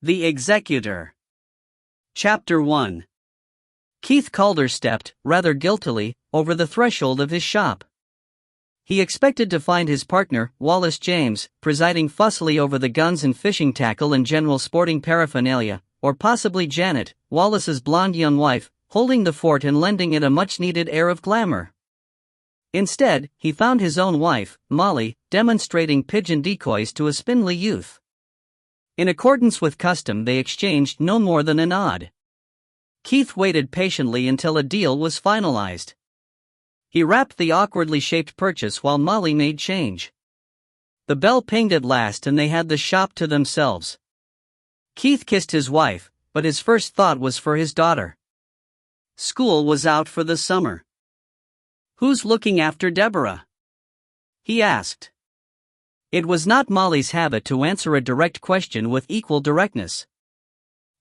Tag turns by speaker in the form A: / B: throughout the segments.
A: The Executor. Chapter 1. Keith Calder stepped, rather guiltily, over the threshold of his shop. He expected to find his partner, Wallace James, presiding fussily over the guns and fishing tackle and general sporting paraphernalia, or possibly Janet, Wallace's blonde young wife, holding the fort and lending it a much-needed air of glamour. Instead, he found his own wife, Molly, demonstrating pigeon decoys to a spindly youth. In accordance with custom, they exchanged no more than a nod. Keith waited patiently until a deal was finalized. He wrapped the awkwardly shaped purchase while Molly made change. The bell pinged at last and they had the shop to themselves. Keith kissed his wife, but his first thought was for his daughter. School was out for the summer. "Who's looking after Deborah?" he asked. It was not Molly's habit to answer a direct question with equal directness.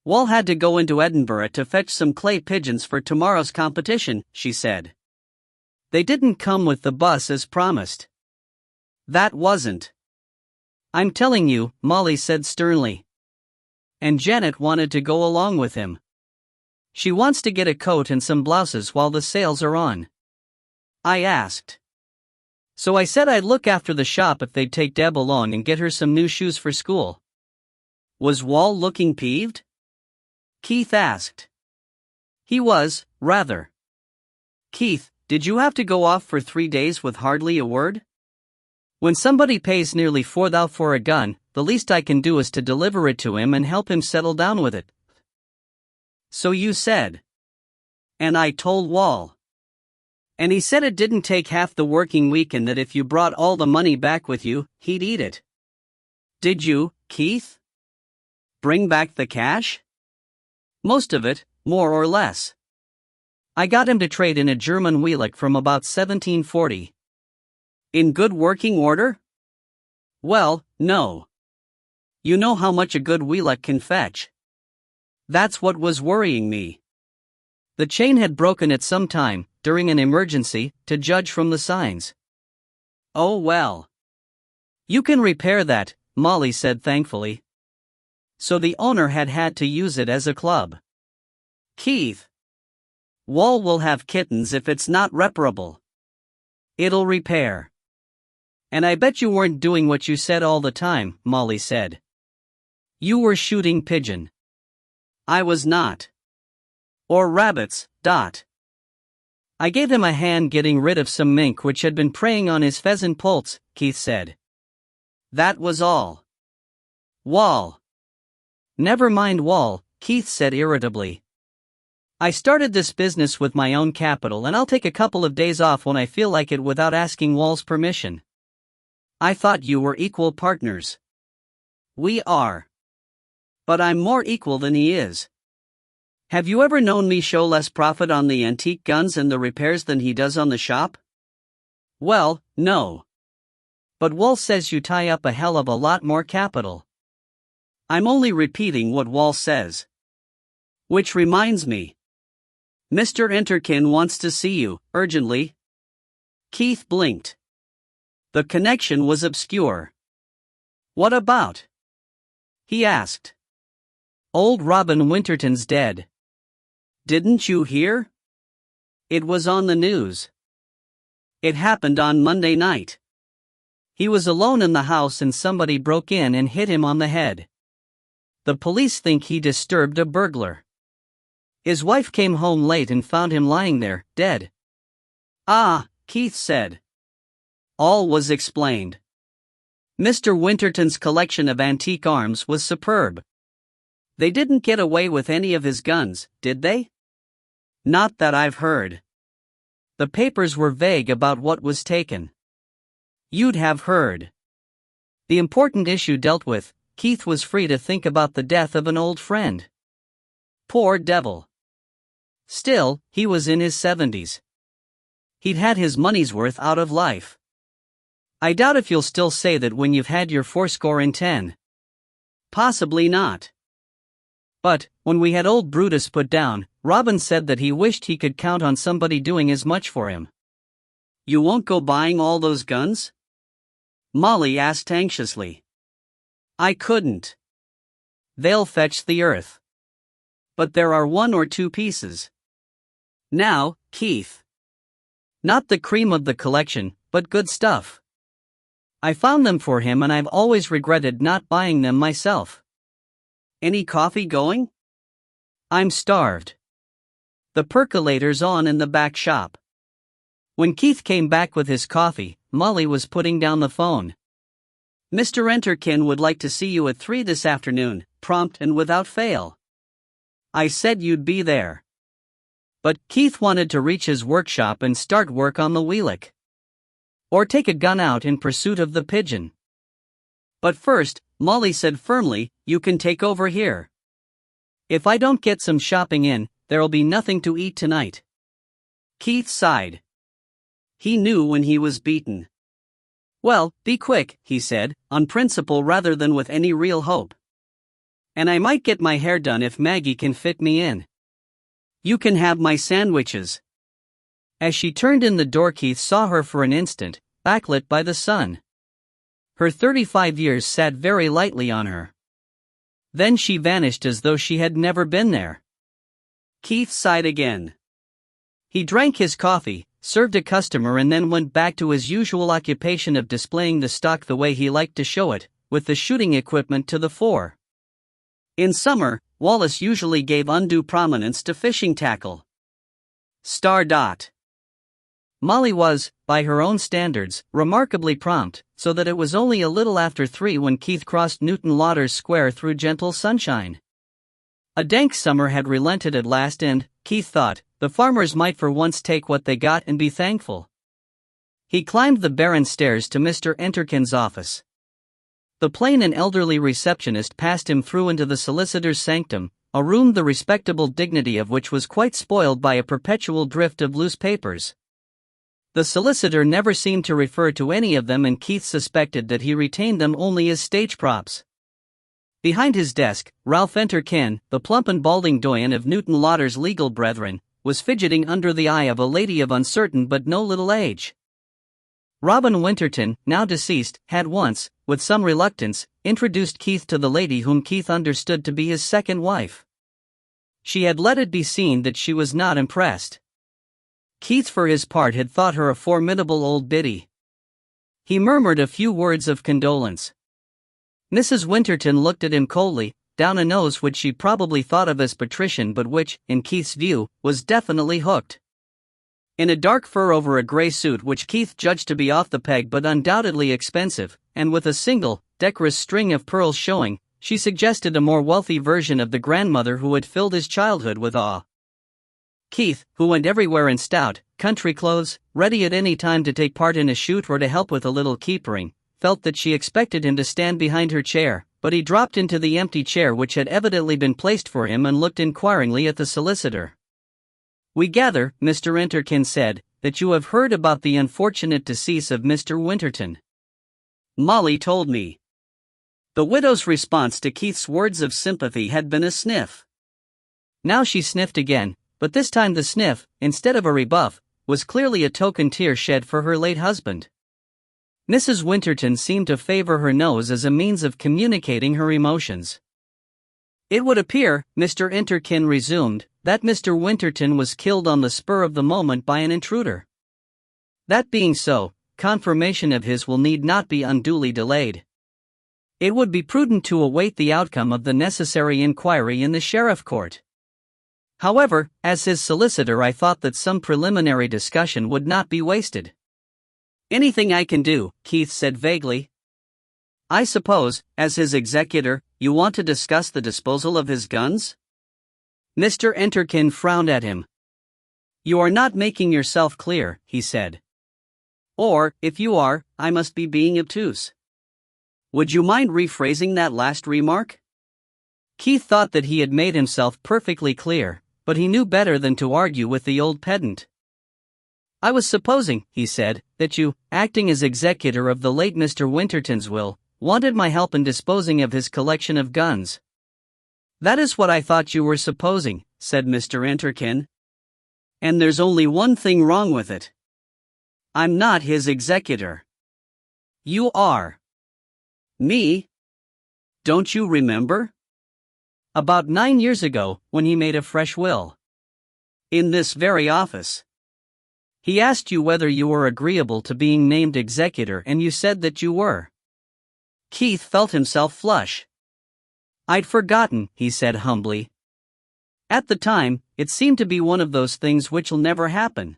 A: "Wall had to go into Edinburgh to fetch some clay pigeons for tomorrow's competition," she said. "They didn't come with the bus as promised." "That wasn't." "I'm telling you," Molly said sternly. "And Janet wanted to go along with him. She wants to get a coat and some blouses while the sales are on." I asked. "So I said I'd look after the shop if they'd take Deb along and get her some new shoes for school." Was Wall looking peeved? Keith asked. He was, rather. "Keith, did you have to go off for 3 days with hardly a word? When somebody pays nearly $4,000 for a gun, the least I can do is to deliver it to him and help him settle down with it." "So you said." "And I told Wall. And he said it didn't take half the working week and that if you brought all the money back with you, he'd eat it." "Did you, Keith? Bring back the cash?" "Most of it, more or less. I got him to trade in a German Wheelock from about 1740. In good working order?" "Well, no. You know how much a good Wheelock can fetch. That's what was worrying me. The chain had broken at some time, during an emergency, to judge from the signs." "Oh well. You can repair that," Molly said thankfully. So the owner had to use it as a club. "Keith, Wall will have kittens if it's not reparable." "It'll repair." "And I bet you weren't doing what you said all the time," Molly said. "You were shooting pigeon." "I was not. Or rabbits, Dot. I gave him a hand getting rid of some mink which had been preying on his pheasant poults," Keith said. "That was all." "Wall." "Never mind Wall," Keith said irritably. "I started this business with my own capital and I'll take a couple of days off when I feel like it without asking Wall's permission. I thought you were equal partners." "We are. But I'm more equal than he is. Have you ever known me show less profit on the antique guns and the repairs than he does on the shop?" "Well, no. But Wall says you tie up a hell of a lot more capital." "I'm only repeating what Wall says. Which reminds me. Mr. Enterkin wants to see you, urgently." Keith blinked. The connection was obscure. "What about?" he asked. "Old Robin Winterton's dead. Didn't you hear? It was on the news. It happened on Monday night. He was alone in the house and somebody broke in and hit him on the head. The police think he disturbed a burglar. His wife came home late and found him lying there, dead." "Ah," Keith said. All was explained. Mr. Winterton's collection of antique arms was superb. They didn't get away with any of his guns, did they? "Not that I've heard. The papers were vague about what was taken." "You'd have heard." The important issue dealt with, Keith was free to think about the death of an old friend. Poor devil. Still, he was in his 70s. He'd had his money's worth out of life. I doubt if you'll still say that when you've had your 80. Possibly not. But, when we had old Brutus put down, Robin said that he wished he could count on somebody doing as much for him. "You won't go buying all those guns?" Molly asked anxiously. "I couldn't. they'll fetch the earth. But there are one or two pieces. Now, Keith. Not the cream of the collection, but good stuff. I found them for him and I've always regretted not buying them myself. Any coffee going? I'm starved. The percolator's on in the back shop. When Keith came back with his coffee, Molly was putting down the phone. Mr. Enterkin would like to see you at 3 this afternoon, prompt and without fail. I said you'd be there. But Keith wanted to reach his workshop and start work on the Wheelock. Or take a gun out in pursuit of the pigeon. But first, Molly said firmly, you can take over here. If I don't get some shopping in, there'll be nothing to eat tonight. Keith sighed. He knew when he was beaten. Well, be quick, he said, on principle rather than with any real hope. And I might get my hair done if Maggie can fit me in. You can have my sandwiches. As she turned in the door, Keith saw her for an instant, backlit by the sun. Her 35 years sat very lightly on her. Then she vanished as though she had never been there. Keith sighed again. He drank his coffee, served a customer and then went back to his usual occupation of displaying the stock the way he liked to show it, with the shooting equipment to the fore. In summer, Wallace usually gave undue prominence to fishing tackle. Molly was, by her own standards, remarkably prompt, so that it was only a little after 3 when Keith crossed Newton Lauder's Square through gentle sunshine. A dank summer had relented at last and, Keith thought, the farmers might for once take what they got and be thankful. He climbed the barren stairs to Mr. Enterkin's office. The plain and elderly receptionist passed him through into the solicitor's sanctum, a room the respectable dignity of which was quite spoiled by a perpetual drift of loose papers. The solicitor never seemed to refer to any of them and Keith suspected that he retained them only as stage props. Behind his desk, Ralph Enterkin, the plump and balding doyen of Newton Lauder's legal brethren, was fidgeting under the eye of a lady of uncertain but no little age. Robin Winterton, now deceased, had once, with some reluctance, introduced Keith to the lady whom Keith understood to be his second wife. She had let it be seen that she was not impressed. Keith for his part had thought her a formidable old biddy. He murmured a few words of condolence. Mrs. Winterton looked at him coldly, down a nose which she probably thought of as patrician but which, in Keith's view, was definitely hooked. In a dark fur over a grey suit which Keith judged to be off the peg but undoubtedly expensive, and with a single, decorous string of pearls showing, she suggested a more wealthy version of the grandmother who had filled his childhood with awe. Keith, who went everywhere in stout, country clothes, ready at any time to take part in a shoot or to help with a little keepering, felt that she expected him to stand behind her chair, but he dropped into the empty chair which had evidently been placed for him and looked inquiringly at the solicitor. We gather, Mr. Enterkin said, that you have heard about the unfortunate decease of Mr. Winterton. Molly told me. The widow's response to Keith's words of sympathy had been a sniff. Now she sniffed again, but this time the sniff, instead of a rebuff, was clearly a token tear shed for her late husband. Mrs. Winterton seemed to favor her nose as a means of communicating her emotions. It would appear, Mr. Enterkin resumed, that Mr. Winterton was killed on the spur of the moment by an intruder. That being so, confirmation of his will need not be unduly delayed. It would be prudent to await the outcome of the necessary inquiry in the sheriff court. However, as his solicitor, I thought that some preliminary discussion would not be wasted. Anything I can do, Keith said vaguely. I suppose, as his executor, you want to discuss the disposal of his guns? Mr. Enterkin frowned at him. You are not making yourself clear, he said. Or, if you are, I must be being obtuse. Would you mind rephrasing that last remark? Keith thought that he had made himself perfectly clear, but he knew better than to argue with the old pedant. I was supposing, he said, that you, acting as executor of the late Mr. Winterton's will, wanted my help in disposing of his collection of guns. That is what I thought you were supposing, said Mr. Enterkin. And there's only one thing wrong with it. I'm not his executor. You are. Me? Don't you remember? About 9 years ago, when he made a fresh will. In this very office. He asked you whether you were agreeable to being named executor and you said that you were. Keith felt himself flush. I'd forgotten, he said humbly. At the time, it seemed to be one of those things which'll never happen.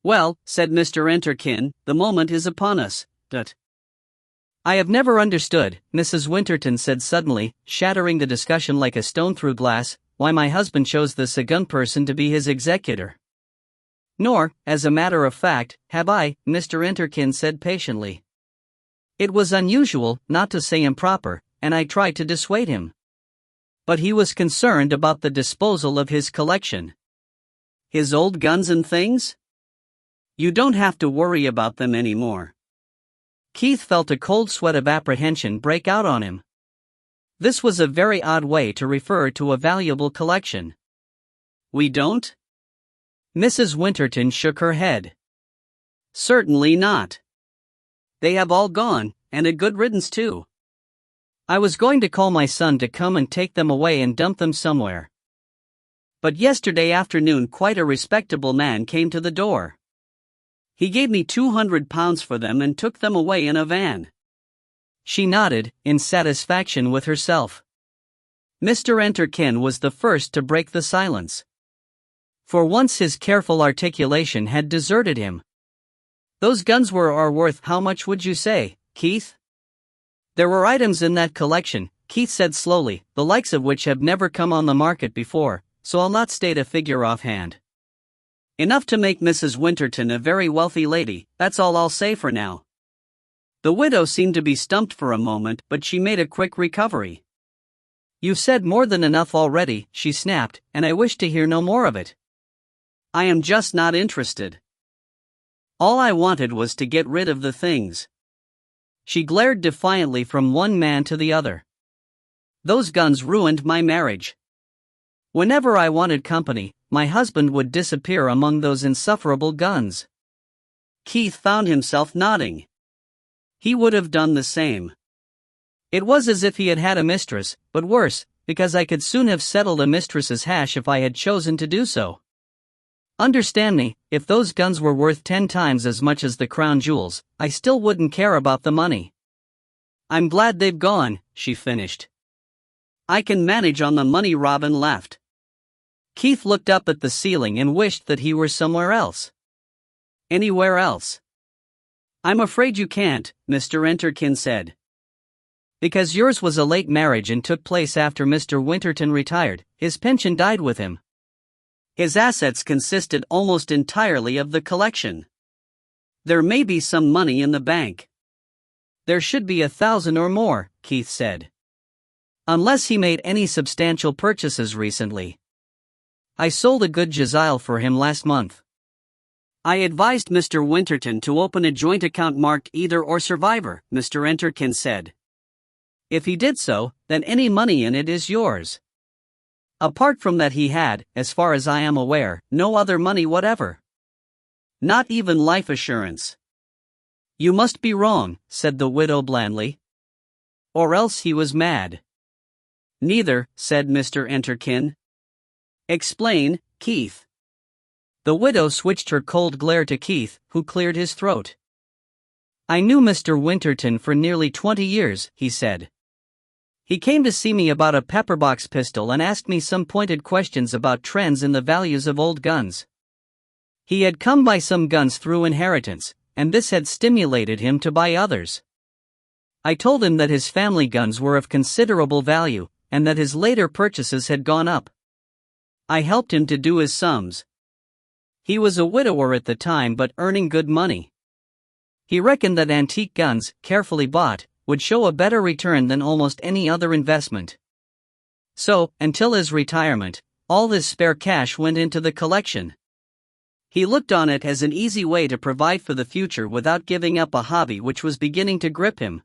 A: Well, said Mr. Enterkin, the moment is upon us, I have never understood, Mrs. Winterton said suddenly, shattering the discussion like a stone through glass, why my husband chose the second person to be his executor. Nor, as a matter of fact, have I, Mr. Enterkin said patiently. It was unusual, not to say improper, and I tried to dissuade him. But he was concerned about the disposal of his collection. His old guns and things? You don't have to worry about them anymore. Keith felt a cold sweat of apprehension break out on him. This was a very odd way to refer to a valuable collection. We don't? Mrs. Winterton shook her head. Certainly not. They have all gone, and a good riddance too. I was going to call my son to come and take them away and dump them somewhere. But yesterday afternoon quite a respectable man came to the door. He gave me £200 for them and took them away in a van. She nodded, in satisfaction with herself. Mr. Enterkin was the first to break the silence. For once his careful articulation had deserted him. Those guns are worth how much would you say, Keith? There were items in that collection, Keith said slowly, the likes of which have never come on the market before, so I'll not state a figure offhand. Enough to make Mrs. Winterton a very wealthy lady, that's all I'll say for now. The widow seemed to be stumped for a moment, but she made a quick recovery. You've said more than enough already, she snapped, and I wish to hear no more of it. I am just not interested. All I wanted was to get rid of the things. She glared defiantly from one man to the other. Those guns ruined my marriage. Whenever I wanted company, my husband would disappear among those insufferable guns. Keith found himself nodding. He would have done the same. It was as if he had had a mistress, but worse, because I could soon have settled a mistress's hash if I had chosen to do so. Understand me, if those guns were worth 10 times as much as the crown jewels, I still wouldn't care about the money. I'm glad they've gone, she finished. I can manage on the money Robin left. Keith looked up at the ceiling and wished that he were somewhere else. Anywhere else? I'm afraid you can't, Mr. Enterkin said. Because yours was a late marriage and took place after Mr. Winterton retired, his pension died with him. His assets consisted almost entirely of the collection. There may be some money in the bank. There should be 1,000 or more, Keith said. Unless he made any substantial purchases recently. I sold a good Jezile for him last month. I advised Mr. Winterton to open a joint account marked either or survivor, Mr. Enterkin said. If he did so, then any money in it is yours. Apart from that he had, as far as I am aware, no other money whatever. Not even life assurance. You must be wrong, said the widow blandly. Or else he was mad. Neither, said Mr. Enterkin. Explain, Keith. The widow switched her cold glare to Keith, who cleared his throat. I knew Mr. Winterton for nearly 20 years, he said. He came to see me about a pepperbox pistol and asked me some pointed questions about trends in the values of old guns. He had come by some guns through inheritance, and this had stimulated him to buy others. I told him that his family guns were of considerable value, and that his later purchases had gone up. I helped him to do his sums. He was a widower at the time but earning good money. He reckoned that antique guns, carefully bought, would show a better return than almost any other investment. So, until his retirement, all his spare cash went into the collection. He looked on it as an easy way to provide for the future without giving up a hobby which was beginning to grip him.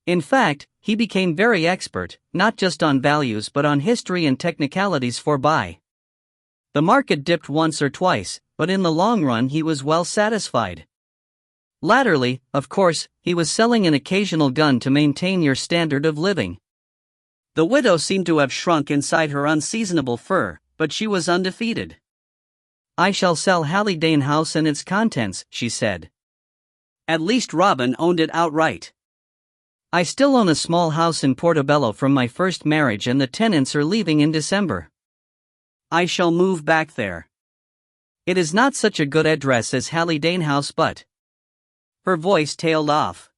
A: In fact, he became very expert, not just on values but on history and technicalities forby. The market dipped once or twice, but in the long run he was well satisfied. Latterly, of course, he was selling an occasional gun to maintain your standard of living. The widow seemed to have shrunk inside her unseasonable fur, but she was undefeated. "I shall sell Hallidane House and its contents," she said. At least Robin owned it outright. "I still own a small house in Portobello from my first marriage and the tenants are leaving in December. I shall move back there. It is not such a good address as Hallidane House, but—" Her voice tailed off.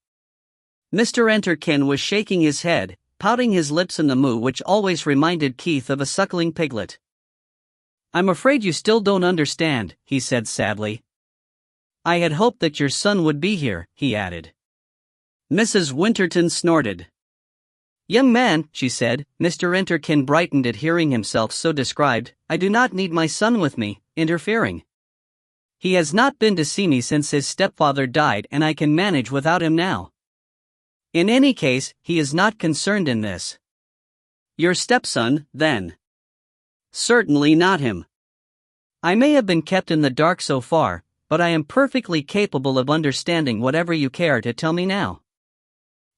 A: Mr. Enterkin was shaking his head, pouting his lips in the moo which always reminded Keith of a suckling piglet. "I'm afraid you still don't understand," he said sadly. "I had hoped that your son would be here," he added. Mrs. Winterton snorted. "Young man," she said. Mr. Enterkin brightened at hearing himself so described. "I do not need my son with me, interfering. He has not been to see me since his stepfather died and I can manage without him now. In any case, he is not concerned in this." "Your stepson, then?" "Certainly not him. I may have been kept in the dark so far, but I am perfectly capable of understanding whatever you care to tell me now."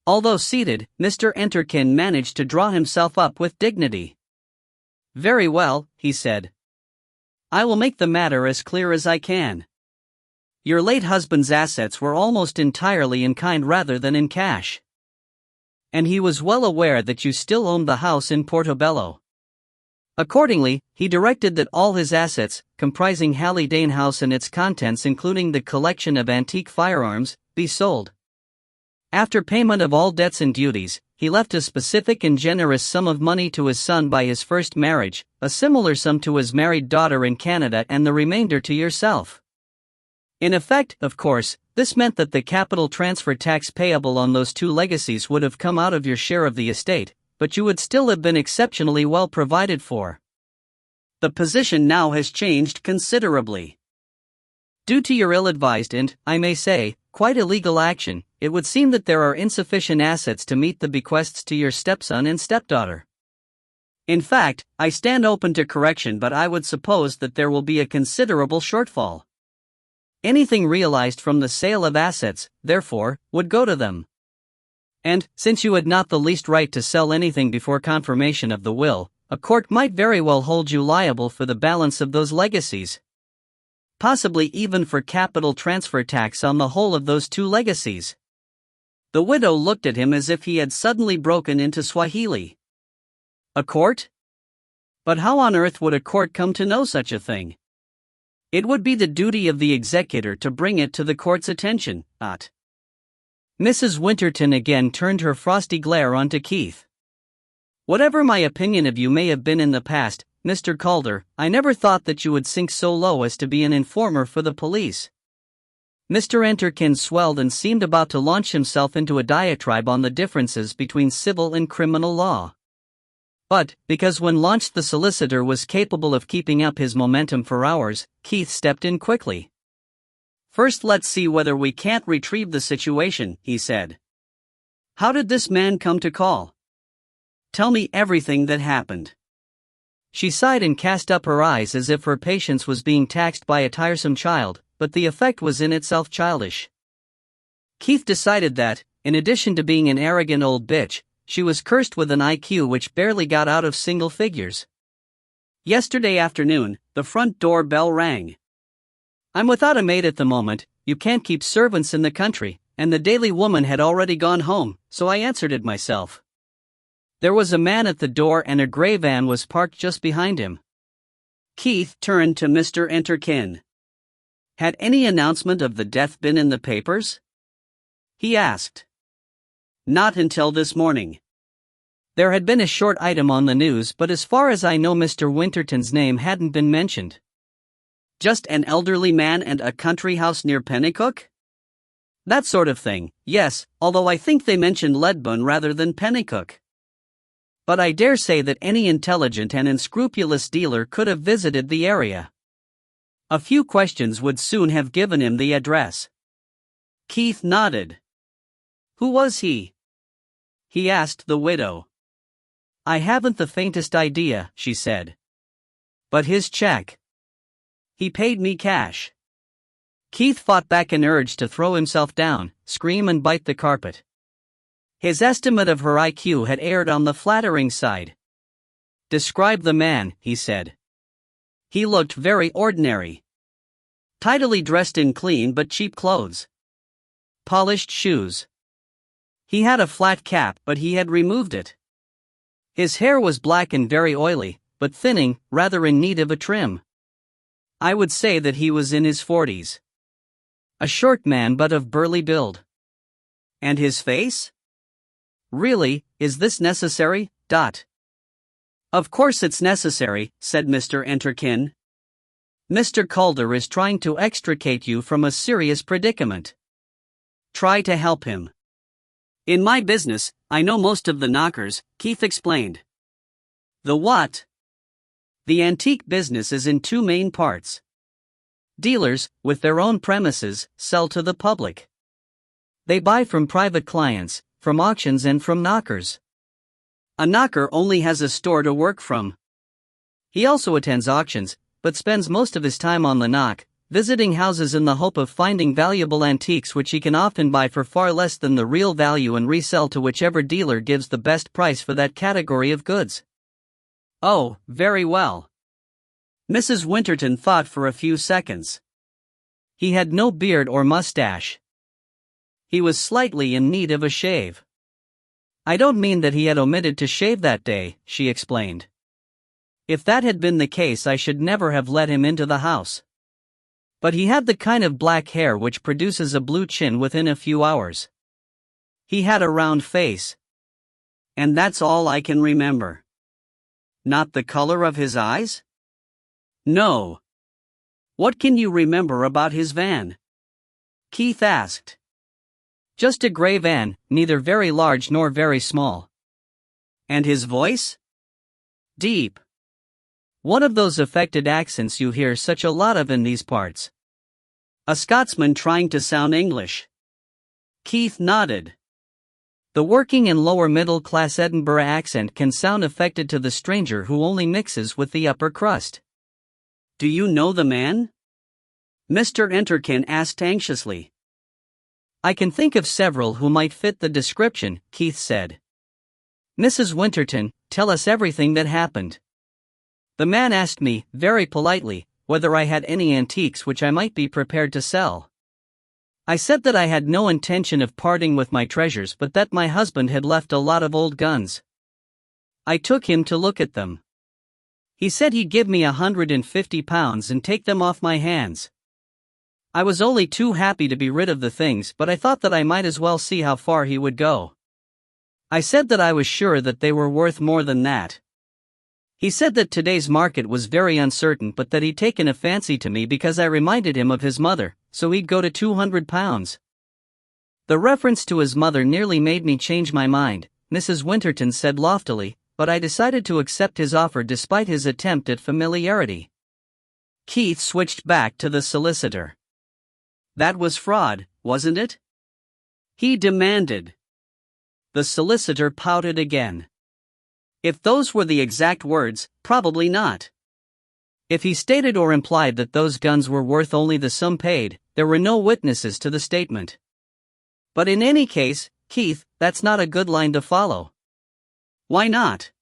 A: Although seated, Mr. Enterkin managed to draw himself up with dignity. "Very well," he said. "I will make the matter as clear as I can. Your late husband's assets were almost entirely in kind rather than in cash. And he was well aware that you still owned the house in Portobello. Accordingly, he directed that all his assets, comprising Hallidane House and its contents including the collection of antique firearms, be sold. After payment of all debts and duties, he left a specific and generous sum of money to his son by his first marriage, a similar sum to his married daughter in Canada and the remainder to yourself. In effect, of course, this meant that the capital transfer tax payable on those two legacies would have come out of your share of the estate, but you would still have been exceptionally well provided for. The position now has changed considerably. Due to your ill-advised and, I may say, quite illegal action, it would seem that there are insufficient assets to meet the bequests to your stepson and stepdaughter. In fact, I stand open to correction, but I would suppose that there will be a considerable shortfall. Anything realized from the sale of assets, therefore, would go to them. And, since you had not the least right to sell anything before confirmation of the will, a court might very well hold you liable for the balance of those legacies. Possibly even for capital transfer tax on the whole of those two legacies." The widow looked at him as if he had suddenly broken into Swahili. "A court? But how on earth would a court come to know such a thing? It would be the duty of the executor to bring it to the court's attention, not." Mrs. Winterton again turned her frosty glare onto Keith. "Whatever my opinion of you may have been in the past, Mr. Calder, I never thought that you would sink so low as to be an informer for the police." Mr. Enterkin swelled and seemed about to launch himself into a diatribe on the differences between civil and criminal law. But, because when launched the solicitor was capable of keeping up his momentum for hours, Keith stepped in quickly. "First let's see whether we can't retrieve the situation," he said. "How did this man come to call? Tell me everything that happened." She sighed and cast up her eyes as if her patience was being taxed by a tiresome child, but the effect was in itself childish. Keith decided that, in addition to being an arrogant old bitch, she was cursed with an IQ which barely got out of single figures. "Yesterday afternoon, the front door bell rang. I'm without a maid at the moment, you can't keep servants in the country, and the daily woman had already gone home, so I answered it myself. There was a man at the door and a gray van was parked just behind him." Keith turned to Mr. Enterkin. "Had any announcement of the death been in the papers?" he asked. "Not until this morning. There had been a short item on the news, but as far as I know Mr. Winterton's name hadn't been mentioned." "Just an elderly man and a country house near Pennycook?" "That sort of thing, yes, although I think they mentioned Ledburn rather than Pennycook. But I dare say that any intelligent and unscrupulous dealer could have visited the area. A few questions would soon have given him the address." Keith nodded. "Who was he?" he asked the widow. "I haven't the faintest idea," she said. "But his check. He paid me cash." Keith fought back an urge to throw himself down, scream and bite the carpet. His estimate of her IQ had erred on the flattering side. "Describe the man," he said. "He looked very ordinary. Tidily dressed in clean but cheap clothes. Polished shoes. He had a flat cap, but he had removed it. His hair was black and very oily, but thinning, rather in need of a trim. I would say that he was in his 40s. A short man but of burly build. And his face? Really, is this necessary? Of course it's necessary," said Mr. Enterkin. "Mr. Calder is trying to extricate you from a serious predicament. Try to help him." "In my business, I know most of the knockers," Keith explained. "The what?" "The antique business is in two main parts. Dealers, with their own premises, sell to the public. They buy from private clients, from auctions and from knockers. A knocker only has a store to work from. He also attends auctions, but spends most of his time on the knock, visiting houses in the hope of finding valuable antiques which he can often buy for far less than the real value and resell to whichever dealer gives the best price for that category of goods." "Oh, very well." Mrs. Winterton thought for a few seconds. He had no beard or mustache. He was slightly in need of a shave. "I don't mean that he had omitted to shave that day," she explained. "If that had been the case, I should never have let him into the house. But he had the kind of black hair which produces a blue chin within a few hours. He had a round face. And that's all I can remember." "Not the color of his eyes?" "No." "What can you remember about his van?" Keith asked. "Just a gray van, neither very large nor very small." "And his voice?" "Deep. One of those affected accents you hear such a lot of in these parts. A Scotsman trying to sound English." Keith nodded. The working and lower middle class Edinburgh accent can sound affected to the stranger who only mixes with the upper crust. "Do you know the man?" Mr. Enterkin asked anxiously. "I can think of several who might fit the description," Keith said. "Mrs. Winterton, tell us everything that happened." "The man asked me, very politely, whether I had any antiques which I might be prepared to sell. I said that I had no intention of parting with my treasures but that my husband had left a lot of old guns. I took him to look at them. He said he'd give me £150 and take them off my hands. I was only too happy to be rid of the things, but I thought that I might as well see how far he would go. I said that I was sure that they were worth more than that. He said that today's market was very uncertain but that he'd taken a fancy to me because I reminded him of his mother, so he'd go to £200. The reference to his mother nearly made me change my mind," Mrs. Winterton said loftily, "but I decided to accept his offer despite his attempt at familiarity." Keith switched back to the solicitor. "That was fraud, wasn't it?" he demanded. The solicitor pouted again. "If those were the exact words, probably not. If he stated or implied that those guns were worth only the sum paid, there were no witnesses to the statement. But in any case, Keith, that's not a good line to follow." "Why not?"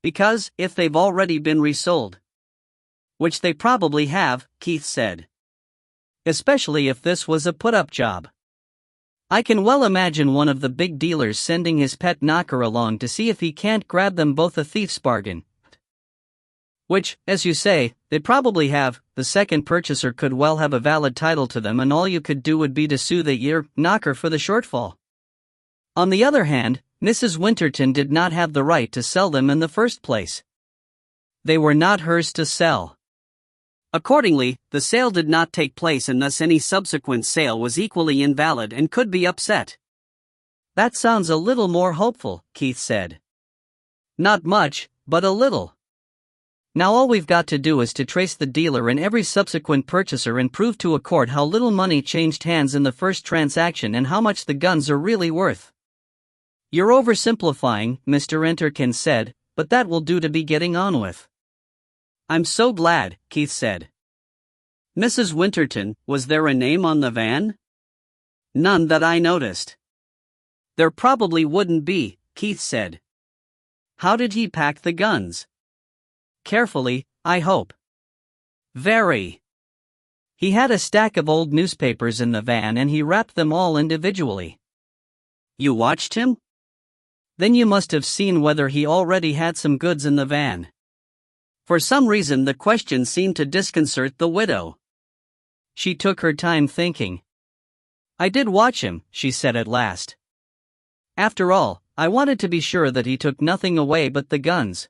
A: "Because, if they've already been resold." "Which they probably have," Keith said. "Especially if this was a put-up job. I can well imagine one of the big dealers sending his pet knocker along to see if he can't grab them both a thief's bargain. Which, as you say, they probably have. The second purchaser could well have a valid title to them and all you could do would be to sue the knocker for the shortfall. On the other hand, Mrs. Winterton did not have the right to sell them in the first place. They were not hers to sell. Accordingly, the sale did not take place and thus any subsequent sale was equally invalid and could be upset." "That sounds a little more hopeful," Keith said. "Not much, but a little. Now all we've got to do is to trace the dealer and every subsequent purchaser and prove to a court how little money changed hands in the first transaction and how much the guns are really worth." "You're oversimplifying," Mr. Enterkin said, "but that will do to be getting on with." "I'm so glad," Keith said. "Mrs. Winterton, was there a name on the van?" "None that I noticed." There probably wouldn't be, Keith said. How did he pack the guns? Carefully, I hope. Very. He had a stack of old newspapers in the van and he wrapped them all individually. You watched him? Then you must have seen whether he already had some goods in the van. For some reason the question seemed to disconcert the widow. She took her time thinking. I did watch him, she said at last. After all, I wanted to be sure that he took nothing away but the guns.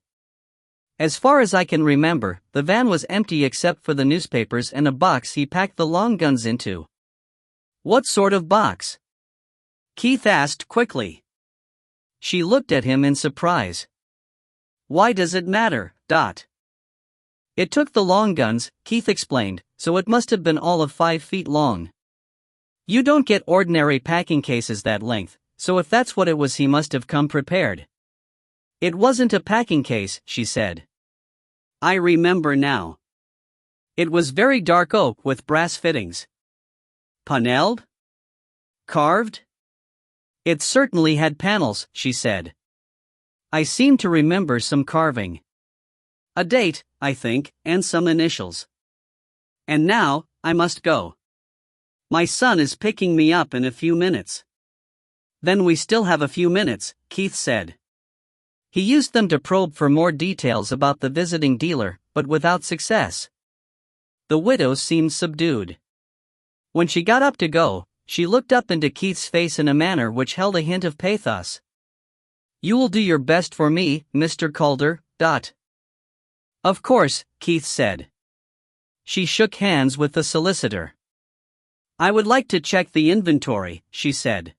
A: As far as I can remember, the van was empty except for the newspapers and a box he packed the long guns into. What sort of box? Keith asked quickly. She looked at him in surprise. Why does it matter, Dot? It took the long guns, Keith explained, so it must have been all of 5 feet long. You don't get ordinary packing cases that length, so if that's what it was he must have come prepared. It wasn't a packing case, she said. I remember now. It was very dark oak with brass fittings. Panelled? Carved? It certainly had panels, she said. I seem to remember some carving. A date, I think, and some initials. And now, I must go. My son is picking me up in a few minutes. Then we still have a few minutes, Keith said. He used them to probe for more details about the visiting dealer, but without success. The widow seemed subdued. When she got up to go, she looked up into Keith's face in a manner which held a hint of pathos. You will do your best for me, Mr. Calder, Dot. Of course, Keith said. She shook hands with the solicitor. I would like to check the inventory, she said.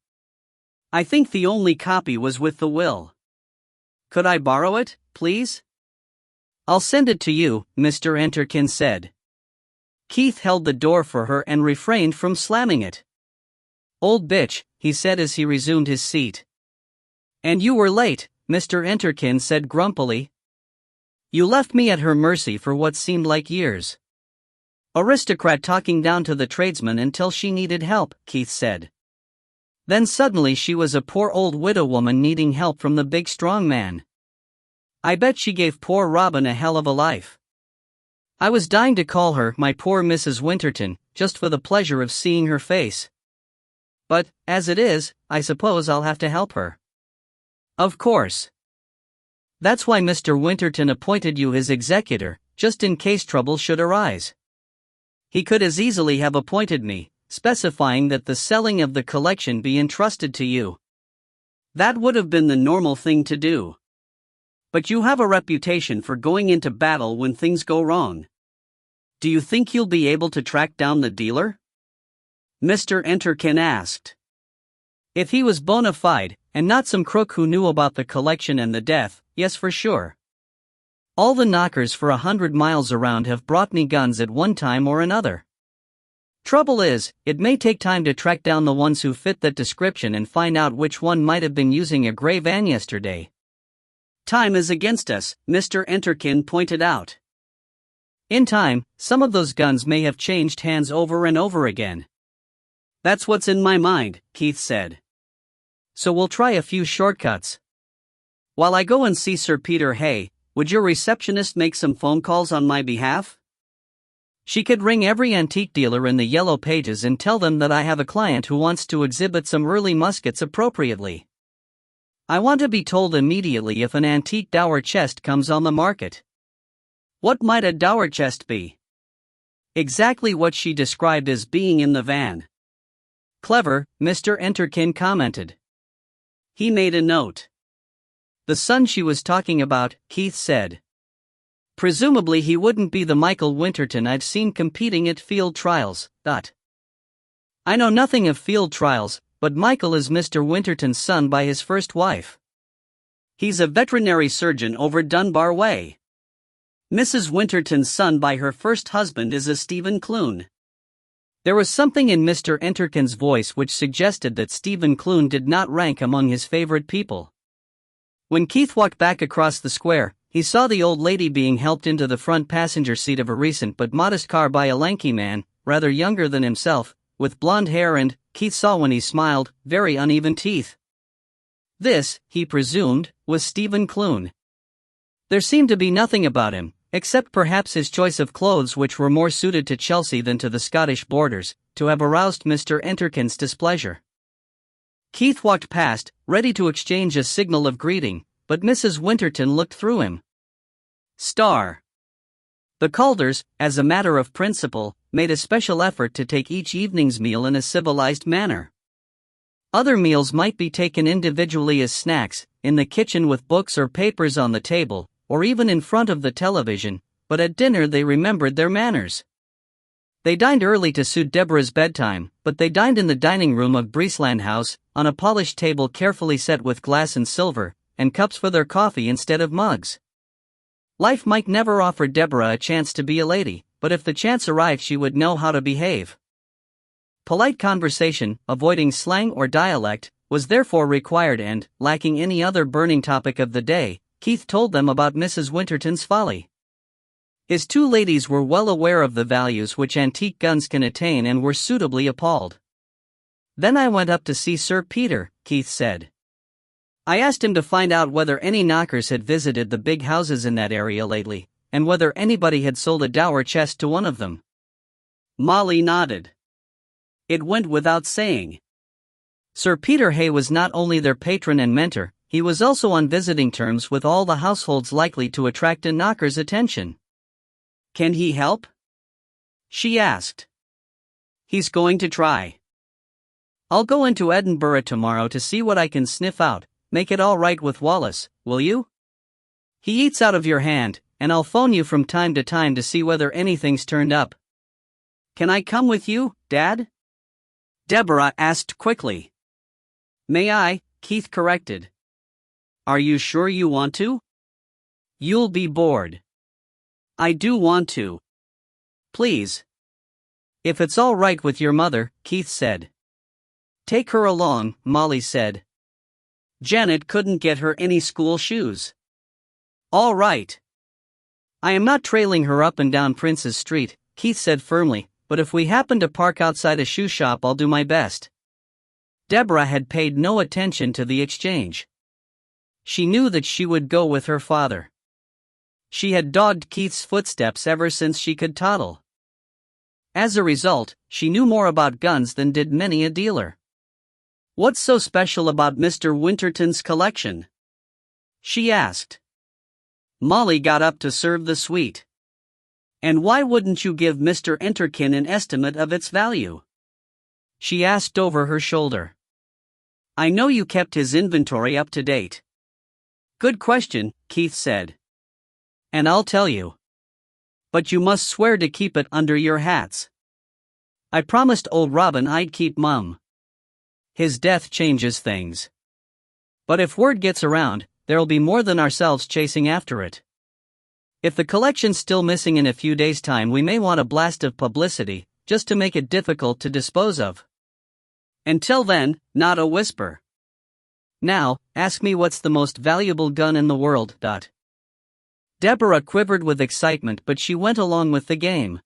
A: I think the only copy was with the will. Could I borrow it, please? I'll send it to you, Mr. Enterkin said. Keith held the door for her and refrained from slamming it. Old bitch, he said as he resumed his seat. And you were late, Mr. Enterkin said grumpily. You left me at her mercy for what seemed like years. Aristocrat talking down to the tradesman until she needed help, Keith said. Then suddenly she was a poor old widow woman needing help from the big strong man. I bet she gave poor Robin a hell of a life. I was dying to call her my poor Mrs. Winterton, just for the pleasure of seeing her face. But, as it is, I suppose I'll have to help her. Of course. That's why Mr. Winterton appointed you his executor, just in case trouble should arise. He could as easily have appointed me, specifying that the selling of the collection be entrusted to you. That would have been the normal thing to do. But you have a reputation for going into battle when things go wrong. Do you think you'll be able to track down the dealer? Mr. Enterkin asked. If he was bona fide, and not some crook who knew about the collection and the death, yes for sure. All the knockers for 100 miles around have brought me guns at one time or another. Trouble is, it may take time to track down the ones who fit that description and find out which one might have been using a gray van yesterday. Time is against us, Mr. Enterkin pointed out. In time, some of those guns may have changed hands over and over again. That's what's in my mind, Keith said. So we'll try a few shortcuts. While I go and see Sir Peter Hay, would your receptionist make some phone calls on my behalf? She could ring every antique dealer in the Yellow Pages and tell them that I have a client who wants to exhibit some early muskets appropriately. I want to be told immediately if an antique dower chest comes on the market. What might a dower chest be? Exactly what she described as being in the van. Clever, Mr. Enterkin commented. He made a note. The son she was talking about, Keith said. Presumably he wouldn't be the Michael Winterton I've seen competing at field trials, I know nothing of field trials, but Michael is Mr. Winterton's son by his first wife. He's a veterinary surgeon over Dunbar Way. Mrs. Winterton's son by her first husband is a Stephen Clune. There was something in Mr. Enterkin's voice which suggested that Stephen Clune did not rank among his favorite people. When Keith walked back across the square, he saw the old lady being helped into the front passenger seat of a recent but modest car by a lanky man, rather younger than himself, with blonde hair and, Keith saw when he smiled, very uneven teeth. This, he presumed, was Stephen Clune. There seemed to be nothing about him, except perhaps his choice of clothes, which were more suited to Chelsea than to the Scottish borders, to have aroused Mr. Enterkin's displeasure. Keith walked past, ready to exchange a signal of greeting, but Mrs. Winterton looked through him. Star. The Calders, as a matter of principle, made a special effort to take each evening's meal in a civilized manner. Other meals might be taken individually as snacks, in the kitchen with books or papers on the table, or even in front of the television, but at dinner they remembered their manners. They dined early to suit Deborah's bedtime, but they dined in the dining room of Breesland House, on a polished table carefully set with glass and silver, and cups for their coffee instead of mugs. Life might never offer Deborah a chance to be a lady, but if the chance arrived she would know how to behave. Polite conversation, avoiding slang or dialect, was therefore required and, lacking any other burning topic of the day, Keith told them about Mrs. Winterton's folly. His two ladies were well aware of the values which antique guns can attain and were suitably appalled. Then I went up to see Sir Peter, Keith said. I asked him to find out whether any knockers had visited the big houses in that area lately, and whether anybody had sold a dower chest to one of them. Molly nodded. It went without saying. Sir Peter Hay was not only their patron and mentor, he was also on visiting terms with all the households likely to attract a knocker's attention. Can he help? She asked. He's going to try. I'll go into Edinburgh tomorrow to see what I can sniff out. Make it all right with Wallace, will you? He eats out of your hand, and I'll phone you from time to time to see whether anything's turned up. Can I come with you, Dad? Deborah asked quickly. May I? Keith corrected. Are you sure you want to? You'll be bored. I do want to. Please. If it's all right with your mother, Keith said. Take her along, Molly said. Janet couldn't get her any school shoes. All right. I am not trailing her up and down Prince's Street, Keith said firmly, but if we happen to park outside a shoe shop I'll do my best. Deborah had paid no attention to the exchange. She knew that she would go with her father. She had dogged Keith's footsteps ever since she could toddle. As a result, she knew more about guns than did many a dealer. What's so special about Mr. Winterton's collection? She asked. Molly got up to serve the sweet. And why wouldn't you give Mr. Enterkin an estimate of its value? She asked over her shoulder. I know you kept his inventory up to date. Good question, Keith said. And I'll tell you. But you must swear to keep it under your hats. I promised old Robin I'd keep mum. His death changes things. But if word gets around, there'll be more than ourselves chasing after it. If the collection's still missing in a few days' time, we may want a blast of publicity, just to make it difficult to dispose of. Until then, not a whisper. Now, ask me what's the most valuable gun in the world. Deborah quivered with excitement, but she went along with the game.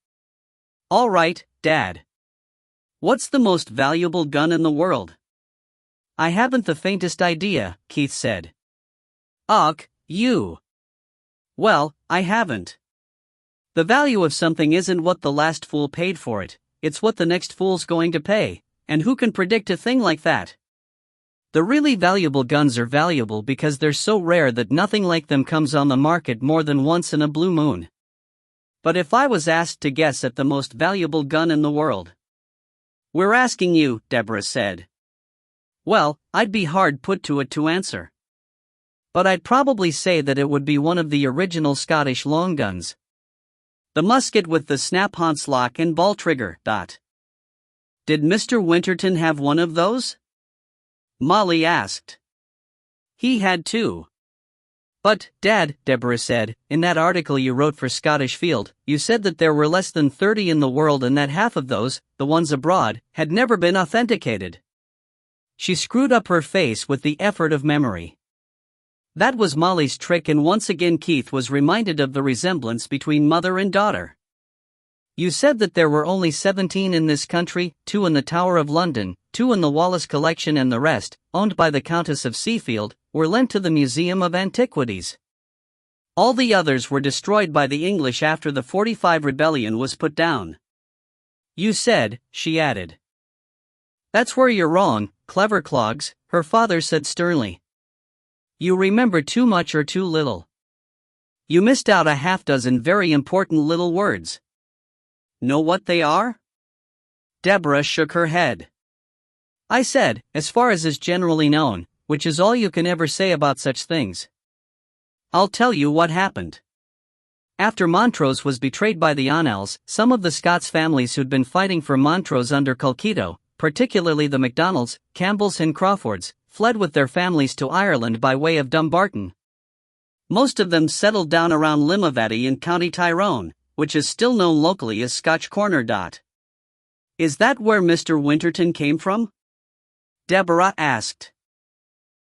A: All right, Dad. What's the most valuable gun in the world? I haven't the faintest idea, Keith said. Ugh, you. Well, I haven't. The value of something isn't what the last fool paid for it, it's what the next fool's going to pay, and who can predict a thing like that? The really valuable guns are valuable because they're so rare that nothing like them comes on the market more than once in a blue moon. But if I was asked to guess at the most valuable gun in the world, we're asking you, Deborah said. Well, I'd be hard put to it to answer. But I'd probably say that it would be one of the original Scottish long guns. The musket with the snap-haunce lock and ball trigger. Did Mr. Winterton have one of those? Molly asked. He had two. But, Dad, Deborah said, in that article you wrote for Scottish Field, you said that there were less than 30 in the world and that half of those, the ones abroad, had never been authenticated. She screwed up her face with the effort of memory. That was Molly's trick, and once again Keith was reminded of the resemblance between mother and daughter. You said that there were only 17 in this country, 2 in the Tower of London, 2 in the Wallace collection and the rest, owned by the Countess of Seafield, were lent to the Museum of Antiquities. All the others were destroyed by the English after the '45 rebellion was put down. You said, she added. That's where you're wrong, clever clogs, her father said sternly. You remember too much or too little. You missed out a half-dozen very important little words. Know what they are? Deborah shook her head. I said, as far as is generally known, which is all you can ever say about such things. I'll tell you what happened. After Montrose was betrayed by the Onells, some of the Scots families who'd been fighting for Montrose under Colkitto, particularly the MacDonalds, Campbells and Crawfords, fled with their families to Ireland by way of Dumbarton. Most of them settled down around Limavady in County Tyrone, which is still known locally as Scotch Corner. Is that where Mr. Winterton came from? Deborah asked.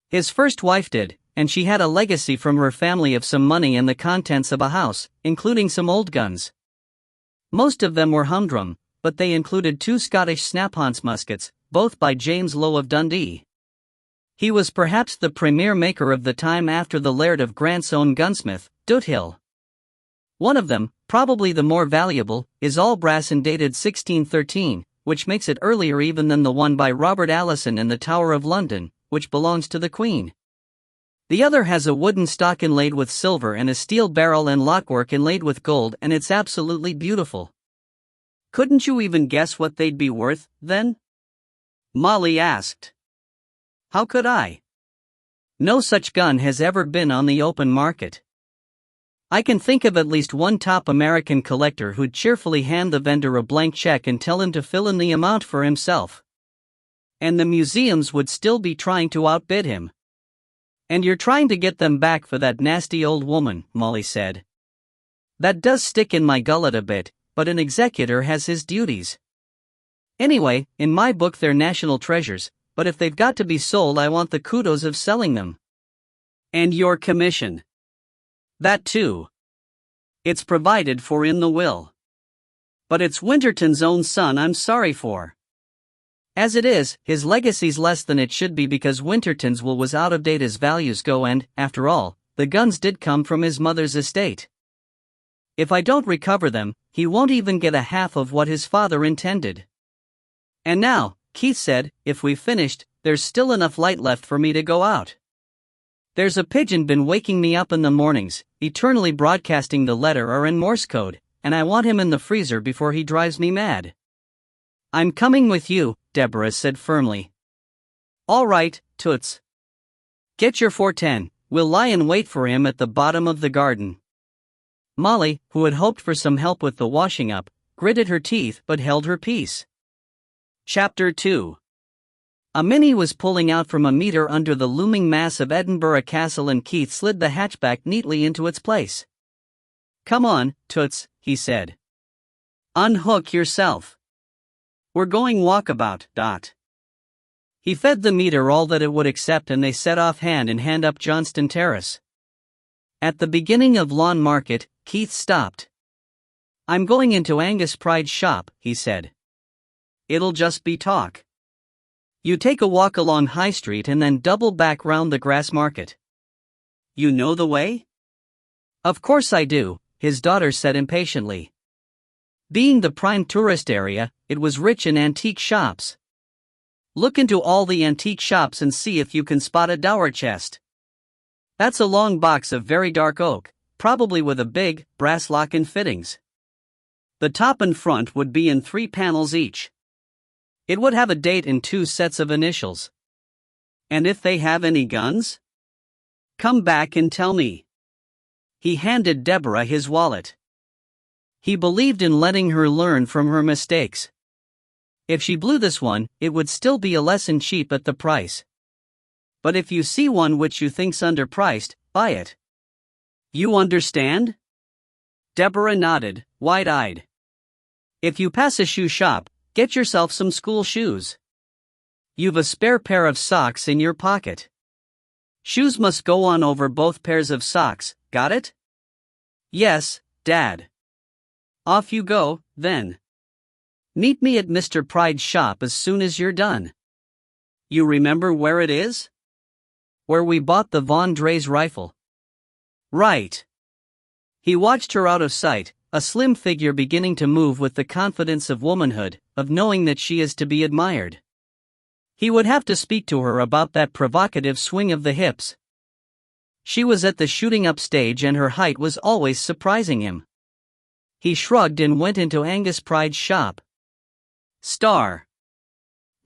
A: His first wife did, and she had a legacy from her family of some money and the contents of a house, including some old guns. Most of them were humdrum, but they included 2 Scottish snap-ons muskets, both by James Lowe of Dundee. He was perhaps the premier maker of the time after the Laird of Grant's own gunsmith, Doothill. One of them, probably the more valuable, is all brass and dated 1613, which makes it earlier even than the one by Robert Allison in the Tower of London, which belongs to the Queen. The other has a wooden stock inlaid with silver and a steel barrel and lockwork inlaid with gold, and it's absolutely beautiful. Couldn't you even guess what they'd be worth, then? Molly asked. How could I? No such gun has ever been on the open market. I can think of at least one top American collector who'd cheerfully hand the vendor a blank check and tell him to fill in the amount for himself. And the museums would still be trying to outbid him. And you're trying to get them back for that nasty old woman, Molly said. That does stick in my gullet a bit, but an executor has his duties. Anyway, in my book they're national treasures, but if they've got to be sold I want the kudos of selling them. And your commission. That too. It's provided for in the will. But it's Winterton's own son I'm sorry for. As it is, his legacy's less than it should be because Winterton's will was out of date as values go and, after all, the guns did come from his mother's estate. If I don't recover them, he won't even get a half of what his father intended. And now, Keith said, if we've finished, there's still enough light left for me to go out. There's a pigeon been waking me up in the mornings, eternally broadcasting the letter R in Morse code, and I want him in the freezer before he drives me mad. I'm coming with you, Deborah said firmly. All right, Toots. Get your 410, we'll lie in wait for him at the bottom of the garden. Molly, who had hoped for some help with the washing up, gritted her teeth but held her peace. Chapter 2. A Minnie was pulling out from a meter under the looming mass of Edinburgh Castle and Keith slid the hatchback neatly into its place. Come on, Toots, he said. Unhook yourself. We're going walkabout. He fed the meter all that it would accept and they set off hand in hand up Johnston Terrace. At the beginning of Lawn Market, Keith stopped. I'm going into Angus Pride's shop, he said. It'll just be talk. You take a walk along High Street and then double back round the Grass Market. You know the way? Of course I do, his daughter said impatiently. Being the prime tourist area, it was rich in antique shops. Look into all the antique shops and see if you can spot a dower chest. That's a long box of very dark oak, probably with a big, brass lock and fittings. The top and front would be in 3 panels each. It would have a date and 2 sets of initials. And if they have any guns? Come back and tell me. He handed Deborah his wallet. He believed in letting her learn from her mistakes. If she blew this one, it would still be a lesson cheap at the price. But if you see one which you think's underpriced, buy it. You understand? Deborah nodded, wide-eyed. If you pass a shoe shop, get yourself some school shoes. You've a spare pair of socks in your pocket. Shoes must go on over both pairs of socks, got it? Yes, Dad. Off you go, then. Meet me at Mr. Pride's shop as soon as you're done. You remember where it is? Where we bought the Von Dre's rifle. Right. He watched her out of sight, a slim figure beginning to move with the confidence of womanhood, of knowing that she is to be admired. He would have to speak to her about that provocative swing of the hips. She was at the shooting up stage and her height was always surprising him. He shrugged and went into Angus Pride's shop. Star.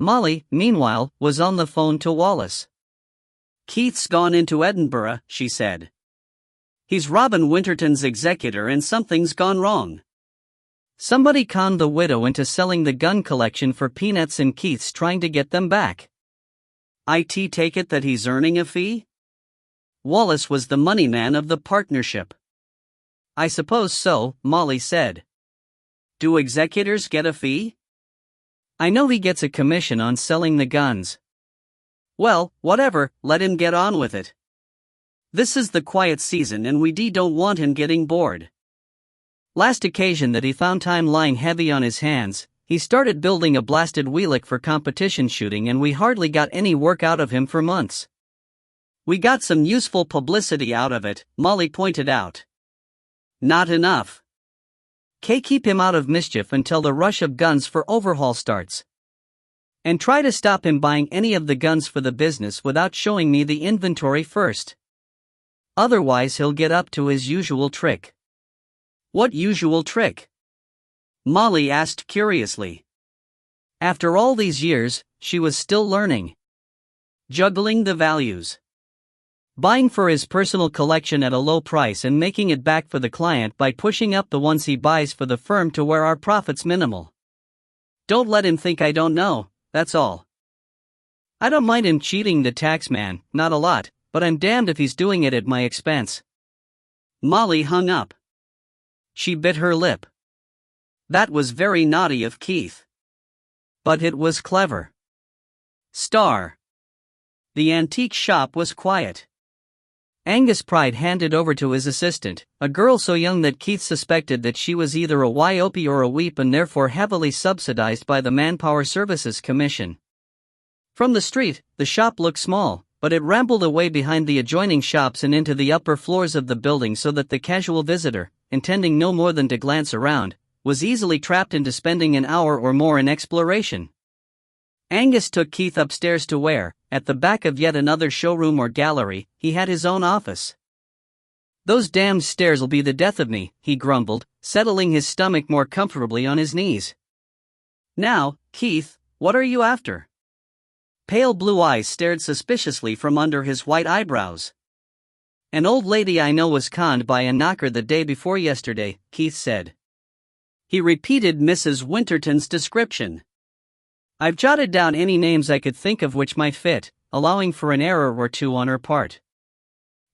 A: Molly, meanwhile, was on the phone to Wallace. Keith's gone into Edinburgh, she said. He's Robin Winterton's executor and something's gone wrong. Somebody conned the widow into selling the gun collection for peanuts and Keith's trying to get them back. I take it that he's earning a fee? Wallace was the money man of the partnership. I suppose so, Molly said. Do executors get a fee? I know he gets a commission on selling the guns. Well, whatever, let him get on with it. This is the quiet season and we don't want him getting bored. Last occasion that he found time lying heavy on his hands, he started building a blasted wheelock for competition shooting and we hardly got any work out of him for months. We got some useful publicity out of it, Molly pointed out. Not enough. Keep him out of mischief until the rush of guns for overhaul starts. And try to stop him buying any of the guns for the business without showing me the inventory first. Otherwise he'll get up to his usual trick. What usual trick? Molly asked curiously. After all these years, she was still learning. Juggling the values. Buying for his personal collection at a low price and making it back for the client by pushing up the ones he buys for the firm to where our profit's minimal. Don't let him think I don't know, that's all. I don't mind him cheating the tax man, not a lot, but I'm damned if he's doing it at my expense. Molly hung up. She bit her lip. That was very naughty of Keith. But it was clever. Star. The antique shop was quiet. Angus Pride handed over to his assistant, a girl so young that Keith suspected that she was either a YOP or a weep and therefore heavily subsidized by the Manpower Services Commission. From the street, the shop looked small, but it rambled away behind the adjoining shops and into the upper floors of the building so that the casual visitor, intending no more than to glance around, was easily trapped into spending an hour or more in exploration. Angus took Keith upstairs to where, at the back of yet another showroom or gallery, he had his own office. Those damned stairs'll be the death of me, he grumbled, settling his stomach more comfortably on his knees. Now, Keith, what are you after? Pale blue eyes stared suspiciously from under his white eyebrows. An old lady I know was conned by a knocker the day before yesterday, Keith said. He repeated Mrs. Winterton's description. I've jotted down any names I could think of which might fit, allowing for an error or two on her part.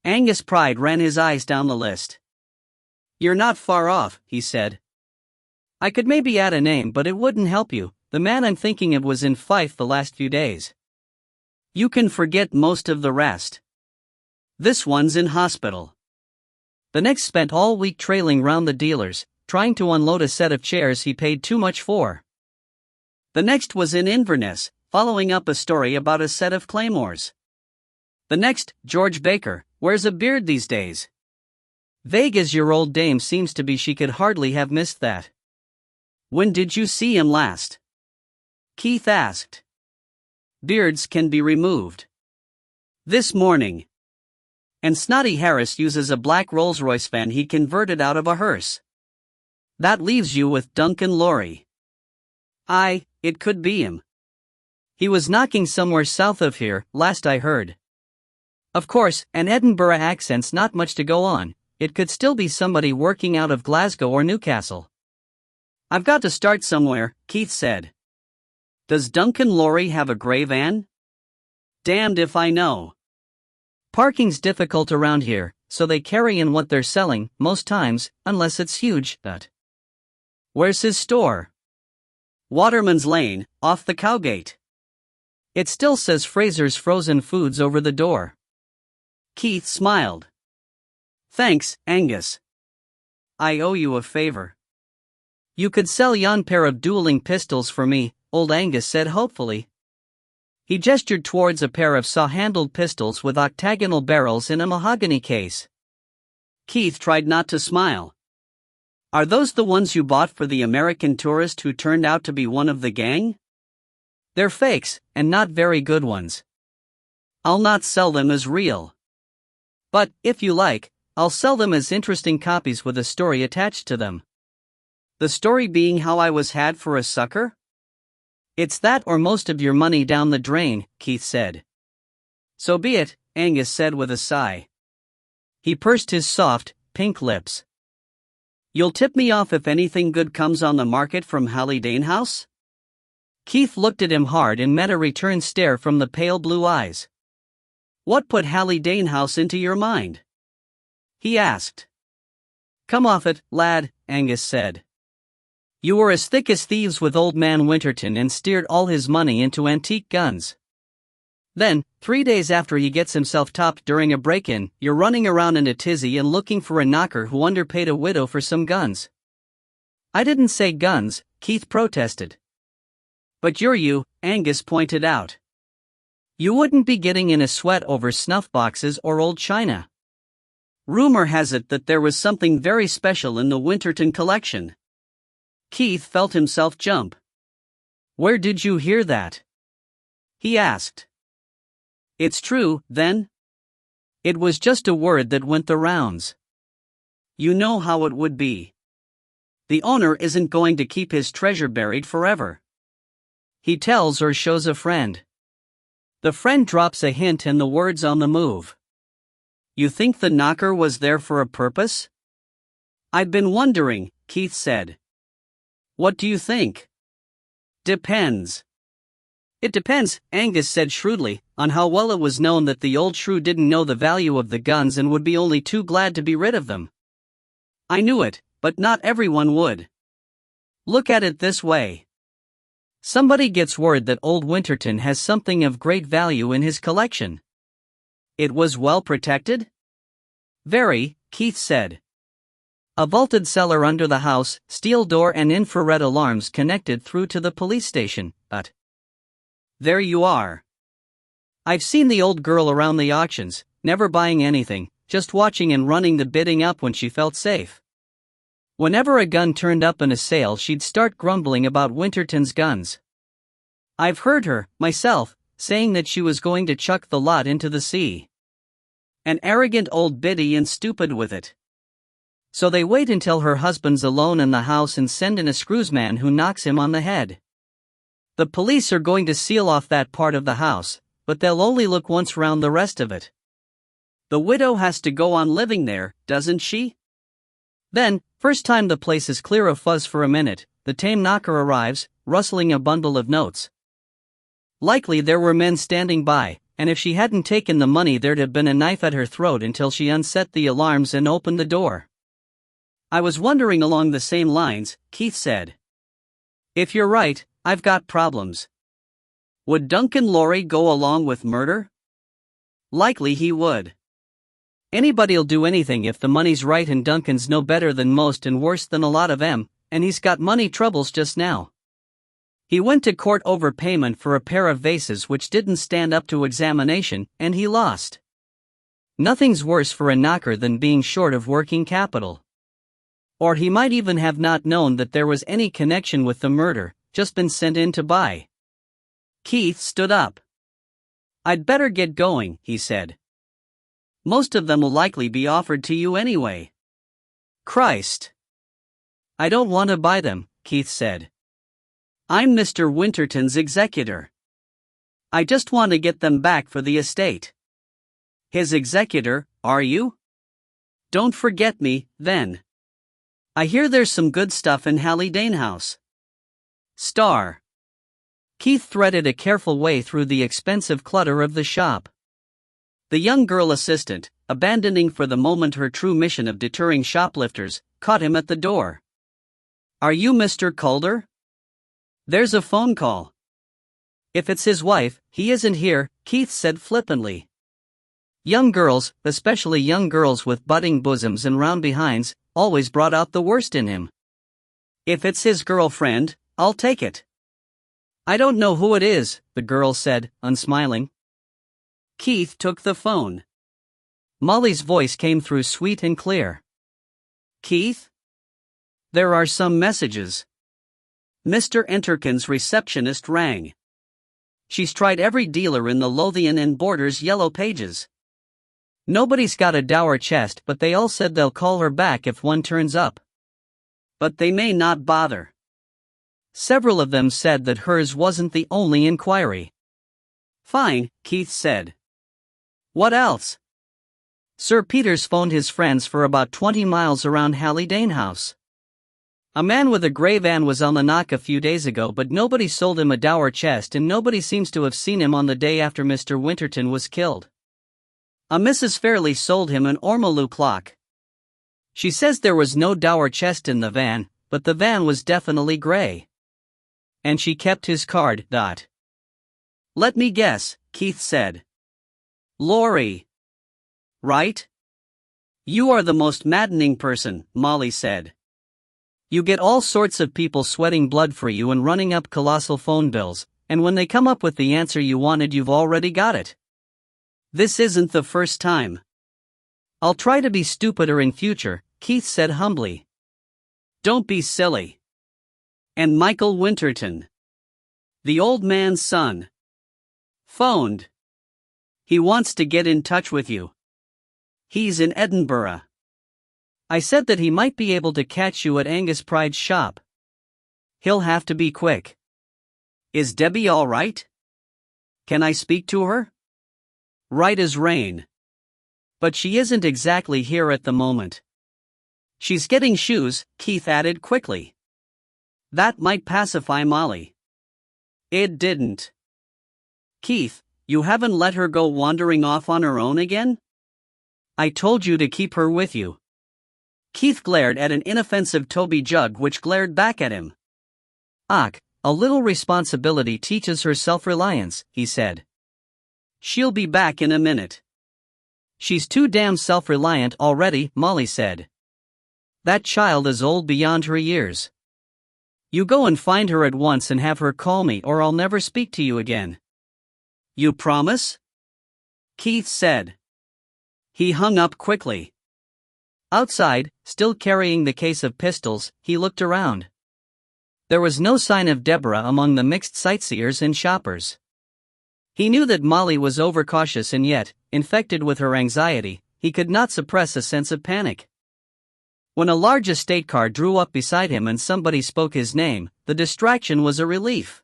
A: Angus Pride ran his eyes down the list. You're not far off, he said. I could maybe add a name, but it wouldn't help you. The man I'm thinking of was in Fife the last few days. You can forget most of the rest. This one's in hospital. The next spent all week trailing round the dealers, trying to unload a set of chairs he paid too much for. The next was in Inverness, following up a story about a set of claymores. The next, George Baker, wears a beard these days. Vague as your old dame seems to be, she could hardly have missed that. When did you see him last? Keith asked. Beards can be removed. This morning. And Snotty Harris uses a black Rolls-Royce van he converted out of a hearse. That leaves you with Duncan Lorry. It could be him. He was knocking somewhere south of here, last I heard. Of course, an Edinburgh accent's not much to go on. It could still be somebody working out of Glasgow or Newcastle. I've got to start somewhere, Keith said. Does Duncan Lorry have a grey van? Damned if I know. Parking's difficult around here, so they carry in what they're selling, most times, unless it's huge. Where's his store? Waterman's Lane, off the Cowgate. It still says Fraser's Frozen Foods over the door. Keith smiled. Thanks, Angus. I owe you a favor. You could sell yon pair of dueling pistols for me, old Angus said hopefully. He gestured towards a pair of saw-handled pistols with octagonal barrels in a mahogany case. Keith tried not to smile. Are those the ones you bought for the American tourist who turned out to be one of the gang? They're fakes, and not very good ones. I'll not sell them as real. But, if you like, I'll sell them as interesting copies with a story attached to them. The story being how I was had for a sucker? It's that or most of your money down the drain, Keith said. So be it, Angus said with a sigh. He pursed his soft, pink lips. You'll tip me off if anything good comes on the market from Hallidane House? Keith looked at him hard and met a return stare from the pale blue eyes. What put Hallidane House into your mind? He asked. Come off it, lad, Angus said. You were as thick as thieves with old man Winterton and steered all his money into antique guns. Then, 3 days after he gets himself topped during a break-in, you're running around in a tizzy and looking for a knocker who underpaid a widow for some guns. I didn't say guns, Keith protested. But you're you, Angus pointed out. You wouldn't be getting in a sweat over snuff boxes or old china. Rumor has it that there was something very special in the Winterton collection. Keith felt himself jump. Where did you hear that? He asked. It's true, then? It was just a word that went the rounds. You know how it would be. The owner isn't going to keep his treasure buried forever. He tells or shows a friend. The friend drops a hint and the word's on the move. You think the knocker was there for a purpose? I've been wondering, Keith said. What do you think? Depends. It depends, Angus said shrewdly, on how well it was known that the old shrew didn't know the value of the guns and would be only too glad to be rid of them. I knew it, but not everyone would. Look at it this way. Somebody gets word that old Winterton has something of great value in his collection. It was well protected? Very, Keith said. A vaulted cellar under the house, steel door and infrared alarms connected through to the police station, but... There you are. I've seen the old girl around the auctions, never buying anything, just watching and running the bidding up when she felt safe. Whenever a gun turned up in a sale, she'd start grumbling about Winterton's guns. I've heard her, myself, saying that she was going to chuck the lot into the sea. An arrogant old biddy and stupid with it. So they wait until her husband's alone in the house and send in a screwsman who knocks him on the head. The police are going to seal off that part of the house, but they'll only look once round the rest of it. The widow has to go on living there, doesn't she? Then, first time the place is clear of fuzz for a minute, the tame knocker arrives, rustling a bundle of notes. Likely there were men standing by, and if she hadn't taken the money there'd have been a knife at her throat until she unset the alarms and opened the door. I was wondering along the same lines, Keith said. If you're right, I've got problems. Would Duncan Lorry go along with murder? Likely he would. Anybody'll do anything if the money's right, and Duncan's no better than most and worse than a lot of 'em, and he's got money troubles just now. He went to court over payment for a pair of vases which didn't stand up to examination, and he lost. Nothing's worse for a knocker than being short of working capital. Or he might even have not known that there was any connection with the murder, just been sent in to buy. Keith stood up. I'd better get going, he said. Most of them will likely be offered to you anyway. Christ. I don't want to buy them, Keith said. I'm Mr. Winterton's executor. I just want to get them back for the estate. His executor, are you? Don't forget me, then. I hear there's some good stuff in Hallidane House. Star. Keith threaded a careful way through the expensive clutter of the shop. The young girl assistant, abandoning for the moment her true mission of deterring shoplifters, caught him at the door. Are you Mr. Calder? There's a phone call. If it's his wife, he isn't here, Keith said flippantly. Young girls, especially young girls with budding bosoms and round behinds, always brought out the worst in him. If it's his girlfriend, I'll take it. I don't know who it is, the girl said, unsmiling. Keith took the phone. Molly's voice came through sweet and clear. Keith? There are some messages. Mr. Enterkin's receptionist rang. She's tried every dealer in the Lothian and Borders yellow pages. Nobody's got a dour chest, but they all said they'll call her back if one turns up. But they may not bother. Several of them said that hers wasn't the only inquiry. Fine, Keith said. What else? Sir Peter's phoned his friends for about 20 miles around Hallidane House. A man with a grey van was on the knock a few days ago, but nobody sold him a dour chest and nobody seems to have seen him on the day after Mr. Winterton was killed. A Mrs. Fairley sold him an ormolu clock. She says there was no dour chest in the van, but the van was definitely grey. And she kept his card. Let me guess, Keith said. Laurie. Right? You are the most maddening person, Molly said. You get all sorts of people sweating blood for you and running up colossal phone bills, and when they come up with the answer you wanted, you've already got it. This isn't the first time. I'll try to be stupider in future, Keith said humbly. Don't be silly. And Michael Winterton, the old man's son, phoned. He wants to get in touch with you. He's in Edinburgh. I said that he might be able to catch you at Angus Pride's shop. He'll have to be quick. Is Debbie all right? Can I speak to her? Right as rain. But she isn't exactly here at the moment. She's getting shoes, Keith added quickly. That might pacify Molly. It didn't. Keith, you haven't let her go wandering off on her own again? I told you to keep her with you. Keith glared at an inoffensive Toby jug which glared back at him. A little responsibility teaches her self-reliance, he said. She'll be back in a minute. She's too damn self-reliant already, Molly said. That child is old beyond her years. You go and find her at once and have her call me or I'll never speak to you again. You promise? Keith said. He hung up quickly. Outside, still carrying the case of pistols, he looked around. There was no sign of Deborah among the mixed sightseers and shoppers. He knew that Molly was overcautious and yet, infected with her anxiety, he could not suppress a sense of panic. When a large estate car drew up beside him and somebody spoke his name, the distraction was a relief.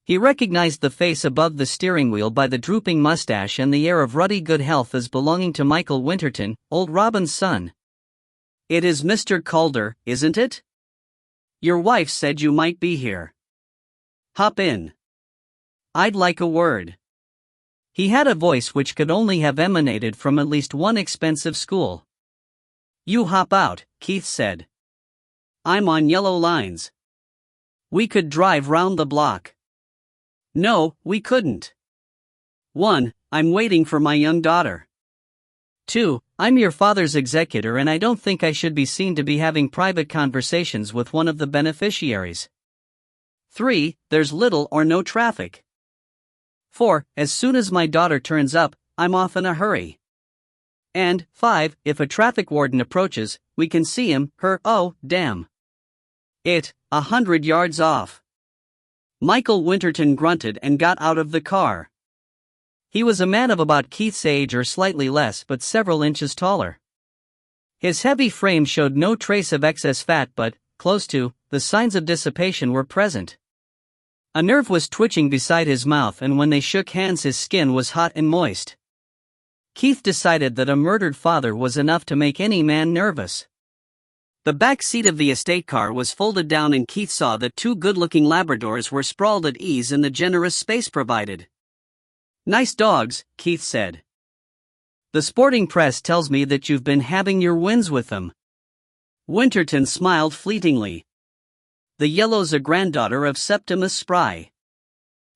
A: He recognized the face above the steering wheel by the drooping mustache and the air of ruddy good health as belonging to Michael Winterton, old Robin's son. It is Mr. Calder, isn't it? Your wife said you might be here. Hop in. I'd like a word. He had a voice which could only have emanated from at least one expensive school. You hop out, Keith said. I'm on yellow lines. We could drive round the block. No, we couldn't. 1. I'm waiting for my young daughter. 2. I'm your father's executor and I don't think I should be seen to be having private conversations with one of the beneficiaries. 3. There's little or no traffic. 4. As soon as my daughter turns up, I'm off in a hurry. And 5. If a traffic warden approaches, we can see him, her, oh, damn it, 100 yards off. Michael Winterton grunted and got out of the car. He was a man of about Keith's age or slightly less but several inches taller. His heavy frame showed no trace of excess fat but, close to, the signs of dissipation were present. A nerve was twitching beside his mouth and when they shook hands his skin was hot and moist. Keith decided that a murdered father was enough to make any man nervous. The back seat of the estate car was folded down and Keith saw that 2 good-looking Labradors were sprawled at ease in the generous space provided. Nice dogs, Keith said. The sporting press tells me that you've been having your wins with them. Winterton smiled fleetingly. The yellow's a granddaughter of Septimus Spry.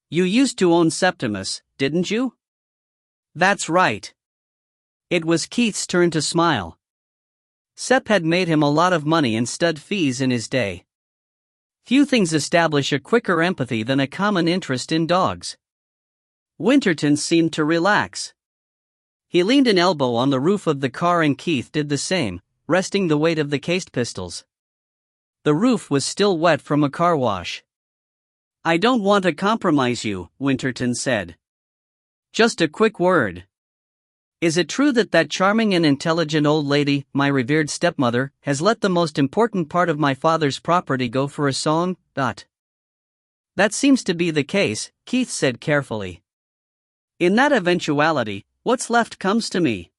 A: You used to own Septimus, didn't you? That's right. It was Keith's turn to smile. Sep had made him a lot of money in stud fees in his day. Few things establish a quicker empathy than a common interest in dogs. Winterton seemed to relax. He leaned an elbow on the roof of the car and Keith did the same, resting the weight of the cased pistols. The roof was still wet from a car wash. "I don't want to compromise you," Winterton said. "Just a quick word. Is it true that charming and intelligent old lady, my revered stepmother, has let the most important part of my father's property go for a song? That seems to be the case," Keith said carefully. "In that eventuality, what's left comes to me."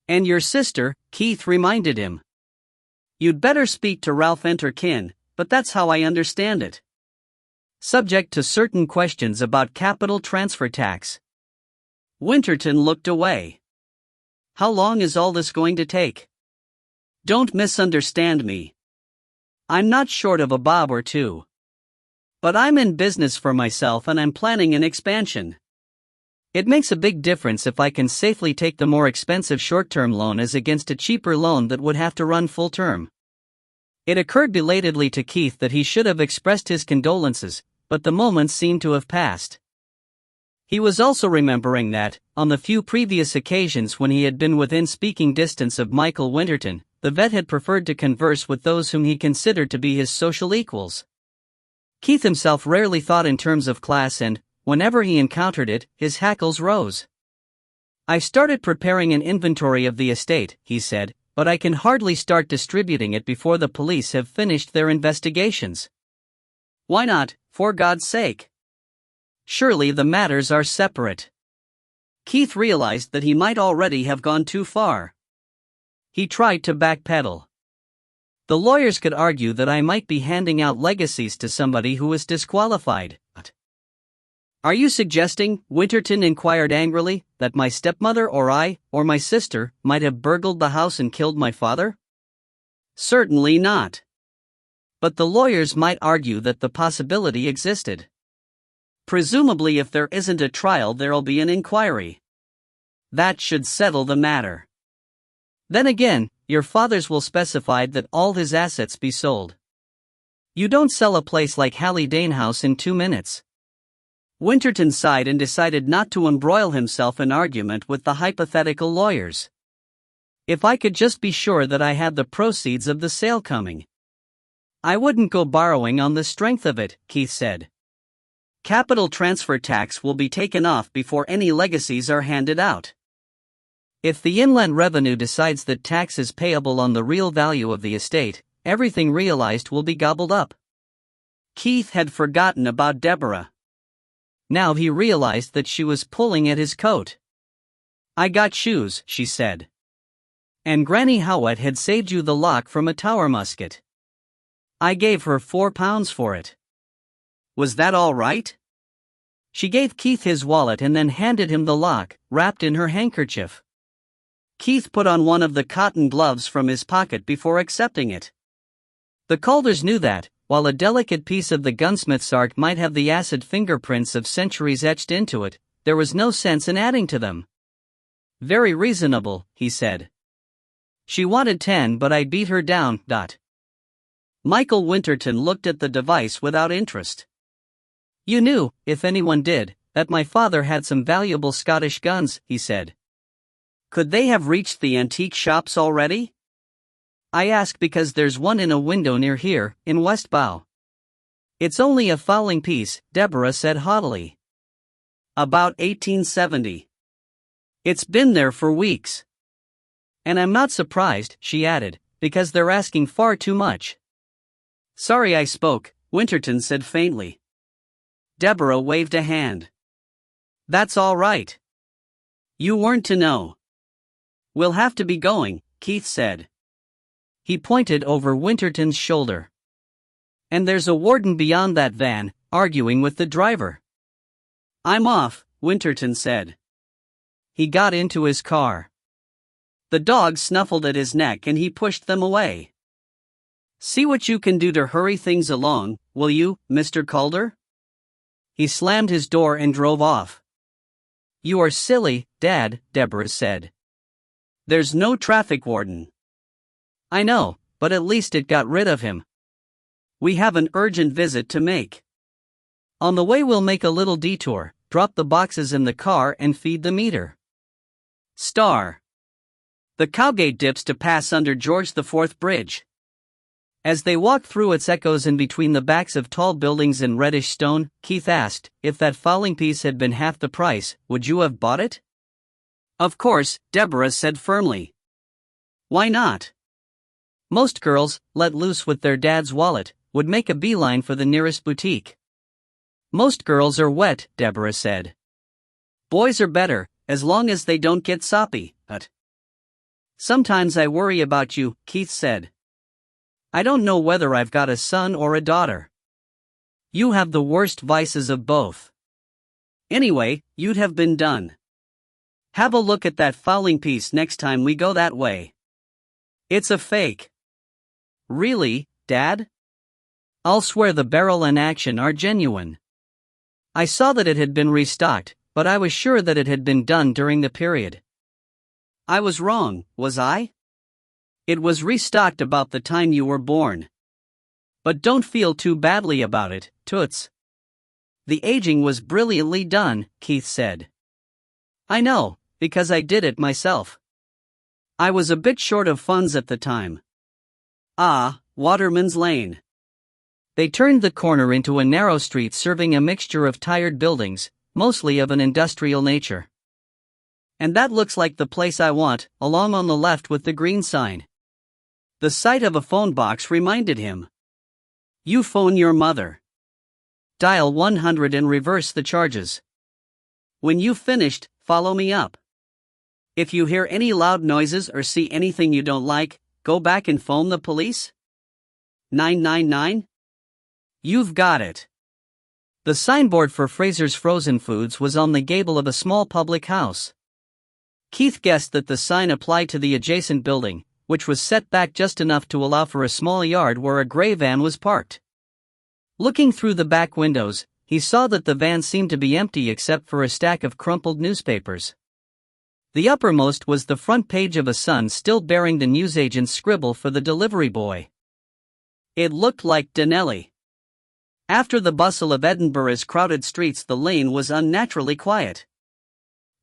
A: "And your sister," Keith reminded him. "You'd better speak to Ralph Enterkin, but that's how I understand it. Subject to certain questions about capital transfer tax." Winterton looked away. "How long is all this going to take? Don't misunderstand me. I'm not short of a bob or two. But I'm in business for myself and I'm planning an expansion. It makes a big difference if I can safely take the more expensive short-term loan as against a cheaper loan that would have to run full-term." It occurred belatedly to Keith that he should have expressed his condolences, but the moment seemed to have passed. He was also remembering that, on the few previous occasions when he had been within speaking distance of Michael Winterton, the vet had preferred to converse with those whom he considered to be his social equals. Keith himself rarely thought in terms of class and, whenever he encountered it, his hackles rose. "I've started preparing an inventory of the estate," he said, "but I can hardly start distributing it before the police have finished their investigations." "Why not, for God's sake? Surely the matters are separate." Keith realized that he might already have gone too far. He tried to backpedal. "The lawyers could argue that I might be handing out legacies to somebody who was disqualified." "Are you suggesting," Winterton inquired angrily, "that my stepmother or I, or my sister, might have burgled the house and killed my father?" "Certainly not. But the lawyers might argue that the possibility existed. Presumably if there isn't a trial there'll be an inquiry. That should settle the matter. Then again, your father's will specify that all his assets be sold. You don't sell a place like Hallidane House in 2 minutes." Winterton sighed and decided not to embroil himself in argument with the hypothetical lawyers. "If I could just be sure that I had the proceeds of the sale coming. I wouldn't go borrowing on the strength of it," Keith said. "Capital transfer tax will be taken off before any legacies are handed out. If the Inland Revenue decides that tax is payable on the real value of the estate, everything realized will be gobbled up." Keith had forgotten about Deborah. Now he realized that she was pulling at his coat. "I got shoes," she said. "And Granny Howat had saved you the lock from a Tower musket. I gave her £4 for it. Was that all right?" She gave Keith his wallet and then handed him the lock, wrapped in her handkerchief. Keith put on one of the cotton gloves from his pocket before accepting it. The Calders knew that, while a delicate piece of the gunsmith's art might have the acid fingerprints of centuries etched into it, there was no sense in adding to them. "Very reasonable," he said. "She wanted 10 but I beat her down." Michael Winterton looked at the device without interest. "You knew, if anyone did, that my father had some valuable Scottish guns," he said. "Could they have reached the antique shops already?" "I ask because there's one in a window near here, in West Bow." "It's only a fowling piece," Deborah said haughtily. "About 1870. It's been there for weeks. And I'm not surprised," she added, "because they're asking far too much." "Sorry I spoke," Winterton said faintly. Deborah waved a hand. "That's all right. You weren't to know." "We'll have to be going," Keith said. He pointed over Winterton's shoulder. "And there's a warden beyond that van, arguing with the driver." "I'm off," Winterton said. He got into his car. The dogs snuffled at his neck and he pushed them away. "See what you can do to hurry things along, will you, Mr. Calder?" He slammed his door and drove off. "You are silly, Dad," Deborah said. "There's no traffic warden." "I know, but at least it got rid of him." We have an urgent visit to make. On the way we'll make a little detour, drop the boxes in the car and feed the meter. Star. The Cowgate dips to pass under George IV Bridge. As they walked through its echoes in between the backs of tall buildings in reddish stone, Keith asked, if that fowling piece had been half the price, would you have bought it? Of course, Deborah said firmly. Why not? Most girls, let loose with their dad's wallet, would make a beeline for the nearest boutique. Most girls are wet, Deborah said. Boys are better, as long as they don't get soppy, but. Sometimes I worry about you, Keith said. I don't know whether I've got a son or a daughter. You have the worst vices of both. Anyway, you'd have been done. Have a look at that fowling piece next time we go that way. It's a fake. Really, Dad? I'll swear the barrel and action are genuine. I saw that it had been restocked, but I was sure that it had been done during the period. I was wrong, was I? It was restocked about the time you were born. But don't feel too badly about it, Toots. The aging was brilliantly done, Keith said. I know, because I did it myself. I was a bit short of funds at the time. Ah, Waterman's Lane. They turned the corner into a narrow street serving a mixture of tired buildings, mostly of an industrial nature. And that looks like the place I want, along on the left with the green sign. The sight of a phone box reminded him. You phone your mother. Dial 100 and reverse the charges. When you've finished, follow me up. If you hear any loud noises or see anything you don't like, go back and phone the police. 999? You've got it. The signboard for Fraser's Frozen Foods was on the gable of a small public house. Keith guessed that the sign applied to the adjacent building, which was set back just enough to allow for a small yard where a gray van was parked. Looking through the back windows, he saw that the van seemed to be empty except for a stack of crumpled newspapers. The uppermost was the front page of a Sun still bearing the newsagent's scribble for the delivery boy. It looked like Denelli. After the bustle of Edinburgh's crowded streets, the lane was unnaturally quiet.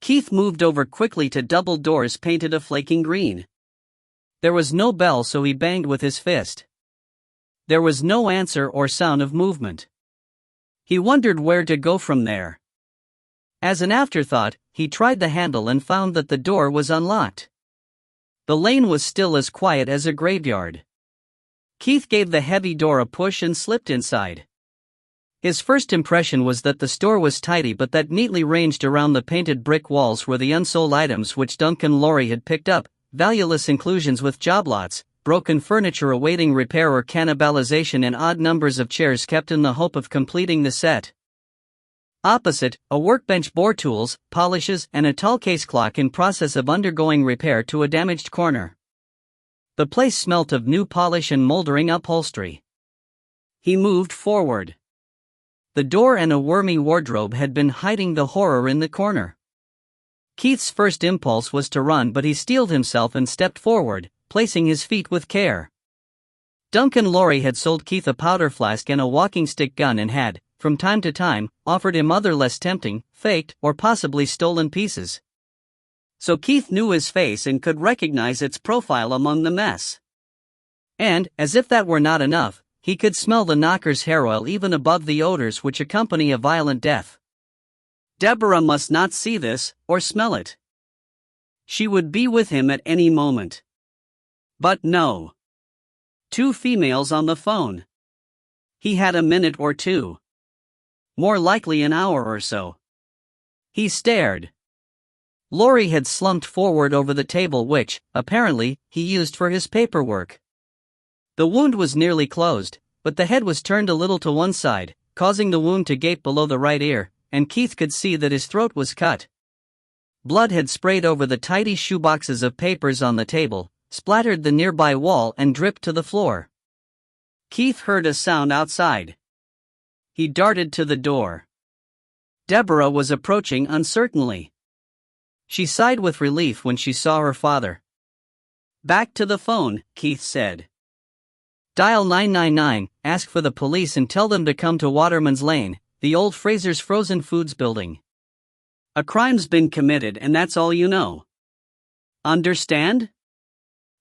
A: Keith moved over quickly to double doors painted a flaking green. There was no bell, so he banged with his fist. There was no answer or sound of movement. He wondered where to go from there. As an afterthought, he tried the handle and found that the door was unlocked. The lane was still as quiet as a graveyard. Keith gave the heavy door a push and slipped inside. His first impression was that the store was tidy, but that neatly ranged around the painted brick walls were the unsold items which Duncan Lorry had picked up, valueless inclusions with job lots, broken furniture awaiting repair or cannibalization, and odd numbers of chairs kept in the hope of completing the set. Opposite, a workbench bore tools, polishes, and a tall case clock in process of undergoing repair to a damaged corner. The place smelt of new polish and moldering upholstery. He moved forward. The door and a wormy wardrobe had been hiding the horror in the corner. Keith's first impulse was to run, but he steeled himself and stepped forward, placing his feet with care. Duncan Lorry had sold Keith a powder flask and a walking stick gun and had, from time to time, offered him other less tempting, faked, or possibly stolen pieces. So Keith knew his face and could recognize its profile among the mess. And, as if that were not enough, he could smell the knocker's hair oil even above the odors which accompany a violent death. Deborah must not see this, or smell it. She would be with him at any moment. But no. 2 females on the phone. He had a minute or two. More likely an hour or so. He stared. Lorry had slumped forward over the table which, apparently, he used for his paperwork. The wound was nearly closed, but the head was turned a little to one side, causing the wound to gape below the right ear, and Keith could see that his throat was cut. Blood had sprayed over the tidy shoeboxes of papers on the table, splattered the nearby wall, and dripped to the floor. Keith heard a sound outside. He darted to the door. Deborah was approaching uncertainly. She sighed with relief when she saw her father. Back to the phone, Keith said. Dial 999, ask for the police and tell them to come to Waterman's Lane, the old Fraser's Frozen Foods building. A crime's been committed and that's all you know. Understand?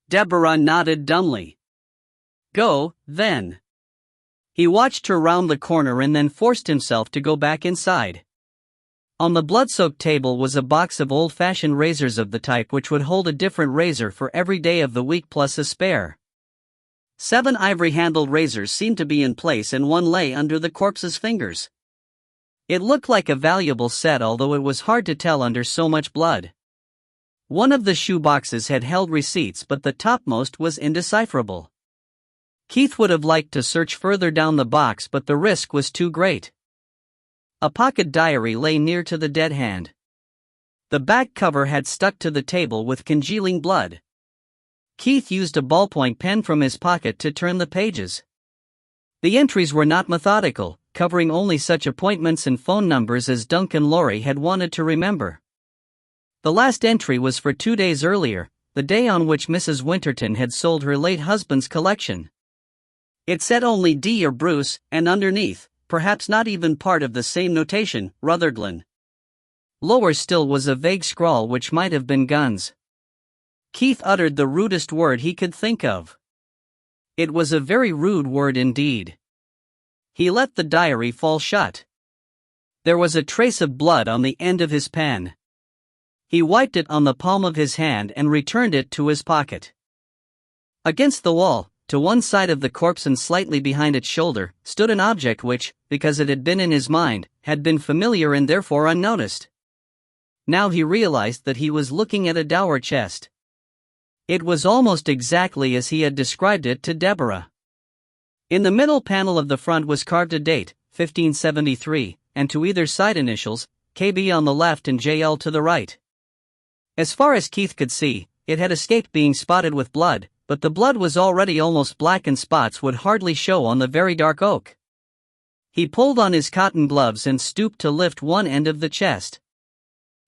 A: Deborah nodded dumbly. Go, then. He watched her round the corner and then forced himself to go back inside. On the blood-soaked table was a box of old-fashioned razors of the type which would hold a different razor for every day of the week plus a spare. 7 ivory-handled razors seemed to be in place and one lay under the corpse's fingers. It looked like a valuable set, although it was hard to tell under so much blood. One of the shoe boxes had held receipts, but the topmost was indecipherable. Keith would have liked to search further down the box, but the risk was too great. A pocket diary lay near to the dead hand. The back cover had stuck to the table with congealing blood. Keith used a ballpoint pen from his pocket to turn the pages. The entries were not methodical, covering only such appointments and phone numbers as Duncan Lorry had wanted to remember. The last entry was for 2 days earlier, the day on which Mrs. Winterton had sold her late husband's collection. It said only D or Bruce, and underneath, perhaps not even part of the same notation, Rutherglen. Lower still was a vague scrawl which might have been guns. Keith uttered the rudest word he could think of. It was a very rude word indeed. He let the diary fall shut. There was a trace of blood on the end of his pen. He wiped it on the palm of his hand and returned it to his pocket. Against the wall, to one side of the corpse and slightly behind its shoulder, stood an object which, because it had been in his mind, had been familiar and therefore unnoticed. Now he realized that he was looking at a dower chest. It was almost exactly as he had described it to Deborah. In the middle panel of the front was carved a date, 1573, and to either side initials, KB on the left and JL to the right. As far as Keith could see, it had escaped being spotted with blood, but the blood was already almost black and spots would hardly show on the very dark oak. He pulled on his cotton gloves and stooped to lift one end of the chest.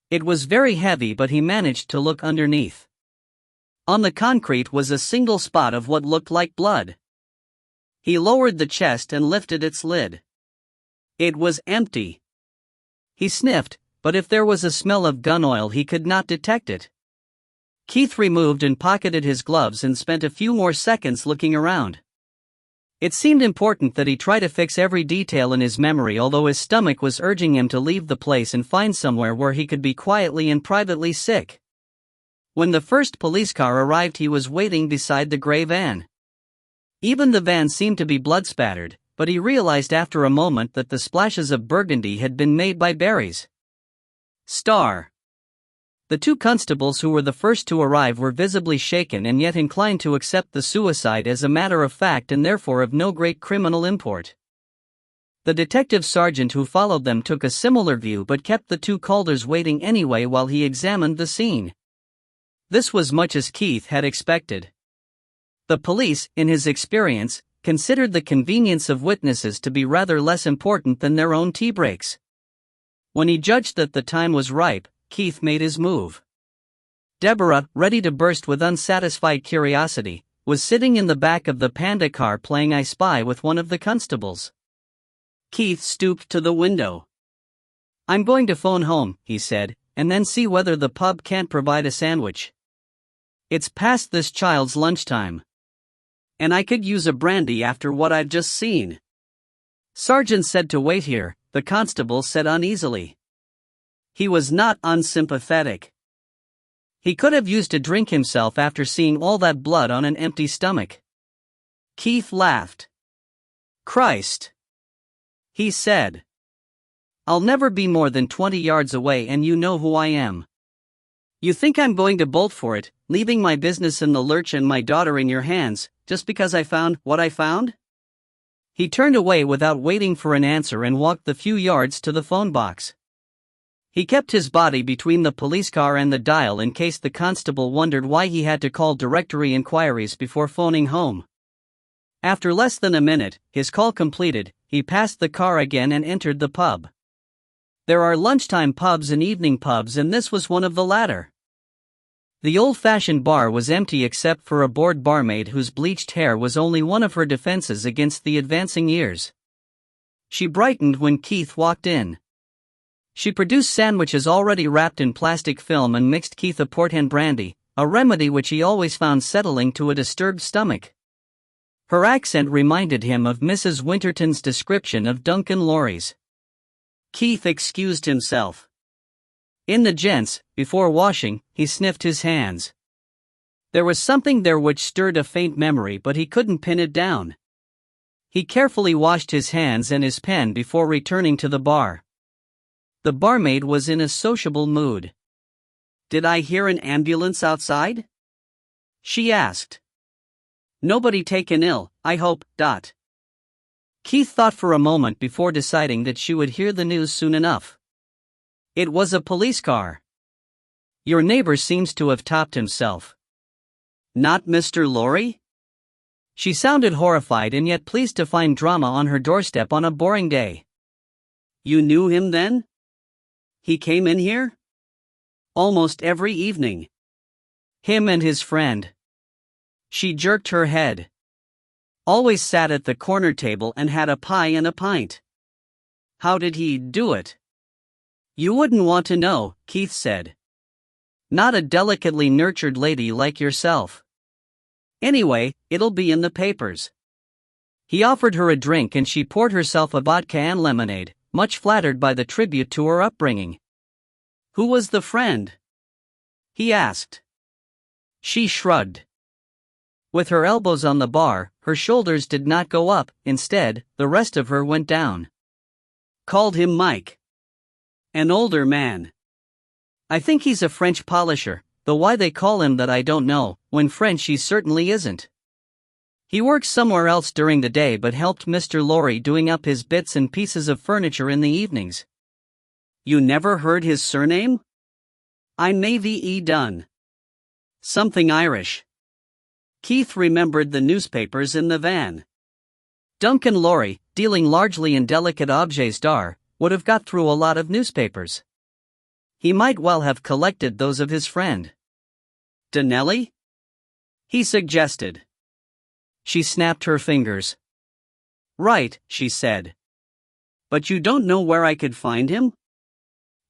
A: It was very heavy, but he managed to look underneath. On the concrete was a single spot of what looked like blood. He lowered the chest and lifted its lid. It was empty. He sniffed, but if there was a smell of gun oil he could not detect it. Keith removed and pocketed his gloves and spent a few more seconds looking around. It seemed important that he try to fix every detail in his memory, although his stomach was urging him to leave the place and find somewhere where he could be quietly and privately sick. When the first police car arrived, he was waiting beside the gray van. Even the van seemed to be blood-spattered, but he realized after a moment that the splashes of burgundy had been made by berries. Star. The 2 constables who were the first to arrive were visibly shaken and yet inclined to accept the suicide as a matter of fact and therefore of no great criminal import. The detective sergeant who followed them took a similar view but kept the 2 Calders waiting anyway while he examined the scene. This was much as Keith had expected. The police, in his experience, considered the convenience of witnesses to be rather less important than their own tea breaks. When he judged that the time was ripe, Keith made his move. Deborah, ready to burst with unsatisfied curiosity, was sitting in the back of the Panda car playing I Spy with one of the constables. Keith stooped to the window. "I'm going to phone home," he said, "and then see whether the pub can't provide a sandwich. It's past this child's lunchtime. And I could use a brandy after what I've just seen." "Sergeant said to wait here," the constable said uneasily. He was not unsympathetic. He could have used a drink himself after seeing all that blood on an empty stomach. Keith laughed. "Christ," he said. "I'll never be more than 20 yards away and you know who I am. You think I'm going to bolt for it, leaving my business in the lurch and my daughter in your hands, just because I found what I found?" He turned away without waiting for an answer and walked the few yards to the phone box. He kept his body between the police car and the dial in case the constable wondered why he had to call directory inquiries before phoning home. After less than a minute, his call completed, he passed the car again and entered the pub. There are lunchtime pubs and evening pubs, and this was one of the latter. The old-fashioned bar was empty except for a bored barmaid whose bleached hair was only one of her defenses against the advancing years. She brightened when Keith walked in. She produced sandwiches already wrapped in plastic film and mixed Keith a port and brandy, a remedy which he always found settling to a disturbed stomach. Her accent reminded him of Mrs. Winterton's description of Duncan Lorry's. Keith excused himself. In the gents, before washing, he sniffed his hands. There was something there which stirred a faint memory, but he couldn't pin it down. He carefully washed his hands and his pen before returning to the bar. The barmaid was in a sociable mood. "Did I hear an ambulance outside?" she asked. "Nobody taken ill, I hope, Dot." Keith thought for a moment before deciding that she would hear the news soon enough. It was a police car. "Your neighbor seems to have topped himself." "Not Mr. Lorry?" She sounded horrified and yet pleased to find drama on her doorstep on a boring day. "You knew him then? He came in here?" "Almost every evening." "Him and his friend." She jerked her head. "Always sat at the corner table and had a pie and a pint." "How did he do it?" "You wouldn't want to know," Keith said. "Not a delicately nurtured lady like yourself. Anyway, it'll be in the papers." He offered her a drink and she poured herself a vodka and lemonade, much flattered by the tribute to her upbringing. "Who was the friend?" he asked. She shrugged. With her elbows on the bar, her shoulders did not go up, instead, the rest of her went down. "Called him Mike. An older man. I think he's a French polisher, though why they call him that I don't know, when French he certainly isn't. He works somewhere else during the day but helped Mr. Lorry doing up his bits and pieces of furniture in the evenings." "You never heard his surname?" "I'm Mavie E. Dunn. Something Irish." Keith remembered the newspapers in the van. Duncan Lorry, dealing largely in delicate objets d'art, would have got through a lot of newspapers. He might well have collected those of his friend. "Donnelly?" he suggested. She snapped her fingers. "Right," she said. "But you don't know where I could find him?"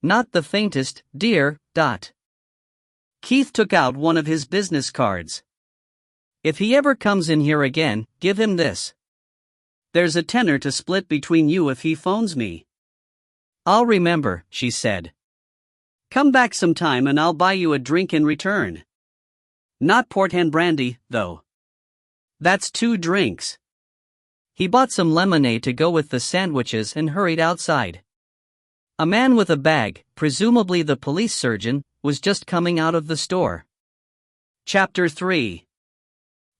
A: "Not the faintest, dear, Dot." Keith took out one of his business cards. "If he ever comes in here again, give him this. There's a tenner to split between you if he phones me." "I'll remember," she said. "Come back sometime and I'll buy you a drink in return. Not port and brandy, though. That's 2 drinks." He bought some lemonade to go with the sandwiches and hurried outside. A man with a bag, presumably the police surgeon, was just coming out of the store. Chapter 3.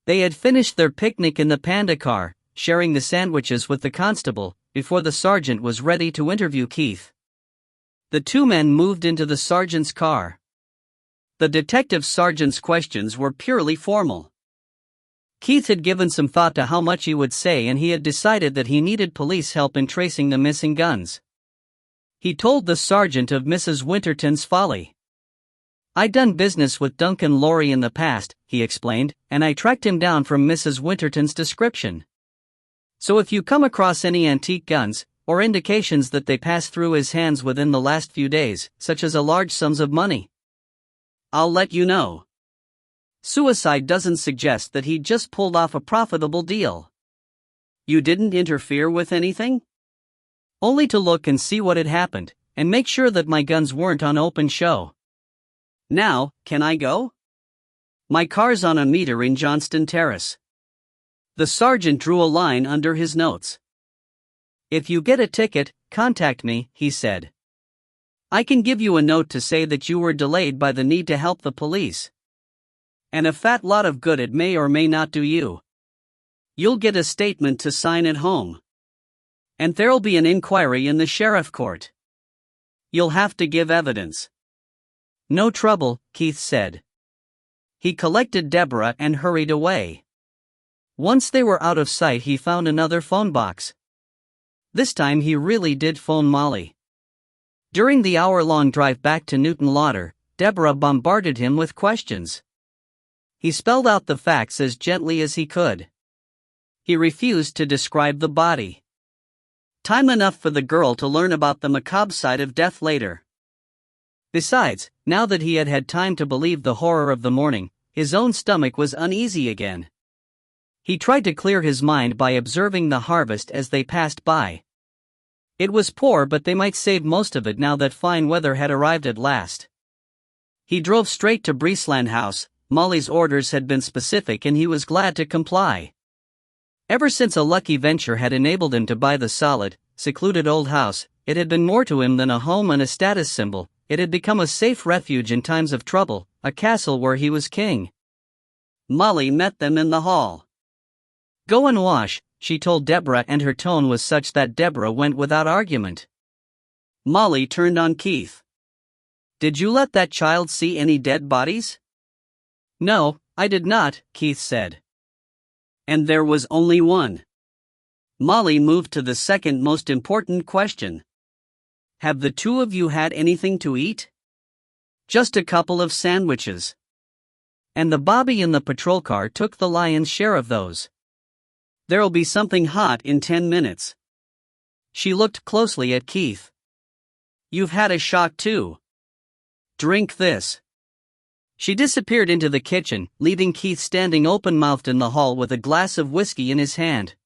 A: They had finished their picnic in the panda car, sharing the sandwiches with the constable, before the sergeant was ready to interview Keith. The 2 men moved into the sergeant's car. The detective sergeant's questions were purely formal. Keith had given some thought to how much he would say and he had decided that he needed police help in tracing the missing guns. He told the sergeant of Mrs. Winterton's folly. "I'd done business with Duncan Lorry in the past," he explained, "and I tracked him down from Mrs. Winterton's description. So if you come across any antique guns, or indications that they passed through his hands within the last few days, such as large sums of money, I'll let you know. Suicide doesn't suggest that he just pulled off a profitable deal." "You didn't interfere with anything?" "Only to look and see what had happened, and make sure that my guns weren't on open show." "Now, can I go? My car's on a meter in Johnston Terrace." The sergeant drew a line under his notes. "If you get a ticket, contact me," he said. "I can give you a note to say that you were delayed by the need to help the police. And a fat lot of good it may or may not do you. You'll get a statement to sign at home. And there'll be an inquiry in the sheriff court. You'll have to give evidence." "No trouble," Keith said. He collected Deborah and hurried away. Once they were out of sight, he found another phone box. This time he really did phone Molly. During the hour-long drive back to Newton Lauder, Deborah bombarded him with questions. He spelled out the facts as gently as he could. He refused to describe the body. Time enough for the girl to learn about the macabre side of death later. Besides, now that he had had time to believe the horror of the morning, his own stomach was uneasy again. He tried to clear his mind by observing the harvest as they passed by. It was poor, but they might save most of it now that fine weather had arrived at last. He drove straight to Breesland House. Molly's orders had been specific and he was glad to comply. Ever since a lucky venture had enabled him to buy the solid, secluded old house, it had been more to him than a home and a status symbol. It had become a safe refuge in times of trouble, a castle where he was king. Molly met them in the hall. "Go and wash," she told Deborah, and her tone was such that Deborah went without argument. Molly turned on Keith. "Did you let that child see any dead bodies?" "No, I did not," Keith said. "And there was only one." Molly moved to the second most important question. "Have the two of you had anything to eat?" "Just a couple of sandwiches." "And the Bobby in the patrol car took the lion's share of those." "There'll be something hot in 10 minutes. She looked closely at Keith. "You've had a shock too. Drink this." She disappeared into the kitchen, leaving Keith standing open-mouthed in the hall with a glass of whiskey in his hand.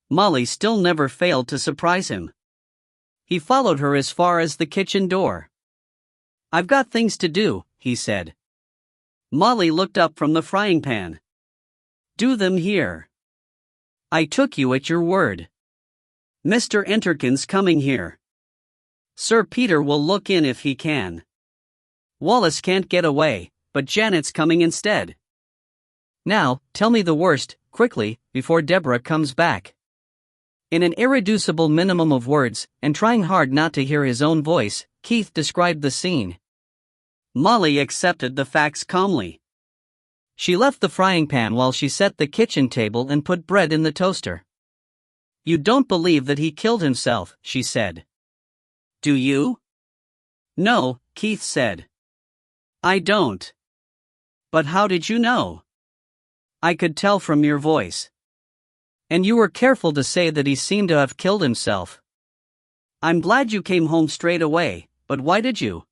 A: Molly still never failed to surprise him. He followed her as far as the kitchen door. "I've got things to do," he said. Molly looked up from the frying pan. "Do them here." "I took you at your word." "Mr. Enterkin's coming here. Sir Peter will look in if he can. Wallace can't get away, but Janet's coming instead. Now, tell me the worst, quickly, before Deborah comes back." In an irreducible minimum of words, and trying hard not to hear his own voice, Keith described the scene. Molly accepted the facts calmly. She left the frying pan while she set the kitchen table and put bread in the toaster. "You don't believe that he killed himself," she said. "Do you?" "No," Keith said. "I don't." "But how did you know?" "I could tell from your voice." "And you were careful to say that he seemed to have killed himself." "I'm glad you came home straight away, but why did you?"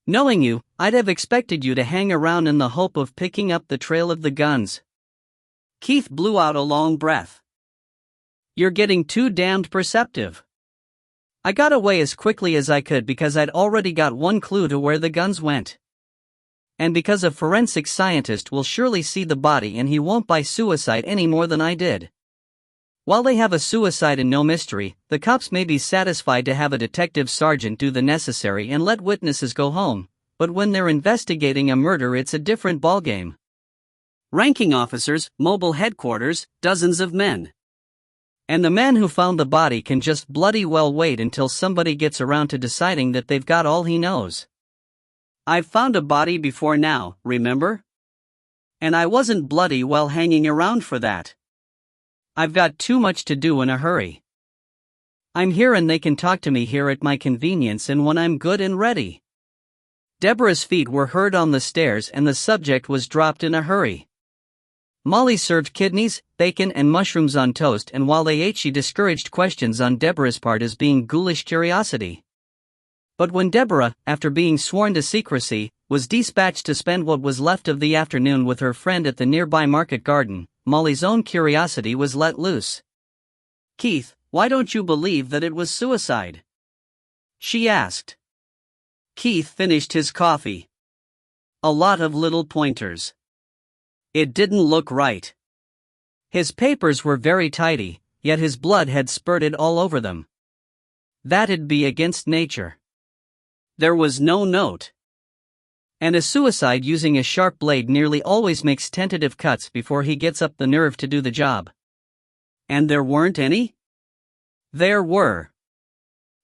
A: "Knowing you, I'd have expected you to hang around in the hope of picking up the trail of the guns." Keith blew out a long breath. "You're getting too damned perceptive. I got away as quickly as I could because I'd already got one clue to where the guns went. And because a forensic scientist will surely see the body and he won't buy suicide any more than I did. While they have a suicide and no mystery, the cops may be satisfied to have a detective sergeant do the necessary and let witnesses go home, but when they're investigating a murder it's a different ballgame. Ranking officers, mobile headquarters, dozens of men. And the man who found the body can just bloody well wait until somebody gets around to deciding that they've got all he knows. I've found a body before now, remember? And I wasn't bloody well hanging around for that. I've got too much to do in a hurry. I'm here and they can talk to me here at my convenience and when I'm good and ready." Deborah's feet were heard on the stairs and the subject was dropped in a hurry. Molly served kidneys, bacon and mushrooms on toast, and while they ate she discouraged questions on Deborah's part as being ghoulish curiosity. But when Deborah, after being sworn to secrecy, was dispatched to spend what was left of the afternoon with her friend at the nearby market garden, Molly's own curiosity was let loose. "Keith, why don't you believe that it was suicide?" she asked. Keith finished his coffee. A lot of little pointers. It didn't look right. His papers were very tidy, yet his blood had spurted all over them. That'd be against nature. There was no note. And a suicide using a sharp blade nearly always makes tentative cuts before he gets up the nerve to do the job. And there weren't any? There were.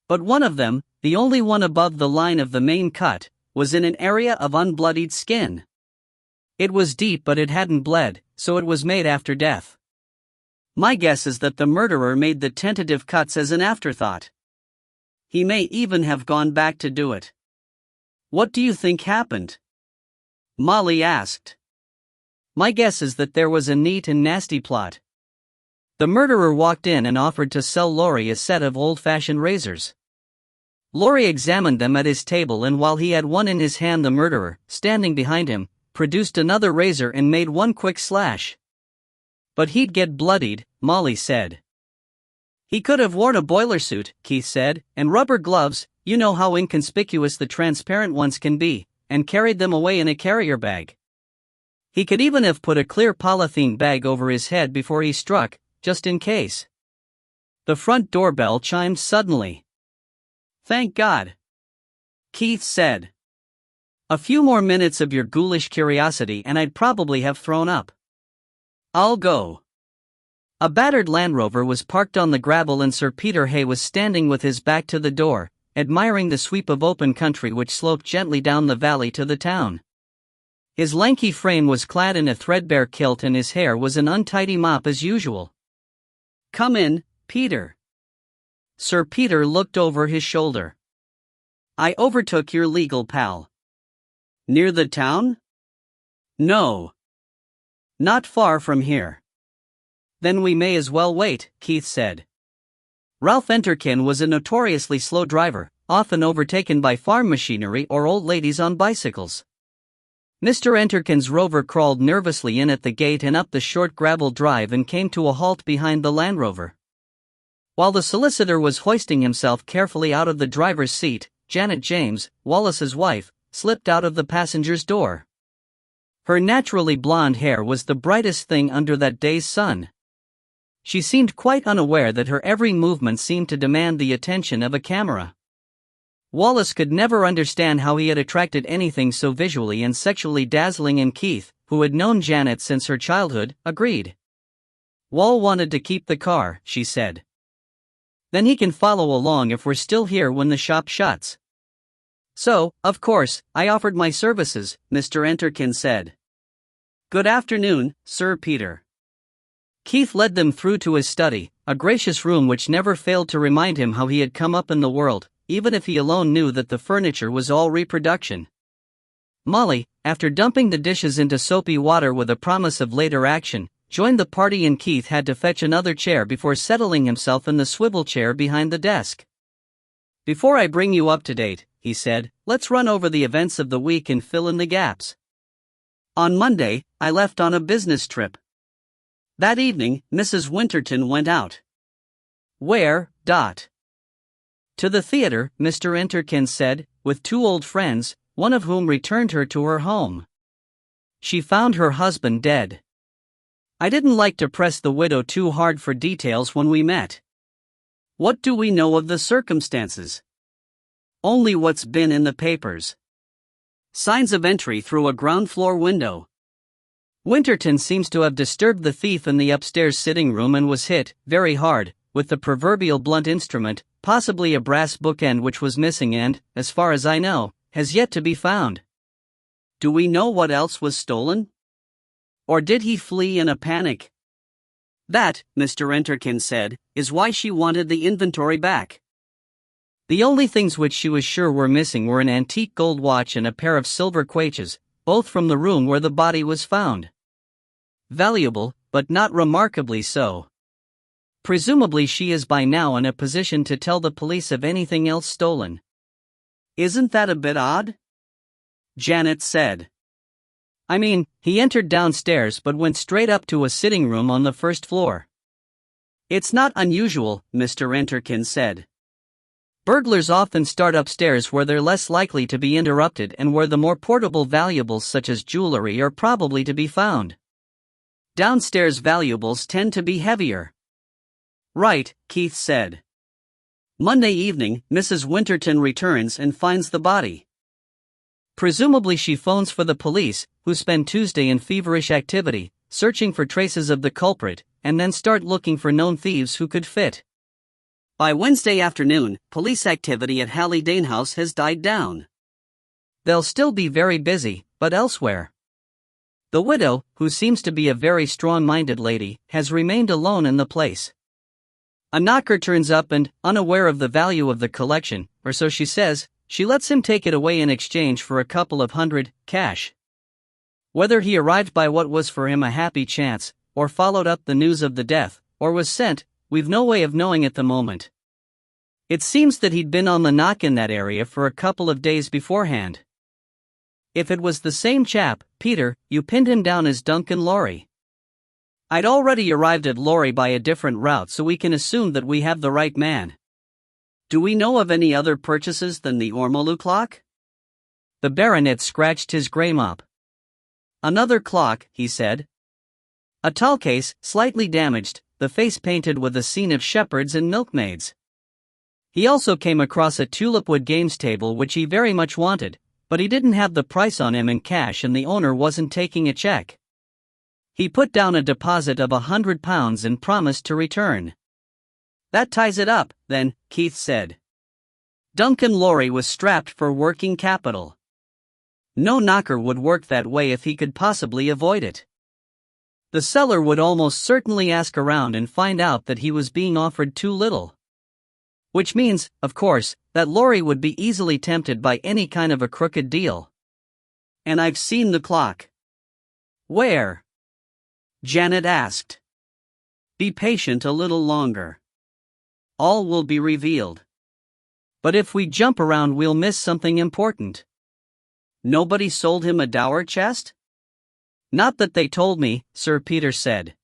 A: But one of them, the only one above the line of the main cut, was in an area of unbloodied skin. It was deep but it hadn't bled, so it was made after death. My guess is that the murderer made the tentative cuts as an afterthought. He may even have gone back to do it. What do you think happened? Molly asked. My guess is that there was a neat and nasty plot. The murderer walked in and offered to sell Laurie a set of old-fashioned razors. Laurie examined them at his table, and while he had one in his hand, the murderer, standing behind him, produced another razor and made one quick slash. But he'd get bloodied, Molly said. He could have worn a boiler suit, Keith said, and rubber gloves, you know how inconspicuous the transparent ones can be, and carried them away in a carrier bag. He could even have put a clear polythene bag over his head before he struck, just in case. The front doorbell chimed suddenly. Thank God, Keith said. A few more minutes of your ghoulish curiosity and I'd probably have thrown up. I'll go. A battered Land Rover was parked on the gravel, and Sir Peter Hay was standing with his back to the door, admiring the sweep of open country which sloped gently down the valley to the town. His lanky frame was clad in a threadbare kilt and his hair was an untidy mop as usual. Come in, Peter. Sir Peter looked over his shoulder. I overtook your legal pal. Near the town? No. Not far from here. Then we may as well wait, Keith said. Ralph Enterkin was a notoriously slow driver, often overtaken by farm machinery or old ladies on bicycles. Mr. Enterkin's Rover crawled nervously in at the gate and up the short gravel drive and came to a halt behind the Land Rover. While the solicitor was hoisting himself carefully out of the driver's seat, Janet James, Wallace's wife, slipped out of the passenger's door. Her naturally blonde hair was the brightest thing under that day's sun. She seemed quite unaware that her every movement seemed to demand the attention of a camera. Wallace could never understand how he had attracted anything so visually and sexually dazzling, and Keith, who had known Janet since her childhood, agreed. Wall wanted to keep the car, she said. Then he can follow along if we're still here when the shop shuts. So, of course, I offered my services, Mr. Enterkin said. Good afternoon, Sir Peter. Keith led them through to his study, a gracious room which never failed to remind him how he had come up in the world, even if he alone knew that the furniture was all reproduction. Molly, after dumping the dishes into soapy water with a promise of later action, joined the party, and Keith had to fetch another chair before settling himself in the swivel chair behind the desk. Before I bring you up to date, he said, let's run over the events of the week and fill in the gaps. On Monday, I left on a business trip. That evening, Mrs. Winterton went out. Where? To the theater, Mr. Enterkin said, with two old friends, one of whom returned her to her home. She found her husband dead. I didn't like to press the widow too hard for details when we met. What do we know of the circumstances? Only what's been in the papers. Signs of entry through a ground floor window. Winterton seems to have disturbed the thief in the upstairs sitting room and was hit, very hard, with the proverbial blunt instrument, possibly a brass bookend which was missing and, as far as I know, has yet to be found. Do we know what else was stolen? Or did he flee in a panic? That, Mr. Enterkin said, is why she wanted the inventory back. The only things which she was sure were missing were an antique gold watch and a pair of silver quaches, both from the room where the body was found. Valuable, but not remarkably so. Presumably she is by now in a position to tell the police of anything else stolen. Isn't that a bit odd? Janet said. I mean, he entered downstairs but went straight up to a sitting room on the first floor. It's not unusual, Mr. Enterkin said. Burglars often start upstairs where they're less likely to be interrupted and where the more portable valuables such as jewelry are probably to be found. Downstairs valuables tend to be heavier. Right, Keith said. Monday evening, Mrs. Winterton returns and finds the body. Presumably she phones for the police, who spend Tuesday in feverish activity, searching for traces of the culprit, and then start looking for known thieves who could fit. By Wednesday afternoon, police activity at Hallidane House has died down. They'll still be very busy, but elsewhere. The widow, who seems to be a very strong-minded lady, has remained alone in the place. A knocker turns up and, unaware of the value of the collection, or so she says, she lets him take it away in exchange for a couple of hundred, cash. Whether he arrived by what was for him a happy chance, or followed up the news of the death, or was sent, we've no way of knowing at the moment. It seems that he'd been on the knock in that area for a couple of days beforehand. If it was the same chap, Peter, you pinned him down as Duncan Lorry. I'd already arrived at Lorry by a different route, so we can assume that we have the right man. Do we know of any other purchases than the ormolu clock? The baronet scratched his grey mop. Another clock, he said. A tall case, slightly damaged, the face painted with a scene of shepherds and milkmaids. He also came across a tulipwood games table which he very much wanted, but he didn't have the price on him in cash and the owner wasn't taking a check. He put down a deposit of £100 and promised to return. That ties it up, then, Keith said. Duncan Lorry was strapped for working capital. No knocker would work that way if he could possibly avoid it. The seller would almost certainly ask around and find out that he was being offered too little. Which means, of course, that Lorry would be easily tempted by any kind of a crooked deal. And I've seen the clock. Where? Janet asked. Be patient a little longer. All will be revealed. But if we jump around, we'll miss something important. Nobody sold him a dower chest? Not that they told me, Sir Peter said.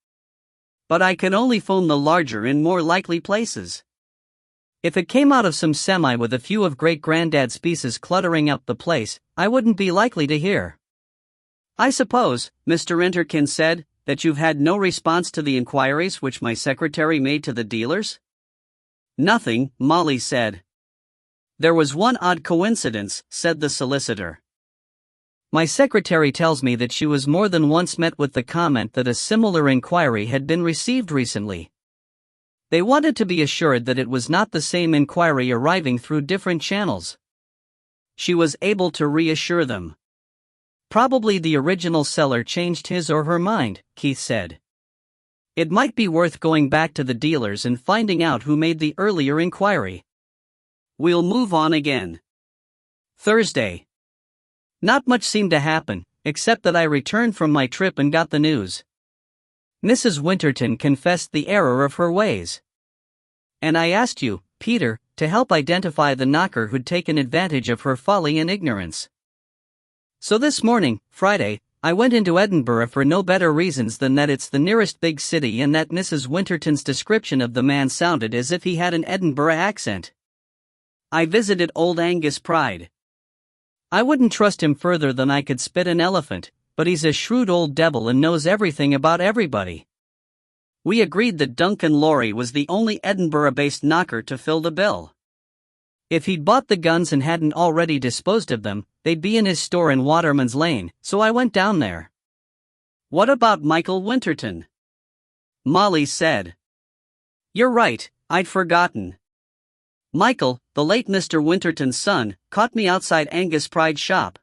A: But I can only phone the larger and more likely places. If it came out of some semi with a few of great-granddad's pieces cluttering up the place, I wouldn't be likely to hear. I suppose, Mr. Interkin said, that you've had no response to the inquiries which my secretary made to the dealers? Nothing, Molly said. There was one odd coincidence, said the solicitor. My secretary tells me that she was more than once met with the comment that a similar inquiry had been received recently. They wanted to be assured that it was not the same inquiry arriving through different channels. She was able to reassure them. Probably the original seller changed his or her mind, Keith said. It might be worth going back to the dealers and finding out who made the earlier inquiry. We'll move on again. Thursday. Not much seemed to happen, except that I returned from my trip and got the news. Mrs. Winterton confessed the error of her ways. And I asked you, Peter, to help identify the knocker who'd taken advantage of her folly and ignorance. So this morning, Friday, I went into Edinburgh for no better reasons than that it's the nearest big city and that Mrs. Winterton's description of the man sounded as if he had an Edinburgh accent. I visited Old Angus Pride. I wouldn't trust him further than I could spit an elephant, but he's a shrewd old devil and knows everything about everybody. We agreed that Duncan Lorry was the only Edinburgh-based knocker to fill the bill. If he'd bought the guns and hadn't already disposed of them, they'd be in his store in Waterman's Lane, so I went down there. What about Michael Winterton? Molly said. You're right, I'd forgotten. Michael, the late Mr. Winterton's son, caught me outside Angus Pride's shop.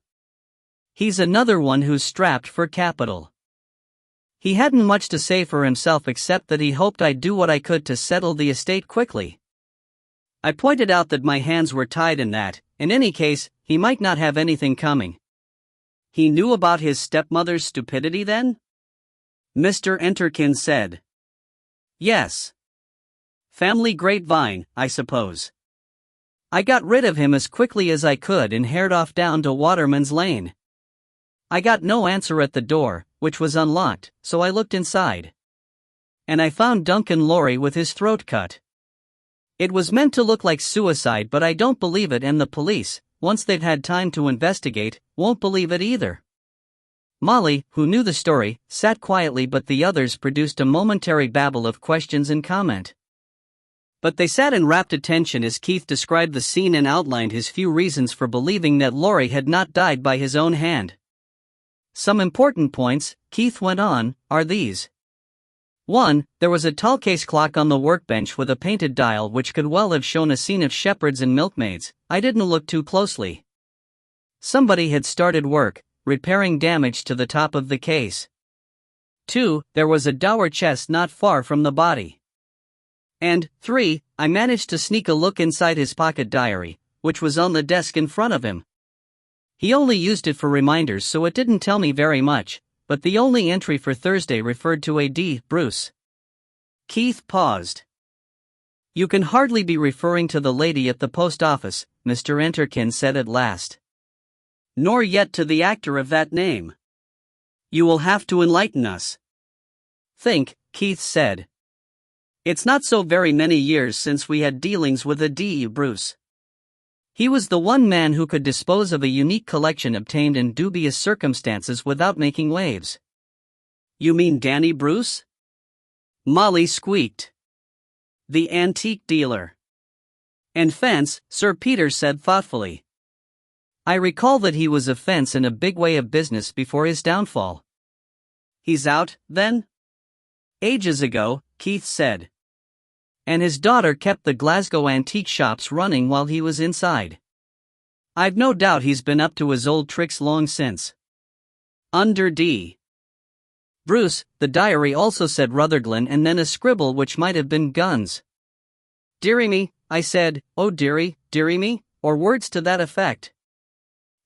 A: He's another one who's strapped for capital. He hadn't much to say for himself except that he hoped I'd do what I could to settle the estate quickly. I pointed out that my hands were tied and that, in any case, he might not have anything coming. He knew about his stepmother's stupidity then? Mr. Enterkin said. Yes. Family grapevine, I suppose. I got rid of him as quickly as I could and haired off down to Waterman's Lane. I got no answer at the door, which was unlocked, so I looked inside. And I found Duncan Lorry with his throat cut. It was meant to look like suicide, but I don't believe it, and the police, once they've had time to investigate, won't believe it either. Molly, who knew the story, sat quietly, but the others produced a momentary babble of questions and comment. But they sat in rapt attention as Keith described the scene and outlined his few reasons for believing that Lorry had not died by his own hand. Some important points, Keith went on, are these. 1. There was a tall case clock on the workbench with a painted dial which could well have shown a scene of shepherds and milkmaids. I didn't look too closely. Somebody had started work, repairing damage to the top of the case. 2. There was a dower chest not far from the body. And 3. I managed to sneak a look inside his pocket diary, which was on the desk in front of him. He only used it for reminders, so it didn't tell me very much, but the only entry for Thursday referred to a D. Bruce. Keith paused. "You can hardly be referring to the lady at the post office," Mr. Enterkin said at last. "Nor yet to the actor of that name. You will have to enlighten us." "Think," Keith said. "It's not so very many years since we had dealings with a D. Bruce. He was the one man who could dispose of a unique collection obtained in dubious circumstances without making waves." "You mean Danny Bruce?" Molly squeaked. "The antique dealer." "And fence," Sir Peter said thoughtfully. "I recall that he was a fence in a big way of business before his downfall." "He's out, then?" "Ages ago," Keith said. "And his daughter kept the Glasgow antique shops running while he was inside. I've no doubt he's been up to his old tricks long since." Under D. Bruce, the diary also said Rutherglen and then a scribble which might have been guns. "Dearie me," I said, "oh dearie, dearie me," or words to that effect.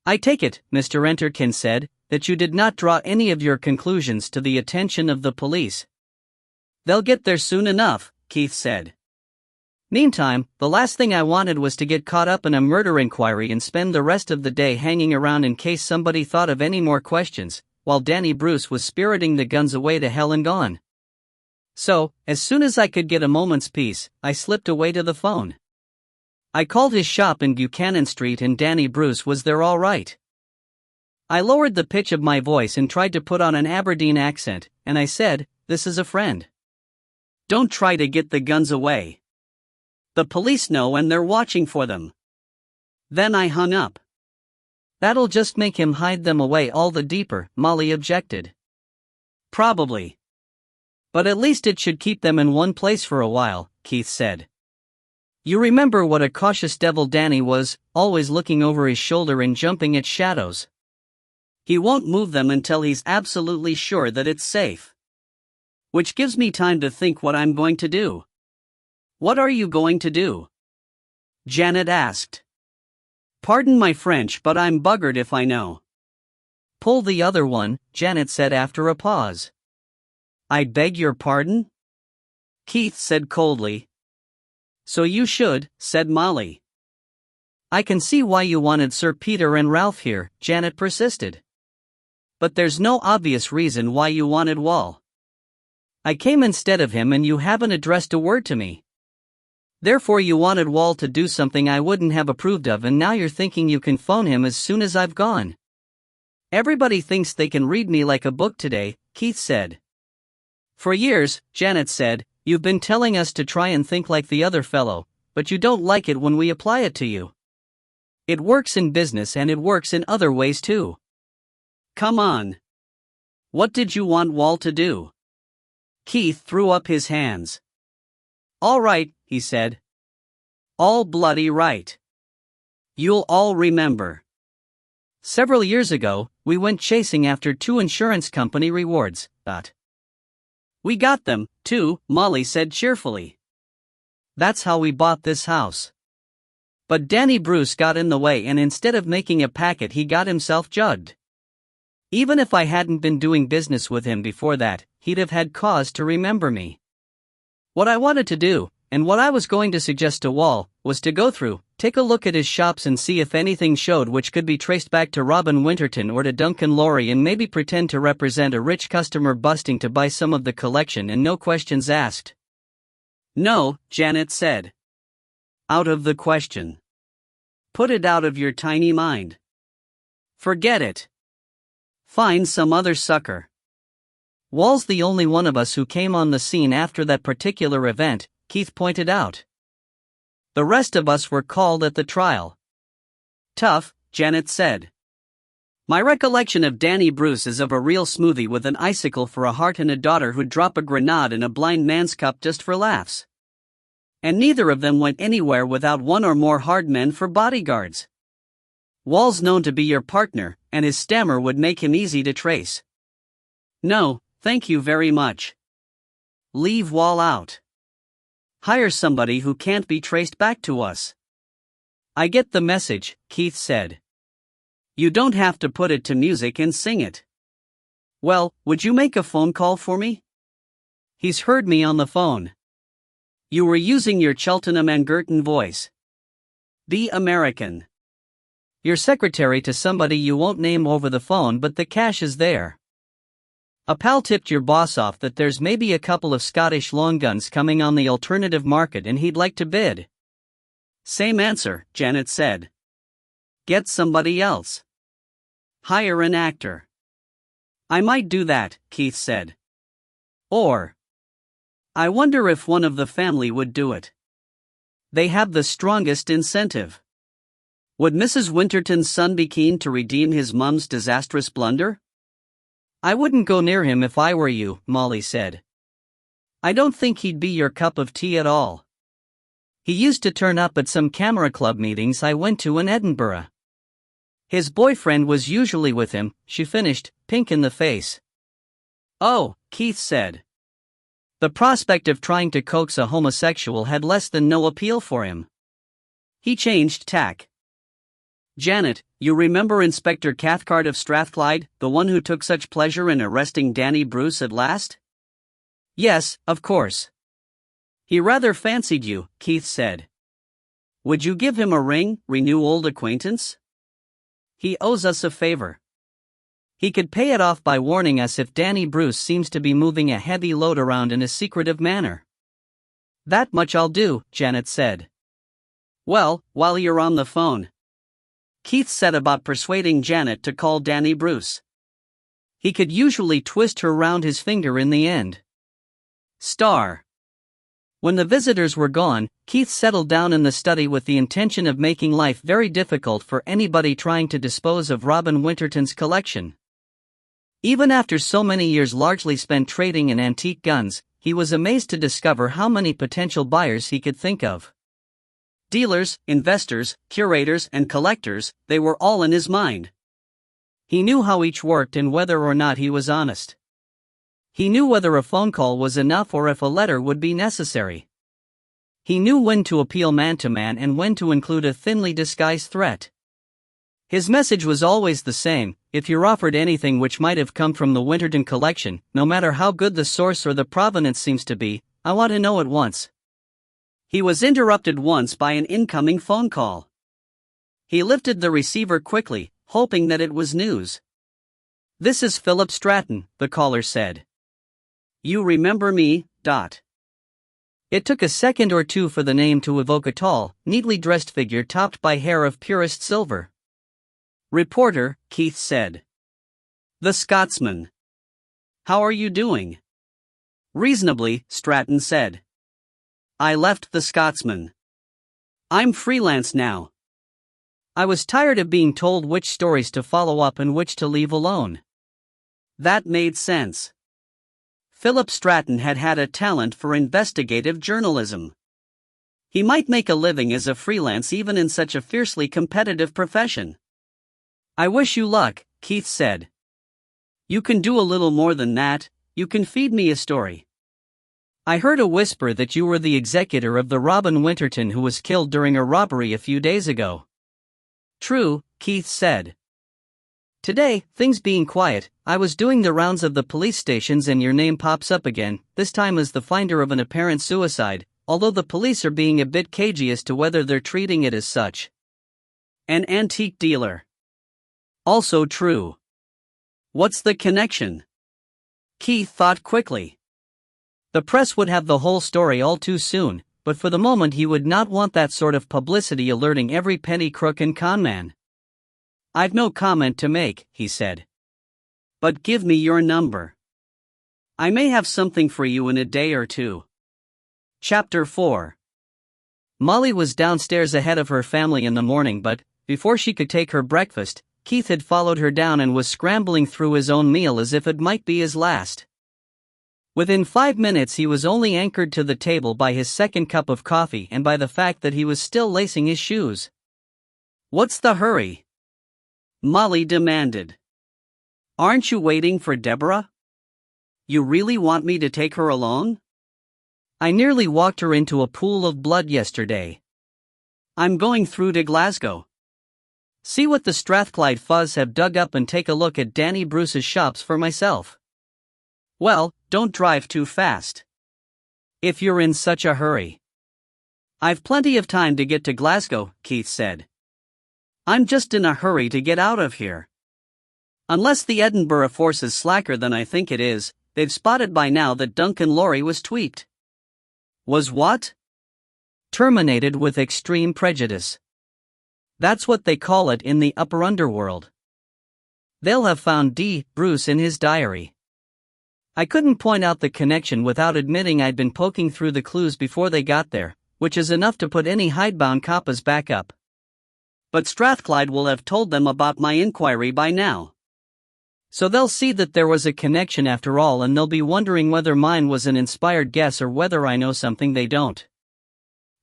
A: "I take it," Mr. Enterkin said, "that you did not draw any of your conclusions to the attention of the police." "They'll get there soon enough," Keith said. "Meantime, the last thing I wanted was to get caught up in a murder inquiry and spend the rest of the day hanging around in case somebody thought of any more questions, while Danny Bruce was spiriting the guns away to hell and gone. So, as soon as I could get a moment's peace, I slipped away to the phone. I called his shop in Buchanan Street and Danny Bruce was there all right. I lowered the pitch of my voice and tried to put on an Aberdeen accent, and I said, 'This is a friend. Don't try to get the guns away. The police know and they're watching for them.' Then I hung up." "That'll just make him hide them away all the deeper," Molly objected. "Probably. But at least it should keep them in one place for a while," Keith said. "You remember what a cautious devil Danny was, always looking over his shoulder and jumping at shadows. He won't move them until he's absolutely sure that it's safe. Which gives me time to think what I'm going to do." "What are you going to do?" Janet asked. "Pardon my French, but I'm buggered if I know." "Pull the other one," Janet said after a pause. "I beg your pardon?" Keith said coldly. "So you should," said Molly. "I can see why you wanted Sir Peter and Ralph here," Janet persisted. "But there's no obvious reason why you wanted Wall. I came instead of him and you haven't addressed a word to me. Therefore you wanted Wall to do something I wouldn't have approved of, and now you're thinking you can phone him as soon as I've gone." "Everybody thinks they can read me like a book today," Keith said. "For years," Janet said, "you've been telling us to try and think like the other fellow, but you don't like it when we apply it to you. It works in business and it works in other ways too. Come on. What did you want Wall to do?" Keith threw up his hands. "All right," he said. "All bloody right. You'll all remember. Several years ago, we went chasing after 2 insurance company rewards, but we got them, too," Molly said cheerfully. "That's how we bought this house. But Danny Bruce got in the way, and instead of making a packet he got himself jugged. Even if I hadn't been doing business with him before that, he'd have had cause to remember me. What I wanted to do, and what I was going to suggest to Wall, was to go through, take a look at his shops and see if anything showed which could be traced back to Robin Winterton or to Duncan Laurie, and maybe pretend to represent a rich customer busting to buy some of the collection and no questions asked." "No," Janet said. "Out of the question. Put it out of your tiny mind. Forget it. Find some other sucker. Wall's the only one of us who came on the scene after that particular event," Keith pointed out. "The rest of us were called at the trial." "Tough," Janet said. "My recollection of Danny Bruce is of a real smoothie with an icicle for a heart and a daughter who'd drop a grenade in a blind man's cup just for laughs. And neither of them went anywhere without one or more hard men for bodyguards. Wall's known to be your partner, and his stammer would make him easy to trace. No, thank you very much. Leave Wall out. Hire somebody who can't be traced back to us." I get the message, Keith said. You don't have to put it to music and sing it. Well, would you make a phone call for me? He's heard me on the phone. You were using your Cheltenham and Girton voice. Be American. You're secretary to somebody you won't name over the phone, but the cash is there. A pal tipped your boss off that there's maybe a couple of Scottish long guns coming on the alternative market and he'd like to bid. Same answer, Janet said. Get somebody else. Hire an actor. I might do that, Keith said. Or, I wonder if one of the family would do it. They have the strongest incentive. Would Mrs. Winterton's son be keen to redeem his mum's disastrous blunder? I wouldn't go near him if I were you, Molly said. I don't think he'd be your cup of tea at all. He used to turn up at some camera club meetings I went to in Edinburgh. His boyfriend was usually with him, she finished, pink in the face. Oh, Keith said. The prospect of trying to coax a homosexual had less than no appeal for him. He changed tack. Janet, you remember Inspector Cathcart of Strathclyde, the one who took such pleasure in arresting Danny Bruce at last? Yes, of course. He rather fancied you, Keith said. Would you give him a ring, renew old acquaintance? He owes us a favor. He could pay it off by warning us if Danny Bruce seems to be moving a heavy load around in a secretive manner. That much I'll do, Janet said. Well, while you're on the phone. Keith set about persuading Janet to call Danny Bruce. He could usually twist her round his finger in the end. Star. When the visitors were gone, Keith settled down in the study with the intention of making life very difficult for anybody trying to dispose of Robin Winterton's collection. Even after so many years largely spent trading in antique guns, he was amazed to discover how many potential buyers he could think of. Dealers, investors, curators, and collectors, they were all in his mind. He knew how each worked and whether or not he was honest. He knew whether a phone call was enough or if a letter would be necessary. He knew when to appeal man to man and when to include a thinly disguised threat. His message was always the same: if you're offered anything which might have come from the Winterton collection, no matter how good the source or the provenance seems to be, I want to know at once. He was interrupted once by an incoming phone call. He lifted the receiver quickly, hoping that it was news. This is Philip Stratton, the caller said. You remember me, Dot. It took a second or two for the name to evoke a tall, neatly dressed figure topped by hair of purest silver. Reporter, Keith said. The Scotsman. How are you doing? Reasonably, Stratton said. I left the Scotsman. I'm freelance now. I was tired of being told which stories to follow up and which to leave alone. That made sense. Philip Stratton had had a talent for investigative journalism. He might make a living as a freelance even in such a fiercely competitive profession. I wish you luck, Keith said. You can do a little more than that, you can feed me a story. I heard a whisper that you were the executor of the Robin Winterton who was killed during a robbery a few days ago. True, Keith said. Today, things being quiet, I was doing the rounds of the police stations and your name pops up again, this time as the finder of an apparent suicide, although the police are being a bit cagey as to whether they're treating it as such. An antique dealer. Also true. What's the connection? Keith thought quickly. The press would have the whole story all too soon, but for the moment he would not want that sort of publicity alerting every penny crook and conman. I've no comment to make, he said. But give me your number. I may have something for you in a day or two. Chapter 4. Molly was downstairs ahead of her family in the morning, but, before she could take her breakfast, Keith had followed her down and was scrambling through his own meal as if it might be his last. Within 5 minutes he was only anchored to the table by his second cup of coffee and by the fact that he was still lacing his shoes. What's the hurry? Molly demanded. Aren't you waiting for Deborah? You really want me to take her along? I nearly walked her into a pool of blood yesterday. I'm going through to Glasgow. See what the Strathclyde fuzz have dug up and take a look at Danny Bruce's shops for myself. Well, don't drive too fast. If you're in such a hurry. I've plenty of time to get to Glasgow, Keith said. I'm just in a hurry to get out of here. Unless the Edinburgh force is slacker than I think it is, they've spotted by now that Duncan Lorry was tweaked. Was what? Terminated with extreme prejudice. That's what they call it in the upper underworld. They'll have found D. Bruce in his diary. I couldn't point out the connection without admitting I'd been poking through the clues before they got there, which is enough to put any hidebound coppers back up. But Strathclyde will have told them about my inquiry by now. So they'll see that there was a connection after all, and they'll be wondering whether mine was an inspired guess or whether I know something they don't.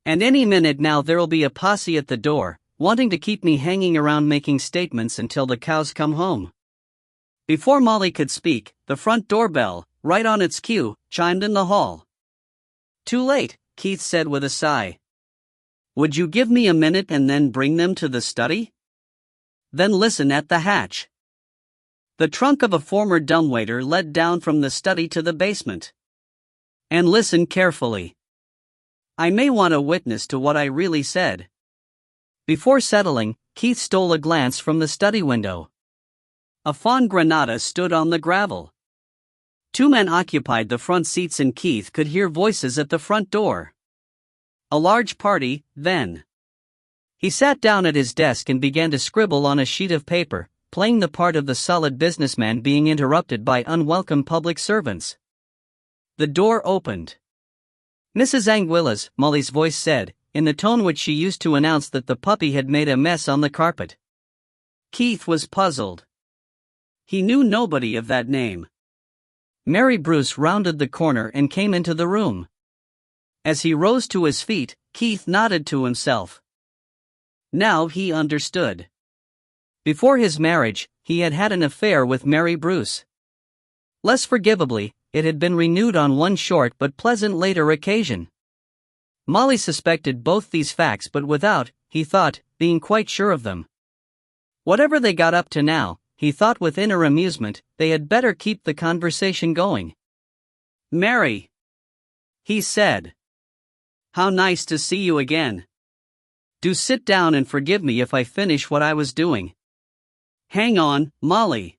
A: And any minute now there'll be a posse at the door, wanting to keep me hanging around making statements until the cows come home. Before Molly could speak, the front doorbell, right on its cue, chimed in the hall. Too late, Keith said with a sigh. Would you give me a minute and then bring them to the study? Then listen at the hatch. The trunk of a former dumbwaiter led down from the study to the basement. And listen carefully. I may want a witness to what I really said. Before settling, Keith stole a glance from the study window. A fawn granada stood on the gravel. 2 men occupied the front seats and Keith could hear voices at the front door. A large party, then. He sat down at his desk and began to scribble on a sheet of paper, playing the part of the solid businessman being interrupted by unwelcome public servants. The door opened. Mrs. Anguillas, Molly's voice said, in the tone which she used to announce that the puppy had made a mess on the carpet. Keith was puzzled. He knew nobody of that name. Mary Bruce rounded the corner and came into the room. As he rose to his feet, Keith nodded to himself. Now he understood. Before his marriage, he had had an affair with Mary Bruce. Less forgivably, it had been renewed on one short but pleasant later occasion. Molly suspected both these facts but without, he thought, being quite sure of them. Whatever they got up to now, he thought with inner amusement, they had better keep the conversation going. Mary, he said. How nice to see you again. Do sit down and forgive me if I finish what I was doing. Hang on, Molly.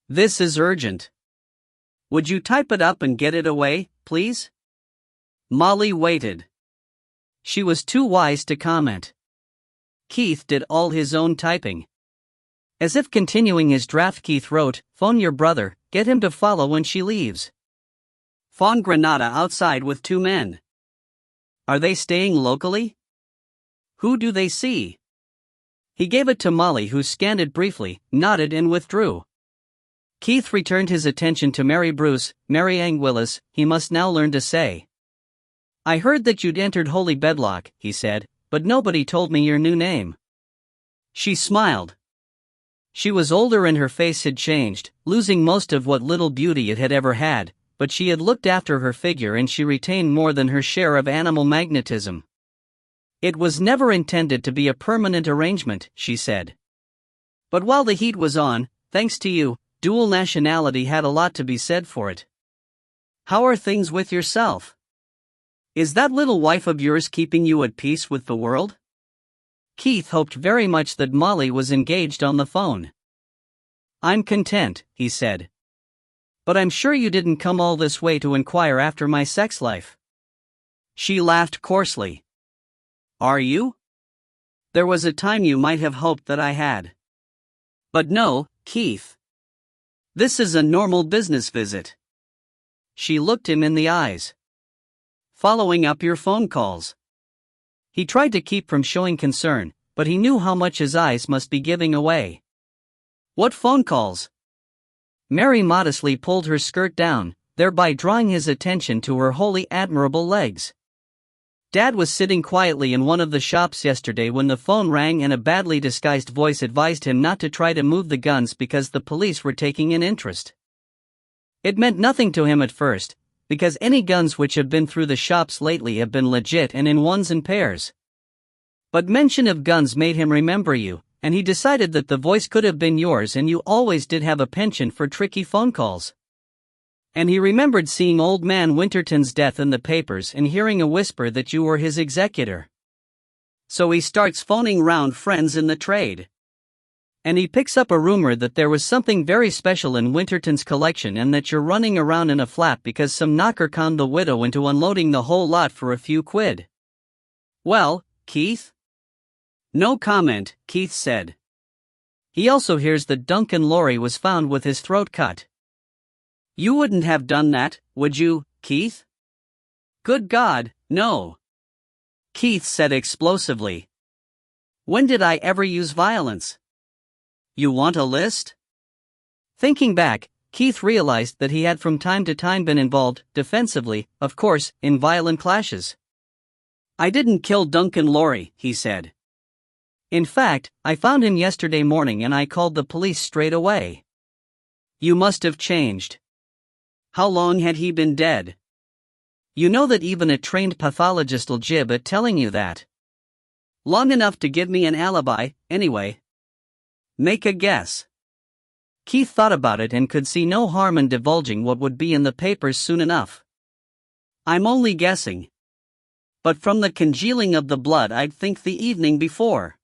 A: This is urgent. Would you type it up and get it away, please? Molly waited. She was too wise to comment. Keith did all his own typing. As if continuing his draft, Keith wrote, "Phone your brother, get him to follow when she leaves. Fawn Granada outside with 2 men. Are they staying locally? Who do they see?" He gave it to Molly, who scanned it briefly, nodded and withdrew. Keith returned his attention to Mary Bruce. Mary Anguillas, he must now learn to say. "I heard that you'd entered Holy Bedlock," he said, "but nobody told me your new name." She smiled. She was older and her face had changed, losing most of what little beauty it had ever had, but she had looked after her figure and she retained more than her share of animal magnetism. "It was never intended to be a permanent arrangement," she said. "But while the heat was on, thanks to you, dual nationality had a lot to be said for it. How are things with yourself? Is that little wife of yours keeping you at peace with the world?" Keith hoped very much that Molly was engaged on the phone. "I'm content," he said. "But I'm sure you didn't come all this way to inquire after my sex life." She laughed coarsely. "Are you? There was a time you might have hoped that I had. But no, Keith. This is a normal business visit." She looked him in the eyes. "Following up your phone calls." He tried to keep from showing concern, but he knew how much his eyes must be giving away. "What phone calls?" Mary modestly pulled her skirt down, thereby drawing his attention to her wholly admirable legs. "Dad was sitting quietly in one of the shops yesterday when the phone rang and a badly disguised voice advised him not to try to move the guns because the police were taking an interest. It meant nothing to him at first, because any guns which have been through the shops lately have been legit and in ones and pairs. But mention of guns made him remember you, and he decided that the voice could have been yours and you always did have a penchant for tricky phone calls. And he remembered seeing old man Winterton's death in the papers and hearing a whisper that you were his executor. So he starts phoning round friends in the trade. And he picks up a rumor that there was something very special in Winterton's collection and that you're running around in a flap because some knocker conned the widow into unloading the whole lot for a few quid. Well, Keith? No comment, Keith said. He also hears that Duncan Lorry was found with his throat cut. You wouldn't have done that, would you, Keith? Good God, no. Keith said explosively. When did I ever use violence? You want a list? Thinking back, Keith realized that he had from time to time been involved, defensively, of course, in violent clashes. I didn't kill Duncan Lorry, he said. In fact, I found him yesterday morning and I called the police straight away. You must have changed. How long had he been dead? You know that even a trained pathologist'll jib at telling you that. Long enough to give me an alibi, anyway. Make a guess. Keith thought about it and could see no harm in divulging what would be in the papers soon enough. I'm only guessing. But from the congealing of the blood I'd think the evening before.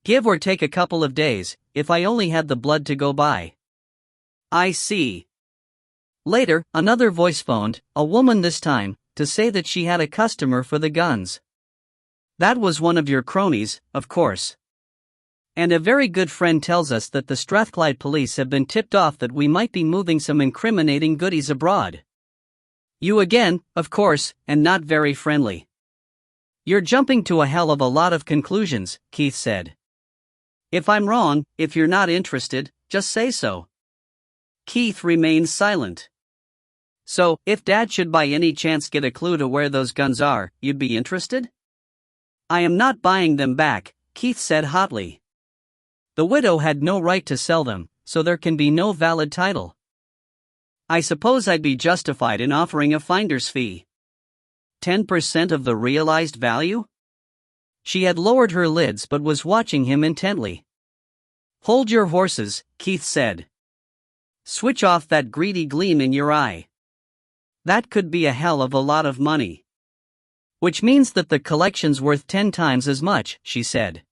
A: Give or take a couple of days, if I only had the blood to go by. I see. Later, another voice phoned, a woman this time, to say that she had a customer for the guns. That was one of your cronies, of course. And a very good friend tells us that the Strathclyde police have been tipped off that we might be moving some incriminating goodies abroad. You again, of course, and not very friendly. You're jumping to a hell of a lot of conclusions, Keith said. If I'm wrong, if you're not interested, just say so. Keith remained silent. So, if Dad should by any chance get a clue to where those guns are, you'd be interested? I am not buying them back, Keith said hotly. The widow had no right to sell them, so there can be no valid title. I suppose I'd be justified in offering a finder's fee. 10% of the realized value? She had lowered her lids but was watching him intently. Hold your horses, Keith said. Switch off that greedy gleam in your eye. That could be a hell of a lot of money. Which means that the collection's worth 10 times as much, she said.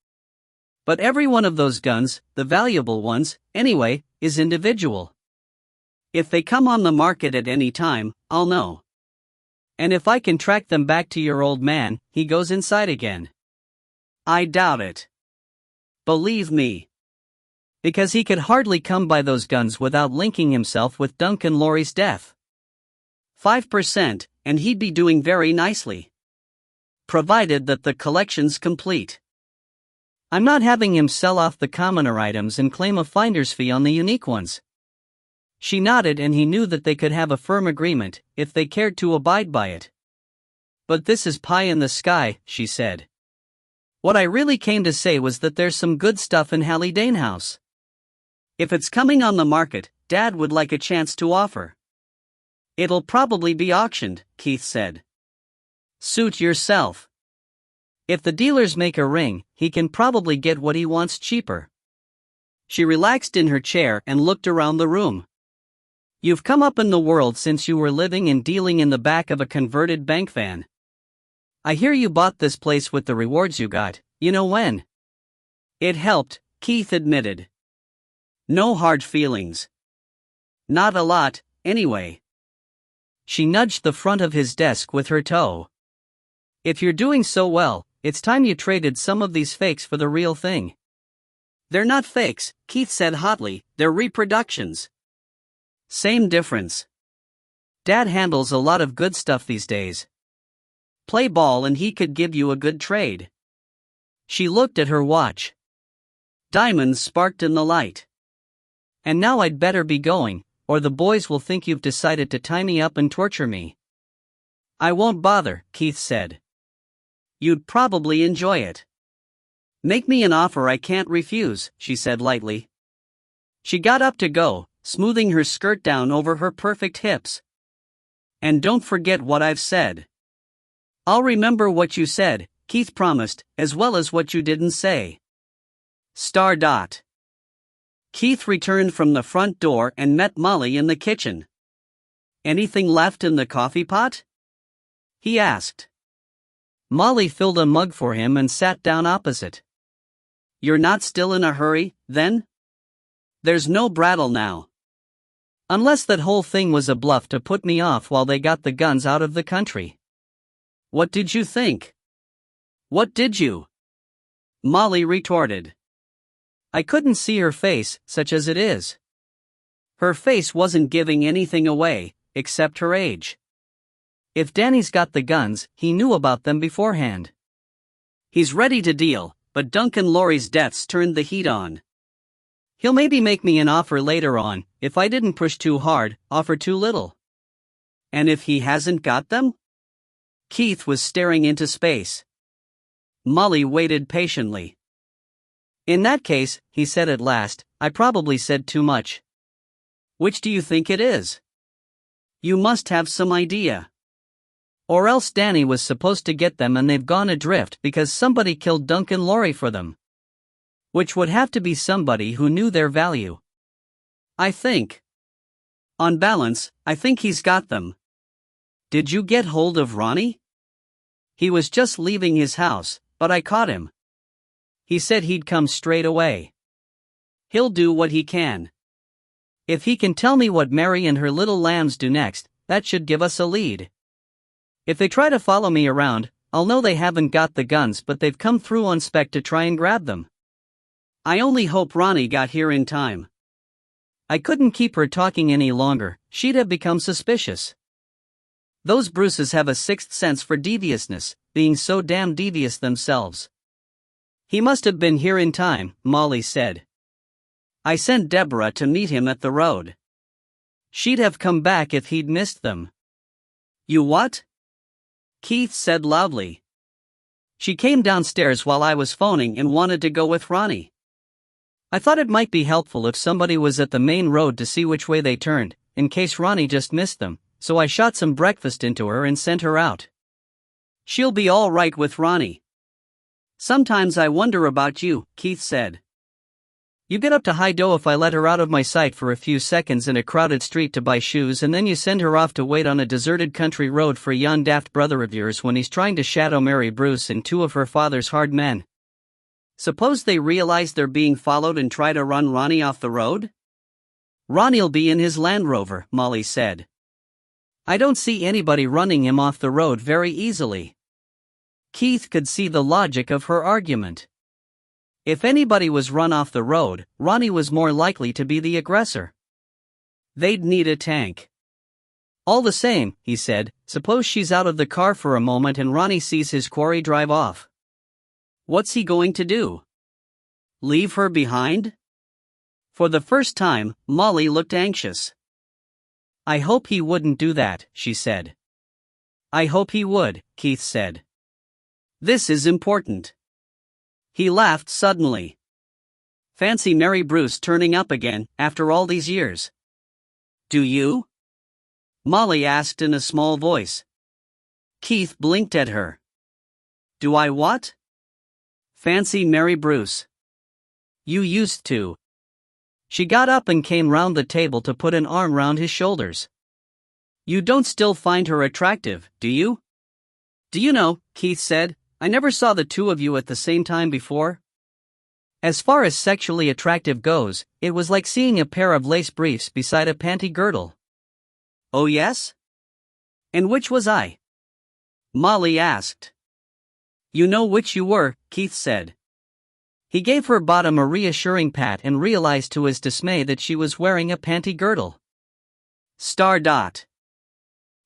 A: But every one of those guns, the valuable ones, anyway, is individual. If they come on the market at any time, I'll know. And if I can track them back to your old man, he goes inside again. I doubt it. Believe me. Because he could hardly come by those guns without linking himself with Duncan Lorry's death. 5%, and he'd be doing very nicely. Provided that the collection's complete. I'm not having him sell off the commoner items and claim a finder's fee on the unique ones. She nodded and he knew that they could have a firm agreement, if they cared to abide by it. But this is pie in the sky, she said. What I really came to say was that there's some good stuff in Hallidane House. If it's coming on the market, Dad would like a chance to offer. It'll probably be auctioned, Keith said. Suit yourself. If the dealers make a ring, he can probably get what he wants cheaper. She relaxed in her chair and looked around the room. You've come up in the world since you were living and dealing in the back of a converted bank van. I hear you bought this place with the rewards you got, you know when? It helped, Keith admitted. No hard feelings. Not a lot, anyway. She nudged the front of his desk with her toe. If you're doing so well, it's time you traded some of these fakes for the real thing. They're not fakes, Keith said hotly, they're reproductions. Same difference. Dad handles a lot of good stuff these days. Play ball and he could give you a good trade. She looked at her watch. Diamonds sparked in the light. And now I'd better be going, or the boys will think you've decided to tie me up and torture me. I won't bother, Keith said. You'd probably enjoy it. Make me an offer I can't refuse, she said lightly. She got up to go, smoothing her skirt down over her perfect hips. And don't forget what I've said. I'll remember what you said, Keith promised, as well as what you didn't say. Star dot. Keith returned from the front door and met Molly in the kitchen. Anything left in the coffee pot? He asked. Molly filled a mug for him and sat down opposite. You're not still in a hurry, then? There's no brattle now. Unless that whole thing was a bluff to put me off while they got the guns out of the country. What did you think? What did you? Molly retorted. I couldn't see her face, such as it is. Her face wasn't giving anything away, except her age. If Danny's got the guns, he knew about them beforehand. He's ready to deal, but Duncan Laurie's deaths turned the heat on. He'll maybe make me an offer later on, if I didn't push too hard, offer too little. And if he hasn't got them? Keith was staring into space. Molly waited patiently. In that case, he said at last, I probably said too much. Which do you think it is? You must have some idea. Or else Danny was supposed to get them and they've gone adrift because somebody killed Duncan Laurie for them. Which would have to be somebody who knew their value. I think. On balance, I think he's got them. Did you get hold of Ronnie? He was just leaving his house, but I caught him. He said he'd come straight away. He'll do what he can. If he can tell me what Mary and her little lambs do next, that should give us a lead. If they try to follow me around, I'll know they haven't got the guns but they've come through on spec to try and grab them. I only hope Ronnie got here in time. I couldn't keep her talking any longer, she'd have become suspicious. Those Bruces have a sixth sense for deviousness, being so damn devious themselves. He must have been here in time, Molly said. I sent Deborah to meet him at the road. She'd have come back if he'd missed them. You what? Keith said loudly. She came downstairs while I was phoning and wanted to go with Ronnie. I thought it might be helpful if somebody was at the main road to see which way they turned, in case Ronnie just missed them, so I shot some breakfast into her and sent her out. She'll be all right with Ronnie. Sometimes I wonder about you, Keith said. You get up to high dough if I let her out of my sight for a few seconds in a crowded street to buy shoes and then you send her off to wait on a deserted country road for a young daft brother of yours when he's trying to shadow Mary Bruce and two of her father's hard men. Suppose they realize they're being followed and try to run Ronnie off the road? Ronnie'll be in his Land Rover, Molly said. I don't see anybody running him off the road very easily. Keith could see the logic of her argument. If anybody was run off the road, Ronnie was more likely to be the aggressor. They'd need a tank. All the same, he said, suppose she's out of the car for a moment and Ronnie sees his quarry drive off. What's he going to do? Leave her behind? For the first time, Molly looked anxious. I hope he wouldn't do that, she said. I hope he would, Keith said. This is important. He laughed suddenly. Fancy Mary Bruce turning up again, after all these years. Do you? Molly asked in a small voice. Keith blinked at her. Do I what? Fancy Mary Bruce. You used to. She got up and came round the table to put an arm round his shoulders. You don't still find her attractive, do you? Do you know, Keith said, I never saw the two of you at the same time before. As far as sexually attractive goes, it was like seeing a pair of lace briefs beside a panty girdle. Oh yes? And which was I? Molly asked. You know which you were, Keith said. He gave her bottom a reassuring pat and realized to his dismay that she was wearing a panty girdle. Star dot.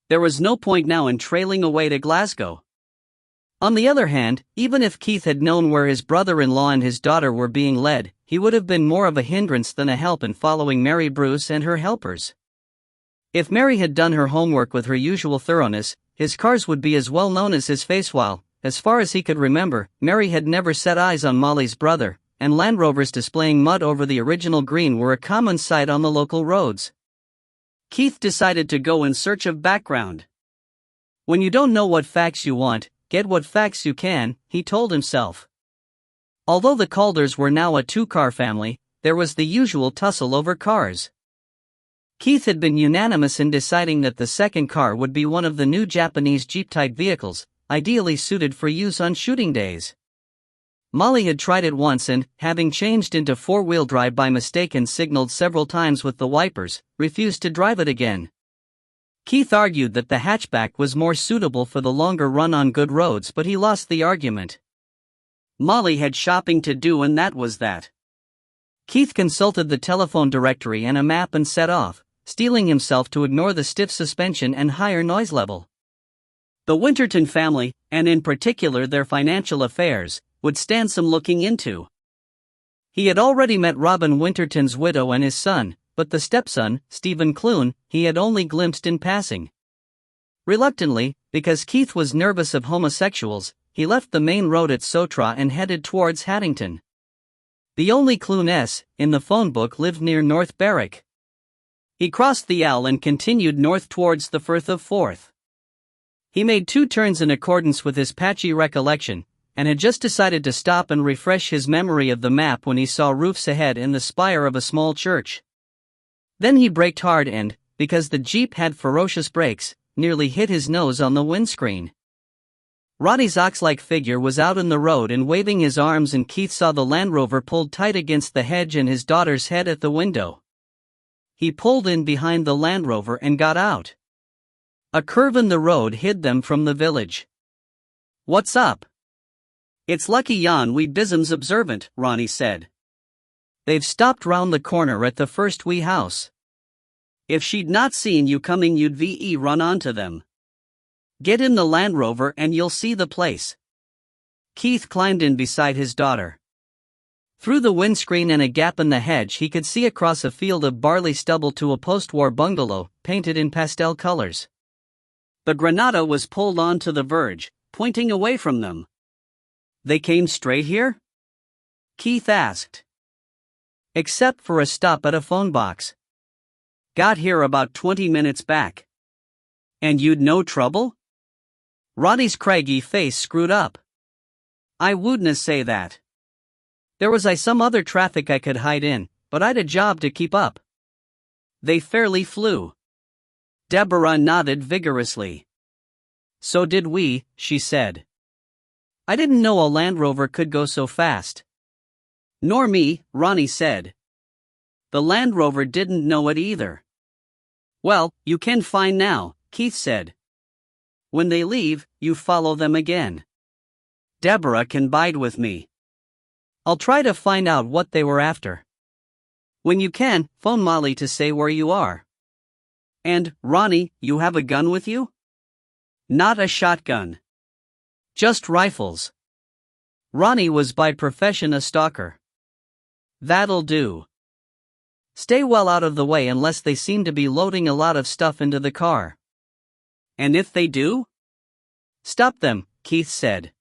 A: There was no point now in trailing away to Glasgow. On the other hand, even if Keith had known where his brother-in-law and his daughter were being led, he would have been more of a hindrance than a help in following Mary Bruce and her helpers. If Mary had done her homework with her usual thoroughness, his cars would be as well known as his face while, as far as he could remember, Mary had never set eyes on Molly's brother, and Land Rovers displaying mud over the original green were a common sight on the local roads. Keith decided to go in search of background. When you don't know what facts you want, get what facts you can, he told himself. Although the Calders were now a two-car family, there was the usual tussle over cars. Keith had been unanimous in deciding that the second car would be one of the new Japanese Jeep-type vehicles, ideally suited for use on shooting days. Molly had tried it once and, having changed into four-wheel drive by mistake and signaled several times with the wipers, refused to drive it again. Keith argued that the hatchback was more suitable for the longer run on good roads, but he lost the argument. Molly had shopping to do, and that was that. Keith consulted the telephone directory and a map and set off, steeling himself to ignore the stiff suspension and higher noise level. The Winterton family, and in particular their financial affairs, would stand some looking into. He had already met Robin Winterton's widow and his son, but the stepson, Stephen Clune, he had only glimpsed in passing. Reluctantly, because Keith was nervous of homosexuals, he left the main road at Sotra and headed towards Haddington. The only Clune in the phone book lived near North Berwick. He crossed the L and continued north towards the Firth of Forth. He made 2 turns in accordance with his patchy recollection, and had just decided to stop and refresh his memory of the map when he saw roofs ahead and the spire of a small church. Then he braked hard and, because the Jeep had ferocious brakes, nearly hit his nose on the windscreen. Roddy's ox-like figure was out in the road and waving his arms, and Keith saw the Land Rover pulled tight against the hedge and his daughter's head at the window. He pulled in behind the Land Rover and got out. A curve in the road hid them from the village. "What's up?" "It's lucky yon we bis'm's observant," Ronnie said. "They've stopped round the corner at the first wee house. If she'd not seen you coming you'd ve run onto them. Get in the Land Rover and you'll see the place." Keith climbed in beside his daughter. Through the windscreen and a gap in the hedge he could see across a field of barley stubble to a post-war bungalow, painted in pastel colors. The Granada was pulled on to the verge, pointing away from them. "They came straight here?" Keith asked. "Except for a stop at a phone box. Got here about 20 minutes back." "And you'd no trouble?" Roddy's craggy face screwed up. "I wouldna say that. There was some other traffic I could hide in, but I'd a job to keep up." They fairly flew. Deborah nodded vigorously. "So did we," she said. "I didn't know a Land Rover could go so fast." "Nor me," Ronnie said. The Land Rover didn't know it either. "Well, you can find now," Keith said. "When they leave, you follow them again. Deborah can bide with me. I'll try to find out what they were after. When you can, phone Molly to say where you are. And, Ronnie, you have a gun with you?" "Not a shotgun. Just rifles." Ronnie was by profession a stalker. "That'll do. Stay well out of the way unless they seem to be loading a lot of stuff into the car." "And if they do?" "Stop them," Keith said.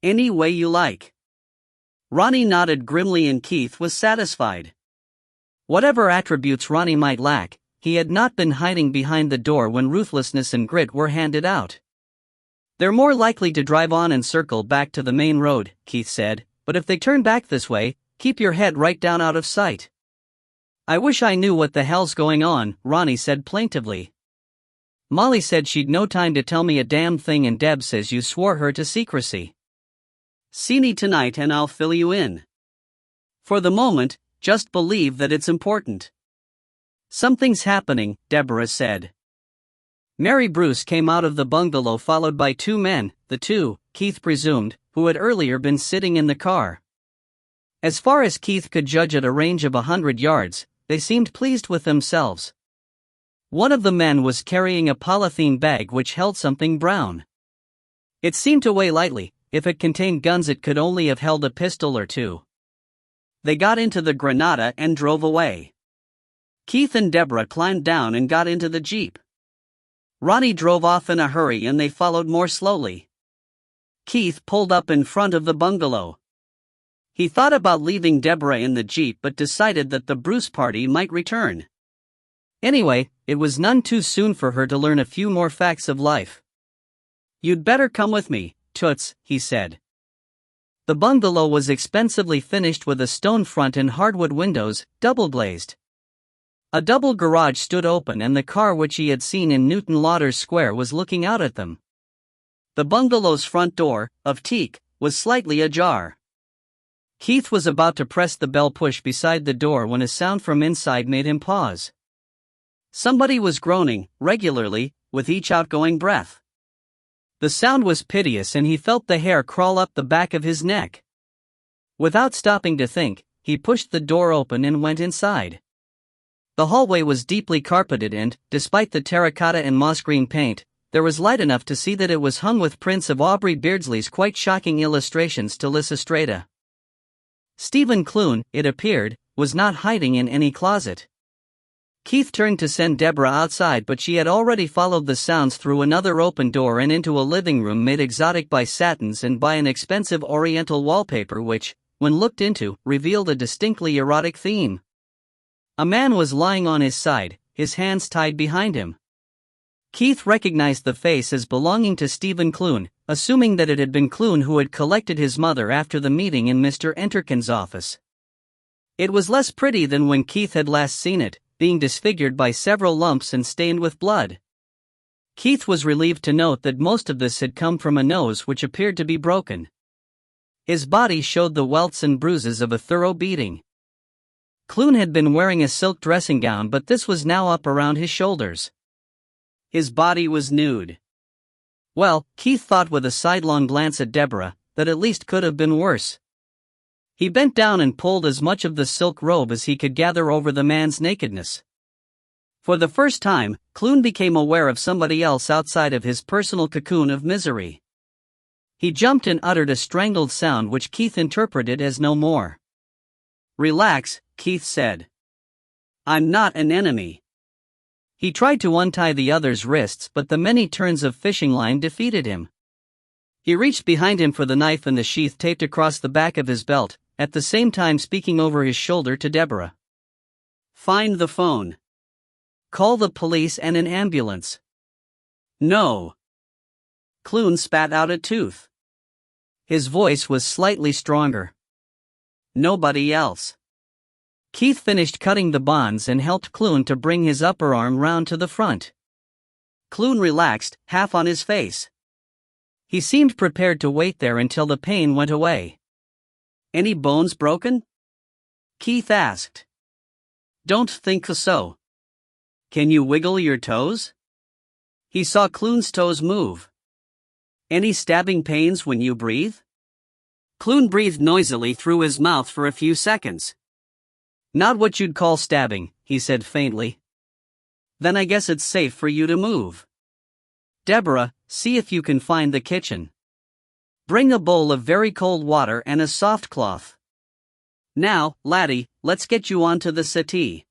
A: "Any way you like." Ronnie nodded grimly and Keith was satisfied. Whatever attributes Ronnie might lack, he had not been hiding behind the door when ruthlessness and grit were handed out. "They're more likely to drive on and circle back to the main road," Keith said, "but if they turn back this way, keep your head right down out of sight." "I wish I knew what the hell's going on," Ronnie said plaintively. "Molly said she'd no time to tell me a damn thing, and Deb says you swore her to secrecy. See me tonight and I'll fill you in. For the moment, just believe that it's important." "Something's happening," Deborah said. Mary Bruce came out of the bungalow followed by 2 men, the 2, Keith presumed, who had earlier been sitting in the car. As far as Keith could judge at a range of 100 yards, they seemed pleased with themselves. One of the men was carrying a polythene bag which held something brown. It seemed to weigh lightly. If it contained guns it could only have held a pistol or 2. They got into the Granada and drove away. Keith and Deborah climbed down and got into the Jeep. Ronnie drove off in a hurry and they followed more slowly. Keith pulled up in front of the bungalow. He thought about leaving Deborah in the Jeep but decided that the Bruce party might return. Anyway, it was none too soon for her to learn a few more facts of life. "You'd better come with me, Toots," he said. The bungalow was expensively finished with a stone front and hardwood windows, double-glazed. A double garage stood open and the car which he had seen in Newton Lauder's Square was looking out at them. The bungalow's front door, of teak, was slightly ajar. Keith was about to press the bell push beside the door when a sound from inside made him pause. Somebody was groaning, regularly, with each outgoing breath. The sound was piteous and he felt the hair crawl up the back of his neck. Without stopping to think, he pushed the door open and went inside. The hallway was deeply carpeted and, despite the terracotta and moss-green paint, there was light enough to see that it was hung with prints of Aubrey Beardsley's quite shocking illustrations to Lysistrata. Stephen Clune, it appeared, was not hiding in any closet. Keith turned to send Deborah outside, but she had already followed the sounds through another open door and into a living room made exotic by satins and by an expensive oriental wallpaper which, when looked into, revealed a distinctly erotic theme. A man was lying on his side, his hands tied behind him. Keith recognized the face as belonging to Stephen Clune, assuming that it had been Clune who had collected his mother after the meeting in Mr. Enterkin's office. It was less pretty than when Keith had last seen it, being disfigured by several lumps and stained with blood. Keith was relieved to note that most of this had come from a nose which appeared to be broken. His body showed the welts and bruises of a thorough beating. Clune had been wearing a silk dressing gown, but this was now up around his shoulders. His body was nude. Well, Keith thought with a sidelong glance at Deborah, that at least could have been worse. He bent down and pulled as much of the silk robe as he could gather over the man's nakedness. For the first time, Clune became aware of somebody else outside of his personal cocoon of misery. He jumped and uttered a strangled sound which Keith interpreted as no more. "Relax," Keith said. "I'm not an enemy." He tried to untie the other's wrists, but the many turns of fishing line defeated him. He reached behind him for the knife and the sheath taped across the back of his belt, at the same time speaking over his shoulder to Deborah. "Find the phone. Call the police and an ambulance." "No." Clune spat out a tooth. His voice was slightly stronger. "Nobody else." Keith finished cutting the bonds and helped Clune to bring his upper arm round to the front. Clune relaxed, half on his face. He seemed prepared to wait there until the pain went away. "Any bones broken?" Keith asked. "Don't think so." "Can you wiggle your toes?" He saw Clune's toes move. "Any stabbing pains when you breathe?" Clune breathed noisily through his mouth for a few seconds. "Not what you'd call stabbing," he said faintly. "Then I guess it's safe for you to move. Deborah, see if you can find the kitchen. Bring a bowl of very cold water and a soft cloth. Now, laddie, let's get you onto the settee.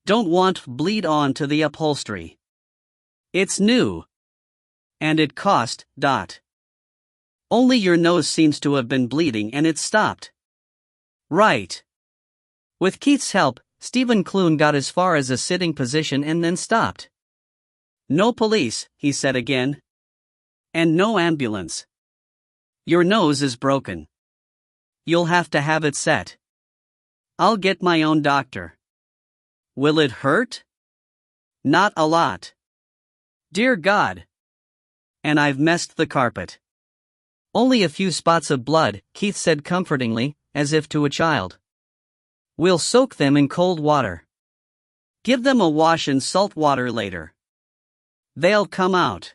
A: Don't want bleed on to the upholstery. It's new. And it cost, ... Only your nose seems to have been bleeding and it stopped." "Right." With Keith's help, Stephen Clune got as far as a sitting position and then stopped. "No police," he said again. "And no ambulance. Your nose is broken. You'll have to have it set. I'll get my own doctor." "Will it hurt?" "Not a lot. Dear God. And I've messed the carpet." "Only a few spots of blood," Keith said comfortingly, as if to a child. "We'll soak them in cold water. Give them a wash in salt water later. They'll come out."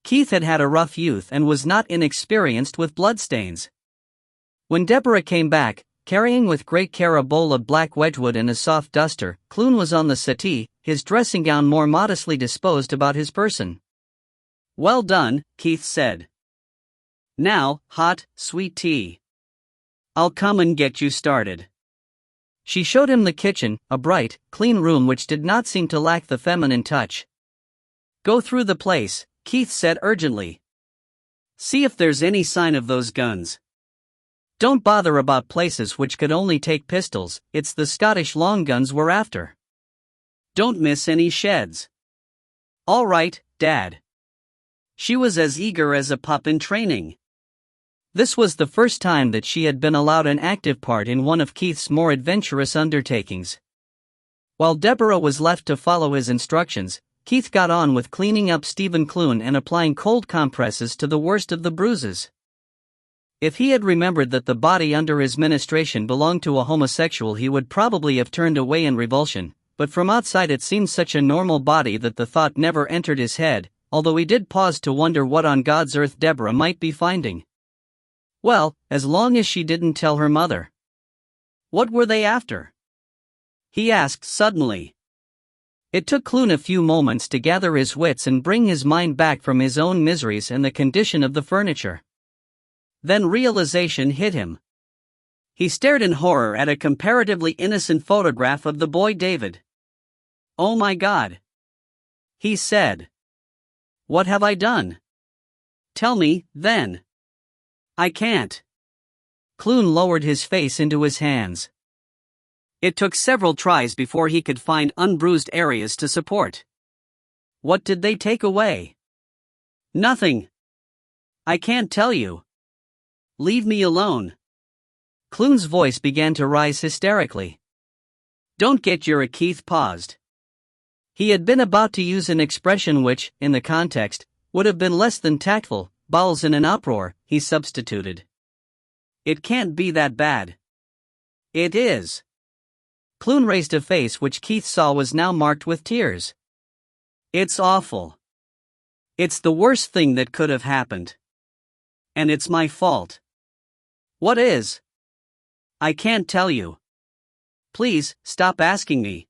A: Keith had had a rough youth and was not inexperienced with bloodstains. When Deborah came back, carrying with great care a bowl of black Wedgwood and a soft duster, Clune was on the settee, his dressing gown more modestly disposed about his person. "Well done," Keith said. "Now, hot, sweet tea. I'll come and get you started." She showed him the kitchen, a bright, clean room which did not seem to lack the feminine touch. "Go through the place," Keith said urgently. "See if there's any sign of those guns. Don't bother about places which could only take pistols, it's the Scottish long guns we're after. Don't miss any sheds." "All right, Dad." She was as eager as a pup in training. This was the first time that she had been allowed an active part in one of Keith's more adventurous undertakings. While Deborah was left to follow his instructions, Keith got on with cleaning up Stephen Clune and applying cold compresses to the worst of the bruises. If he had remembered that the body under his ministration belonged to a homosexual, he would probably have turned away in revulsion, but from outside it seemed such a normal body that the thought never entered his head, although he did pause to wonder what on God's earth Deborah might be finding. Well, as long as she didn't tell her mother. What were they after? He asked suddenly. It took Clune a few moments to gather his wits and bring his mind back from his own miseries and the condition of the furniture. Then realization hit him. He stared in horror at a comparatively innocent photograph of the boy David. "Oh my God," he said. "What have I done? Tell me, then." "I can't." Clune lowered his face into his hands. It took several tries before he could find unbruised areas to support. "What did they take away?" "Nothing. I can't tell you. Leave me alone." Clune's voice began to rise hysterically. "Don't get your..." Keith paused. He had been about to use an expression which, in the context, would have been less than tactful. "Bowels in an uproar," he substituted. "It can't be that bad." "It is." Clune raised a face which Keith saw was now marked with tears. "It's awful. It's the worst thing that could have happened. And it's my fault." "What is?" "I can't tell you. Please, stop asking me."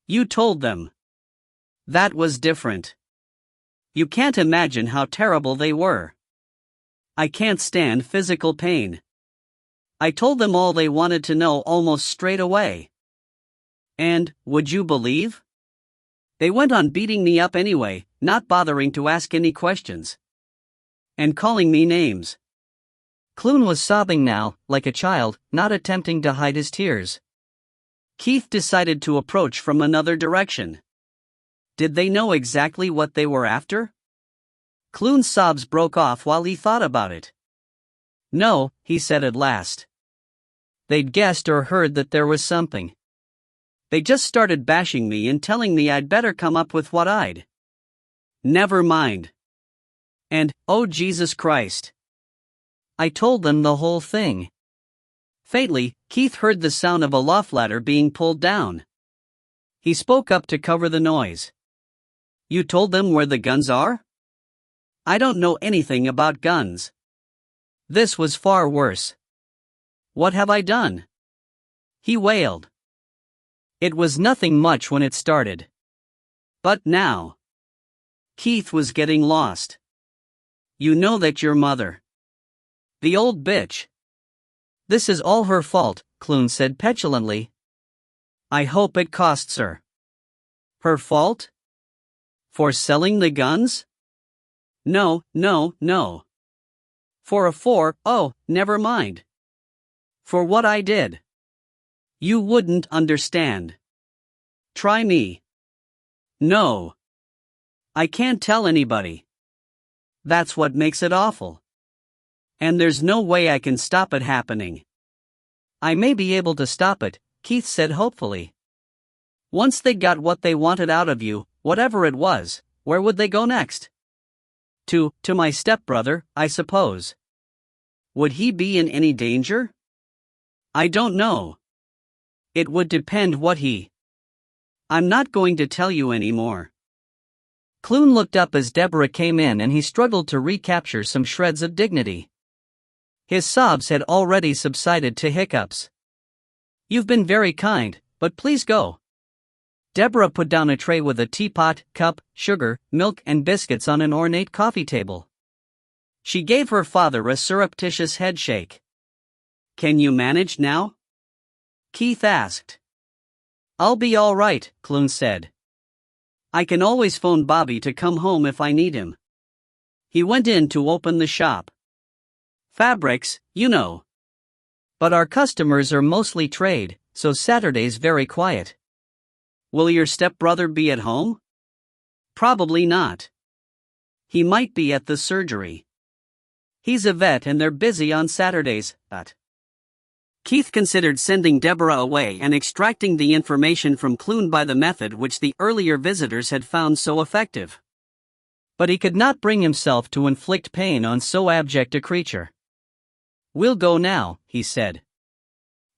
A: "You told them." "That was different. You can't imagine how terrible they were. I can't stand physical pain. I told them all they wanted to know almost straight away. And, would you believe? They went on beating me up anyway, not bothering to ask any questions. And calling me names." Clune was sobbing now, like a child, not attempting to hide his tears. Keith decided to approach from another direction. Did they know exactly what they were after? Clune's sobs broke off while he thought about it. "No," he said at last. "They'd guessed or heard that there was something. They just started bashing me and telling me I'd better come up with what I'd." "Never mind." And, "Oh Jesus Christ. I told them the whole thing." Faintly, Keith heard the sound of a loft ladder being pulled down. He spoke up to cover the noise. "You told them where the guns are?" "I don't know anything about guns." This was far worse. "What have I done?" he wailed. It was nothing much when it started. But now, Keith was getting lost. "You know that your mother, the old bitch." "This is all her fault," Clune said petulantly. "I hope it costs her." "Her fault? For selling the guns?" "No, no, no. Oh, never mind. For what I did. You wouldn't understand. Try me." "No. I can't tell anybody. That's what makes it awful. And there's no way I can stop it happening." "I may be able to stop it," Keith said hopefully. "Once they got what they wanted out of you, whatever it was, where would they go next?" To my stepbrother, I suppose." "Would he be in any danger?" "I don't know. It would depend what he..." "I'm not going to tell you anymore." Clune looked up as Deborah came in and he struggled to recapture some shreds of dignity. His sobs had already subsided to hiccups. "You've been very kind, but please go." Deborah put down a tray with a teapot, cup, sugar, milk and biscuits on an ornate coffee table. She gave her father a surreptitious headshake. "Can you manage now?" Keith asked. "I'll be all right," Clune said. "I can always phone Bobby to come home if I need him." He went in to open the shop. "Fabrics, you know. But our customers are mostly trade, so Saturday's very quiet." "Will your stepbrother be at home?" "Probably not. He might be at the surgery. He's a vet and they're busy on Saturdays. Keith considered sending Deborah away and extracting the information from Clune by the method which the earlier visitors had found so effective. But he could not bring himself to inflict pain on so abject a creature. "We'll go now," he said.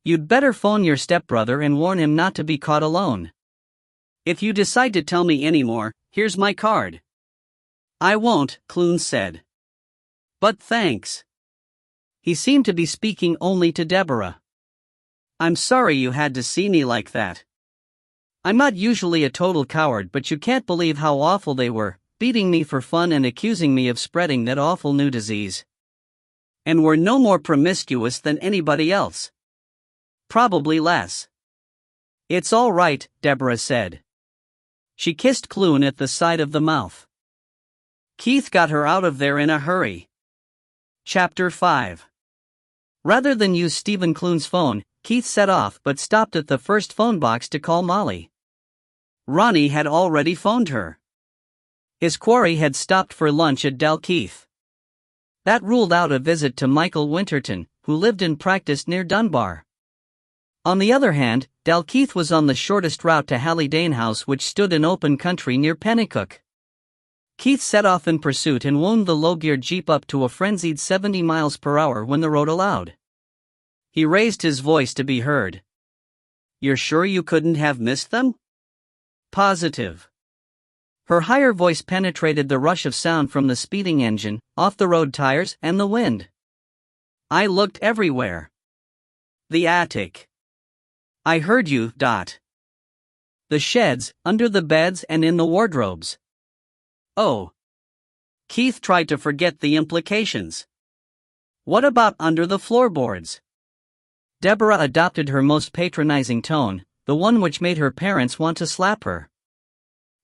A: "You'd better phone your stepbrother and warn him not to be caught alone. If you decide to tell me any more, here's my card." "I won't," Clune said. "But thanks." He seemed to be speaking only to Deborah. "I'm sorry you had to see me like that. I'm not usually a total coward, but you can't believe how awful they were, beating me for fun and accusing me of spreading that awful new disease. And we're no more promiscuous than anybody else. Probably less." "It's all right," Deborah said. She kissed Clune at the side of the mouth. Keith got her out of there in a hurry. Chapter 5. Rather than use Stephen Clune's phone, Keith set off but stopped at the first phone box to call Molly. Ronnie had already phoned her. His quarry had stopped for lunch at Dalkeith. That ruled out a visit to Michael Winterton, who lived and practiced near Dunbar. On the other hand, Dalkeith was on the shortest route to Hallidane House, which stood in open country near Pennycook. Keith set off in pursuit and wound the low-geared jeep up to a frenzied 70 miles per hour when the road allowed. He raised his voice to be heard. "You're sure you couldn't have missed them?" "Positive." Her higher voice penetrated the rush of sound from the speeding engine, off-the-road tires, and the wind. "I looked everywhere. The attic. I heard you. The sheds, under the beds and in the wardrobes." "Oh." Keith tried to forget the implications. "What about under the floorboards?" Deborah adopted her most patronizing tone, the one which made her parents want to slap her.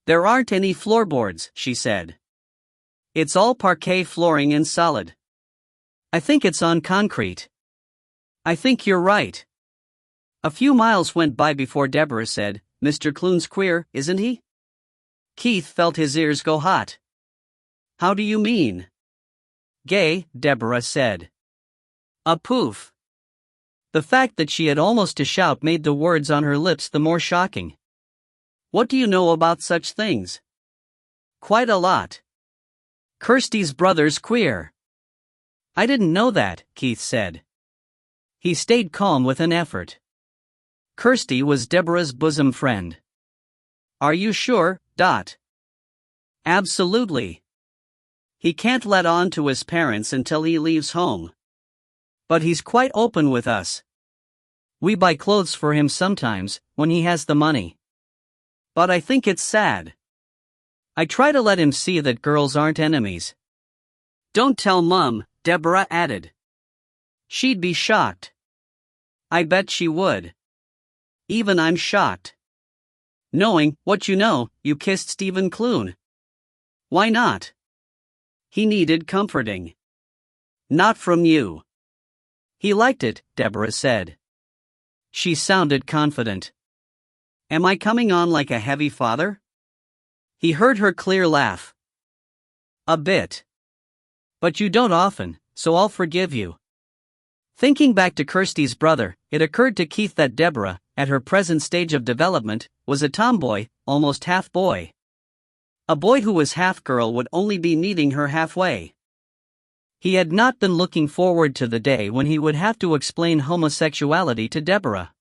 A: "There aren't any floorboards," she said. "It's all parquet flooring and solid. I think it's on concrete." "I think you're right." A few miles went by before Deborah said, "Mr. Clune's queer, isn't he?" Keith felt his ears go hot. "How do you mean?" "Gay," Deborah said. A poof. The fact that she had almost to shout made the words on her lips the more shocking. "What do you know about such things?" "Quite a lot. Kirsty's brother's queer." "I didn't know that," Keith said. He stayed calm with an effort. Kirsty was Deborah's bosom friend. "Are you sure, Dot?" "Absolutely. He can't let on to his parents until he leaves home. But he's quite open with us. We buy clothes for him sometimes, when he has the money. But I think it's sad. I try to let him see that girls aren't enemies." "Don't tell Mum," Deborah added. "She'd be shocked." "I bet she would. Even I'm shocked. Knowing what you know, you kissed Stephen Clune. Why not?" "He needed comforting." "Not from you." "He liked it," Deborah said. She sounded confident. "Am I coming on like a heavy father?" He heard her clear laugh. "A bit. But you don't often, so I'll forgive you." Thinking back to Kirsty's brother, it occurred to Keith that Deborah, at her present stage of development, was a tomboy, almost half boy. A boy who was half girl would only be meeting her halfway. He had not been looking forward to the day when he would have to explain homosexuality to Deborah.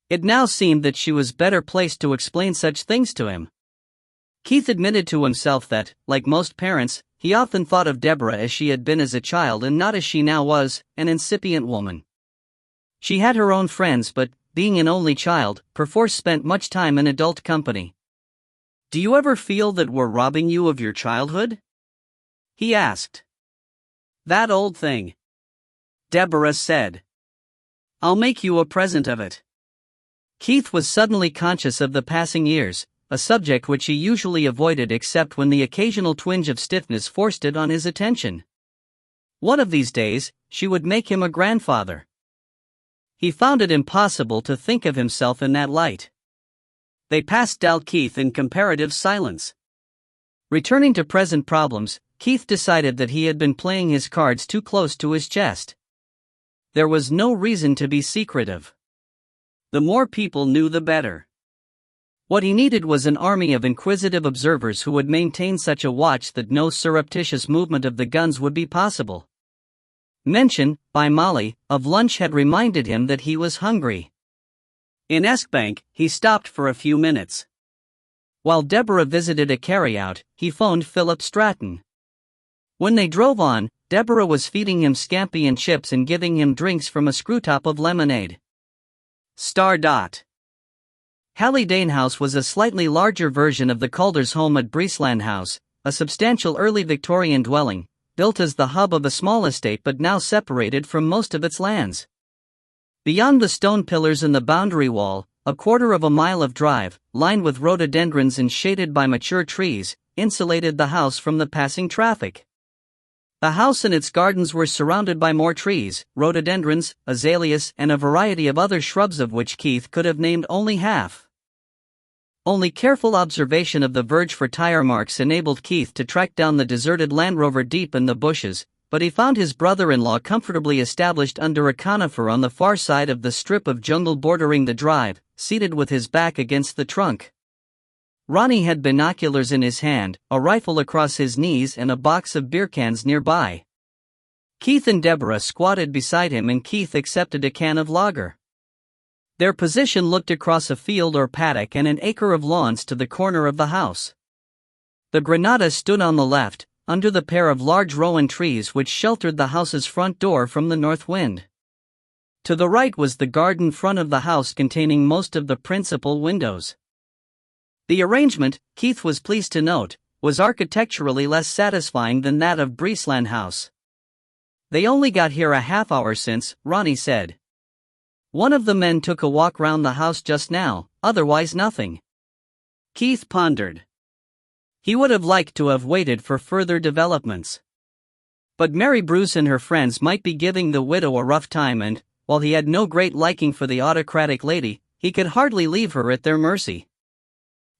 A: It now seemed that she was better placed to explain such things to him. Keith admitted to himself that, like most parents, he often thought of Deborah as she had been as a child and not as she now was, an incipient woman. She had her own friends, but, being an only child, perforce spent much time in adult company. "Do you ever feel that we're robbing you of your childhood?" he asked. "That old thing," Deborah said. "I'll make you a present of it." Keith was suddenly conscious of the passing years, a subject which he usually avoided except when the occasional twinge of stiffness forced it on his attention. One of these days, she would make him a grandfather. He found it impossible to think of himself in that light. They passed Dalkeith in comparative silence. Returning to present problems, Keith decided that he had been playing his cards too close to his chest. There was no reason to be secretive. The more people knew, the better. What he needed was an army of inquisitive observers who would maintain such a watch that no surreptitious movement of the guns would be possible. Mention, by Molly, of lunch had reminded him that he was hungry. In Eskbank, he stopped for a few minutes. While Deborah visited a carryout, he phoned Philip Stratton. When they drove on, Deborah was feeding him scampi and chips and giving him drinks from a screwtop of lemonade. Hallidane House was a slightly larger version of the Calders' home at Breesland House, a substantial early Victorian dwelling, built as the hub of a small estate but now separated from most of its lands. Beyond the stone pillars in the boundary wall, a quarter of a mile of drive, lined with rhododendrons and shaded by mature trees, insulated the house from the passing traffic. The house and its gardens were surrounded by more trees, rhododendrons, azaleas, and a variety of other shrubs of which Keith could have named only half. Only careful observation of the verge for tire marks enabled Keith to track down the deserted Land Rover deep in the bushes, but he found his brother-in-law comfortably established under a conifer on the far side of the strip of jungle bordering the drive, seated with his back against the trunk. Ronnie had binoculars in his hand, a rifle across his knees and a box of beer cans nearby. Keith and Deborah squatted beside him and Keith accepted a can of lager. Their position looked across a field or paddock and an acre of lawns to the corner of the house. The Granada stood on the left, under the pair of large rowan trees which sheltered the house's front door from the north wind. To the right was the garden front of the house containing most of the principal windows. The arrangement, Keith was pleased to note, was architecturally less satisfying than that of Breesland House. They only got here a half hour since, Ronnie said. One of the men took a walk round the house just now, otherwise nothing. Keith pondered. He would have liked to have waited for further developments. But Mary Bruce and her friends might be giving the widow a rough time and, while he had no great liking for the autocratic lady, he could hardly leave her at their mercy.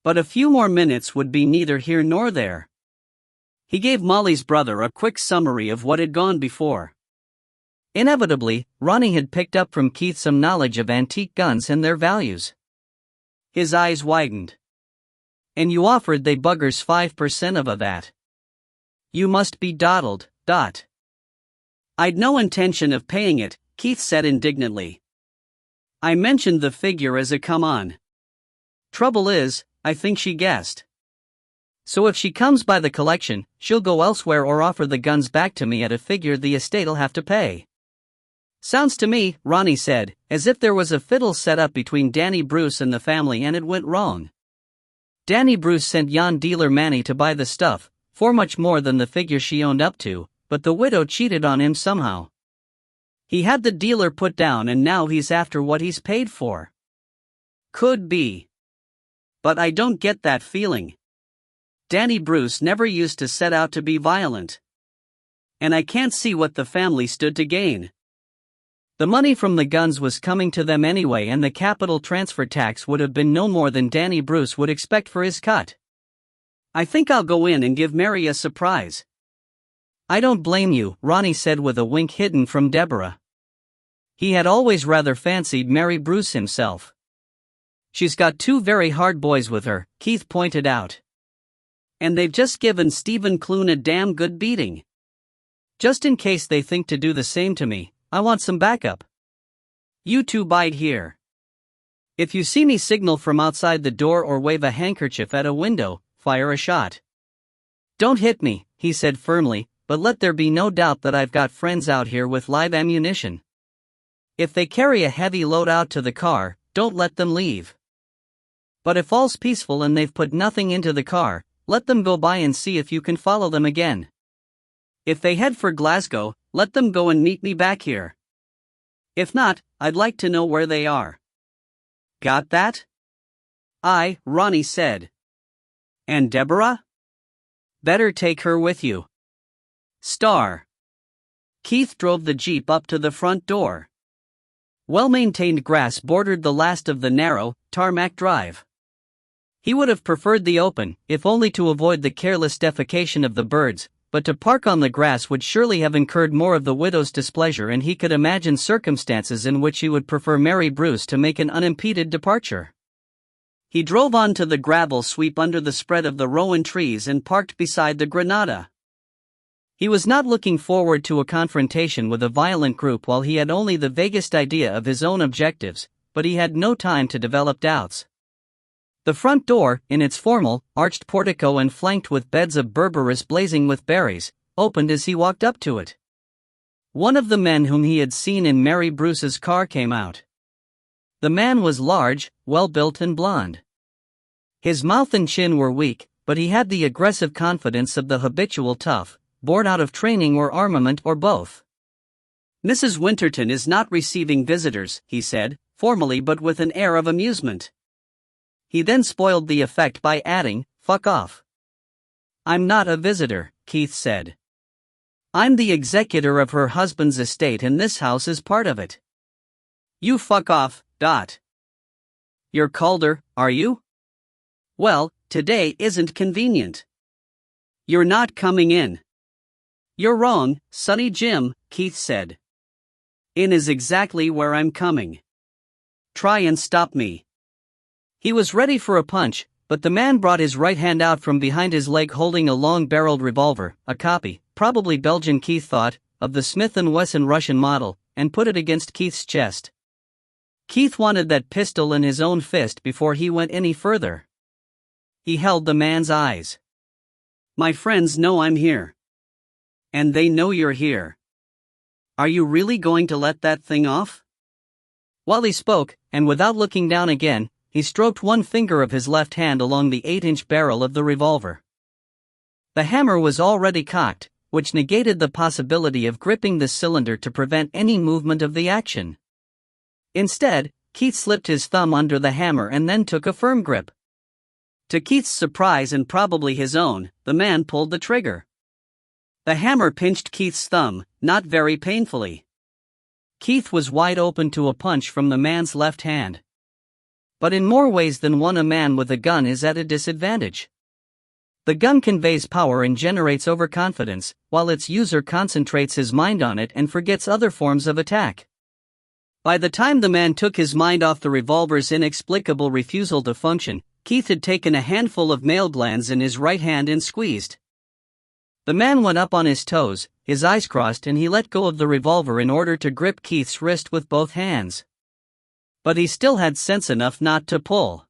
A: But a few more minutes would be neither here nor there. He gave Molly's brother a quick summary of what had gone before. Inevitably, Ronnie had picked up from Keith some knowledge of antique guns and their values. His eyes widened. And you offered they buggers 5% of that. You must be dawdled. I'd no intention of paying it, Keith said indignantly. I mentioned the figure as a come-on. Trouble is, I think she guessed. So if she comes by the collection, she'll go elsewhere or offer the guns back to me at a figure the estate'll have to pay. Sounds to me, Ronnie said, as if there was a fiddle set up between Danny Bruce and the family and it went wrong. Danny Bruce sent yon dealer Manny to buy the stuff, for much more than the figure she owned up to, but the widow cheated on him somehow. He had the dealer put down and now he's after what he's paid for. Could be. But I don't get that feeling. Danny Bruce never used to set out to be violent. And I can't see what the family stood to gain. The money from the guns was coming to them anyway and the capital transfer tax would have been no more than Danny Bruce would expect for his cut. I think I'll go in and give Mary a surprise. I don't blame you, Ronnie said with a wink hidden from Deborah. He had always rather fancied Mary Bruce himself. She's got two very hard boys with her, Keith pointed out. And they've just given Stephen Clune a damn good beating. Just in case they think to do the same to me, I want some backup. You two bide here. If you see me signal from outside the door or wave a handkerchief at a window, fire a shot. Don't hit me, he said firmly, but let there be no doubt that I've got friends out here with live ammunition. If they carry a heavy load out to the car, don't let them leave. But if all's peaceful and they've put nothing into the car, let them go by and see if you can follow them again. If they head for Glasgow, let them go and meet me back here. If not, I'd like to know where they are. Got that? Aye, Ronnie said. And Deborah? Better take her with you. Star. Keith drove the Jeep up to the front door. Well-maintained grass bordered the last of the narrow, tarmac drive. He would have preferred the open, if only to avoid the careless defecation of the birds, but to park on the grass would surely have incurred more of the widow's displeasure, and he could imagine circumstances in which he would prefer Mary Bruce to make an unimpeded departure. He drove on to the gravel sweep under the spread of the rowan trees and parked beside the Granada. He was not looking forward to a confrontation with a violent group while he had only the vaguest idea of his own objectives, but he had no time to develop doubts. The front door, in its formal, arched portico and flanked with beds of berberis blazing with berries, opened as he walked up to it. One of the men whom he had seen in Mary Bruce's car came out. The man was large, well-built and blond. His mouth and chin were weak, but he had the aggressive confidence of the habitual tough, born out of training or armament or both. "Mrs. Winterton is not receiving visitors," he said, formally but with an air of amusement. He then spoiled the effect by adding, "Fuck off." "I'm not a visitor," Keith said. "I'm the executor of her husband's estate and this house is part of it." "You fuck off, Dot." "You're Calder, are you?" "Well, today isn't convenient." "You're not coming in." "You're wrong, Sonny Jim," Keith said. "In is exactly where I'm coming. Try and stop me." He was ready for a punch, but the man brought his right hand out from behind his leg holding a long-barreled revolver, a copy, probably Belgian Keith thought, of the Smith & Wesson Russian model, and put it against Keith's chest. Keith wanted that pistol in his own fist before he went any further. He held the man's eyes. "My friends know I'm here. And they know you're here. Are you really going to let that thing off?" While he spoke, and without looking down again, he stroked one finger of his left hand along the 8-inch barrel of the revolver. The hammer was already cocked, which negated the possibility of gripping the cylinder to prevent any movement of the action. Instead, Keith slipped his thumb under the hammer and then took a firm grip. To Keith's surprise and probably his own, the man pulled the trigger. The hammer pinched Keith's thumb, not very painfully. Keith was wide open to a punch from the man's left hand. But in more ways than one, a man with a gun is at a disadvantage. The gun conveys power and generates overconfidence, while its user concentrates his mind on it and forgets other forms of attack. By the time the man took his mind off the revolver's inexplicable refusal to function, Keith had taken a handful of male glands in his right hand and squeezed. The man went up on his toes, his eyes crossed, and he let go of the revolver in order to grip Keith's wrist with both hands. But he still had sense enough not to pull.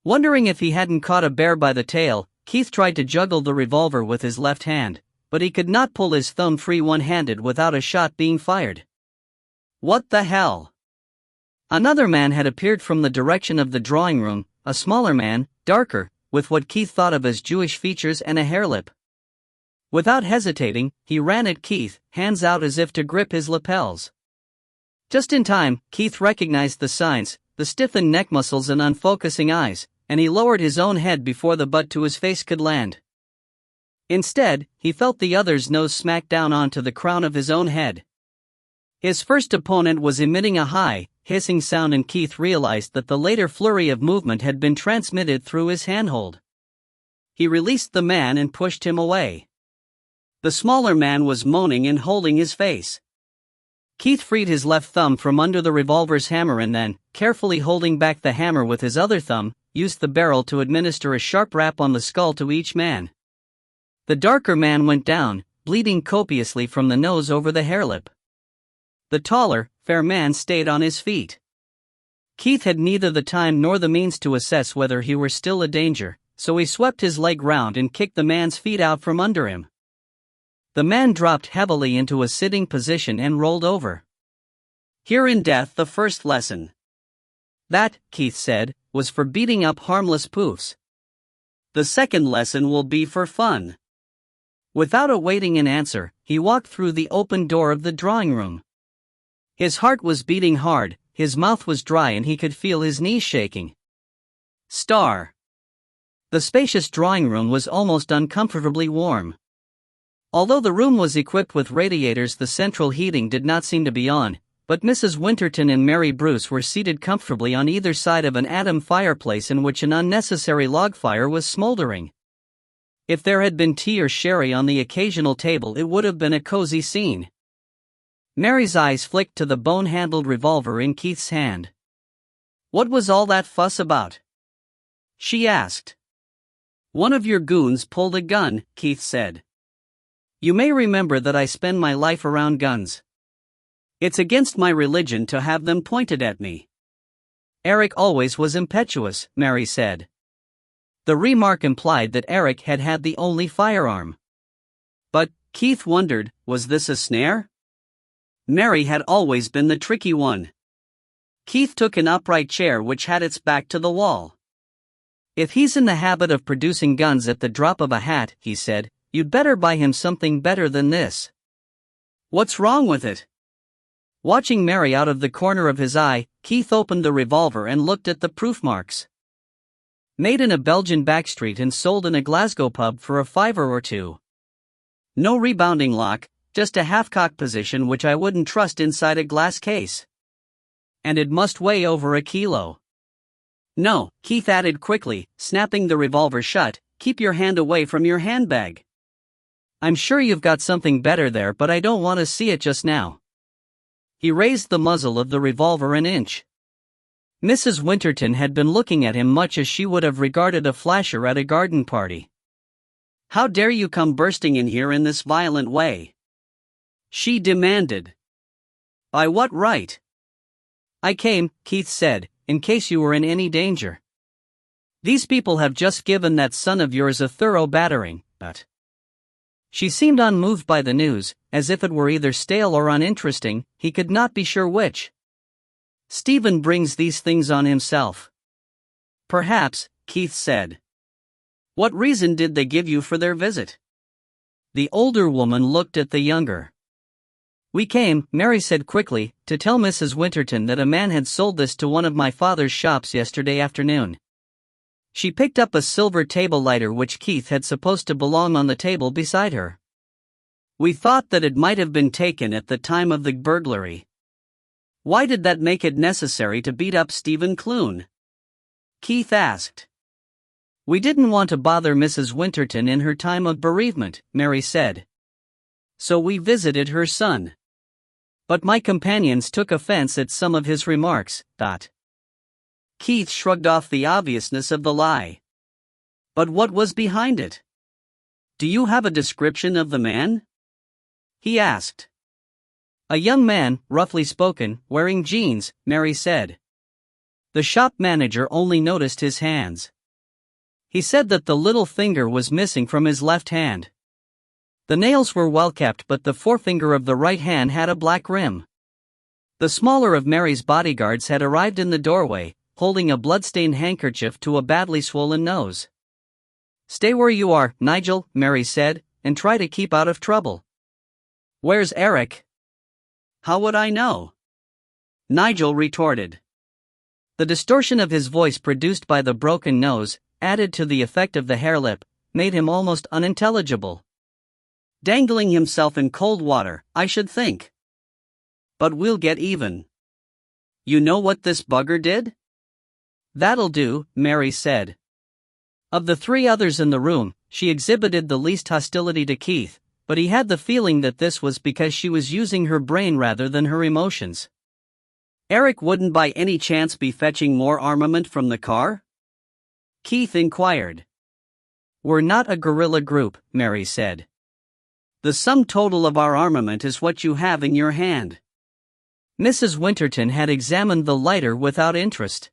A: Wondering if he hadn't caught a bear by the tail, Keith tried to juggle the revolver with his left hand, but he could not pull his thumb free one-handed without a shot being fired. What the hell? Another man had appeared from the direction of the drawing room, a smaller man, darker, with what Keith thought of as Jewish features and a hairlip. Without hesitating, he ran at Keith, hands out as if to grip his lapels. Just in time, Keith recognized the signs, the stiffened neck muscles and unfocusing eyes, and he lowered his own head before the butt to his face could land. Instead, he felt the other's nose smack down onto the crown of his own head. His first opponent was emitting a high, hissing sound, and Keith realized that the later flurry of movement had been transmitted through his handhold. He released the man and pushed him away. The smaller man was moaning and holding his face. Keith freed his left thumb from under the revolver's hammer and then, carefully holding back the hammer with his other thumb, used the barrel to administer a sharp rap on the skull to each man. The darker man went down, bleeding copiously from the nose over the hairlip. The taller, fair man stayed on his feet. Keith had neither the time nor the means to assess whether he were still a danger, so he swept his leg round and kicked the man's feet out from under him. The man dropped heavily into a sitting position and rolled over. Here in death the first lesson. That, Keith said, was for beating up harmless poofs. The second lesson will be for fun. Without awaiting an answer, he walked through the open door of the drawing room. His heart was beating hard, his mouth was dry, and he could feel his knees shaking. Star. The spacious drawing room was almost uncomfortably warm. Although the room was equipped with radiators, the central heating did not seem to be on, but Mrs. Winterton and Mary Bruce were seated comfortably on either side of an atom fireplace in which an unnecessary log fire was smoldering. If there had been tea or sherry on the occasional table, it would have been a cozy scene. Mary's eyes flicked to the bone-handled revolver in Keith's hand. "What was all that fuss about?" she asked. "One of your goons pulled a gun," Keith said. "You may remember that I spend my life around guns. It's against my religion to have them pointed at me." "Eric always was impetuous," Mary said. The remark implied that Eric had had the only firearm. But, Keith wondered, was this a snare? Mary had always been the tricky one. Keith took an upright chair which had its back to the wall. "If he's in the habit of producing guns at the drop of a hat," he said, "you'd better buy him something better than this." "What's wrong with it?" Watching Mary out of the corner of his eye, Keith opened the revolver and looked at the proof marks. "Made in a Belgian backstreet and sold in a Glasgow pub for a fiver or two. No rebounding lock, just a half-cock position which I wouldn't trust inside a glass case. And it must weigh over a kilo. No," Keith added quickly, snapping the revolver shut, "keep your hand away from your handbag. I'm sure you've got something better there, but I don't want to see it just now." He raised the muzzle of the revolver an inch. Mrs. Winterton had been looking at him much as she would have regarded a flasher at a garden party. "How dare you come bursting in here in this violent way?" she demanded. "By what right?" "I came," Keith said, "in case you were in any danger. These people have just given that son of yours a thorough battering, but—" She seemed unmoved by the news, as if it were either stale or uninteresting, he could not be sure which. "Stephen brings these things on himself." "Perhaps," Keith said. "What reason did they give you for their visit?" The older woman looked at the younger. "We came," Mary said quickly, "to tell Mrs. Winterton that a man had sold this to one of my father's shops yesterday afternoon." She picked up a silver table lighter which Keith had supposed to belong on the table beside her. "We thought that it might have been taken at the time of the burglary." "Why did that make it necessary to beat up Stephen Clune?" Keith asked. "We didn't want to bother Mrs. Winterton in her time of bereavement," Mary said. "So we visited her son. But my companions took offense at some of his remarks." Keith shrugged off the obviousness of the lie. "But what was behind it? Do you have a description of the man?" he asked. "A young man, roughly spoken, wearing jeans," Mary said. "The shop manager only noticed his hands. He said that the little finger was missing from his left hand. The nails were well kept, but the forefinger of the right hand had a black rim." The smaller of Mary's bodyguards had arrived in the doorway, holding a blood-stained handkerchief to a badly swollen nose. "Stay where you are, Nigel," Mary said, "and try to keep out of trouble." "Where's Eric?" "How would I know?" Nigel retorted. The distortion of his voice produced by the broken nose, added to the effect of the hairlip, made him almost unintelligible. "Dangling himself in cold water, I should think. But we'll get even. You know what this bugger did?" "That'll do," Mary said. Of the three others in the room, she exhibited the least hostility to Keith, but he had the feeling that this was because she was using her brain rather than her emotions. "Eric wouldn't by any chance be fetching more armament from the car?" Keith inquired. "We're not a guerrilla group," Mary said. "The sum total of our armament is what you have in your hand." Mrs. Winterton had examined the lighter without interest.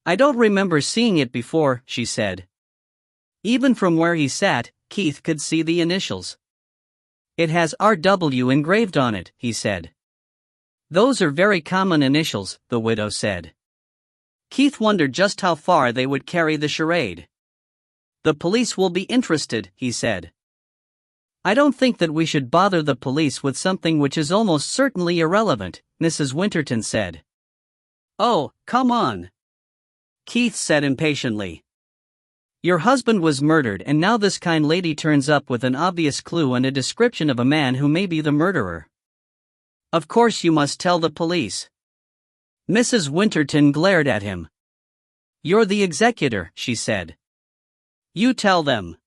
A: "I don't remember seeing it before," she said. Even from where he sat, Keith could see the initials. "It has R.W. engraved on it," he said. "Those are very common initials," the widow said. Keith wondered just how far they would carry the charade. "The police will be interested," he said. "I don't think that we should bother the police with something which is almost certainly irrelevant," Mrs. Winterton said. "Oh, come on," Keith said impatiently. "Your husband was murdered, and now this kind lady turns up with an obvious clue and a description of a man who may be the murderer." Of course you must tell the police. Mrs. Winterton glared at him. You're the executor, she said. You tell them.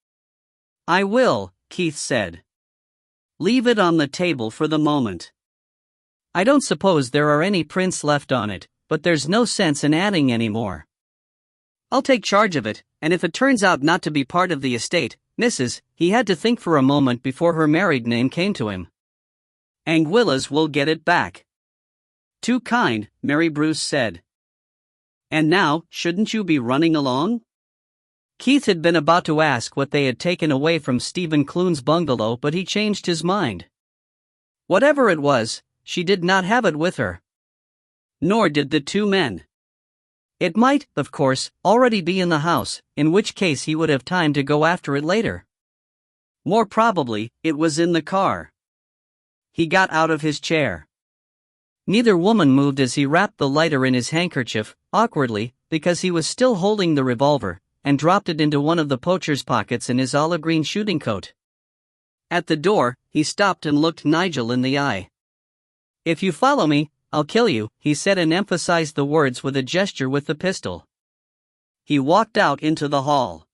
A: I will, Keith said. Leave it on the table for the moment. I don't suppose there are any prints left on it, but there's no sense in adding any more. I'll take charge of it, and if it turns out not to be part of the estate, Mrs., he had to think for a moment before her married name came to him. Anguillas will get it back. Too kind, Mary Bruce said. And now, shouldn't you be running along? Keith had been about to ask what they had taken away from Stephen Clune's bungalow, but he changed his mind. Whatever it was, she did not have it with her. Nor did the two men. It might, of course, already be in the house, in which case he would have time to go after it later. More probably, it was in the car. He got out of his chair. Neither woman moved as he wrapped the lighter in his handkerchief, awkwardly, because he was still holding the revolver, and dropped it into one of the poacher's pockets in his olive green shooting coat. At the door, he stopped and looked Nigel in the eye. If you follow me, I'll kill you, he said, and emphasized the words with a gesture with the pistol. He walked out into the hall.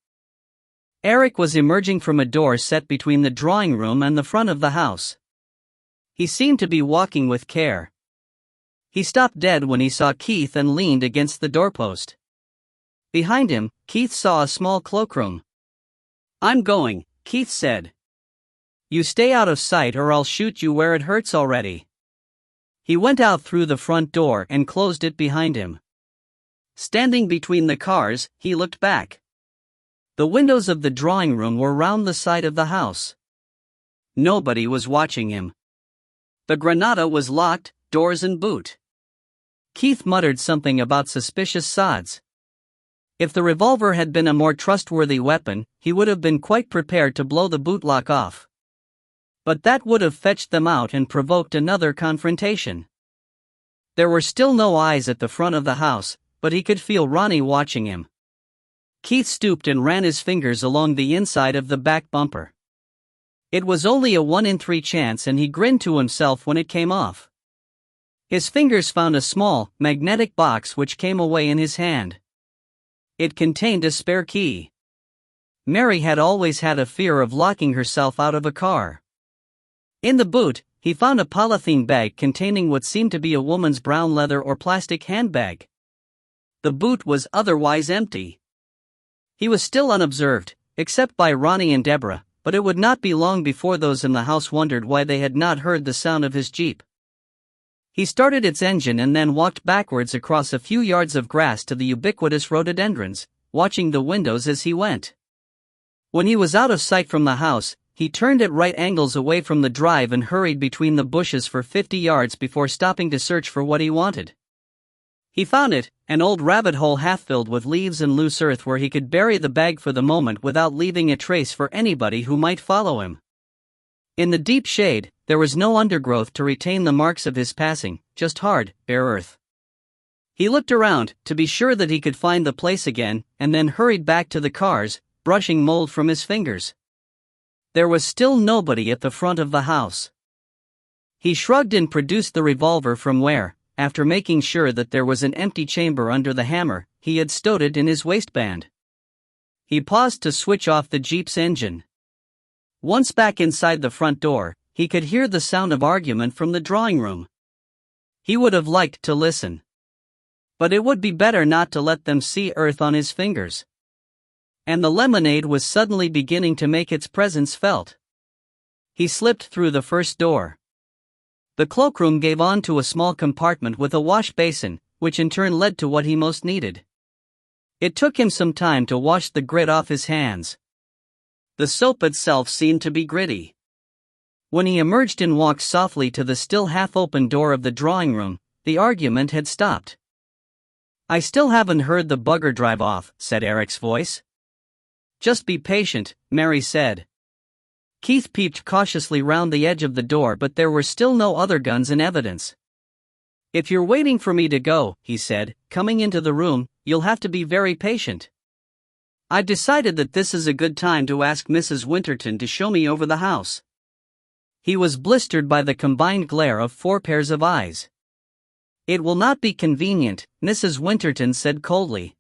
A: Eric was emerging from a door set between the drawing room and the front of the house. He seemed to be walking with care. He stopped dead when he saw Keith and leaned against the doorpost. Behind him, Keith saw a small cloakroom. I'm going, Keith said. You stay out of sight or I'll shoot you where it hurts already. He went out through the front door and closed it behind him. Standing between the cars, he looked back. The windows of the drawing room were round the side of the house. Nobody was watching him. The Granada was locked, doors and boot. Keith muttered something about suspicious sods. If the revolver had been a more trustworthy weapon, he would have been quite prepared to blow the boot lock off. But that would have fetched them out and provoked another confrontation. There were still no eyes at the front of the house, but he could feel Ronnie watching him. Keith stooped and ran his fingers along the inside of the back bumper. It was only a 1 in 3 chance, and he grinned to himself when it came off. His fingers found a small, magnetic box which came away in his hand. It contained a spare key. Mary had always had a fear of locking herself out of a car. In the boot, he found a polythene bag containing what seemed to be a woman's brown leather or plastic handbag. The boot was otherwise empty. He was still unobserved, except by Ronnie and Deborah, but it would not be long before those in the house wondered why they had not heard the sound of his Jeep. He started its engine and then walked backwards across a few yards of grass to the ubiquitous rhododendrons, watching the windows as he went. When he was out of sight from the house, he turned at right angles away from the drive and hurried between the bushes for 50 yards before stopping to search for what he wanted. He found it, an old rabbit hole half filled with leaves and loose earth where he could bury the bag for the moment without leaving a trace for anybody who might follow him. In the deep shade, there was no undergrowth to retain the marks of his passing, just hard, bare earth. He looked around, to be sure that he could find the place again, and then hurried back to the cars, brushing mold from his fingers. There was still nobody at the front of the house. He shrugged and produced the revolver from where, after making sure that there was an empty chamber under the hammer, he had stowed it in his waistband. He paused to switch off the Jeep's engine. Once back inside the front door, he could hear the sound of argument from the drawing room. He would have liked to listen. But it would be better not to let them see earth on his fingers. And the lemonade was suddenly beginning to make its presence felt. He slipped through the first door. The cloakroom gave on to a small compartment with a wash basin, which in turn led to what he most needed. It took him some time to wash the grit off his hands. The soap itself seemed to be gritty. When he emerged and walked softly to the still half-open door of the drawing room, the argument had stopped. I still haven't heard the bugger drive off, said Eric's voice. Just be patient, Mary said. Keith peeped cautiously round the edge of the door, but there were still no other guns in evidence. If you're waiting for me to go, he said, coming into the room, you'll have to be very patient. I've decided that this is a good time to ask Mrs. Winterton to show me over the house. He was blistered by the combined glare of 4 pairs of eyes. "It will not be convenient," Mrs. Winterton said coldly.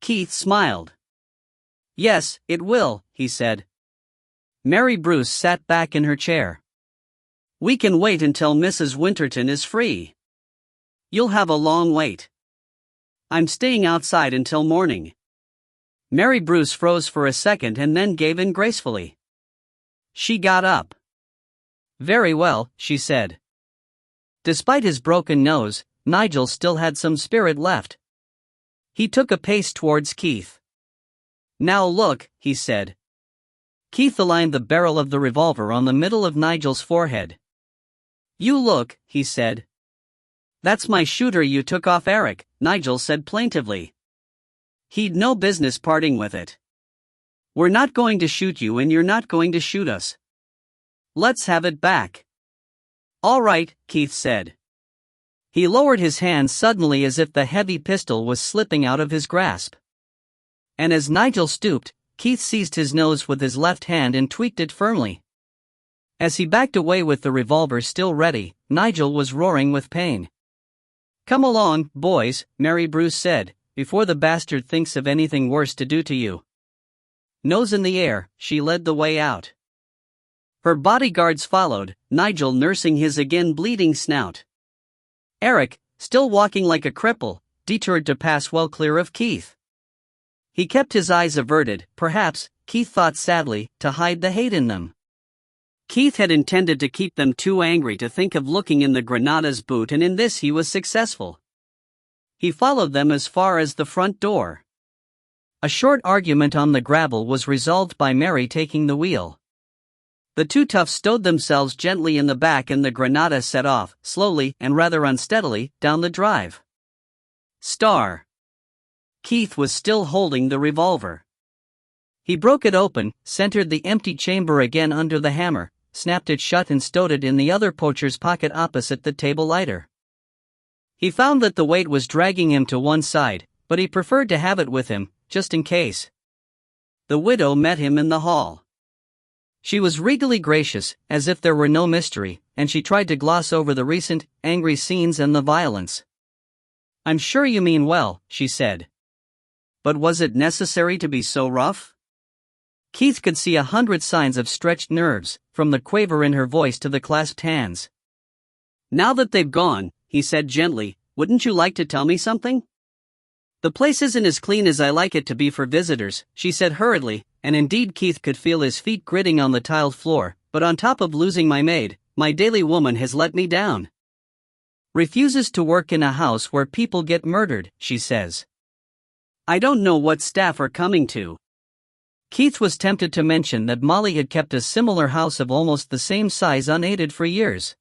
A: Keith smiled. "Yes, it will," he said. Mary Bruce sat back in her chair. "We can wait until Mrs. Winterton is free. You'll have a long wait. I'm staying outside until morning." Mary Bruce froze for a second and then gave in gracefully. She got up. "Very well," she said. Despite his broken nose, Nigel still had some spirit left. He took a pace towards Keith. "Now look," he said. Keith aligned the barrel of the revolver on the middle of Nigel's forehead. "You look," he said. "That's my shooter you took off Eric," Nigel said plaintively. "He'd no business parting with it. We're not going to shoot you and you're not going to shoot us. Let's have it back." "All right," Keith said. He lowered his hand suddenly as if the heavy pistol was slipping out of his grasp. And as Nigel stooped, Keith seized his nose with his left hand and tweaked it firmly. As he backed away with the revolver still ready, Nigel was roaring with pain. "Come along, boys," Mary Bruce said, "before the bastard thinks of anything worse to do to you." Nose in the air, she led the way out. Her bodyguards followed, Nigel nursing his again bleeding snout. Eric, still walking like a cripple, detoured to pass well clear of Keith. He kept his eyes averted, perhaps, Keith thought sadly, to hide the hate in them. Keith had intended to keep them too angry to think of looking in the Granada's boot, and in this he was successful. He followed them as far as the front door. A short argument on the gravel was resolved by Mary taking the wheel. The two toughs stowed themselves gently in the back and the Granada set off, slowly and rather unsteadily, down the drive. Star. Keith was still holding the revolver. He broke it open, centered the empty chamber again under the hammer, snapped it shut and stowed it in the other poacher's pocket opposite the table lighter. He found that the weight was dragging him to one side, but he preferred to have it with him, just in case. The widow met him in the hall. She was regally gracious, as if there were no mystery, and she tried to gloss over the recent, angry scenes and the violence. "I'm sure you mean well," she said. "But was it necessary to be so rough?" Keith could see 100 signs of stretched nerves, from the quaver in her voice to the clasped hands. "Now that they've gone," he said gently, "wouldn't you like to tell me something?" "The place isn't as clean as I like it to be for visitors," she said hurriedly, and indeed Keith could feel his feet gritting on the tiled floor, "but on top of losing my maid, my daily woman has let me down. Refuses to work in a house where people get murdered, she says. I don't know what staff are coming to." Keith was tempted to mention that Molly had kept a similar house of almost the same size unaided for years.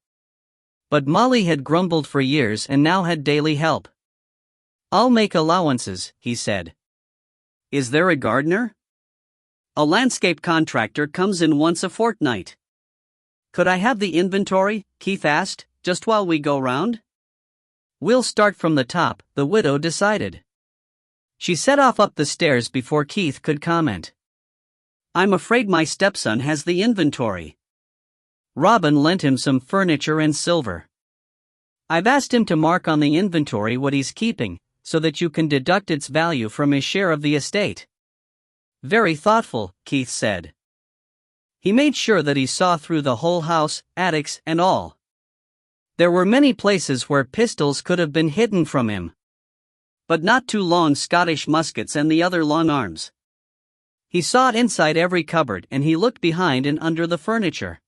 A: But Molly had grumbled for years and now had daily help. "I'll make allowances," he said. "Is there a gardener?" "A landscape contractor comes in once a fortnight." "Could I have the inventory?" Keith asked, "just while we go round?" "We'll start from the top," the widow decided. She set off up the stairs before Keith could comment. "I'm afraid my stepson has the inventory. Robin lent him some furniture and silver. I've asked him to mark on the inventory what he's keeping, so that you can deduct its value from his share of the estate." "Very thoughtful," Keith said. He made sure that he saw through the whole house, attics and all. There were many places where pistols could have been hidden from him. But not 2 long Scottish muskets and the other long arms. He saw it inside every cupboard and he looked behind and under the furniture.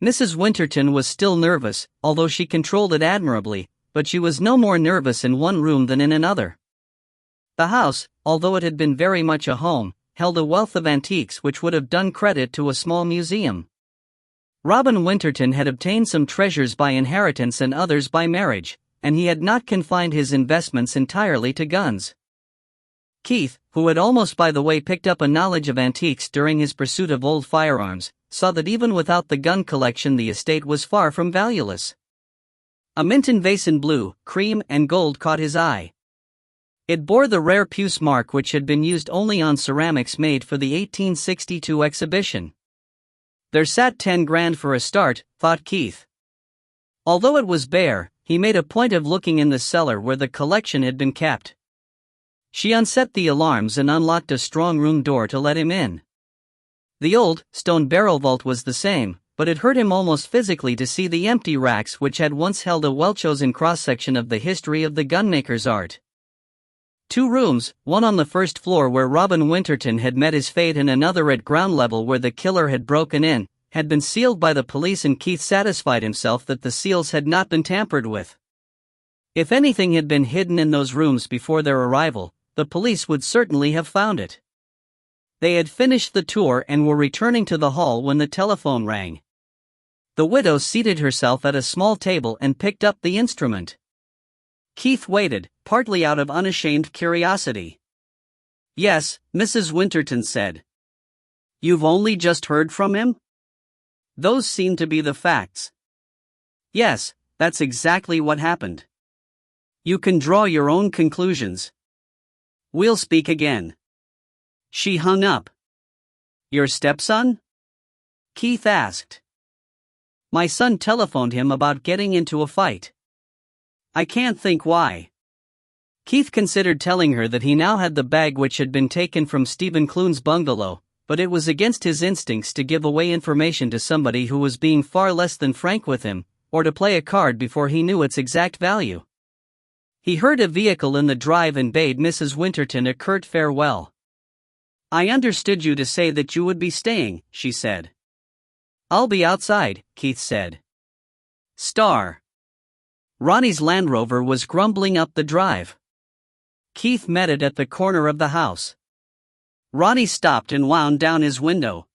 A: Mrs. Winterton was still nervous, although she controlled it admirably, but she was no more nervous in one room than in another. The house, although it had been very much a home, held a wealth of antiques which would have done credit to a small museum. Robin Winterton had obtained some treasures by inheritance and others by marriage, and he had not confined his investments entirely to guns. Keith, who had almost by the way picked up a knowledge of antiques during his pursuit of old firearms, saw that even without the gun collection the estate was far from valueless. A Minton vase in blue, cream, and gold caught his eye. It bore the rare puce mark which had been used only on ceramics made for the 1862 exhibition. There sat 10 grand for a start, thought Keith. Although it was bare, he made a point of looking in the cellar where the collection had been kept. She unset the alarms and unlocked a strong room door to let him in. The old, stone barrel vault was the same, but it hurt him almost physically to see the empty racks which had once held a well-chosen cross-section of the history of the gunmaker's art. 2 rooms, one on the first floor where Robin Winterton had met his fate and another at ground level where the killer had broken in, had been sealed by the police, and Keith satisfied himself that the seals had not been tampered with. If anything had been hidden in those rooms before their arrival, the police would certainly have found it. They had finished the tour and were returning to the hall when the telephone rang. The widow seated herself at a small table and picked up the instrument. Keith waited, partly out of unashamed curiosity. "Yes," Mrs. Winterton said. "You've only just heard from him?" "Those seem to be the facts." "Yes, that's exactly what happened. You can draw your own conclusions. We'll speak again." She hung up. "Your stepson?" Keith asked. "My son telephoned him about getting into a fight. I can't think why." Keith considered telling her that he now had the bag which had been taken from Stephen Clune's bungalow, but it was against his instincts to give away information to somebody who was being far less than frank with him, or to play a card before he knew its exact value. He heard a vehicle in the drive and bade Mrs. Winterton a curt farewell. "I understood you to say that you would be staying," she said. "I'll be outside," Keith said. Star. Ronnie's Land Rover was grumbling up the drive. Keith met it at the corner of the house. Ronnie stopped and wound down his window.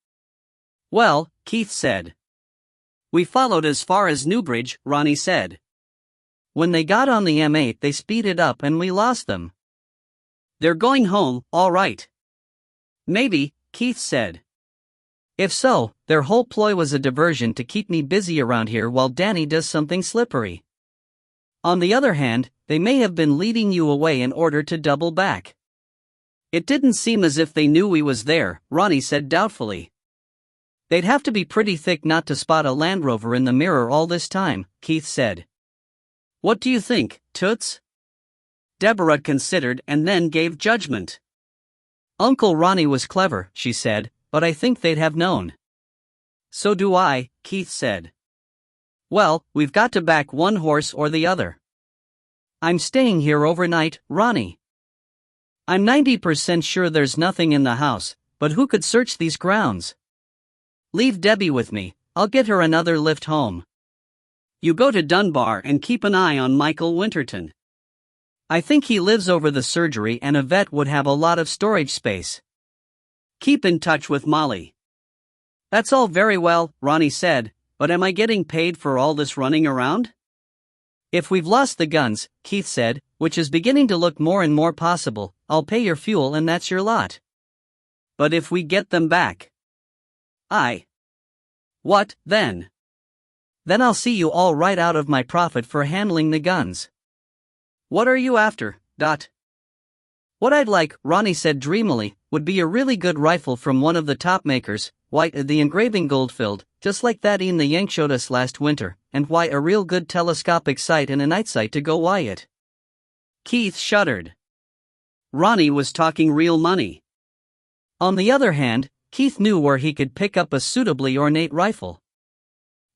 A: "Well," Keith said. "We followed as far as Newbridge," Ronnie said. "When they got on the M8 they speeded up and we lost them." "They're going home, all right." "Maybe," Keith said. "If so, their whole ploy was a diversion to keep me busy around here while Danny does something slippery. On the other hand, they may have been leading you away in order to double back." "It didn't seem as if they knew we was there," Ronnie said doubtfully. "They'd have to be pretty thick not to spot a Land Rover in the mirror all this time," Keith said. "What do you think, Toots?" Deborah considered and then gave judgment. "Uncle Ronnie was clever," she said, "but I think they'd have known." "So do I," Keith said. "Well, we've got to back one horse or the other." "I'm staying here overnight, Ronnie." "I'm 90% sure there's nothing in the house, but who could search these grounds?" "Leave Debbie with me, I'll get her another lift home. You go to Dunbar and keep an eye on Michael Winterton. I think he lives over the surgery and a vet would have a lot of storage space. Keep in touch with Molly." "That's all very well," Ronnie said, "but am I getting paid for all this running around?" "If we've lost the guns," Keith said, "which is beginning to look more and more possible, I'll pay your fuel and that's your lot." "But if we get them back?" "What, then?" "Then I'll see you all right out of my profit for handling the guns." "What are you after, Dot?" "What I'd like," Ronnie said dreamily, "would be a really good rifle from one of the top makers, why, the engraving gold-filled, just like that the Yank showed us last winter, and why a real good telescopic sight and a night sight to go why it." Keith shuddered. Ronnie was talking real money. On the other hand, Keith knew where he could pick up a suitably ornate rifle.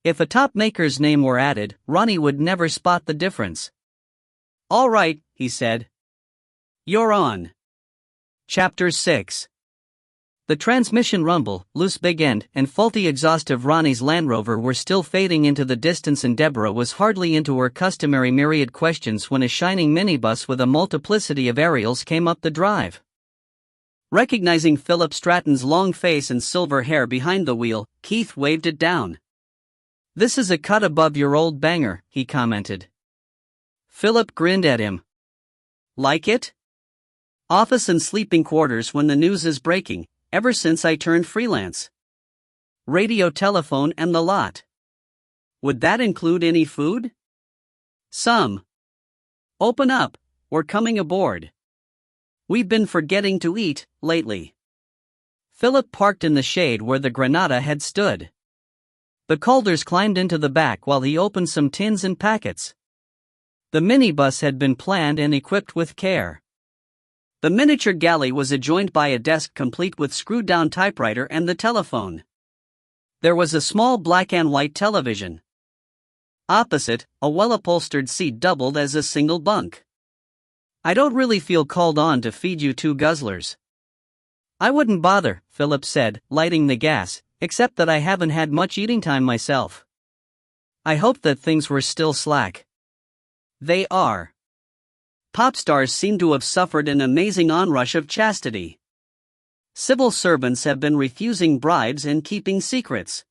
A: If a top maker's name were added, Ronnie would never spot the difference. "All right," he said. "You're on." Chapter 6. The transmission rumble, loose big end, and faulty exhaust of Ronnie's Land Rover were still fading into the distance, and Deborah was hardly into her customary myriad questions when a shining minibus with a multiplicity of aerials came up the drive. Recognizing Philip Stratton's long face and silver hair behind the wheel, Keith waved it down. "This is a cut above your old banger," he commented. Philip grinned at him. "Like it? Office and sleeping quarters when the news is breaking, ever since I turned freelance. Radio, telephone, and the lot. Would that include any food?" "Some. Open up, we're coming aboard. We've been forgetting to eat, lately." Philip parked in the shade where the Granada had stood. The Calders climbed into the back while he opened some tins and packets. The minibus had been planned and equipped with care. The miniature galley was adjoined by a desk complete with screwed-down typewriter and the telephone. There was a small black and white television. Opposite, a well-upholstered seat doubled as a single bunk. "I don't really feel called on to feed you two guzzlers." "I wouldn't bother," Philip said, lighting the gas, "except that I haven't had much eating time myself." I hoped that things were still slack. They are. Pop stars seem to have suffered an amazing onrush of chastity. Civil servants have been refusing bribes and keeping secrets.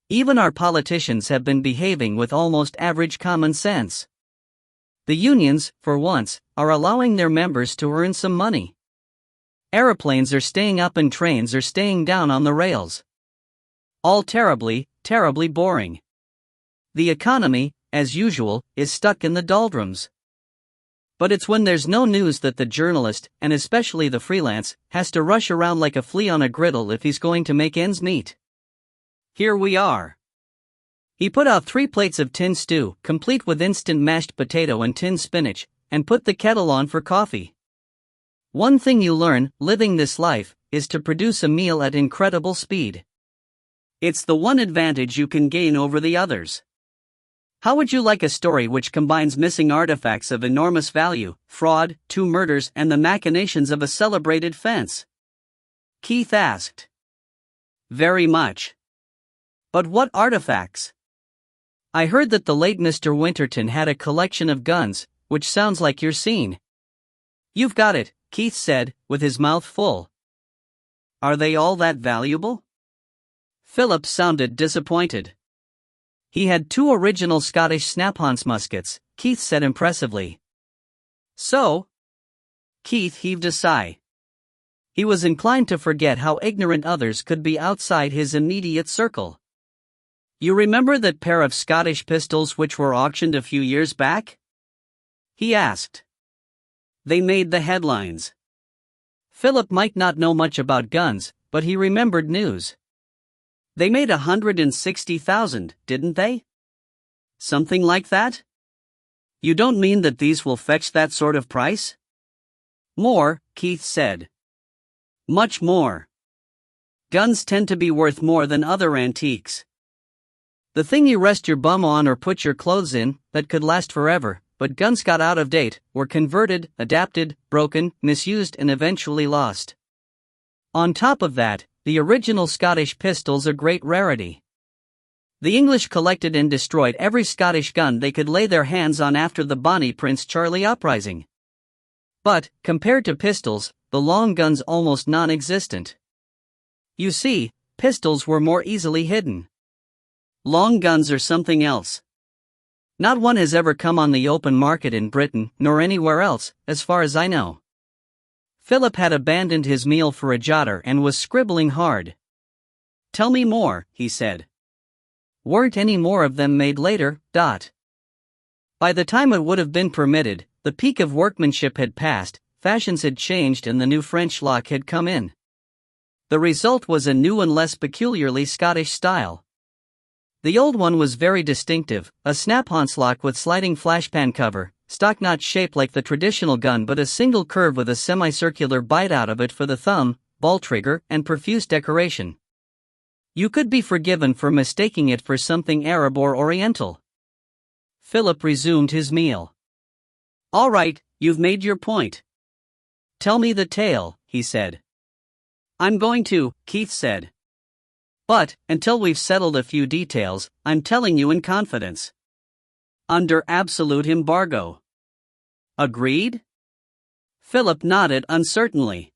A: Even our politicians have been behaving with almost average common sense. The unions, for once, are allowing their members to earn some money. Aeroplanes are staying up and trains are staying down on the rails. All terribly, terribly boring. The economy, as usual, is stuck in the doldrums. But it's when there's no news that the journalist, and especially the freelance, has to rush around like a flea on a griddle if he's going to make ends meet. Here we are. He put out 3 plates of tin stew, complete with instant mashed potato and tinned spinach, and put the kettle on for coffee. One thing you learn, living this life, is to produce a meal at incredible speed. It's the one advantage you can gain over the others. How would you like a story which combines missing artifacts of enormous value, fraud, 2 murders, and the machinations of a celebrated fence? Keith asked. Very much. But what artifacts? I heard that the late Mr. Winterton had a collection of guns, which sounds like your scene. You've got it, Keith said, with his mouth full. Are they all that valuable? Philip sounded disappointed. He had 2 original Scottish snap-ons muskets, Keith said impressively. So? Keith heaved a sigh. He was inclined to forget how ignorant others could be outside his immediate circle. You remember that pair of Scottish pistols which were auctioned a few years back? He asked. They made the headlines. Philip might not know much about guns, but he remembered news. They made 160,000, didn't they? Something like that? You don't mean that these will fetch that sort of price? More, Keith said. Much more. Guns tend to be worth more than other antiques. The thing you rest your bum on or put your clothes in, that could last forever, but guns got out of date, were converted, adapted, broken, misused and eventually lost. On top of that, the original Scottish pistol's a great rarity. The English collected and destroyed every Scottish gun they could lay their hands on after the Bonnie Prince Charlie uprising. But, compared to pistols, the long guns almost non-existent. You see, pistols were more easily hidden. Long guns are something else. Not one has ever come on the open market in Britain, nor anywhere else, as far as I know. Philip had abandoned his meal for a jotter and was scribbling hard. Tell me more, he said. Weren't any more of them made later, By the time it would have been permitted, the peak of workmanship had passed, fashions had changed and the new French lock had come in. The result was a new and less peculiarly Scottish style. The old one was very distinctive, a snap-on lock with sliding flashpan cover, stock not shaped like the traditional gun but a single curve with a semicircular bite out of it for the thumb, ball trigger, and profuse decoration. You could be forgiven for mistaking it for something Arab or Oriental. Philip resumed his meal. All right, you've made your point. Tell me the tale, he said. I'm going to, Keith said. But, until we've settled a few details, I'm telling you in confidence. Under absolute embargo. Agreed? Philip nodded uncertainly.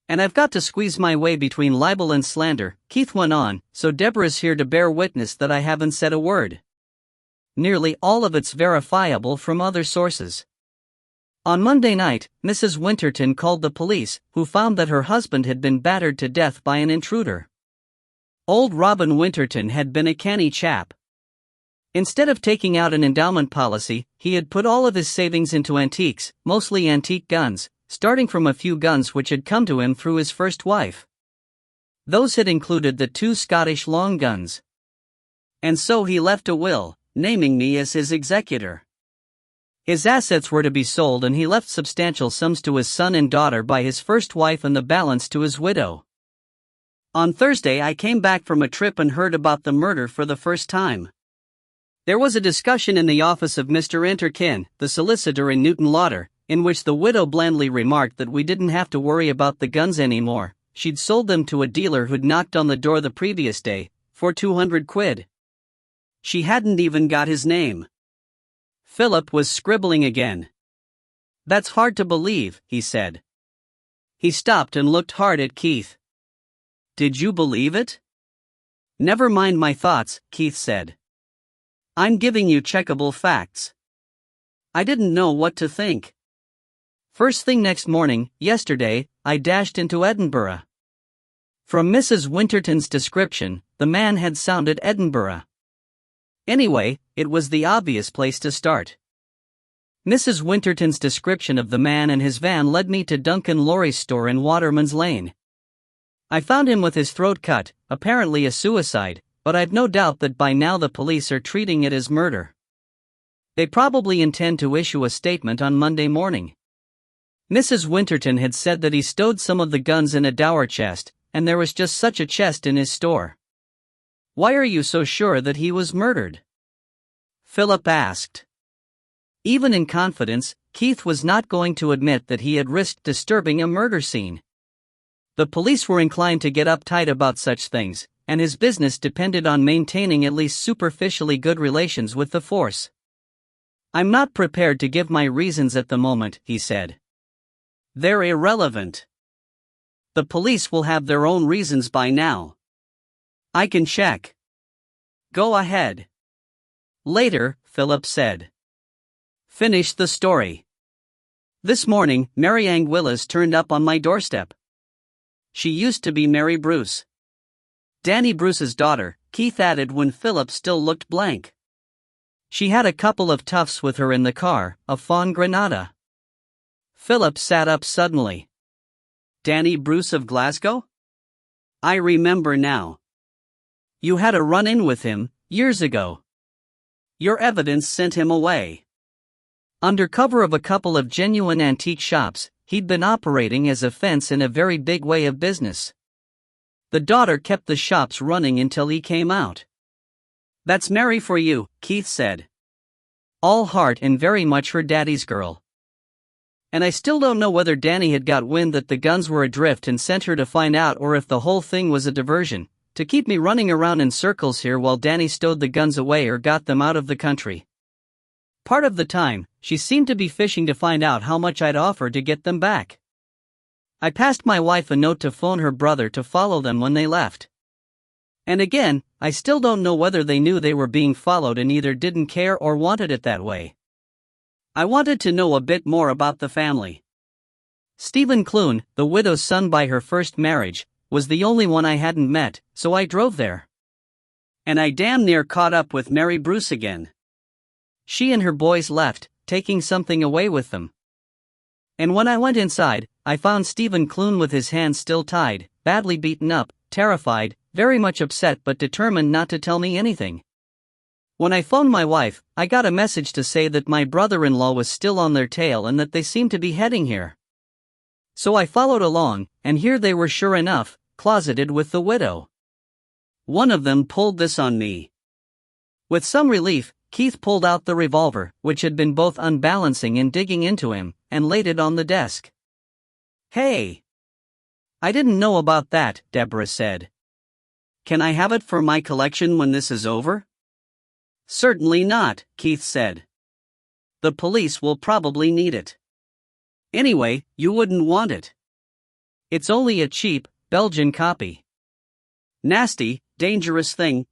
A: And I've got to squeeze my way between libel and slander, Keith went on, so Deborah's here to bear witness that I haven't said a word. Nearly all of it's verifiable from other sources. On Monday night, Mrs. Winterton called the police, who found that her husband had been battered to death by an intruder. Old Robin Winterton had been a canny chap. Instead of taking out an endowment policy, he had put all of his savings into antiques, mostly antique guns, starting from a few guns which had come to him through his first wife. Those had included the 2 Scottish long guns. And so he left a will, naming me as his executor. His assets were to be sold and he left substantial sums to his son and daughter by his first wife and the balance to his widow. On Thursday I came back from a trip and heard about the murder for the first time. There was a discussion in the office of Mr. Enterkin, the solicitor in Newton Lauder, in which the widow blandly remarked that we didn't have to worry about the guns anymore. She'd sold them to a dealer who'd knocked on the door the previous day, for 200 quid. She hadn't even got his name. Philip was scribbling again. That's hard to believe, he said. He stopped and looked hard at Keith. Did you believe it? Never mind my thoughts, Keith said. I'm giving you checkable facts. I didn't know what to think. First thing next morning, yesterday, I dashed into Edinburgh. From Mrs. Winterton's description, the man had sounded Edinburgh. Anyway, it was the obvious place to start. Mrs. Winterton's description of the man and his van led me to Duncan Laurie's store in Waterman's Lane. I found him with his throat cut, apparently a suicide, but I've no doubt that by now the police are treating it as murder. They probably intend to issue a statement on Monday morning. Mrs. Winterton had said that he stowed some of the guns in a dower chest, and there was just such a chest in his store. Why are you so sure that he was murdered? Philip asked. Even in confidence, Keith was not going to admit that he had risked disturbing a murder scene. The police were inclined to get uptight about such things, and his business depended on maintaining at least superficially good relations with the force. I'm not prepared to give my reasons at the moment, he said. They're irrelevant. The police will have their own reasons by now. I can check. Go ahead. Later, Philip said. Finish the story. This morning, Mary Ann Willis turned up on my doorstep. She used to be Mary Bruce. Danny Bruce's daughter, Keith added when Philip still looked blank. She had a couple of toughs with her in the car, a fawn Granada. Philip sat up suddenly. Danny Bruce of Glasgow? I remember now. You had a run-in with him, years ago. Your evidence sent him away. Under cover of a couple of genuine antique shops, he'd been operating as a fence in a very big way of business. The daughter kept the shops running until he came out. That's Mary for you, Keith said. All heart and very much her daddy's girl. And I still don't know whether Danny had got wind that the guns were adrift and sent her to find out, or if the whole thing was a diversion, to keep me running around in circles here while Danny stowed the guns away or got them out of the country. Part of the time, she seemed to be fishing to find out how much I'd offer to get them back. I passed my wife a note to phone her brother to follow them when they left. And again, I still don't know whether they knew they were being followed and either didn't care or wanted it that way. I wanted to know a bit more about the family. Stephen Clune, the widow's son by her first marriage, was the only one I hadn't met, so I drove there. And I damn near caught up with Mary Bruce again. She and her boys left, taking something away with them. And when I went inside, I found Stephen Clune with his hands still tied, badly beaten up, terrified, very much upset but determined not to tell me anything. When I phoned my wife, I got a message to say that my brother-in-law was still on their tail and that they seemed to be heading here. So I followed along, and here they were sure enough, closeted with the widow. One of them pulled this on me. With some relief, Keith pulled out the revolver, which had been both unbalancing and digging into him, and laid it on the desk. Hey! I didn't know about that, Deborah said. Can I have it for my collection when this is over? Certainly not, Keith said. The police will probably need it. Anyway, you wouldn't want it. It's only a cheap, Belgian copy. Nasty, dangerous thing, .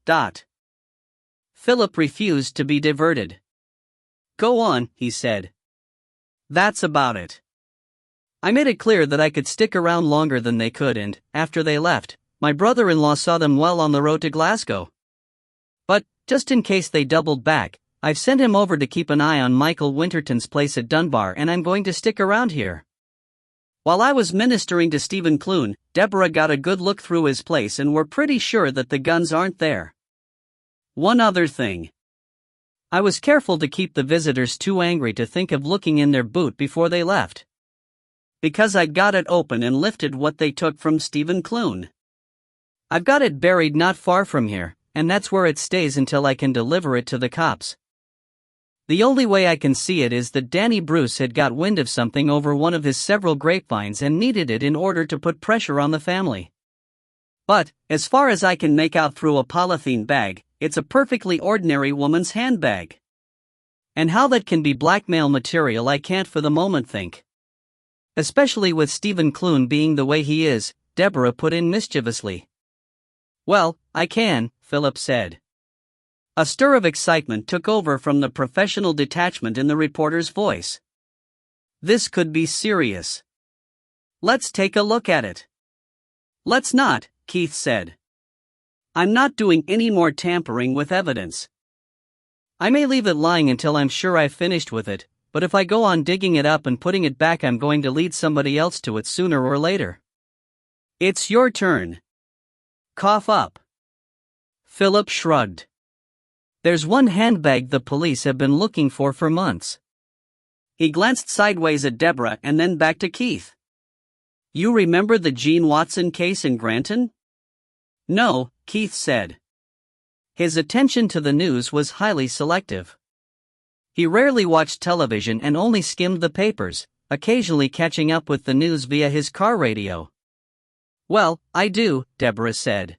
A: Philip refused to be diverted. Go on, he said. That's about it. I made it clear that I could stick around longer than they could, and, after they left, my brother-in-law saw them well on the road to Glasgow. But, just in case they doubled back, I've sent him over to keep an eye on Michael Winterton's place at Dunbar, and I'm going to stick around here. While I was ministering to Stephen Clune, Deborah got a good look through his place and we're pretty sure that the guns aren't there. One other thing. I was careful to keep the visitors too angry to think of looking in their boot before they left. Because I'd got it open and lifted what they took from Stephen Clune. I've got it buried not far from here, and that's where it stays until I can deliver it to the cops. The only way I can see it is that Danny Bruce had got wind of something over one of his several grapevines and needed it in order to put pressure on the family. But, as far as I can make out through a polythene bag, it's a perfectly ordinary woman's handbag. And how that can be blackmail material I can't for the moment think. Especially with Stephen Clune being the way he is, Deborah put in mischievously. Well, I can, Philip said. A stir of excitement took over from the professional detachment in the reporter's voice. This could be serious. Let's take a look at it. Let's not, Keith said. I'm not doing any more tampering with evidence. I may leave it lying until I'm sure I've finished with it, but if I go on digging it up and putting it back, I'm going to lead somebody else to it sooner or later. It's your turn. Cough up. Philip shrugged. There's one handbag the police have been looking for months. He glanced sideways at Deborah and then back to Keith. You remember the Gene Watson case in Granton? No, Keith said. His attention to the news was highly selective. He rarely watched television and only skimmed the papers, occasionally catching up with the news via his car radio. Well, I do, Deborah said.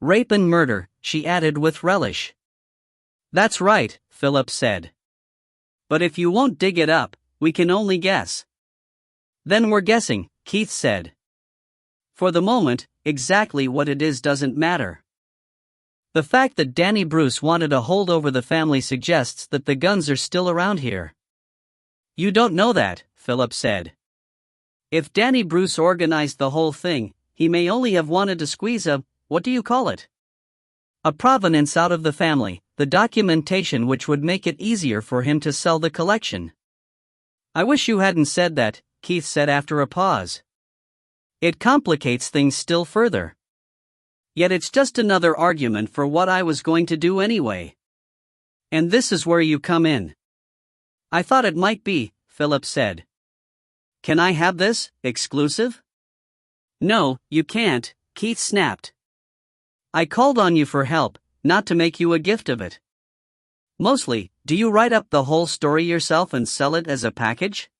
A: Rape and murder, she added with relish. That's right, Philip said. But if you won't dig it up, we can only guess. Then we're guessing, Keith said. For the moment, exactly what it is doesn't matter. The fact that Danny Bruce wanted a hold over the family suggests that the guns are still around here. You don't know that, Philip said. If Danny Bruce organized the whole thing, he may only have wanted to squeeze a provenance out of the family, the documentation which would make it easier for him to sell the collection. I wish you hadn't said that, Keith said after a pause. It complicates things still further. Yet it's just another argument for what I was going to do anyway. And this is where you come in. I thought it might be, Philip said. Can I have this, exclusive? No, you can't, Keith snapped. I called on you for help, not to make you a gift of it. Mostly, do you write up the whole story yourself and sell it as a package?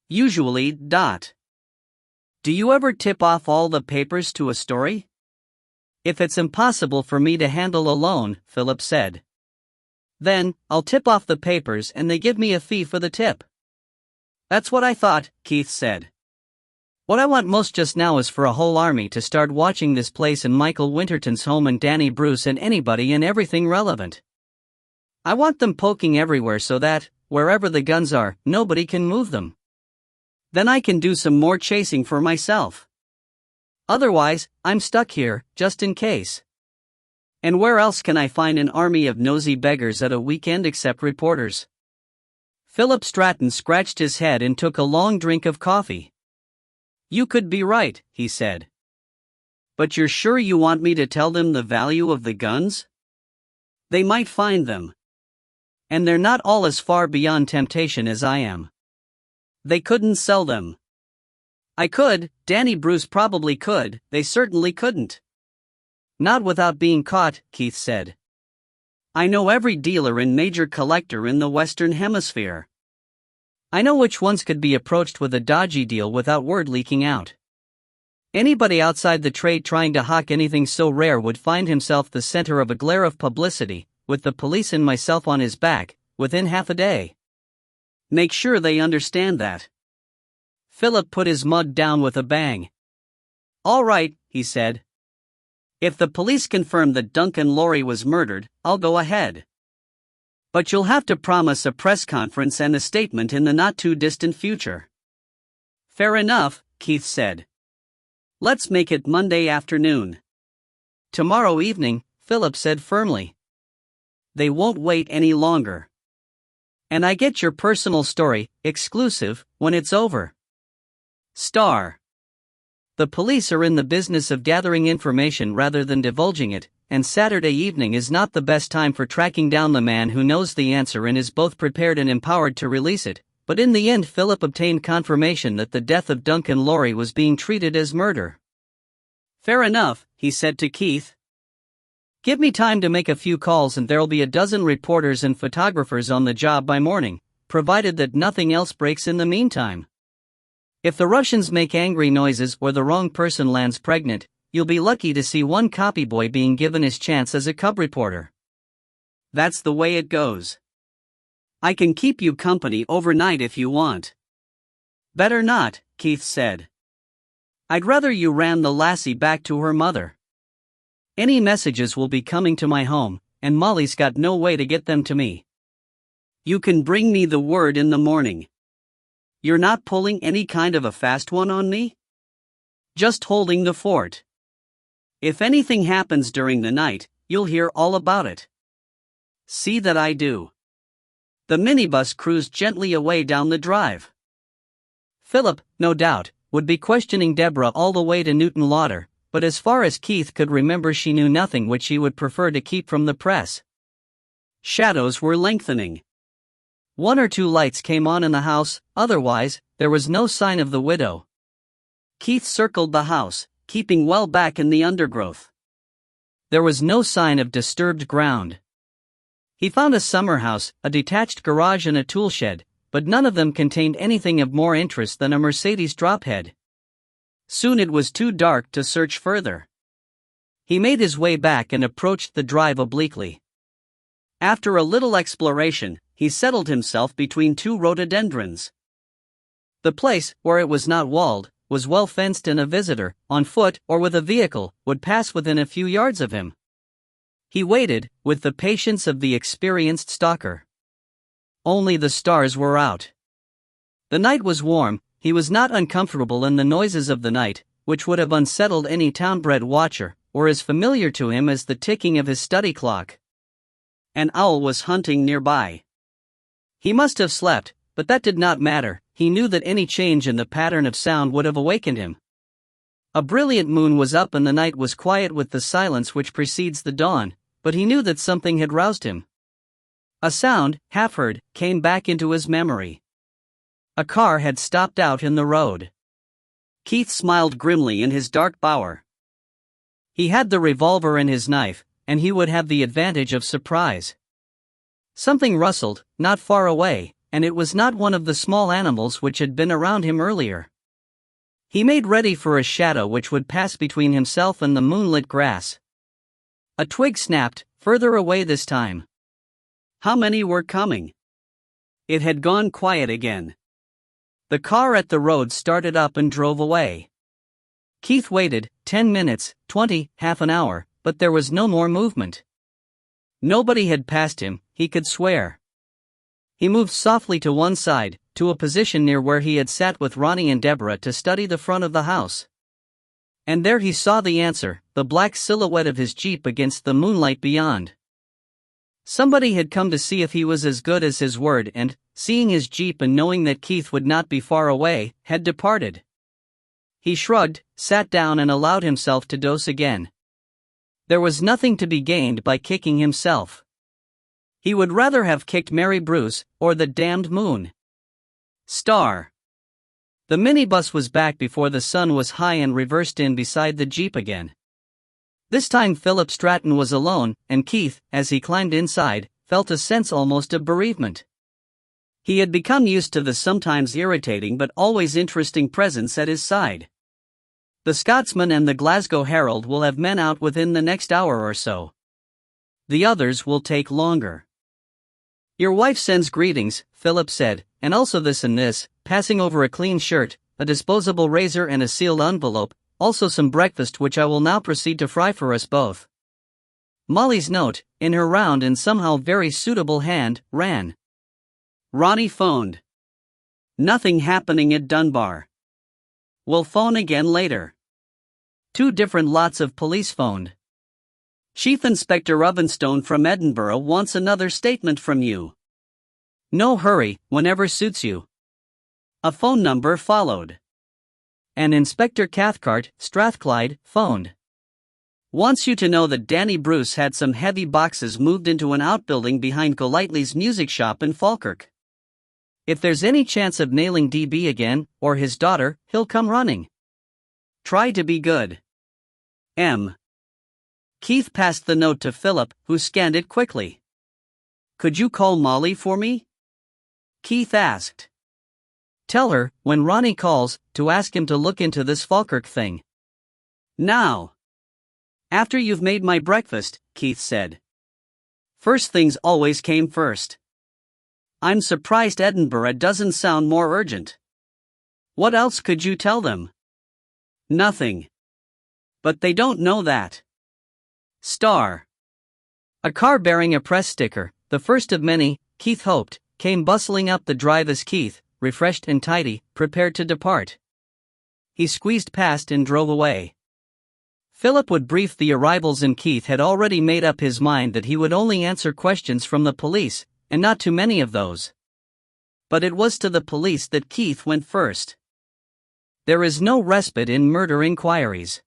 A: Usually. Do you ever tip off all the papers to a story? If it's impossible for me to handle alone, Philip said. Then, I'll tip off the papers and they give me a fee for the tip. That's what I thought, Keith said. What I want most just now is for a whole army to start watching this place and Michael Winterton's home and Danny Bruce and anybody and everything relevant. I want them poking everywhere so that, wherever the guns are, nobody can move them. Then I can do some more chasing for myself. Otherwise, I'm stuck here, just in case. And where else can I find an army of nosy beggars at a weekend except reporters? Philip Stratton scratched his head and took a long drink of coffee. You could be right, he said. But you're sure you want me to tell them the value of the guns? They might find them. And they're not all as far beyond temptation as I am. They couldn't sell them. I could, Danny Bruce probably could, they certainly couldn't. Not without being caught, Keith said. I know every dealer and major collector in the Western Hemisphere. I know which ones could be approached with a dodgy deal without word leaking out. Anybody outside the trade trying to hawk anything so rare would find himself the center of a glare of publicity, with the police and myself on his back, within half a day. Make sure they understand that. Philip put his mug down with a bang. All right, he said. If the police confirm that Duncan Laurie was murdered, I'll go ahead. But you'll have to promise a press conference and a statement in the not-too-distant future. Fair enough, Keith said. Let's make it Monday afternoon. Tomorrow evening, Philip said firmly. They won't wait any longer. And I get your personal story, exclusive, when it's over. Star. The police are in the business of gathering information rather than divulging it, and Saturday evening is not the best time for tracking down the man who knows the answer and is both prepared and empowered to release it, but in the end Philip obtained confirmation that the death of Duncan Lorry was being treated as murder. "Fair enough," he said to Keith. "Give me time to make a few calls and there'll be a dozen reporters and photographers on the job by morning, provided that nothing else breaks in the meantime. If the Russians make angry noises or the wrong person lands pregnant, you'll be lucky to see one copyboy being given his chance as a cub reporter. That's the way it goes. I can keep you company overnight if you want." "Better not," Keith said. "I'd rather you ran the lassie back to her mother. Any messages will be coming to my home, and Molly's got no way to get them to me. You can bring me the word in the morning. You're not pulling any kind of a fast one on me? Just holding the fort. If anything happens during the night, you'll hear all about it. See that I do." The minibus cruised gently away down the drive. Philip, no doubt, would be questioning Deborah all the way to Newton Lauder, but as far as Keith could remember she knew nothing which he would prefer to keep from the press. Shadows were lengthening. One or two lights came on in the house, otherwise, there was no sign of the widow. Keith circled the house, keeping well back in the undergrowth. There was no sign of disturbed ground. He found a summer house, a detached garage and a tool shed, but none of them contained anything of more interest than a Mercedes drophead. Soon it was too dark to search further. He made his way back and approached the drive obliquely. After a little exploration, he settled himself between two rhododendrons. The place, where it was not walled, was well fenced and a visitor, on foot or with a vehicle, would pass within a few yards of him. He waited, with the patience of the experienced stalker. Only the stars were out. The night was warm, he was not uncomfortable and the noises of the night, which would have unsettled any town-bred watcher, were as familiar to him as the ticking of his study clock. An owl was hunting nearby. He must have slept, but that did not matter. He knew that any change in the pattern of sound would have awakened him. A brilliant moon was up and the night was quiet with the silence which precedes the dawn, but he knew that something had roused him. A sound, half heard, came back into his memory. A car had stopped out in the road. Keith smiled grimly in his dark bower. He had the revolver and his knife, and he would have the advantage of surprise. Something rustled, not far away, and it was not one of the small animals which had been around him earlier. He made ready for a shadow which would pass between himself and the moonlit grass. A twig snapped, further away this time. How many were coming? It had gone quiet again. The car at the road started up and drove away. Keith waited, 10 minutes, 20, half an hour, but there was no more movement. Nobody had passed him, he could swear. He moved softly to one side, to a position near where he had sat with Ronnie and Deborah to study the front of the house. And there he saw the answer, the black silhouette of his Jeep against the moonlight beyond. Somebody had come to see if he was as good as his word and, seeing his Jeep and knowing that Keith would not be far away, had departed. He shrugged, sat down and allowed himself to dose again. There was nothing to be gained by kicking himself. He would rather have kicked Mary Bruce, or the damned moon. Star. The minibus was back before the sun was high and reversed in beside the Jeep again. This time Philip Stratton was alone, and Keith, as he climbed inside, felt a sense almost of bereavement. He had become used to the sometimes irritating but always interesting presence at his side. The Scotsman and the Glasgow Herald will have men out within the next hour or so. The others will take longer. Your wife sends greetings, Philip said, and also this and this, passing over a clean shirt, a disposable razor and a sealed envelope, also some breakfast which I will now proceed to fry for us both. Molly's note, in her round and somehow very suitable hand, ran. Ronnie phoned. Nothing happening at Dunbar. Will phone again later. 2 different lots of police phoned. Chief Inspector Ovenstone from Edinburgh wants another statement from you. No hurry, whenever suits you. A phone number followed. And Inspector Cathcart, Strathclyde, phoned. Wants you to know that Danny Bruce had some heavy boxes moved into an outbuilding behind Golightly's music shop in Falkirk. If there's any chance of nailing DB again, or his daughter, he'll come running. Try to be good. M. Keith passed the note to Philip, who scanned it quickly. Could you call Molly for me? Keith asked. Tell her, when Ronnie calls, to ask him to look into this Falkirk thing. Now. After you've made my breakfast, Keith said. First things always came first. I'm surprised Edinburgh doesn't sound more urgent. What else could you tell them? Nothing. But they don't know that. Star. A car bearing a press sticker, the first of many, Keith hoped, came bustling up the drive as Keith, refreshed and tidy, prepared to depart. He squeezed past and drove away. Philip would brief the arrivals, and Keith had already made up his mind that he would only answer questions from the police, and not too many of those. But it was to the police that Keith went first. There is no respite in murder inquiries.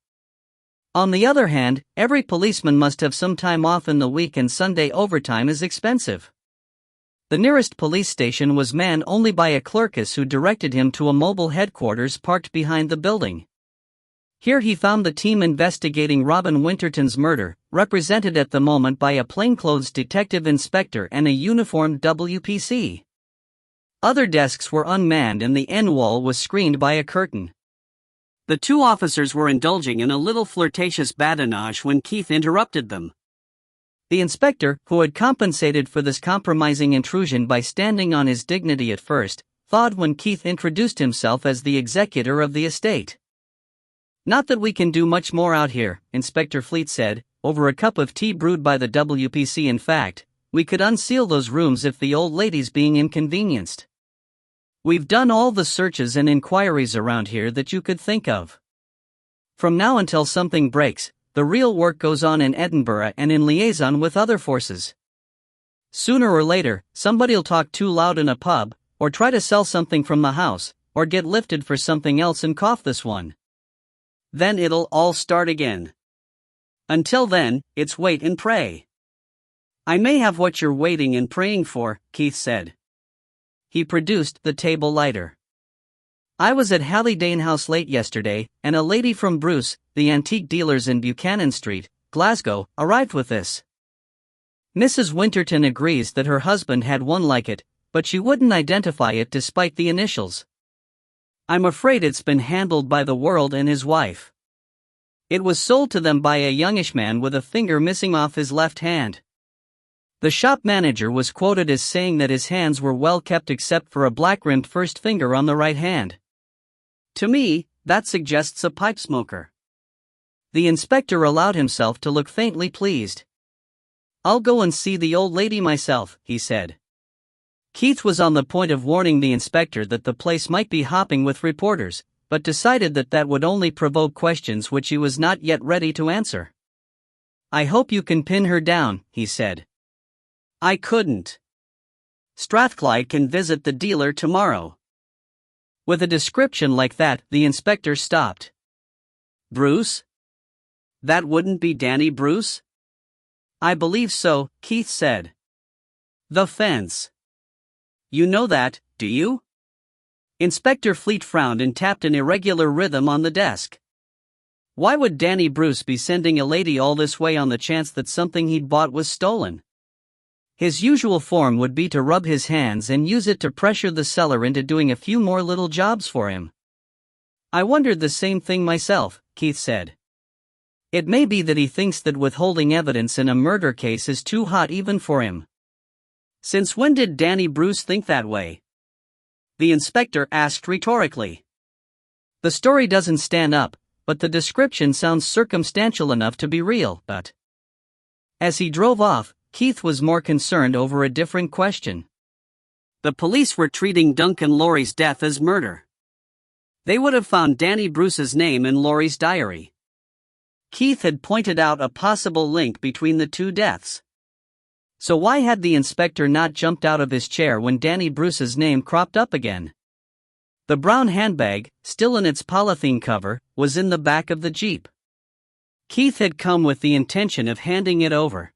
A: On the other hand, every policeman must have some time off in the week, and Sunday overtime is expensive. The nearest police station was manned only by a clerkess who directed him to a mobile headquarters parked behind the building. Here he found the team investigating Robin Winterton's murder, represented at the moment by a plainclothes detective inspector and a uniformed WPC. Other desks were unmanned and the end wall was screened by a curtain. The two officers were indulging in a little flirtatious badinage when Keith interrupted them. The inspector, who had compensated for this compromising intrusion by standing on his dignity at first, thawed when Keith introduced himself as the executor of the estate. Not that we can do much more out here, Inspector Fleet said, over a cup of tea brewed by the WPC. In fact, we could unseal those rooms if the old lady's being inconvenienced. We've done all the searches and inquiries around here that you could think of. From now until something breaks, the real work goes on in Edinburgh and in liaison with other forces. Sooner or later, somebody'll talk too loud in a pub, or try to sell something from the house, or get lifted for something else and cough this one. Then it'll all start again. Until then, it's wait and pray. I may have what you're waiting and praying for, Keith said. He produced the table lighter. I was at Hallidane House late yesterday, and a lady from Bruce, the antique dealers in Buchanan Street, Glasgow, arrived with this. Mrs. Winterton agrees that her husband had one like it, but she wouldn't identify it despite the initials. I'm afraid it's been handled by the world and his wife. It was sold to them by a youngish man with a finger missing off his left hand. The shop manager was quoted as saying that his hands were well kept except for a black-rimmed first finger on the right hand. To me, that suggests a pipe smoker. The inspector allowed himself to look faintly pleased. I'll go and see the old lady myself, he said. Keith was on the point of warning the inspector that the place might be hopping with reporters, but decided that that would only provoke questions which he was not yet ready to answer. I hope you can pin her down, he said. I couldn't. Strathclyde can visit the dealer tomorrow. With a description like that, the inspector stopped. Bruce? That wouldn't be Danny Bruce? I believe so, Keith said. The fence. You know that, do you? Inspector Fleet frowned and tapped an irregular rhythm on the desk. Why would Danny Bruce be sending a lady all this way on the chance that something he'd bought was stolen? His usual form would be to rub his hands and use it to pressure the seller into doing a few more little jobs for him. I wondered the same thing myself, Keith said. It may be that he thinks that withholding evidence in a murder case is too hot even for him. Since when did Danny Bruce think that way? The inspector asked rhetorically. The story doesn't stand up, but the description sounds circumstantial enough to be real, but... As he drove off, Keith was more concerned over a different question. The police were treating Duncan Lorry's death as murder. They would have found Danny Bruce's name in Lorry's diary. Keith had pointed out a possible link between the two deaths. So why had the inspector not jumped out of his chair when Danny Bruce's name cropped up again? The brown handbag, still in its polythene cover, was in the back of the Jeep. Keith had come with the intention of handing it over.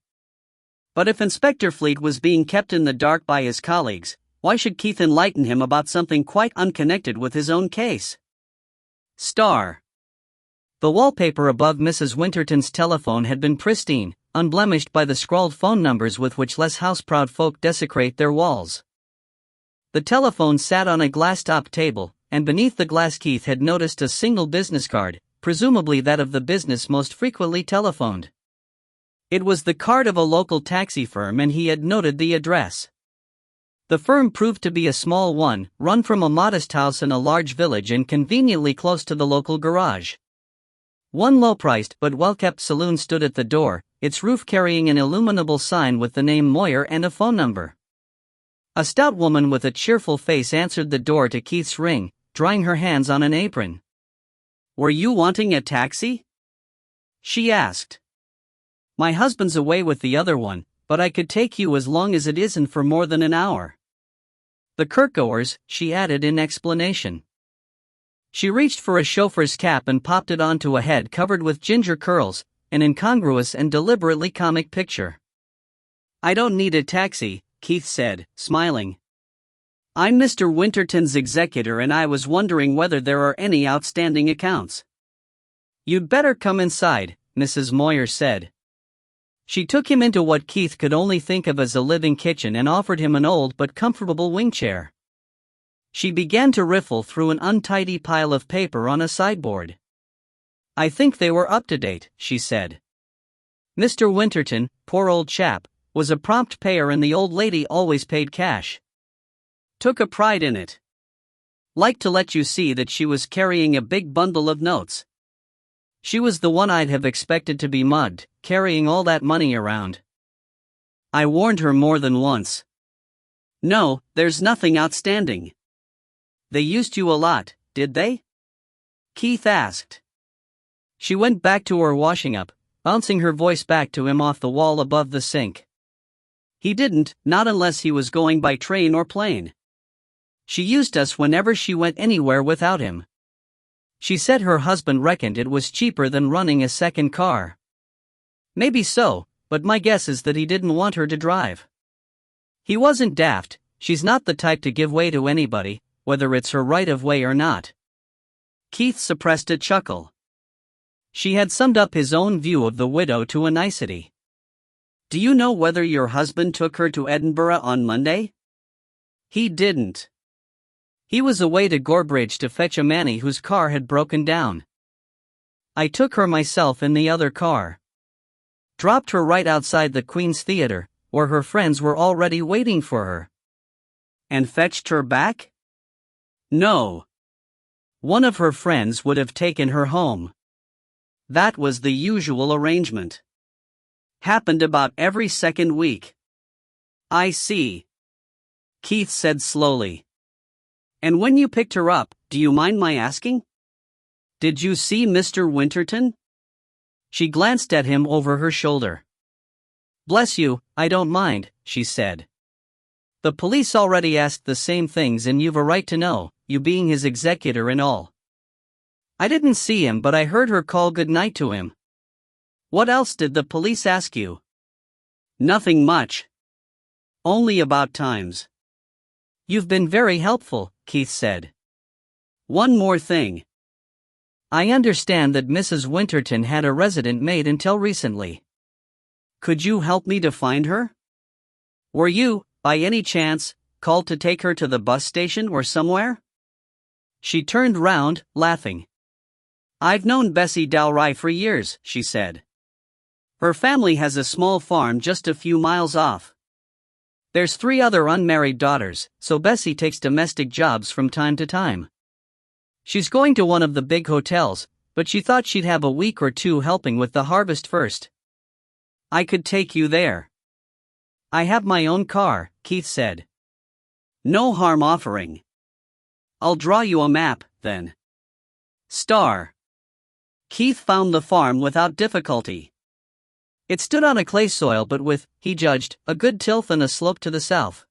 A: But if Inspector Fleet was being kept in the dark by his colleagues, why should Keith enlighten him about something quite unconnected with his own case? Star. The wallpaper above Mrs. Winterton's telephone had been pristine, unblemished by the scrawled phone numbers with which less house-proud folk desecrate their walls. The telephone sat on a glass-topped table, and beneath the glass Keith had noticed a single business card, presumably that of the business most frequently telephoned. It was the card of a local taxi firm, and he had noted the address. The firm proved to be a small one, run from a modest house in a large village and conveniently close to the local garage. One low-priced but well-kept saloon stood at the door, its roof carrying an illuminable sign with the name Moyer and a phone number. A stout woman with a cheerful face answered the door to Keith's ring, drying her hands on an apron. "Were you wanting a taxi?" she asked. "My husband's away with the other one, but I could take you as long as it isn't for more than an hour." "The Kirkgoers," she added in explanation. She reached for a chauffeur's cap and popped it onto a head covered with ginger curls, an incongruous and deliberately comic picture. "I don't need a taxi," Keith said, smiling. "I'm Mr. Winterton's executor and I was wondering whether there are any outstanding accounts." "You'd better come inside," Mrs. Moyer said. She took him into what Keith could only think of as a living kitchen and offered him an old but comfortable wing chair. She began to riffle through an untidy pile of paper on a sideboard. "I think they were up to date," she said. Mr. Winterton, poor old chap, was a prompt payer and the old lady always paid cash. Took a pride in it. Liked to let you see that she was carrying a big bundle of notes. She was the one I'd have expected to be mugged, carrying all that money around. I warned her more than once. "No, there's nothing outstanding." "They used you a lot, did they?" Keith asked. She went back to her washing up, bouncing her voice back to him off the wall above the sink. "He didn't, not unless he was going by train or plane. She used us whenever she went anywhere without him. She said her husband reckoned it was cheaper than running a second car. Maybe so, but my guess is that he didn't want her to drive. He wasn't daft, she's not the type to give way to anybody, whether it's her right of way or not." Keith suppressed a chuckle. She had summed up his own view of the widow to a nicety. "Do you know whether your husband took her to Edinburgh on Monday?" "He didn't. He was away to Gorebridge to fetch a manny whose car had broken down. I took her myself in the other car. Dropped her right outside the Queen's Theatre, where her friends were already waiting for her." "And fetched her back?" "No. One of her friends would have taken her home. That was the usual arrangement. Happened about every second week." "I see," Keith said slowly. "And when you picked her up, do you mind my asking? Did you see Mr. Winterton?" She glanced at him over her shoulder. "Bless you, I don't mind," she said. "The police already asked the same things and you've a right to know, you being his executor and all. I didn't see him but I heard her call good night to him." "What else did the police ask you?" "Nothing much. Only about times." "You've been very helpful," Keith said. "One more thing. I understand that Mrs. Winterton had a resident maid until recently. Could you help me to find her? Were you, by any chance, called to take her to the bus station or somewhere?" She turned round, laughing. "I've known Bessie Dowry for years," she said. "Her family has a small farm just a few miles off. There's 3 other unmarried daughters, so Bessie takes domestic jobs from time to time. She's going to one of the big hotels, but she thought she'd have a week or 2 helping with the harvest first. I could take you there." "I have my own car," Keith said. "No harm offering. I'll draw you a map, then." Star. Keith found the farm without difficulty. It stood on a clay soil but with, he judged, a good tilth and a slope to the south.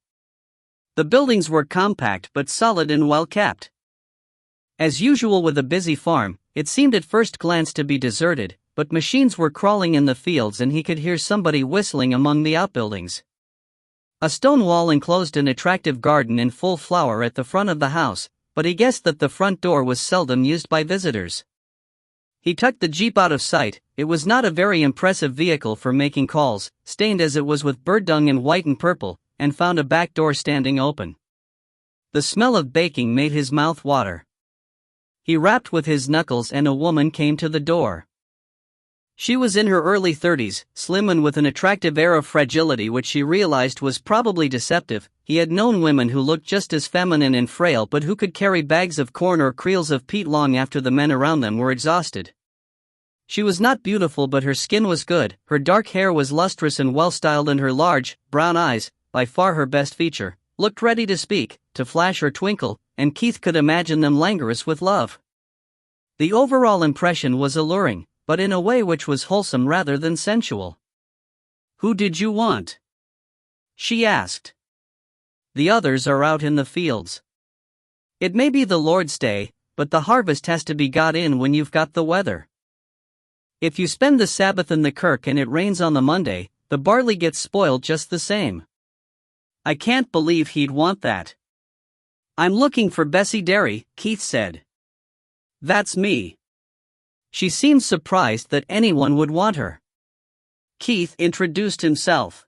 A: The buildings were compact but solid and well kept. As usual with a busy farm, it seemed at first glance to be deserted, but machines were crawling in the fields and he could hear somebody whistling among the outbuildings. A stone wall enclosed an attractive garden in full flower at the front of the house, but he guessed that the front door was seldom used by visitors. He tucked the Jeep out of sight. It was not a very impressive vehicle for making calls, stained as it was with bird dung in white and purple, and found a back door standing open. The smell of baking made his mouth water. He rapped with his knuckles and a woman came to the door. She was in her early 30s, slim and with an attractive air of fragility which she realized was probably deceptive. He had known women who looked just as feminine and frail but who could carry bags of corn or creels of peat long after the men around them were exhausted. She was not beautiful but her skin was good, her dark hair was lustrous and well-styled and her large, brown eyes, by far her best feature, looked ready to speak, to flash or twinkle, and Keith could imagine them languorous with love. The overall impression was alluring, but in a way which was wholesome rather than sensual. "Who did you want?" she asked. "The others are out in the fields. It may be the Lord's day, but the harvest has to be got in when you've got the weather. If you spend the Sabbath in the kirk and it rains on the Monday, the barley gets spoiled just the same." "I can't believe he'd want that." "I'm looking for Bessie Derry," Keith said. "That's me." She seemed surprised that anyone would want her. Keith introduced himself.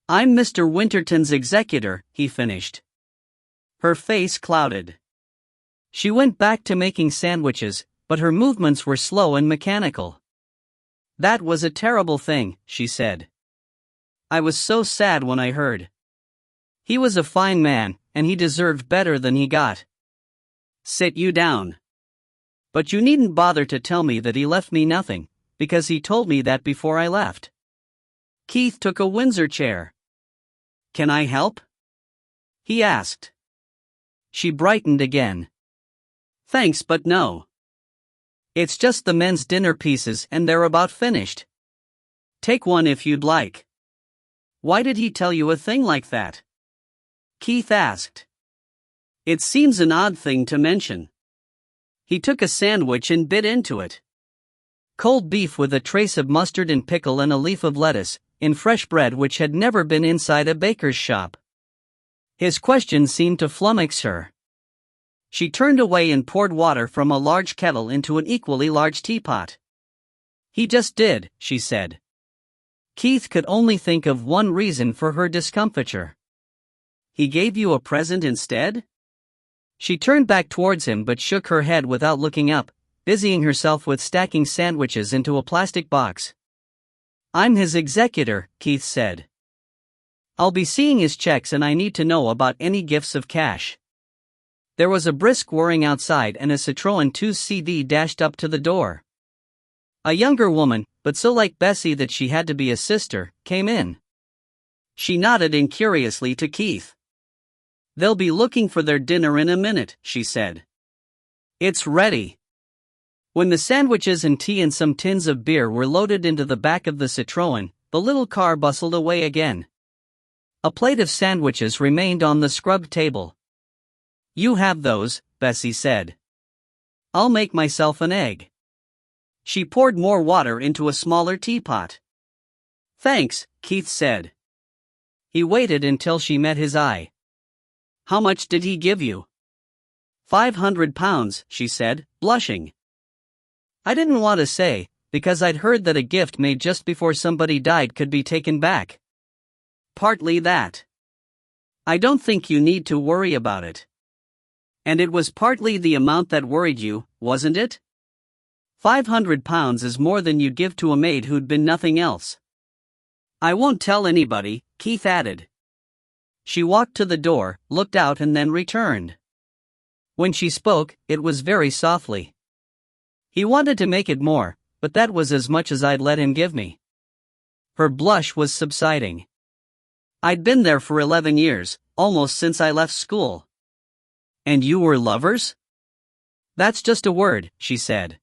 A: "I'm Mr. Winterton's executor," he finished. Her face clouded. She went back to making sandwiches, but her movements were slow and mechanical. "That was a terrible thing," she said. "I was so sad when I heard. He was a fine man, and he deserved better than he got." "Sit you down. But you needn't bother to tell me that he left me nothing, because he told me that before I left." Keith took a Windsor chair. "Can I help?" he asked. She brightened again. "Thanks, but no. It's just the men's dinner pieces and they're about finished. Take one if you'd like." "Why did he tell you a thing like that?" Keith asked. "It seems an odd thing to mention." He took a sandwich and bit into it. Cold beef with a trace of mustard and pickle and a leaf of lettuce, in fresh bread which had never been inside a baker's shop. His question seemed to flummox her. She turned away and poured water from a large kettle into an equally large teapot. "He just did," she said. Keith could only think of one reason for her discomfiture. "He gave you a present instead?" She turned back towards him but shook her head without looking up, busying herself with stacking sandwiches into a plastic box. "I'm his executor," Keith said. "I'll be seeing his checks and I need to know about any gifts of cash." There was a brisk whirring outside and a Citroën 2CD dashed up to the door. A younger woman, but so like Bessie that she had to be a sister, came in. She nodded incuriously to Keith. "They'll be looking for their dinner in a minute," she said. "It's ready." When the sandwiches and tea and some tins of beer were loaded into the back of the Citroën, the little car bustled away again. A plate of sandwiches remained on the scrubbed table. "You have those," Bessie said. "I'll make myself an egg." She poured more water into a smaller teapot. "Thanks," Keith said. He waited until she met his eye. "How much did he give you?" £500, she said, blushing. "I didn't want to say, because I'd heard that a gift made just before somebody died could be taken back." "Partly that. I don't think you need to worry about it." "And it was partly the amount that worried you, wasn't it? £500 is more than you give to a maid who'd been nothing else." "I won't tell anybody," Keith added. She walked to the door, looked out and then returned. When she spoke, it was very softly. "He wanted to make it more, but that was as much as I'd let him give me." Her blush was subsiding. "I'd been there for 11 years, almost since I left school." "And you were lovers?" "That's just a word," she said.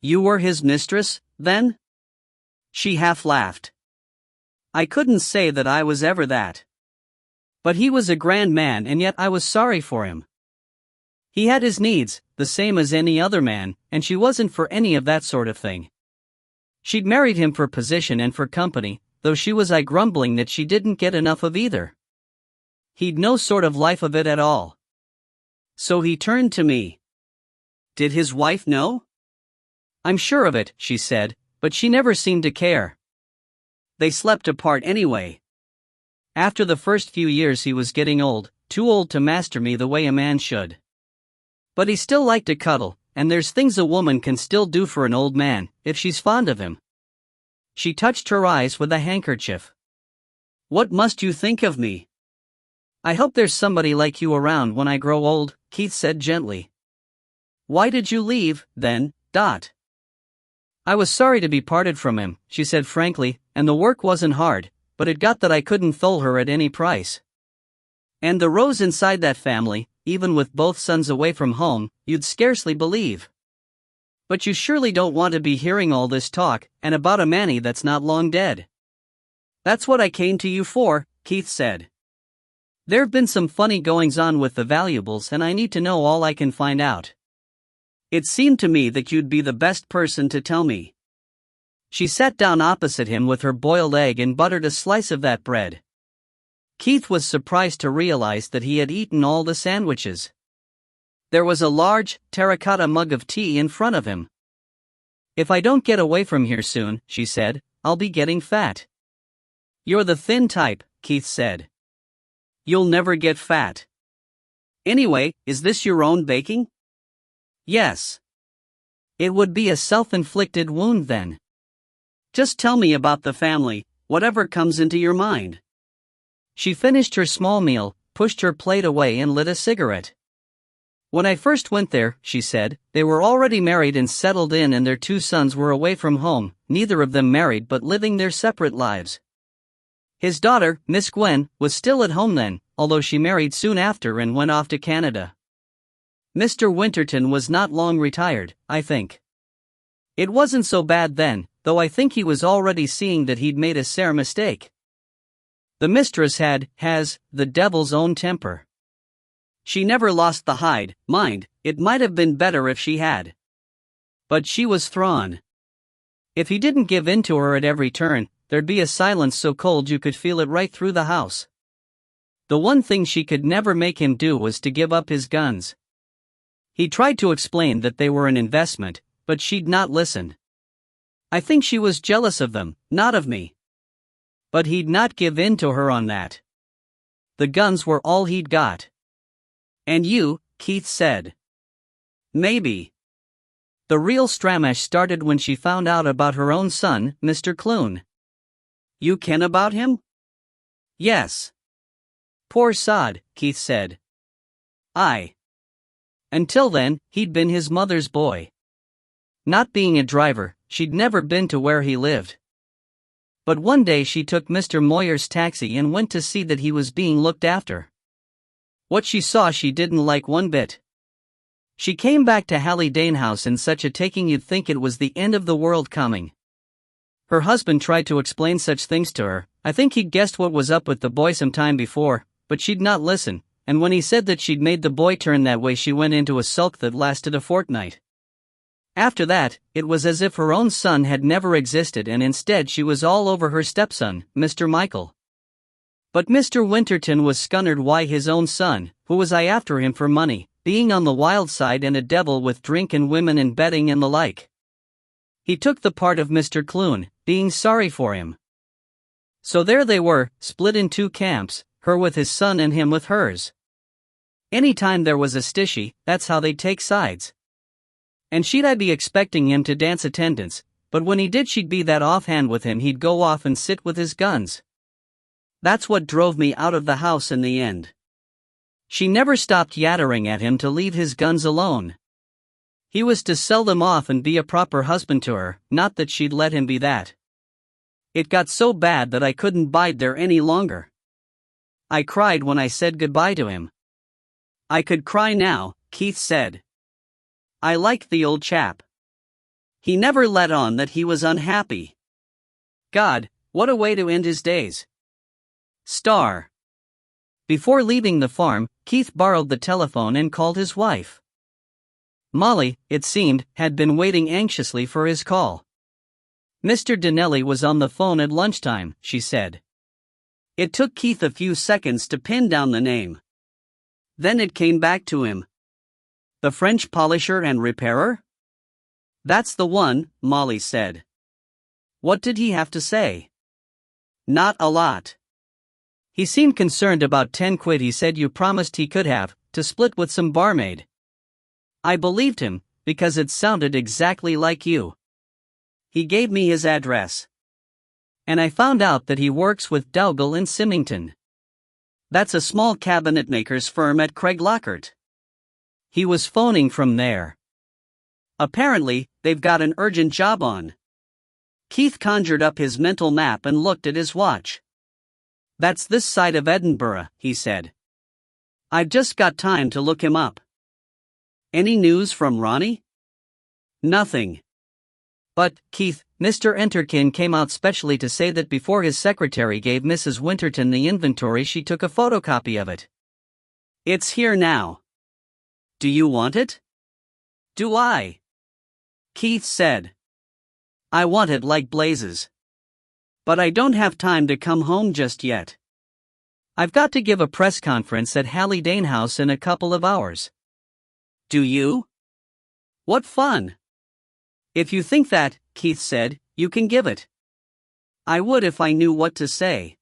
A: "You were his mistress, then?" She half laughed. "I couldn't say that I was ever that. But he was a grand man and yet I was sorry for him. He had his needs, the same as any other man, and she wasn't for any of that sort of thing. She'd married him for position and for company, though she was grumbling that she didn't get enough of either. He'd no sort of life of it at all. So he turned to me. Did his wife know? I'm sure of it, she said, but she never seemed to care. They slept apart anyway. After the first few years he was getting old, too old to master me the way a man should. But he still liked to cuddle, and there's things a woman can still do for an old man, if she's fond of him. She touched her eyes with a handkerchief. What must you think of me? I hope there's somebody like you around when I grow old, Keith said gently. Why did you leave, then, Dot? I was sorry to be parted from him, she said frankly, and the work wasn't hard, but it got that I couldn't thole her at any price. And the rows inside that family, even with both sons away from home, you'd scarcely believe. But you surely don't want to be hearing all this talk, and about a manny that's not long dead. That's what I came to you for, Keith said. There've been some funny goings-on with the valuables and I need to know all I can find out. It seemed to me that you'd be the best person to tell me. She sat down opposite him with her boiled egg and buttered a slice of that bread. Keith was surprised to realize that he had eaten all the sandwiches. There was a large, terracotta mug of tea in front of him. If I don't get away from here soon, she said, I'll be getting fat. You're the thin type, Keith said. You'll never get fat. Anyway, is this your own baking? Yes. It would be a self-inflicted wound then. Just tell me about the family, whatever comes into your mind. She finished her small meal, pushed her plate away and lit a cigarette. When I first went there, she said, they were already married and settled in and their 2 sons were away from home, neither of them married but living their separate lives. His daughter, Miss Gwen, was still at home then, although she married soon after and went off to Canada. Mr. Winterton was not long retired, I think. It wasn't so bad then, though I think he was already seeing that he'd made a sore mistake. The mistress has, the devil's own temper. She never lost the hide, mind, it might have been better if she had. But she was thrawn. If he didn't give in to her at every turn, there'd be a silence so cold you could feel it right through the house. The one thing she could never make him do was to give up his guns. He tried to explain that they were an investment, but she'd not listen. I think she was jealous of them, not of me. But he'd not give in to her on that. The guns were all he'd got. And you, Keith said. Maybe. The real stramash started when she found out about her own son, Mr. Clune. You ken about him? Yes. Poor sod, Keith said. Aye. Until then, he'd been his mother's boy. Not being a driver, she'd never been to where he lived. But one day she took Mr. Moyer's taxi and went to see that he was being looked after. What she saw she didn't like one bit. She came back to Hallidane House in such a taking you'd think it was the end of the world coming. Her husband tried to explain such things to her. I think he'd guessed what was up with the boy some time before, but she'd not listen, and when he said that she'd made the boy turn that way she went into a sulk that lasted a fortnight. After that, it was as if her own son had never existed and instead she was all over her stepson, Mr. Michael. But Mr. Winterton was scunnered why his own son, who was after him for money, being on the wild side and a devil with drink and women and betting and the like. He took the part of Mr. Clune, being sorry for him. So there they were, split in 2 camps, her with his son and him with hers. Any time there was a stishie, that's how they'd take sides. And she'd be expecting him to dance attendance, but when he did she'd be that offhand with him he'd go off and sit with his guns. That's what drove me out of the house in the end. She never stopped yattering at him to leave his guns alone. He was to sell them off and be a proper husband to her, not that she'd let him be that. It got so bad that I couldn't bide there any longer. I cried when I said goodbye to him. I could cry now, Keith said. I liked the old chap. He never let on that he was unhappy. God, what a way to end his days. Star. Before leaving the farm, Keith borrowed the telephone and called his wife. Molly, it seemed, had been waiting anxiously for his call. Mr. Donnelly was on the phone at lunchtime, she said. It took Keith a few seconds to pin down the name. Then it came back to him. The French polisher and repairer? That's the one, Molly said. What did he have to say? Not a lot. He seemed concerned about 10 quid he said you promised he could have, to split with some barmaid. I believed him, because it sounded exactly like you. He gave me his address. And I found out that he works with Dougal in Symington. That's a small cabinetmaker's firm at Craiglockhart. He was phoning from there. Apparently, they've got an urgent job on. Keith conjured up his mental map and looked at his watch. That's this side of Edinburgh, he said. I've just got time to look him up. Any news from Ronnie? Nothing. But, Keith, Mr. Enterkin came out specially to say that before his secretary gave Mrs. Winterton the inventory she took a photocopy of it. It's here now. Do you want it? Do I? Keith said. I want it like blazes. But I don't have time to come home just yet. I've got to give a press conference at Hallidane House in a couple of hours. Do you? What fun! If you think that, Keith said, you can give it. I would if I knew what to say.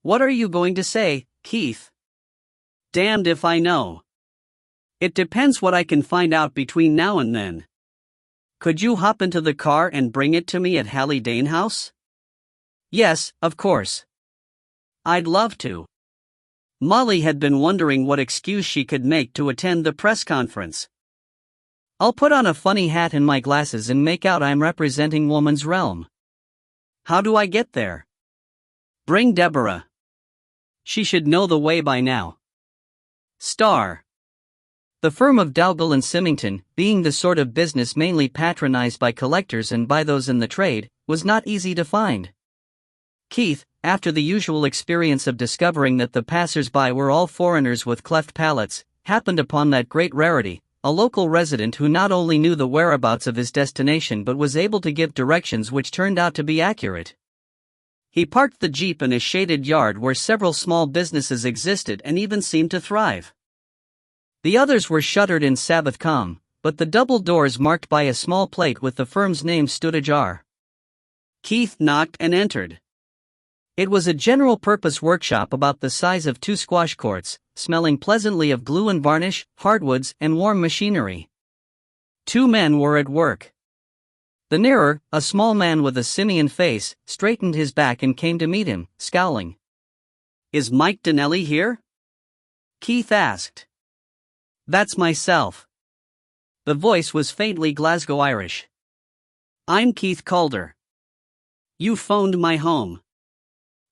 A: What are you going to say, Keith? Damned if I know. It depends what I can find out between now and then. Could you hop into the car and bring it to me at Hallidane House? Yes, of course. I'd love to. Molly had been wondering what excuse she could make to attend the press conference. I'll put on a funny hat and my glasses and make out I'm representing woman's realm. How do I get there? Bring Deborah. She should know the way by now. Star. The firm of Dougal and Symington, being the sort of business mainly patronized by collectors and by those in the trade, was not easy to find. Keith, after the usual experience of discovering that the passers-by were all foreigners with cleft palates, happened upon that great rarity, a local resident who not only knew the whereabouts of his destination but was able to give directions which turned out to be accurate. He parked the jeep in a shaded yard where several small businesses existed and even seemed to thrive. The others were shuttered in Sabbath calm, but the double doors marked by a small plate with the firm's name stood ajar. Keith knocked and entered. It was a general-purpose workshop about the size of 2 squash courts, smelling pleasantly of glue and varnish, hardwoods, and warm machinery. 2 men were at work. The nearer, a small man with a simian face, straightened his back and came to meet him, scowling. Is Mike Donnelly here? Keith asked. That's myself. The voice was faintly Glasgow Irish. I'm Keith Calder. You phoned my home.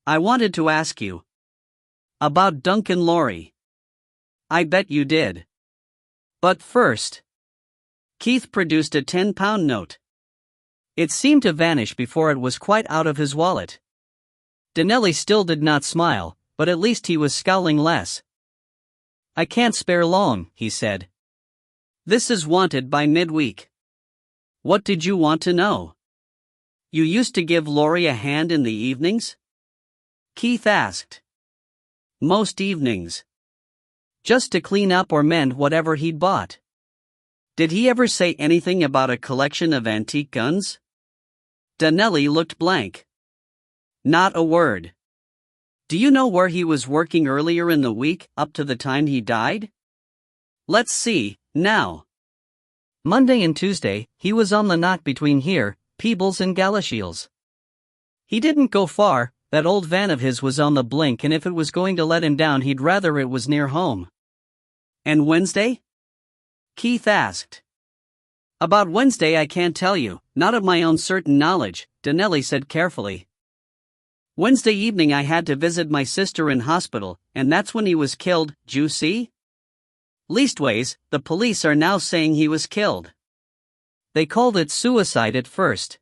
A: I wanted to ask you. About Duncan Laurie. I bet you did. But first. Keith produced a 10-pound note. It seemed to vanish before it was quite out of his wallet. Donnelly still did not smile, but at least he was scowling less. I can't spare long, he said. This is wanted by midweek. What did you want to know? You used to give Laurie a hand in the evenings? Keith asked. Most evenings. Just to clean up or mend whatever he'd bought. Did he ever say anything about a collection of antique guns? Donnelly looked blank. Not a word. Do you know where he was working earlier in the week, up to the time he died? Let's see, now. Monday and Tuesday, he was on the knot between here, Peebles and Galashiels. He didn't go far, that old van of his was on the blink and if it was going to let him down he'd rather it was near home. And Wednesday? Keith asked. About Wednesday I can't tell you, not of my own certain knowledge, Donnelly said carefully. Wednesday evening I had to visit my sister in hospital, and that's when he was killed, d'you see? Leastways, the police are now saying he was killed. They called it suicide at first.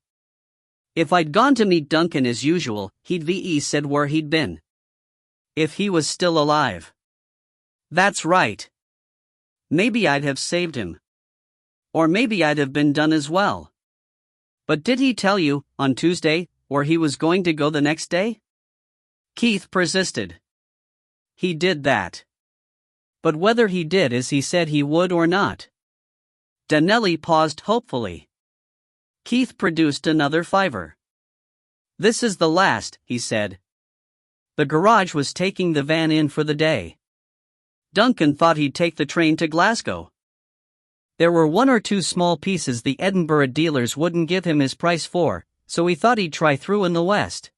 A: If I'd gone to meet Duncan as usual, he'd VE said where he'd been. If he was still alive. That's right. Maybe I'd have saved him. Or maybe I'd have been done as well. But did he tell you, on Tuesday, where he was going to go the next day? Keith persisted. He did that. But whether he did as he said he would or not. Donnelly paused hopefully. Keith produced another $5. This is the last, he said. The garage was taking the van in for the day. Duncan thought he'd take the train to Glasgow. There were 1 or 2 small pieces the Edinburgh dealers wouldn't give him his price for, so he thought he'd try through in the West.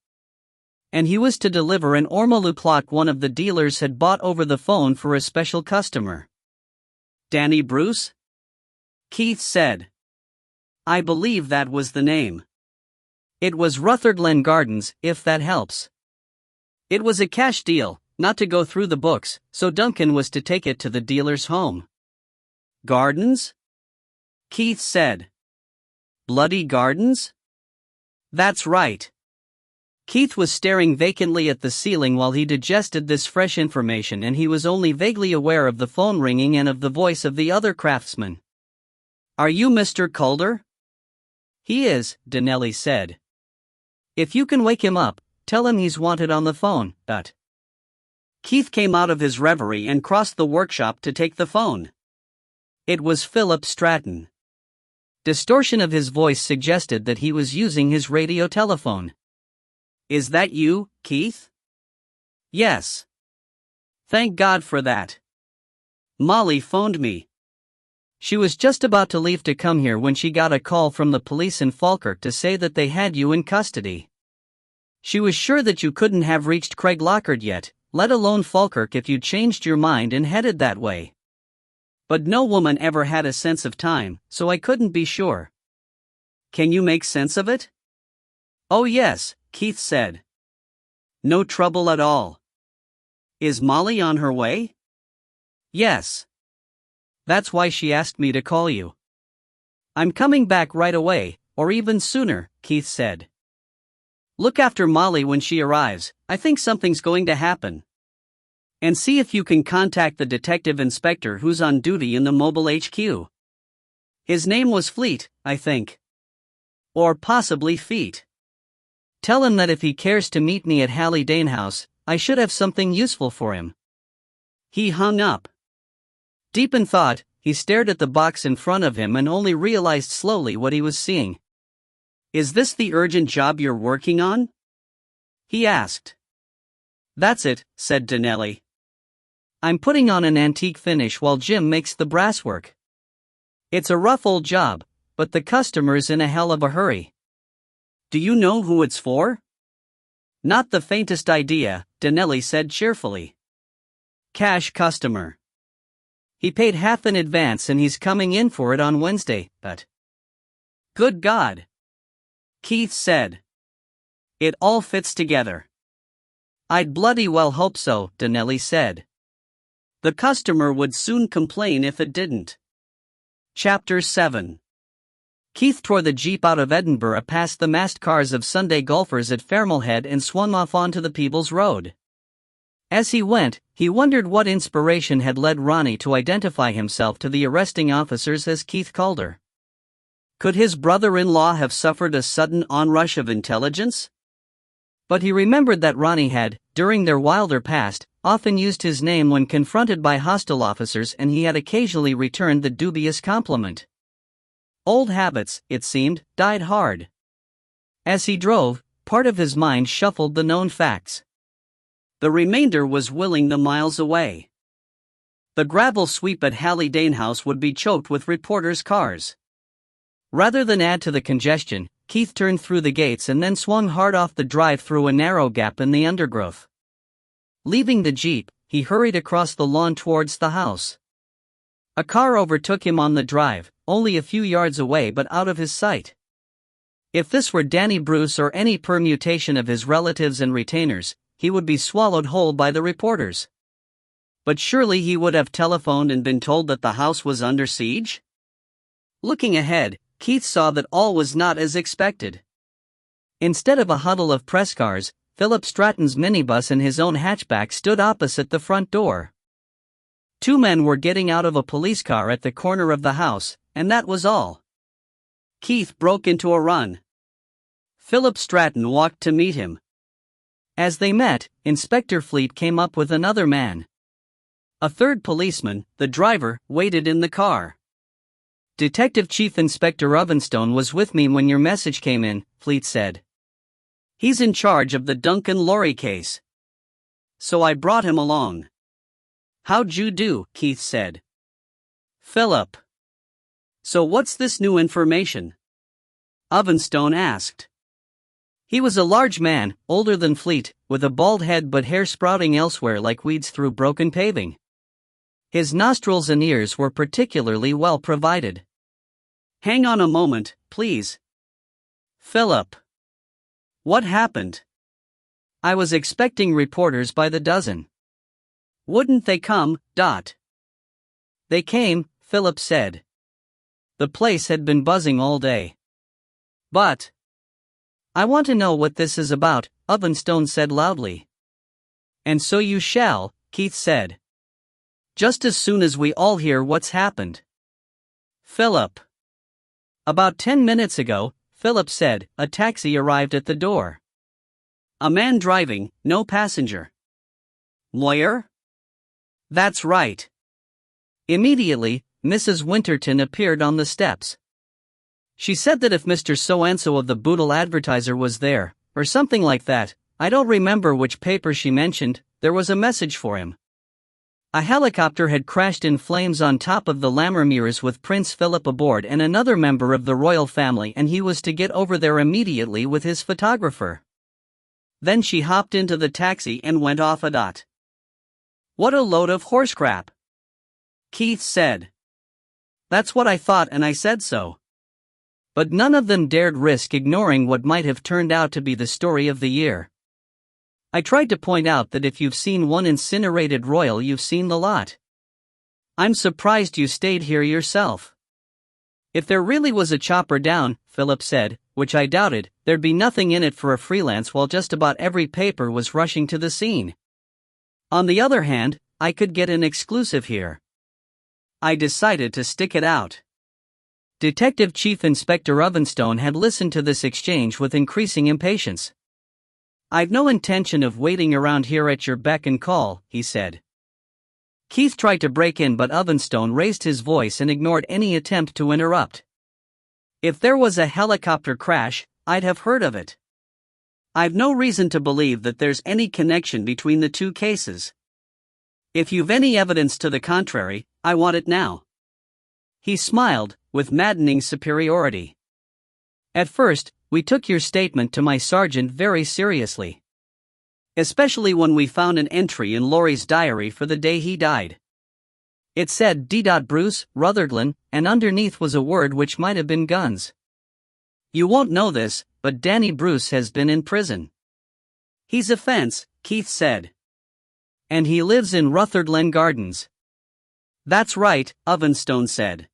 A: And he was to deliver an ormolu clock one of the dealers had bought over the phone for a special customer. Danny Bruce? Keith said. I believe that was the name. It was Rutherglen Gardens, if that helps. It was a cash deal, not to go through the books, so Duncan was to take it to the dealer's home. Gardens? Keith said. Bloody Gardens? That's right. Keith was staring vacantly at the ceiling while he digested this fresh information, and he was only vaguely aware of the phone ringing and of the voice of the other craftsman. Are you Mr. Calder? He is, Donnelly said. If you can wake him up, tell him he's wanted on the phone. Keith came out of his reverie and crossed the workshop to take the phone. It was Philip Stratton. Distortion of his voice suggested that he was using his radio telephone. Is that you, Keith? Yes. Thank God for that. Molly phoned me. She was just about to leave to come here when she got a call from the police in Falkirk to say that they had you in custody. She was sure that you couldn't have reached Craiglockard yet, let alone Falkirk, if you changed your mind and headed that way. But no woman ever had a sense of time, so I couldn't be sure. Can you make sense of it? Oh yes, Keith said. No trouble at all. Is Molly on her way? Yes. That's why she asked me to call you. I'm coming back right away, or even sooner, Keith said. Look after Molly when she arrives. I think something's going to happen. And see if you can contact the detective inspector who's on duty in the mobile HQ. His name was Fleet, I think. Or possibly Feet. Tell him that if he cares to meet me at Hallidane House, I should have something useful for him. He hung up. Deep in thought, he stared at the box in front of him and only realized slowly what he was seeing. Is this the urgent job you're working on? He asked. That's it, said Donnelly. I'm putting on an antique finish while Jim makes the brasswork. It's a rough old job, but the customer's in a hell of a hurry. Do you know who it's for? Not the faintest idea, Donnelly said cheerfully. Cash customer. He paid half in advance and he's coming in for it on Wednesday, but... Good God! Keith said. It all fits together. I'd bloody well hope so, Donnelly said. The customer would soon complain if it didn't. Chapter 7. Keith tore the jeep out of Edinburgh past the massed cars of Sunday golfers at Fermalhead and swung off onto the Peebles Road. As he went, he wondered what inspiration had led Ronnie to identify himself to the arresting officers as Keith Calder. Could his brother-in-law have suffered a sudden onrush of intelligence? But he remembered that Ronnie had, during their wilder past, often used his name when confronted by hostile officers, and he had occasionally returned the dubious compliment. Old habits, it seemed, died hard. As he drove, part of his mind shuffled the known facts. The remainder was willing the miles away. The gravel sweep at Hallidane House would be choked with reporters' cars. Rather than add to the congestion, Keith turned through the gates and then swung hard off the drive through a narrow gap in the undergrowth. Leaving the jeep, he hurried across the lawn towards the house. A car overtook him on the drive, only a few yards away but out of his sight. If this were Danny Bruce or any permutation of his relatives and retainers, he would be swallowed whole by the reporters. But surely he would have telephoned and been told that the house was under siege? Looking ahead, Keith saw that all was not as expected. Instead of a huddle of press cars, Philip Stratton's minibus and his own hatchback stood opposite the front door. 2 men were getting out of a police car at the corner of the house, and that was all. Keith broke into a run. Philip Stratton walked to meet him. As they met, Inspector Fleet came up with another man. A third policeman, the driver, waited in the car. "Detective Chief Inspector Ovenstone was with me when your message came in," Fleet said. "He's in charge of the Duncan Lorry case. So I brought him along." "How'd you do?" Keith said. "Philip. So what's this new information?" Ovenstone asked. He was a large man, older than Fleet, with a bald head but hair sprouting elsewhere like weeds through broken paving. His nostrils and ears were particularly well provided. "Hang on a moment, please. Philip. What happened? I was expecting reporters by the dozen. Wouldn't they come, Dot?" "They came," Philip said. "The place had been buzzing all day. But I want to know what this is about," Ovenstone said loudly. "And so you shall," Keith said. "Just as soon as we all hear what's happened." "Philip." "About 10 minutes ago," Philip said, "a taxi arrived at the door. A man driving, no passenger." "Lawyer?" "That's right." Immediately, Mrs. Winterton appeared on the steps. She said that if Mr. So-and-so of the Boodle Advertiser was there, or something like that, I don't remember which paper she mentioned, there was a message for him. A helicopter had crashed in flames on top of the Lammermuirs with Prince Philip aboard and another member of the royal family, and he was to get over there immediately with his photographer. Then she hopped into the taxi and went off a dot. "What a load of horsecrap," Keith said. "That's what I thought, and I said so." But none of them dared risk ignoring what might have turned out to be the story of the year. I tried to point out that if you've seen one incinerated royal, you've seen the lot. "I'm surprised you stayed here yourself." "If there really was a chopper down," Philip said, "which I doubted, there'd be nothing in it for a freelance while just about every paper was rushing to the scene. On the other hand, I could get an exclusive here. I decided to stick it out." Detective Chief Inspector Ovenstone had listened to this exchange with increasing impatience. "I've no intention of waiting around here at your beck and call," he said. Keith tried to break in, but Ovenstone raised his voice and ignored any attempt to interrupt. "If there was a helicopter crash, I'd have heard of it. I've no reason to believe that there's any connection between the two cases. If you've any evidence to the contrary, I want it now." He smiled, with maddening superiority. "At first, we took your statement to my sergeant very seriously. Especially when we found an entry in Laurie's diary for the day he died. It said D. Bruce, Rutherglen, and underneath was a word which might have been guns. You won't know this, but Danny Bruce has been in prison." "He's a fence," Keith said. "And he lives in Rutherglen Gardens." "That's right," Ovenstone said.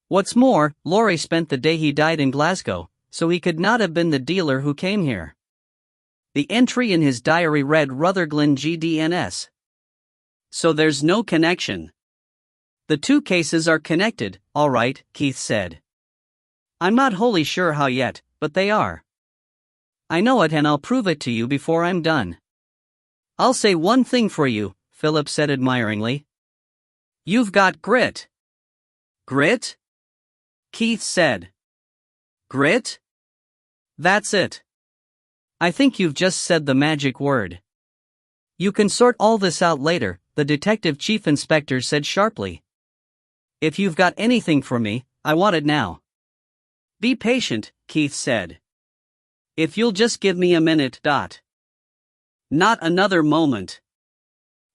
A: "What's more, Laurie spent the day he died in Glasgow, so he could not have been the dealer who came here. The entry in his diary read Rutherglen GDNS. So there's no connection." "The two cases are connected, all right," Keith said. "I'm not wholly sure how yet, but they are. I know it, and I'll prove it to you before I'm done." "I'll say one thing for you," Philip said admiringly. "You've got grit." "Grit?" Keith said. "Grit? That's it. I think you've just said the magic word." "You can sort all this out later," the detective chief inspector said sharply. "If you've got anything for me, I want it now." "Be patient," Keith said. "If you'll just give me a minute. Not another moment."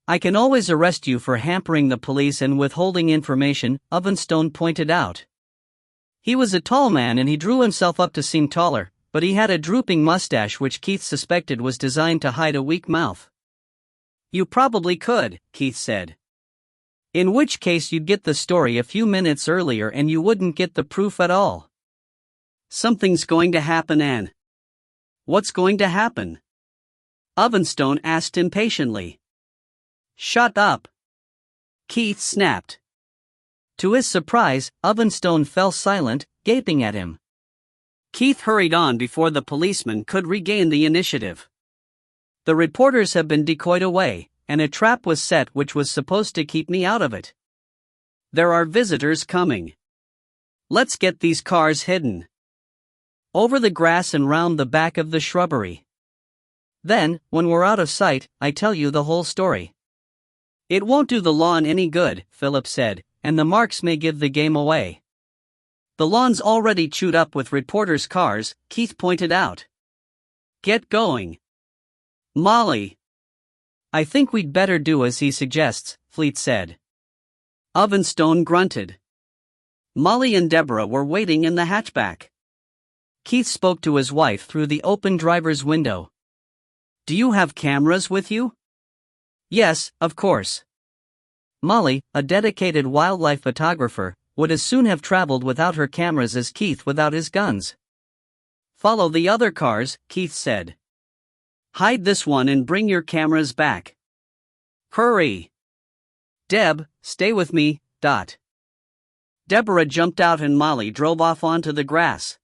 A: "I can always arrest you for hampering the police and withholding information," Ovenstone pointed out. He was a tall man and he drew himself up to seem taller, but he had a drooping mustache which Keith suspected was designed to hide a weak mouth. "You probably could," Keith said. "In which case you'd get the story a few minutes earlier and you wouldn't get the proof at all." "Something's going to happen, Anne." "What's going to happen?" Ovenstone asked impatiently. "Shut up," Keith snapped. To his surprise, Ovenstone fell silent, gaping at him. Keith hurried on before the policeman could regain the initiative. The reporters have been decoyed away, and a trap was set which was supposed to keep me out of it. There are visitors coming. Let's get these cars hidden. Over the grass and round the back of the shrubbery. Then, when we're out of sight, I tell you the whole story. It won't do the lawn any good, Philip said, and the marks may give the game away. The lawn's already chewed up with reporters' cars, Keith pointed out. Get going. Molly. I think we'd better do as he suggests, Fleet said. Ovenstone grunted. Molly and Deborah were waiting in the hatchback. Keith spoke to his wife through the open driver's window. Do you have cameras with you? Yes, of course. Molly, a dedicated wildlife photographer, would as soon have traveled without her cameras as Keith without his guns. Follow the other cars, Keith said. Hide this one and bring your cameras back. Hurry. Deb, stay with me, Dot. Deborah jumped out and Molly drove off onto the grass.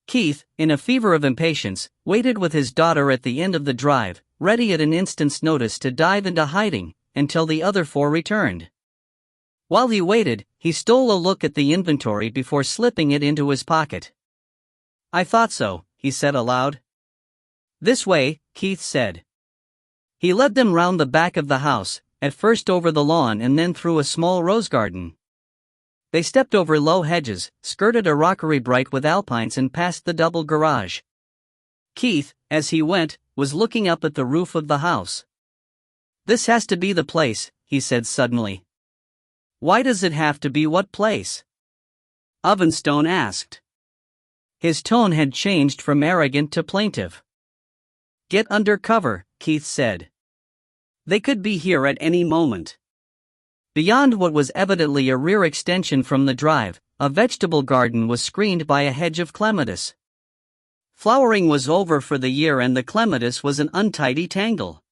A: Keith, in a fever of impatience, waited with his daughter at the end of the drive, ready at an instant's notice to dive into hiding, until the other four returned. While he waited, he stole a look at the inventory before slipping it into his pocket. I thought so, he said aloud. This way, Keith said. He led them round the back of the house, at first over the lawn and then through a small rose garden. They stepped over low hedges, skirted a rockery bright with alpines and passed the double garage. Keith, as he went, was looking up at the roof of the house. This has to be the place, he said suddenly. Why does it have to be what place? Ovenstone asked. His tone had changed from arrogant to plaintive. Get under cover, Keith said. They could be here at any moment. Beyond what was evidently a rear extension from the drive, a vegetable garden was screened by a hedge of clematis. Flowering was over for the year and the clematis was an untidy tangle.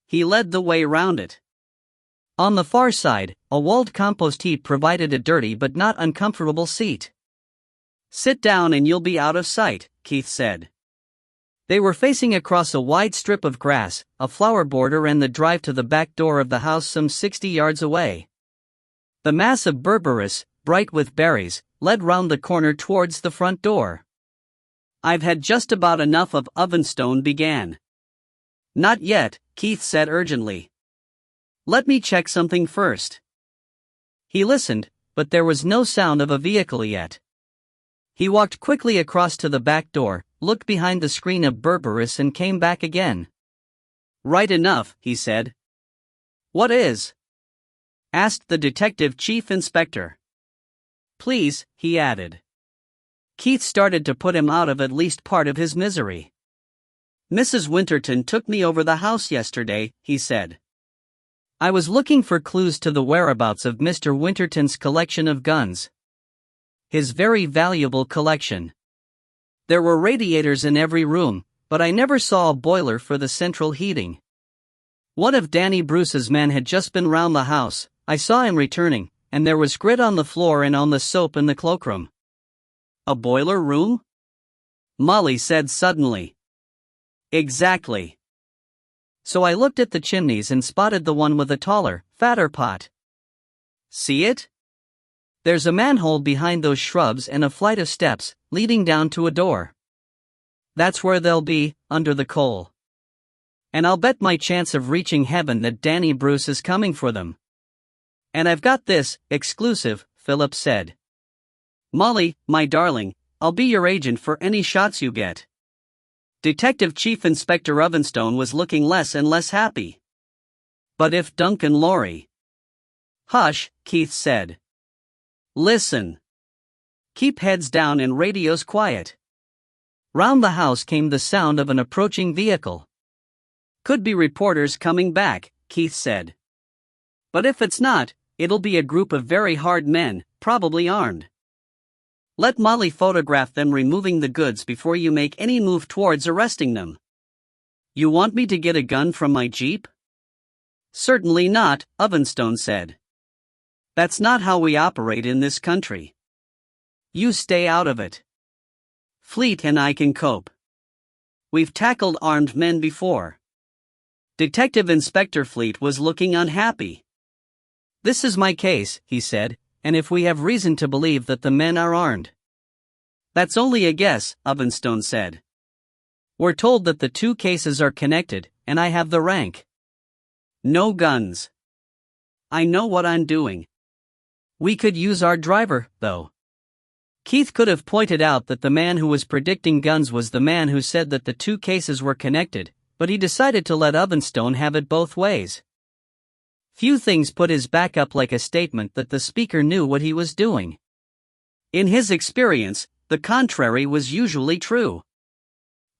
A: He led the way round it. On the far side, a walled compost heap provided a dirty but not uncomfortable seat. Sit down and you'll be out of sight, Keith said. They were facing across a wide strip of grass, a flower border and the drive to the back door of the house some 60 yards away. The mass of berberis, bright with berries, led round the corner towards the front door. I've had just about enough of Ovenstone began. Not yet, Keith said urgently. Let me check something first. He listened, but there was no sound of a vehicle yet. He walked quickly across to the back door, looked behind the screen of berberis and came back again. Right enough, he said. What is? Asked the detective chief inspector. Please, he added. Keith started to put him out of at least part of his misery. Mrs. Winterton took me over the house yesterday, he said. I was looking for clues to the whereabouts of Mr. Winterton's collection of guns. His very valuable collection. There were radiators in every room, but I never saw a boiler for the central heating. One of Danny Bruce's men had just been round the house. I saw him returning, and there was grit on the floor and on the soap in the cloakroom. A boiler room? Molly said suddenly. Exactly. So I looked at the chimneys and spotted the one with a taller, fatter pot. See it? There's a manhole behind those shrubs and a flight of steps, leading down to a door. That's where they'll be, under the coal. And I'll bet my chance of reaching heaven that Danny Bruce is coming for them. And I've got this, exclusive, Philip said. Molly, my darling, I'll be your agent for any shots you get. Detective Chief Inspector Ovenstone was looking less and less happy. But if Duncan Laurie... Hush, Keith said. Listen. Keep heads down and radios quiet. Round the house came the sound of an approaching vehicle. Could be reporters coming back, Keith said. But if it's not, it'll be a group of very hard men, probably armed. Let Molly photograph them removing the goods before you make any move towards arresting them. You want me to get a gun from my jeep? Certainly not, Ovenstone said. That's not how we operate in this country. You stay out of it. Fleet and I can cope. We've tackled armed men before. Detective Inspector Fleet was looking unhappy. This is my case, he said, and if we have reason to believe that the men are armed. That's only a guess, Ovenstone said. We're told that the two cases are connected, and I have the rank. No guns. I know what I'm doing. We could use our driver, though. Keith could have pointed out that the man who was predicting guns was the man who said that the two cases were connected, but he decided to let Ovenstone have it both ways. Few things put his back up like a statement that the speaker knew what he was doing. In his experience, the contrary was usually true.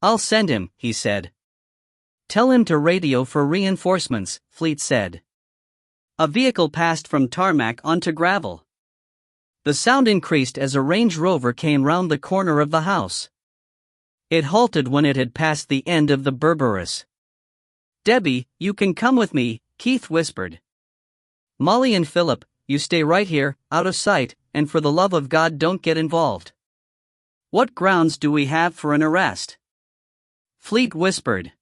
A: I'll send him, he said. Tell him to radio for reinforcements, Fleet said. A vehicle passed from tarmac onto gravel. The sound increased as a Range Rover came round the corner of the house. It halted when it had passed the end of the Berberis. Debbie, you can come with me, Keith whispered. Molly and Philip, you stay right here, out of sight, and for the love of God don't get involved. What grounds do we have for an arrest? Fleet whispered.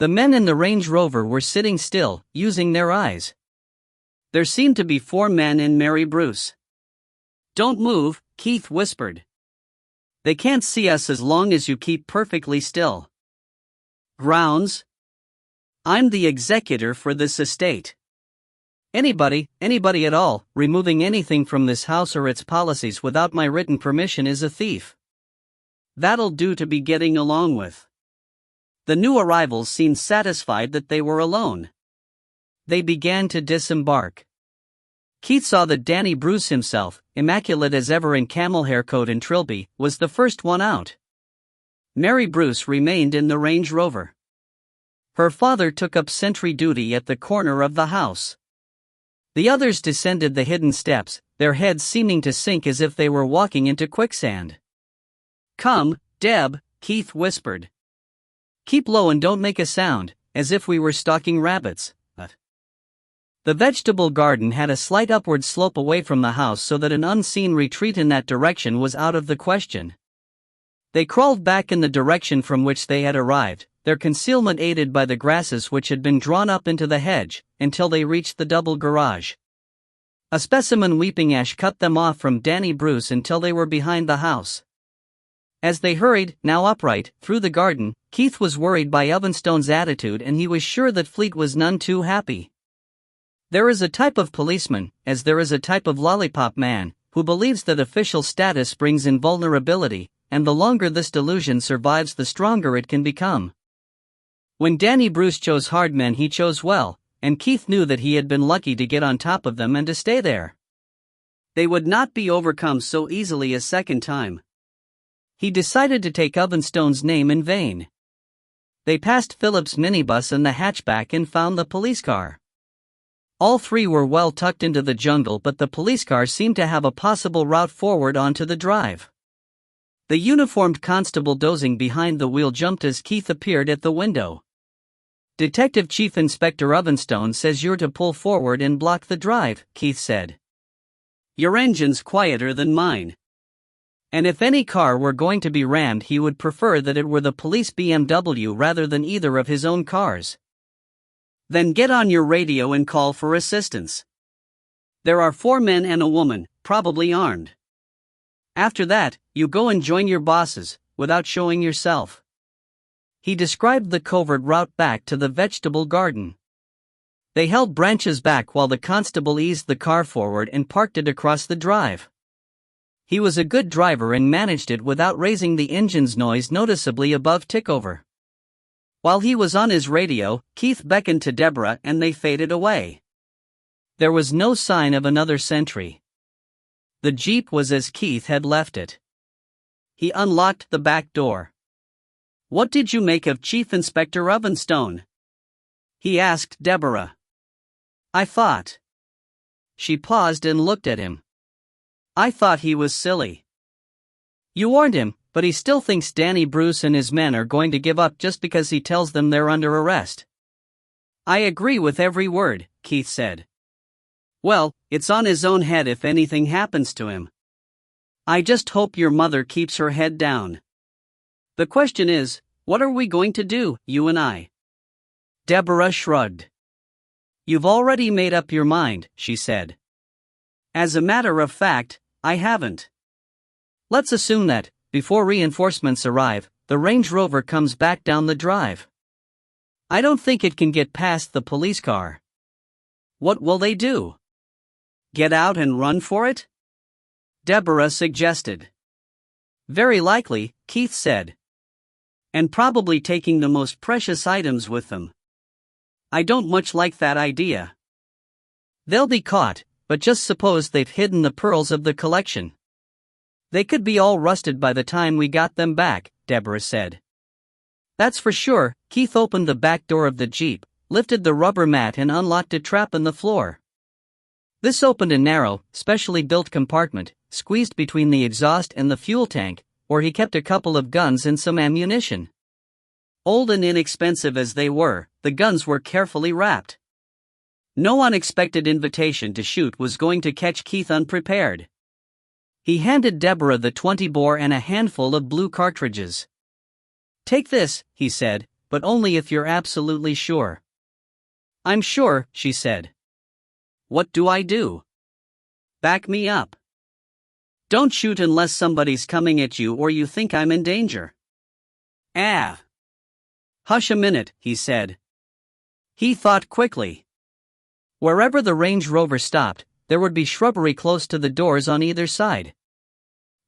A: The men in the Range Rover were sitting still, using their eyes. There seemed to be 4 men and Mary Bruce. Don't move, Keith whispered. They can't see us as long as you keep perfectly still. Grounds? I'm the executor for this estate. Anybody at all, removing anything from this house or its policies without my written permission is a thief. That'll do to be getting along with. The new arrivals seemed satisfied that they were alone. They began to disembark. Keith saw that Danny Bruce himself, immaculate as ever in camel hair coat and trilby, was the first one out. Mary Bruce remained in the Range Rover. Her father took up sentry duty at the corner of the house. The others descended the hidden steps, their heads seeming to sink as if they were walking into quicksand. Come, Deb, Keith whispered. Keep low and don't make a sound, as if we were stalking rabbits. The vegetable garden had a slight upward slope away from the house so that an unseen retreat in that direction was out of the question. They crawled back in the direction from which they had arrived, their concealment aided by the grasses which had been drawn up into the hedge, until they reached the double garage. A specimen weeping ash cut them off from Danny Bruce until they were behind the house. As they hurried, now upright, through the garden, Keith was worried by Ovenstone's attitude and he was sure that Fleet was none too happy. There is a type of policeman, as there is a type of lollipop man, who believes that official status brings invulnerability, and the longer this delusion survives the stronger it can become. When Danny Bruce chose hard men he chose well, and Keith knew that he had been lucky to get on top of them and to stay there. They would not be overcome so easily a second time. He decided to take Ovenstone's name in vain. They passed Philip's minibus and the hatchback and found the police car. All 3 were well tucked into the jungle, but the police car seemed to have a possible route forward onto the drive. The uniformed constable dozing behind the wheel jumped as Keith appeared at the window. Detective Chief Inspector Ovenstone says you're to pull forward and block the drive, Keith said. Your engine's quieter than mine. And if any car were going to be rammed he would prefer that it were the police BMW rather than either of his own cars. Then get on your radio and call for assistance. There are 4 men and a woman, probably armed. After that, you go and join your bosses, without showing yourself. He described the covert route back to the vegetable garden. They held branches back while the constable eased the car forward and parked it across the drive. He was a good driver and managed it without raising the engine's noise noticeably above tickover. While he was on his radio, Keith beckoned to Deborah and they faded away. There was no sign of another sentry. The Jeep was as Keith had left it. He unlocked the back door. What did you make of Chief Inspector Ovenstone? He asked Deborah. I thought. She paused and looked at him. I thought he was silly. You warned him, but he still thinks Danny Bruce and his men are going to give up just because he tells them they're under arrest. I agree with every word, Keith said. Well, it's on his own head if anything happens to him. I just hope your mother keeps her head down. The question is, what are we going to do, you and I? Deborah shrugged. You've already made up your mind, she said. As a matter of fact, I haven't. Let's assume that, before reinforcements arrive, the Range Rover comes back down the drive. I don't think it can get past the police car. What will they do? Get out and run for it? Deborah suggested. Very likely, Keith said. And probably taking the most precious items with them. I don't much like that idea. They'll be caught, but just suppose they've hidden the pearls of the collection. They could be all rusted by the time we got them back, Deborah said. That's for sure. Keith opened the back door of the Jeep, lifted the rubber mat and unlocked a trap in the floor. This opened a narrow, specially built compartment, squeezed between the exhaust and the fuel tank, where he kept a couple of guns and some ammunition. Old and inexpensive as they were, the guns were carefully wrapped. No unexpected invitation to shoot was going to catch Keith unprepared. He handed Deborah the 20-bore and a handful of blue cartridges. Take this, he said, but only if you're absolutely sure. I'm sure, she said. What do I do? Back me up. Don't shoot unless somebody's coming at you or you think I'm in danger. Ah. Hush a minute, he said. He thought quickly. Wherever the Range Rover stopped, there would be shrubbery close to the doors on either side.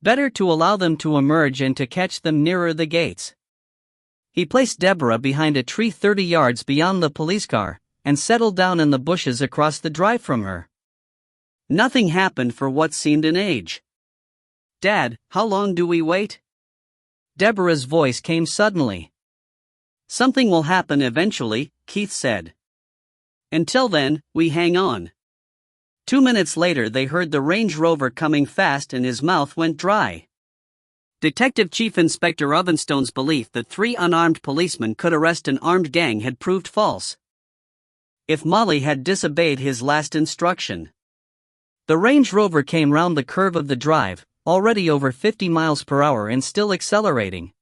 A: Better to allow them to emerge and to catch them nearer the gates. He placed Deborah behind a tree 30 yards beyond the police car, and settled down in the bushes across the drive from her. Nothing happened for what seemed an age. Dad, how long do we wait? Deborah's voice came suddenly. Something will happen eventually, Keith said. Until then, we hang on. 2 minutes later they heard the Range Rover coming fast and his mouth went dry. Detective Chief Inspector Ovenstone's belief that 3 unarmed policemen could arrest an armed gang had proved false. If Molly had disobeyed his last instruction. The Range Rover came round the curve of the drive, already over 50 miles per hour and still accelerating.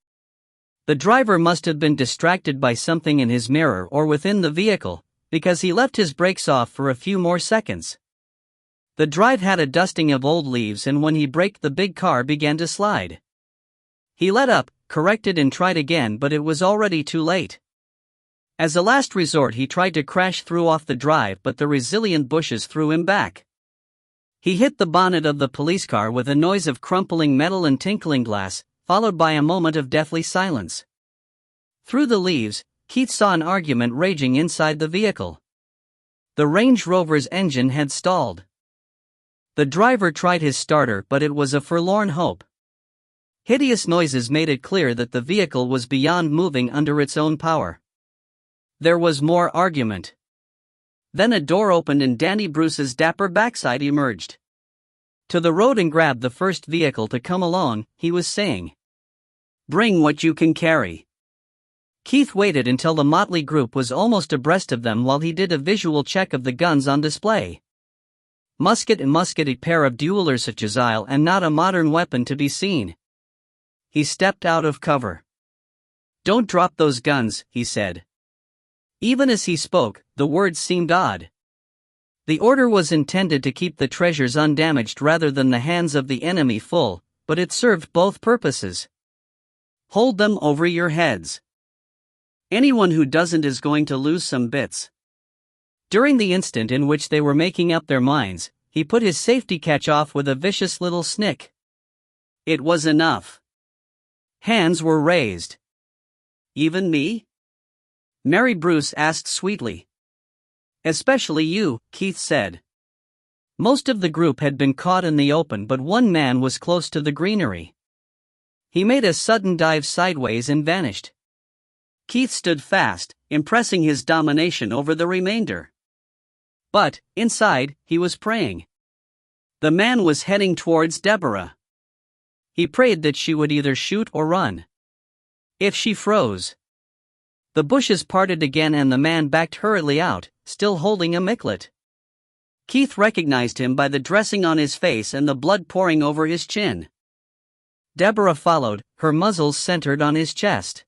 A: The driver must have been distracted by something in his mirror or within the vehicle, because he left his brakes off for a few more seconds. The drive had a dusting of old leaves and when he braked the big car began to slide. He let up, corrected and tried again but it was already too late. As a last resort he tried to crash through off the drive but the resilient bushes threw him back. He hit the bonnet of the police car with a noise of crumpling metal and tinkling glass, followed by a moment of deathly silence. Through the leaves, Keith saw an argument raging inside the vehicle. The Range Rover's engine had stalled. The driver tried his starter but it was a forlorn hope. Hideous noises made it clear that the vehicle was beyond moving under its own power. There was more argument. Then a door opened and Danny Bruce's dapper backside emerged. To the road and grabbed the first vehicle to come along, he was saying. Bring what you can carry. Keith waited until the motley group was almost abreast of them while he did a visual check of the guns on display. Musket, a pair of duelers agile and not a modern weapon to be seen. He stepped out of cover. Don't drop those guns, he said. Even as he spoke, the words seemed odd. The order was intended to keep the treasures undamaged rather than the hands of the enemy full, but it served both purposes. Hold them over your heads. Anyone who doesn't is going to lose some bits. During the instant in which they were making up their minds, he put his safety catch off with a vicious little snick. It was enough. Hands were raised. Even me? Mary Bruce asked sweetly. Especially you, Keith said. Most of the group had been caught in the open but one man was close to the greenery. He made a sudden dive sideways and vanished. Keith stood fast, impressing his domination over the remainder. But, inside, he was praying. The man was heading towards Deborah. He prayed that she would either shoot or run. If she froze. The bushes parted again and the man backed hurriedly out, still holding a micklet. Keith recognized him by the dressing on his face and the blood pouring over his chin. Deborah followed, her muzzle centered on his chest.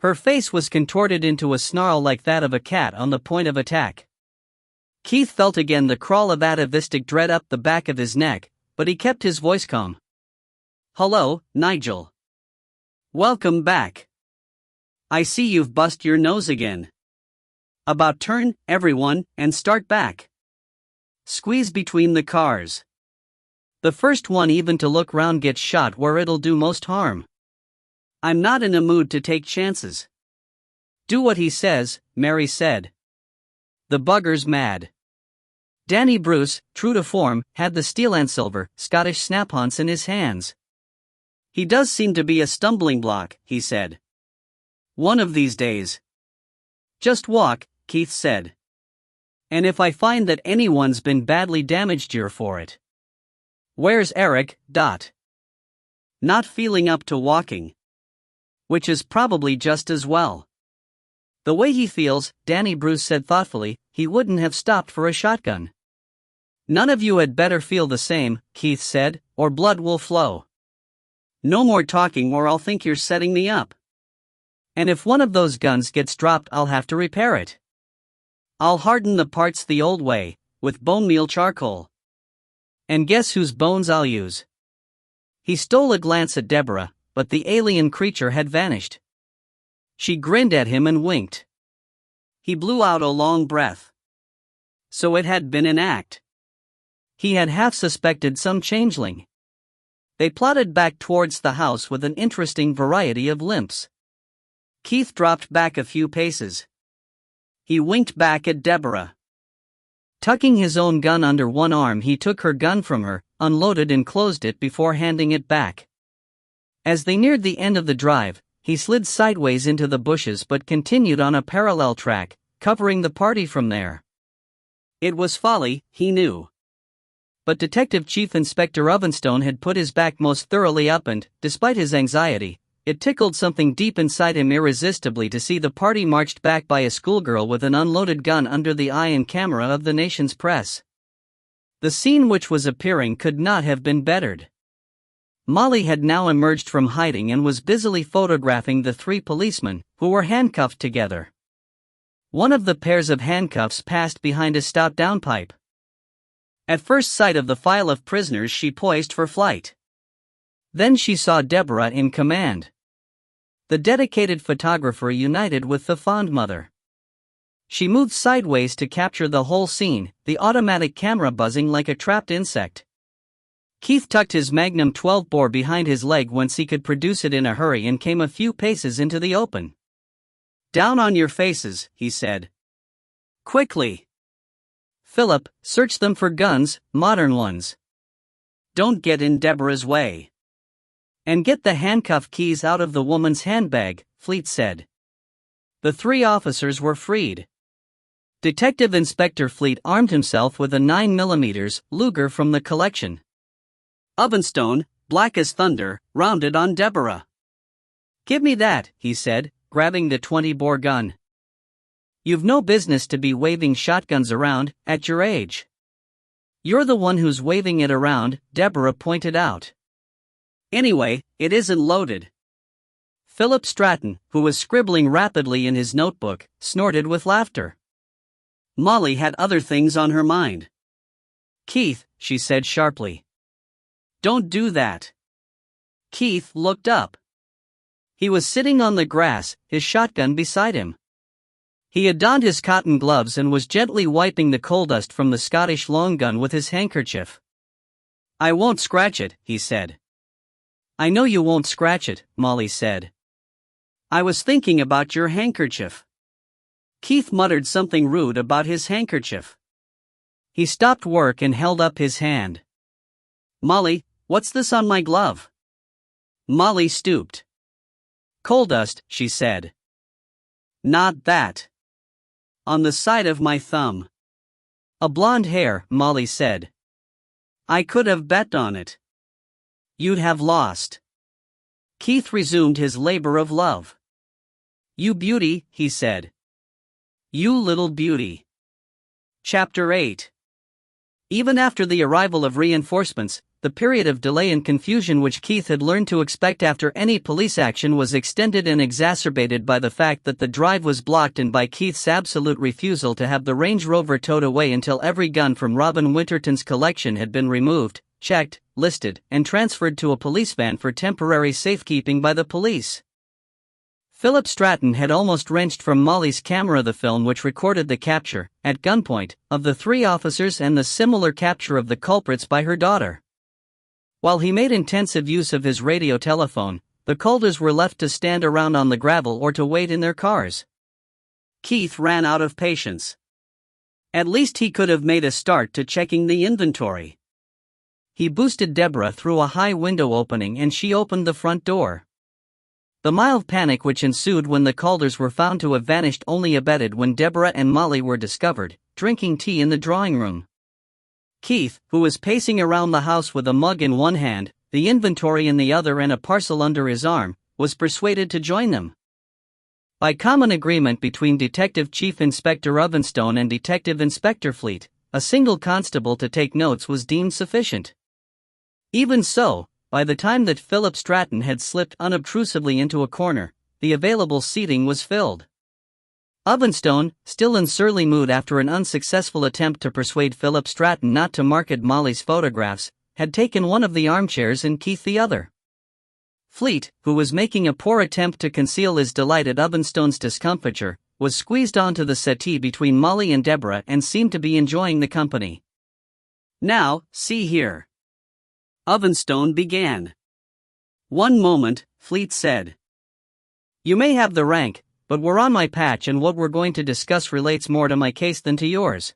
A: Her face was contorted into a snarl like that of a cat on the point of attack. Keith felt again the crawl of atavistic dread up the back of his neck, but he kept his voice calm. "Hello, Nigel. Welcome back. I see you've bust your nose again. About turn, everyone, and start back. Squeeze between the cars. The first one even to look round gets shot where it'll do most harm. I'm not in a mood to take chances." "Do what he says," Mary said. "The bugger's mad." Danny Bruce, true to form, had the steel and silver Scottish snap-ons in his hands. "He does seem to be a stumbling block," he said. "One of these days." "Just walk," Keith said. "And if I find that anyone's been badly damaged, you're for it." "Where's Eric, Dot?" "Not feeling up to walking. Which is probably just as well. The way he feels," Danny Bruce said thoughtfully, "he wouldn't have stopped for a shotgun." "None of you had better feel the same," Keith said, "or blood will flow. No more talking or I'll think you're setting me up. And if one of those guns gets dropped, I'll have to repair it. I'll harden the parts the old way, with bone meal charcoal. And guess whose bones I'll use?" He stole a glance at Deborah, but the alien creature had vanished. She grinned at him and winked. He blew out a long breath. So it had been an act. He had half suspected some changeling. They plodded back towards the house with an interesting variety of limps. Keith dropped back a few paces. He winked back at Deborah. Tucking his own gun under one arm, he took her gun from her, unloaded and closed it before handing it back. As they neared the end of the drive, he slid sideways into the bushes but continued on a parallel track, covering the party from there. It was folly, he knew. But Detective Chief Inspector Ovenstone had put his back most thoroughly up and, despite his anxiety, it tickled something deep inside him irresistibly to see the party marched back by a schoolgirl with an unloaded gun under the eye and camera of the nation's press. The scene which was appearing could not have been bettered. Molly had now emerged from hiding and was busily photographing the three policemen, who were handcuffed together. One of the pairs of handcuffs passed behind a stout downpipe. At first sight of the file of prisoners, she poised for flight. Then she saw Deborah in command. The dedicated photographer united with the fond mother. She moved sideways to capture the whole scene, the automatic camera buzzing like a trapped insect. Keith tucked his Magnum 12-bore behind his leg whence he could produce it in a hurry and came a few paces into the open. "Down on your faces," he said. "Quickly. Philip, search them for guns, modern ones. Don't get in Deborah's way. And get the handcuff keys out of the woman's handbag," Fleet said. The three officers were freed. Detective Inspector Fleet armed himself with a 9mm Luger from the collection. Ovenstone, black as thunder, rounded on Deborah. "Give me that," he said, grabbing the 20-bore gun. "You've no business to be waving shotguns around, at your age." "You're the one who's waving it around," Deborah pointed out. "Anyway, it isn't loaded." Philip Stratton, who was scribbling rapidly in his notebook, snorted with laughter. Molly had other things on her mind. "Keith," she said sharply. "Don't do that." Keith looked up. He was sitting on the grass, his shotgun beside him. He had donned his cotton gloves and was gently wiping the coal dust from the Scottish long gun with his handkerchief. "I won't scratch it," he said. "I know you won't scratch it," Molly said. "I was thinking about your handkerchief." Keith muttered something rude about his handkerchief. He stopped work and held up his hand. "Molly, what's this on my glove?" Molly stooped. "Coal dust," she said. "Not that. On the side of my thumb." "A blonde hair," Molly said. "I could have bet on it." "You'd have lost." Keith resumed his labor of love. "You beauty," he said. "You little beauty." Chapter 8. Even after the arrival of reinforcements, the period of delay and confusion which Keith had learned to expect after any police action was extended and exacerbated by the fact that the drive was blocked and by Keith's absolute refusal to have the Range Rover towed away until every gun from Robin Winterton's collection had been removed, checked, listed, and transferred to a police van for temporary safekeeping by the police. Philip Stratton had almost wrenched from Molly's camera the film which recorded the capture, at gunpoint, of the 3 officers and the similar capture of the culprits by her daughter. While he made intensive use of his radio telephone, the Calders were left to stand around on the gravel or to wait in their cars. Keith ran out of patience. At least he could have made a start to checking the inventory. He boosted Deborah through a high window opening and she opened the front door. The mild panic which ensued when the Calders were found to have vanished only abated when Deborah and Molly were discovered, drinking tea in the drawing room. Keith, who was pacing around the house with a mug in one hand, the inventory in the other and a parcel under his arm, was persuaded to join them. By common agreement between Detective Chief Inspector Ovenstone and Detective Inspector Fleet, a single constable to take notes was deemed sufficient. Even so, by the time that Philip Stratton had slipped unobtrusively into a corner, the available seating was filled. Ovenstone, still in surly mood after an unsuccessful attempt to persuade Philip Stratton not to market Molly's photographs, had taken one of the armchairs and Keith the other. Fleet, who was making a poor attempt to conceal his delight at Ovenstone's discomfiture, was squeezed onto the settee between Molly and Deborah and seemed to be enjoying the company. "Now, see here," Ovenstone began. "One moment," Fleet said. "You may have the rank, but we're on my patch and what we're going to discuss relates more to my case than to yours.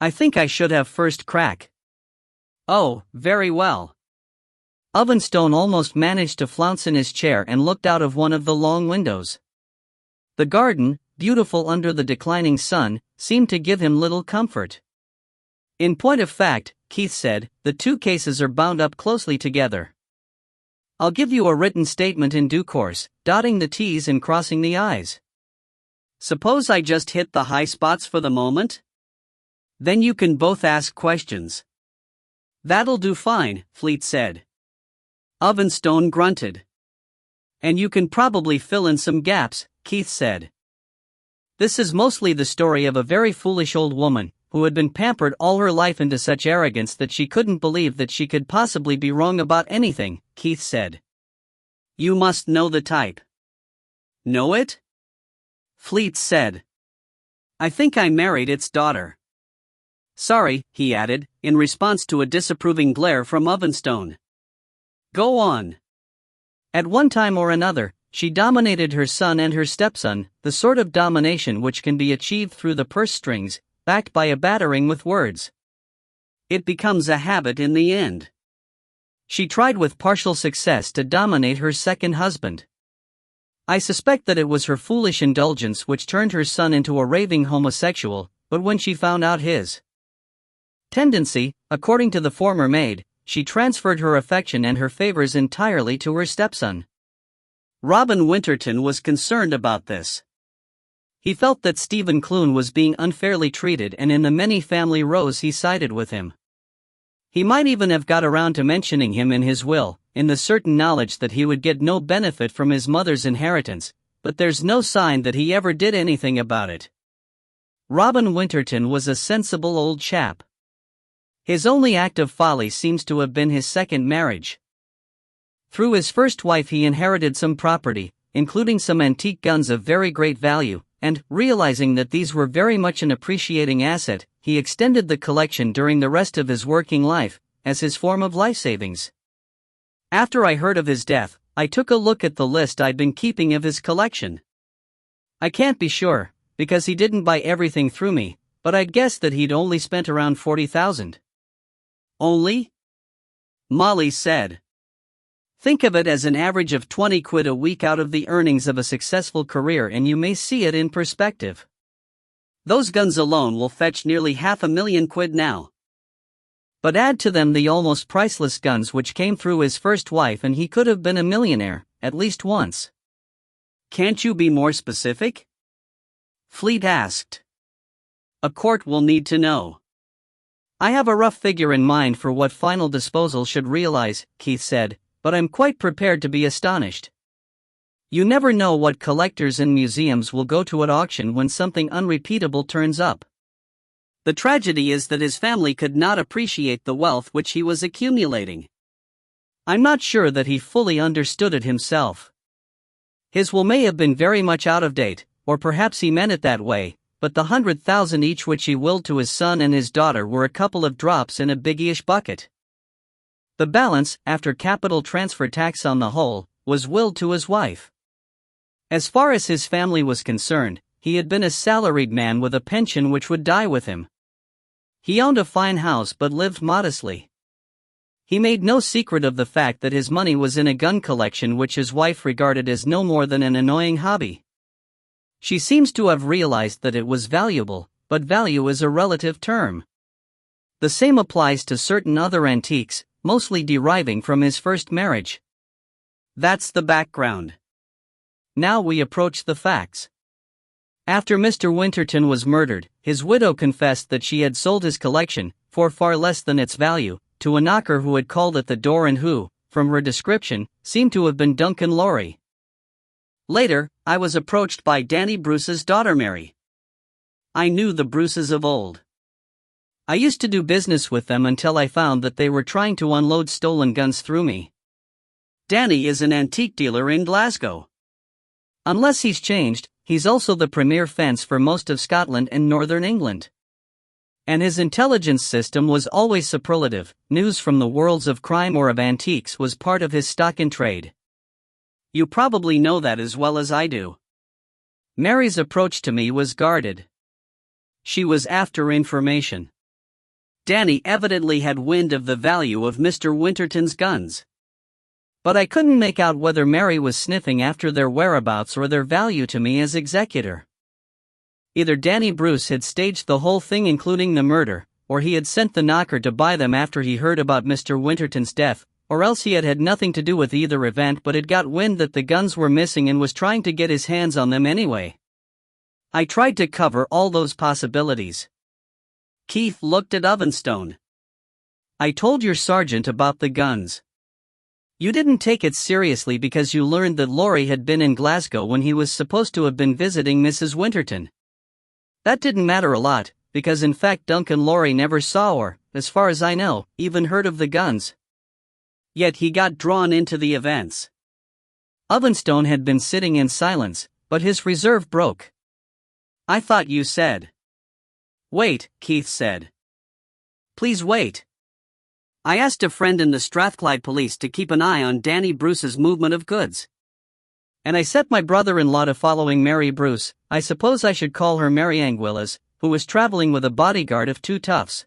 A: I think I should have first crack." "Oh, very well." Ovenstone almost managed to flounce in his chair and looked out of one of the long windows. The garden, beautiful under the declining sun, seemed to give him little comfort. "In point of fact," Keith said, "the 2 cases are bound up closely together. I'll give you a written statement in due course, dotting the T's and crossing the I's. Suppose I just hit the high spots for the moment? Then you can both ask questions." "That'll do fine," Fleet said. Ovenstone grunted. "And you can probably fill in some gaps," Keith said. "This is mostly the story of a very foolish old woman, who had been pampered all her life into such arrogance that she couldn't believe that she could possibly be wrong about anything," Keith said. "You must know the type." "Know it?" Fleet said. "I think I married its daughter." "Sorry," he added, in response to a disapproving glare from Ovenstone. "Go on." "At one time or another, she dominated her son and her stepson, the sort of domination which can be achieved through the purse strings, backed by a battering with words. It becomes a habit in the end. She tried with partial success to dominate her second husband. I suspect that it was her foolish indulgence which turned her son into a raving homosexual, but when she found out his tendency, according to the former maid, she transferred her affection and her favors entirely to her stepson. Robin Winterton was concerned about this. He felt that Stephen Clune was being unfairly treated, and in the many family rows he sided with him. He might even have got around to mentioning him in his will, in the certain knowledge that he would get no benefit from his mother's inheritance, but there's no sign that he ever did anything about it. Robin Winterton was a sensible old chap. His only act of folly seems to have been his second marriage. Through his first wife he inherited some property, including some antique guns of very great value, and, realizing that these were very much an appreciating asset, he extended the collection during the rest of his working life, as his form of life savings. After I heard of his death, I took a look at the list I'd been keeping of his collection. I can't be sure, because he didn't buy everything through me, but I'd guess that he'd only spent around $40,000. Only? Molly said. Think of it as an average of 20 quid a week out of the earnings of a successful career and you may see it in perspective. Those guns alone will fetch nearly £500,000 now. But add to them the almost priceless guns which came through his first wife and he could have been a millionaire, at least once. Can't you be more specific? Fleet asked. A court will need to know. I have a rough figure in mind for what final disposal should realize, Keith said, but I'm quite prepared to be astonished. You never know what collectors and museums will go to at auction when something unrepeatable turns up. The tragedy is that his family could not appreciate the wealth which he was accumulating. I'm not sure that he fully understood it himself. His will may have been very much out of date, or perhaps he meant it that way, but the 100,000 each which he willed to his son and his daughter were a couple of drops in a biggish bucket. The balance, after capital transfer tax on the whole, was willed to his wife. As far as his family was concerned, he had been a salaried man with a pension which would die with him. He owned a fine house but lived modestly. He made no secret of the fact that his money was in a gun collection which his wife regarded as no more than an annoying hobby. She seems to have realized that it was valuable, but value is a relative term. The same applies to certain other antiques, mostly deriving from his first marriage. That's the background. Now we approach the facts. After Mr. Winterton was murdered, his widow confessed that she had sold his collection, for far less than its value, to a knocker who had called at the door and who, from her description, seemed to have been Duncan Lorry. Later, I was approached by Danny Bruce's daughter Mary. I knew the Bruces of old. I used to do business with them until I found that they were trying to unload stolen guns through me. Danny is an antique dealer in Glasgow. Unless he's changed, he's also the premier fence for most of Scotland and northern England. And his intelligence system was always superlative. News from the worlds of crime or of antiques was part of his stock in trade. You probably know that as well as I do. Mary's approach to me was guarded. She was after information. Danny evidently had wind of the value of Mr. Winterton's guns. But I couldn't make out whether Mary was sniffing after their whereabouts or their value to me as executor. Either Danny Bruce had staged the whole thing including the murder, or he had sent the knocker to buy them after he heard about Mr. Winterton's death, or else he had had nothing to do with either event but had got wind that the guns were missing and was trying to get his hands on them anyway. I tried to cover all those possibilities. Keith looked at Ovenstone. I told your sergeant about the guns. You didn't take it seriously because you learned that Lorry had been in Glasgow when he was supposed to have been visiting Mrs. Winterton. That didn't matter a lot, because in fact Duncan Lorry never saw or, as far as I know, even heard of the guns. Yet he got drawn into the events. Ovenstone had been sitting in silence, but his reserve broke. I thought you said. Wait, Keith said. Please wait. I asked a friend in the Strathclyde police to keep an eye on Danny Bruce's movement of goods. And I set my brother-in-law to following Mary Bruce, I suppose I should call her Mary Anguillas, who was traveling with a bodyguard of 2 toughs.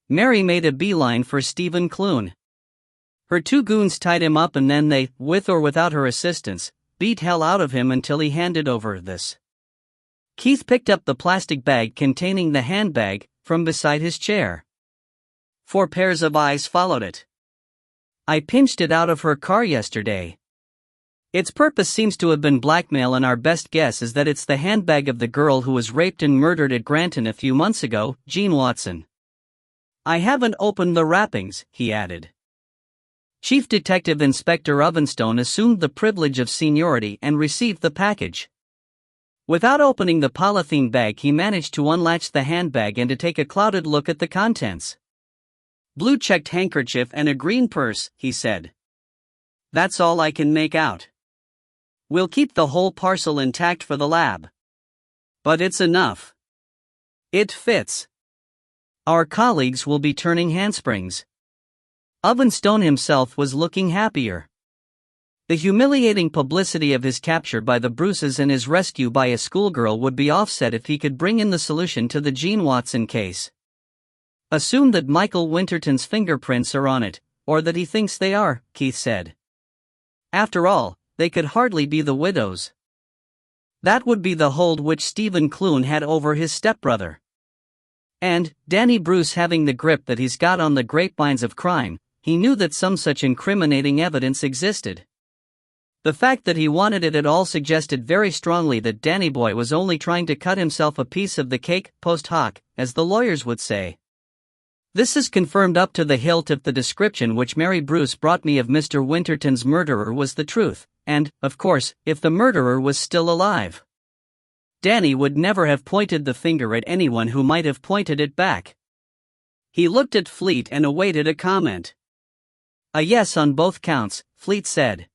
A: Mary made a beeline for Stephen Clune. Her 2 goons tied him up and then they, with or without her assistance, beat hell out of him until he handed over this. Keith picked up the plastic bag containing the handbag from beside his chair. 4 pairs of eyes followed it. I pinched it out of her car yesterday. Its purpose seems to have been blackmail, and our best guess is that it's the handbag of the girl who was raped and murdered at Granton a few months ago, Jean Watson. I haven't opened the wrappings, he added. Chief Detective Inspector Ovenstone assumed the privilege of seniority and received the package. Without opening the polythene bag, he managed to unlatch the handbag and to take a clouded look at the contents. Blue-checked handkerchief and a green purse, he said. That's all I can make out. We'll keep the whole parcel intact for the lab. But it's enough. It fits. Our colleagues will be turning handsprings. Ovenstone himself was looking happier. The humiliating publicity of his capture by the Bruces and his rescue by a schoolgirl would be offset if he could bring in the solution to the Jean Watson case. Assume that Michael Winterton's fingerprints are on it, or that he thinks they are, Keith said. After all, they could hardly be the widow's. That would be the hold which Stephen Clune had over his stepbrother. And, Danny Bruce having the grip that he's got on the grapevines of crime, he knew that some such incriminating evidence existed. The fact that he wanted it at all suggested very strongly that Danny Boy was only trying to cut himself a piece of the cake, post hoc, as the lawyers would say. This is confirmed up to the hilt if the description which Mary Bruce brought me of Mr. Winterton's murderer was the truth, and, of course, if the murderer was still alive. Danny would never have pointed the finger at anyone who might have pointed it back. He looked at Fleet and awaited a comment. A yes on both counts, Fleet said.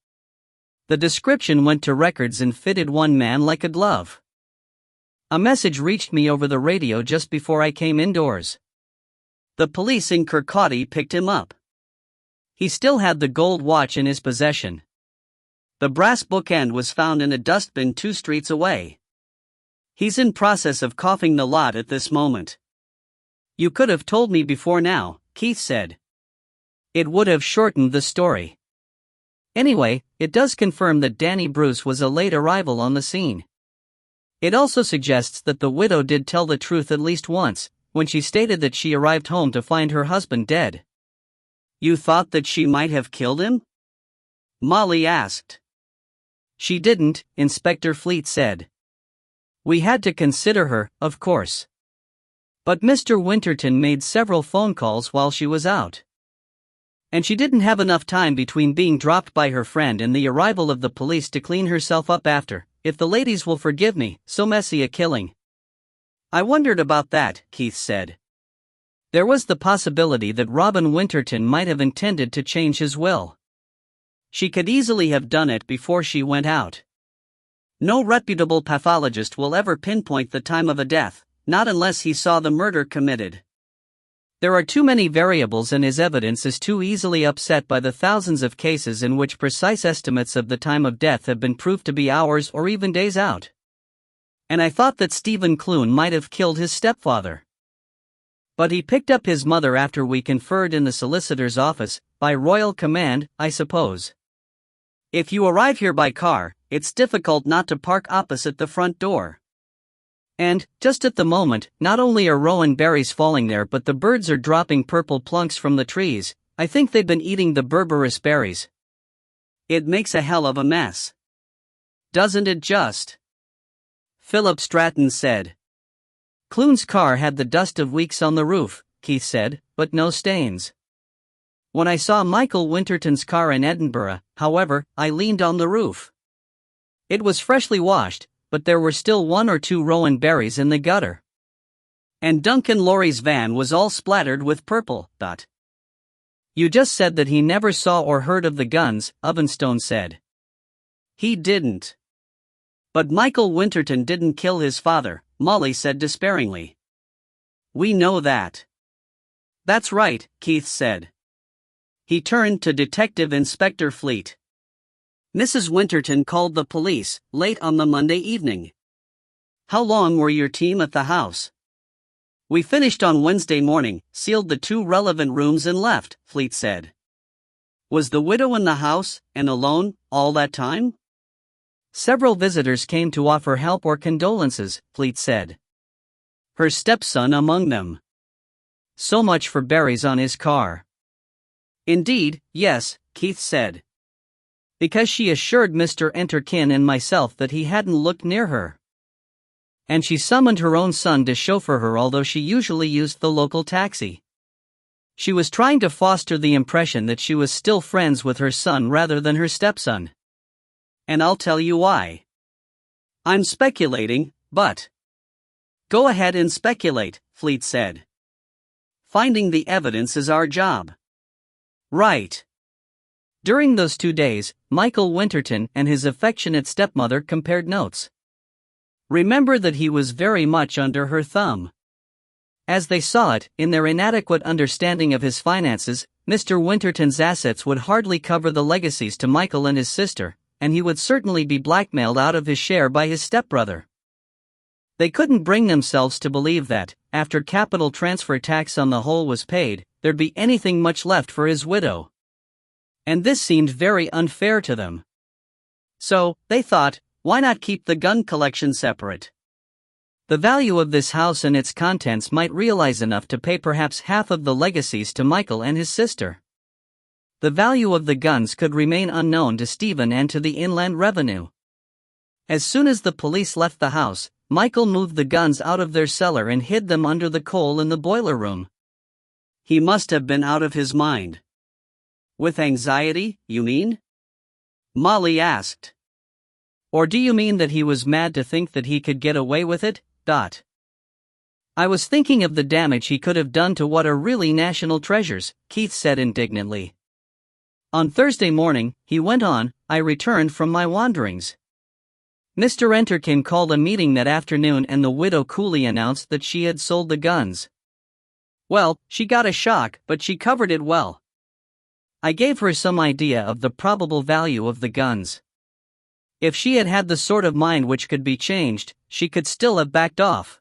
A: The description went to records and fitted one man like a glove. A message reached me over the radio just before I came indoors. The police in Kirkcaldy picked him up. He still had the gold watch in his possession. The brass bookend was found in a dustbin 2 streets away. He's in process of coughing the lot at this moment. You could have told me before now, Keith said. It would have shortened the story. Anyway, it does confirm that Danny Bruce was a late arrival on the scene. It also suggests that the widow did tell the truth at least once, when she stated that she arrived home to find her husband dead. You thought that she might have killed him? Molly asked. She didn't, Inspector Fleet said. We had to consider her, of course. But Mr. Winterton made several phone calls while she was out. And she didn't have enough time between being dropped by her friend and the arrival of the police to clean herself up after, if the ladies will forgive me, so messy a killing. I wondered about that, Keith said. There was the possibility that Robin Winterton might have intended to change his will. She could easily have done it before she went out. No reputable pathologist will ever pinpoint the time of a death, not unless he saw the murder committed. There are too many variables and his evidence is too easily upset by the thousands of cases in which precise estimates of the time of death have been proved to be hours or even days out. And I thought that Stephen Clune might have killed his stepfather. But he picked up his mother after we conferred in the solicitor's office, by royal command, I suppose. If you arrive here by car, it's difficult not to park opposite the front door. And, just at the moment, not only are rowan berries falling there but the birds are dropping purple plunks from the trees. I think they've been eating the berberis berries. It makes a hell of a mess. Doesn't it just? Philip Stratton said. Clune's car had the dust of weeks on the roof, Keith said, but no stains. When I saw Michael Winterton's car in Edinburgh, however, I leaned on the roof. It was freshly washed, but there were still 1 or 2 rowan berries in the gutter. And Duncan Laurie's van was all splattered with purple. You just said that he never saw or heard of the guns, Ovenstone said. He didn't. But Michael Winterton didn't kill his father, Molly said despairingly. We know that. That's right, Keith said. He turned to Detective Inspector Fleet. Mrs. Winterton called the police, late on the Monday evening. How long were your team at the house? We finished on Wednesday morning, sealed the 2 relevant rooms and left, Fleet said. Was the widow in the house, and alone, all that time? Several visitors came to offer help or condolences, Fleet said. Her stepson among them. So much for berries on his car. Indeed, yes, Keith said. Because she assured Mr. Enterkin and myself that he hadn't looked near her. And she summoned her own son to chauffeur her, although she usually used the local taxi. She was trying to foster the impression that she was still friends with her son rather than her stepson. And I'll tell you why. I'm speculating, but... Go ahead and speculate, Fleet said. Finding the evidence is our job. Right. During those 2 days, Michael Winterton and his affectionate stepmother compared notes. Remember that he was very much under her thumb. As they saw it, in their inadequate understanding of his finances, Mr. Winterton's assets would hardly cover the legacies to Michael and his sister, and he would certainly be blackmailed out of his share by his stepbrother. They couldn't bring themselves to believe that, after capital transfer tax on the whole was paid, there'd be anything much left for his widow. And this seemed very unfair to them. So, they thought, why not keep the gun collection separate? The value of this house and its contents might realize enough to pay perhaps half of the legacies to Michael and his sister. The value of the guns could remain unknown to Stephen and to the Inland Revenue. As soon as the police left the house, Michael moved the guns out of their cellar and hid them under the coal in the boiler room. He must have been out of his mind. With anxiety, you mean? Molly asked. Or do you mean that he was mad to think that he could get away with it? I was thinking of the damage he could have done to what are really national treasures, Keith said indignantly. On Thursday morning, he went on, I returned from my wanderings. Mr. Enterkin called a meeting that afternoon and the widow coolly announced that she had sold the guns. Well, she got a shock, but she covered it well. I gave her some idea of the probable value of the guns. If she had had the sort of mind which could be changed, she could still have backed off.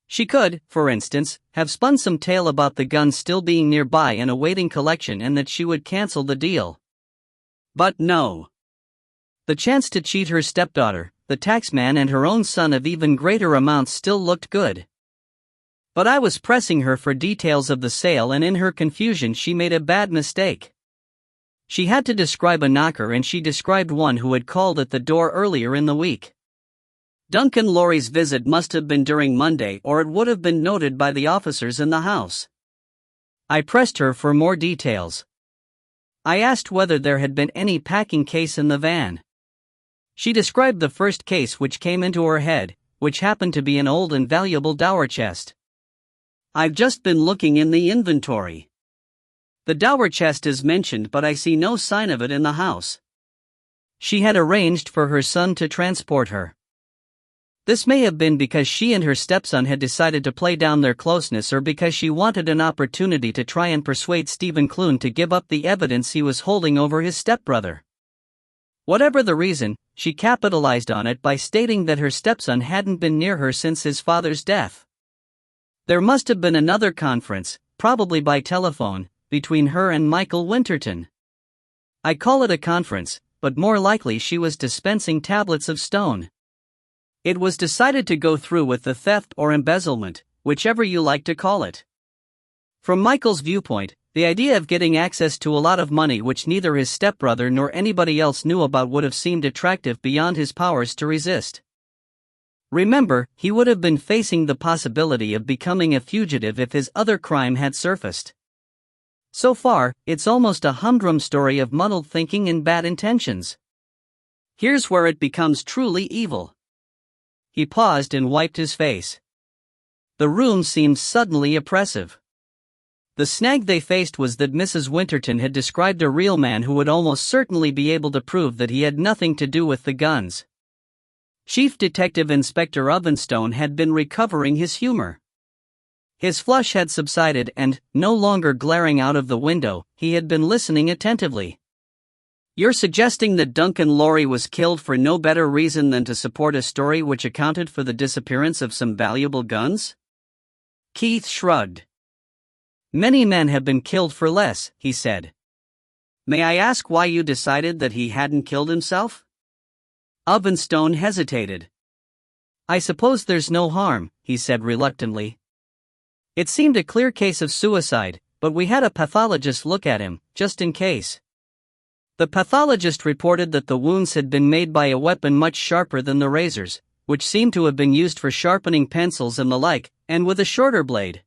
A: She could, for instance, have spun some tale about the guns still being nearby and awaiting collection and that she would cancel the deal. But no. The chance to cheat her stepdaughter, the taxman and her own son of even greater amounts still looked good. But I was pressing her for details of the sale and in her confusion she made a bad mistake. She had to describe a knocker and she described one who had called at the door earlier in the week. Duncan Lorry's visit must have been during Monday or it would have been noted by the officers in the house. I pressed her for more details. I asked whether there had been any packing case in the van. She described the first case which came into her head, which happened to be an old and valuable dower chest. I've just been looking in the inventory. The dower chest is mentioned but I see no sign of it in the house. She had arranged for her son to transport her. This may have been because she and her stepson had decided to play down their closeness or because she wanted an opportunity to try and persuade Stephen Clune to give up the evidence he was holding over his stepbrother. Whatever the reason, she capitalized on it by stating that her stepson hadn't been near her since his father's death. There must have been another conference, probably by telephone, between her and Michael Winterton. I call it a conference, but more likely she was dispensing tablets of stone. It was decided to go through with the theft or embezzlement, whichever you like to call it. From Michael's viewpoint, the idea of getting access to a lot of money which neither his stepbrother nor anybody else knew about would have seemed attractive beyond his powers to resist. Remember, he would have been facing the possibility of becoming a fugitive if his other crime had surfaced. So far, it's almost a humdrum story of muddled thinking and bad intentions. Here's where it becomes truly evil. He paused and wiped his face. The room seemed suddenly oppressive. The snag they faced was that Mrs. Winterton had described a real man who would almost certainly be able to prove that he had nothing to do with the guns. Chief Detective Inspector Ovenstone had been recovering his humor. His flush had subsided and, no longer glaring out of the window, he had been listening attentively. You're suggesting that Duncan Lorry was killed for no better reason than to support a story which accounted for the disappearance of some valuable guns? Keith shrugged. Many men have been killed for less, he said. May I ask why you decided that he hadn't killed himself? Ovenstone hesitated. I suppose there's no harm, he said reluctantly. It seemed a clear case of suicide, but we had a pathologist look at him, just in case. The pathologist reported that the wounds had been made by a weapon much sharper than the razors, which seemed to have been used for sharpening pencils and the like, and with a shorter blade.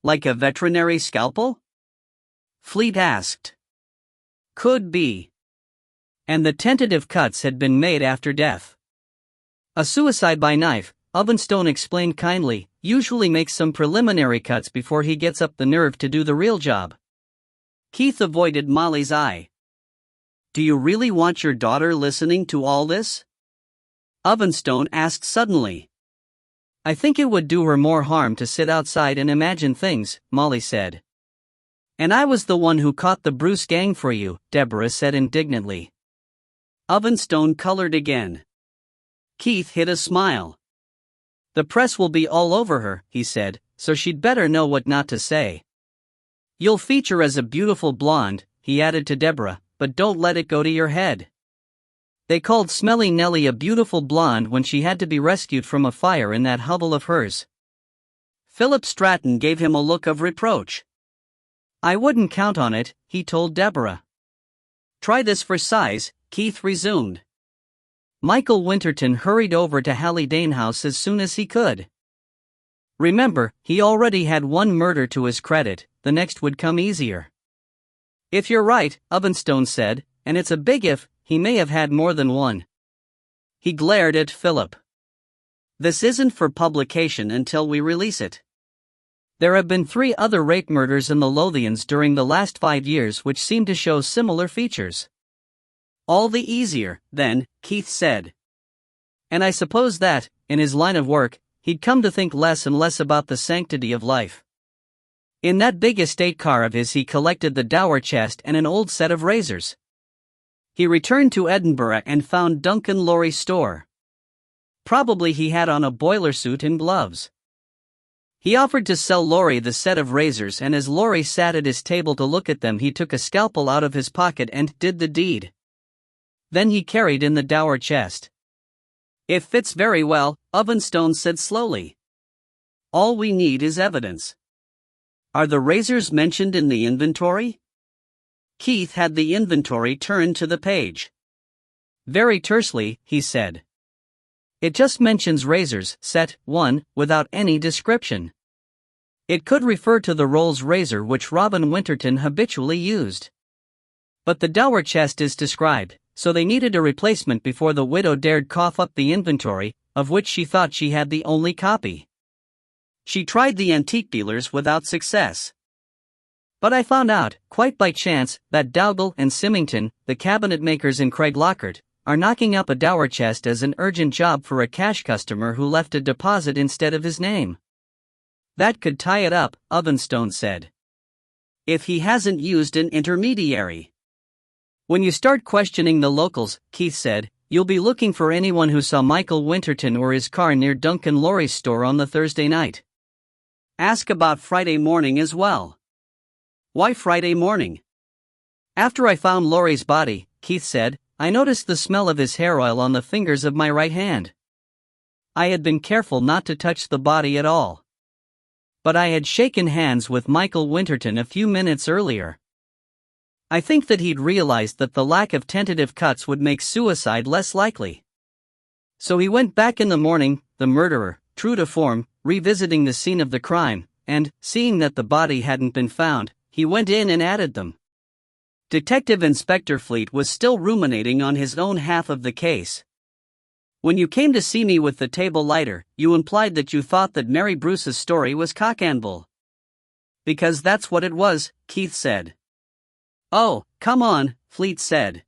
A: Like a veterinary scalpel? Fleet asked. Could be. And the tentative cuts had been made after death. A suicide by knife, Ovenstone explained kindly, usually makes some preliminary cuts before he gets up the nerve to do the real job. Keith avoided Molly's eye. Do you really want your daughter listening to all this? Ovenstone asked suddenly. I think it would do her more harm to sit outside and imagine things, Molly said. And I was the one who caught the Bruce gang for you, Deborah said indignantly. Ovenstone colored again. Keith hid a smile. The press will be all over her, he said, so she'd better know what not to say. You'll feature as a beautiful blonde, he added to Deborah, but don't let it go to your head. They called Smelly Nellie a beautiful blonde when she had to be rescued from a fire in that hovel of hers. Philip Stratton gave him a look of reproach. I wouldn't count on it, he told Deborah. Try this for size, Keith resumed. Michael Winterton hurried over to Hallidane as soon as he could. Remember, he already had one murder to his credit, the next would come easier. If you're right, Ovenstone said, and it's a big if, he may have had more than one. He glared at Philip. This isn't for publication until we release it. There have been 3 other rape murders in the Lothians during the last 5 years which seem to show similar features. All the easier, then, Keith said. And I suppose that, in his line of work, he'd come to think less and less about the sanctity of life. In that big estate car of his he collected the dower chest and an old set of razors. He returned to Edinburgh and found Duncan Laurie's store. Probably he had on a boiler suit and gloves. He offered to sell Laurie the set of razors, and as Laurie sat at his table to look at them he took a scalpel out of his pocket and did the deed. Then he carried in the dower chest. It fits very well, Ovenstone said slowly. All we need is evidence. Are the razors mentioned in the inventory? Keith had the inventory turned to the page. Very tersely, he said. It just mentions razors, set 1, without any description. It could refer to the Rolls razor which Robin Winterton habitually used. But the dower chest is described, so they needed a replacement before the widow dared cough up the inventory, of which she thought she had the only copy. She tried the antique dealers without success. But I found out, quite by chance, that Dougal and Symington, the cabinet makers in Craiglockhart, are knocking up a dower chest as an urgent job for a cash customer who left a deposit instead of his name. That could tie it up, Ovenstone said. If he hasn't used an intermediary. When you start questioning the locals, Keith said, you'll be looking for anyone who saw Michael Winterton or his car near Duncan Laurie's store on the Thursday night. Ask about Friday morning as well. Why Friday morning? After I found Laurie's body, Keith said, I noticed the smell of his hair oil on the fingers of my right hand. I had been careful not to touch the body at all. But I had shaken hands with Michael Winterton a few minutes earlier. I think that he'd realized that the lack of tentative cuts would make suicide less likely. So he went back in the morning, the murderer, true to form, revisiting the scene of the crime, and, seeing that the body hadn't been found, he went in and added them. Detective Inspector Fleet was still ruminating on his own half of the case. When you came to see me with the table lighter, you implied that you thought that Mary Bruce's story was cock and bull. Because that's what it was, Keith said. Oh, come on, Fleet said.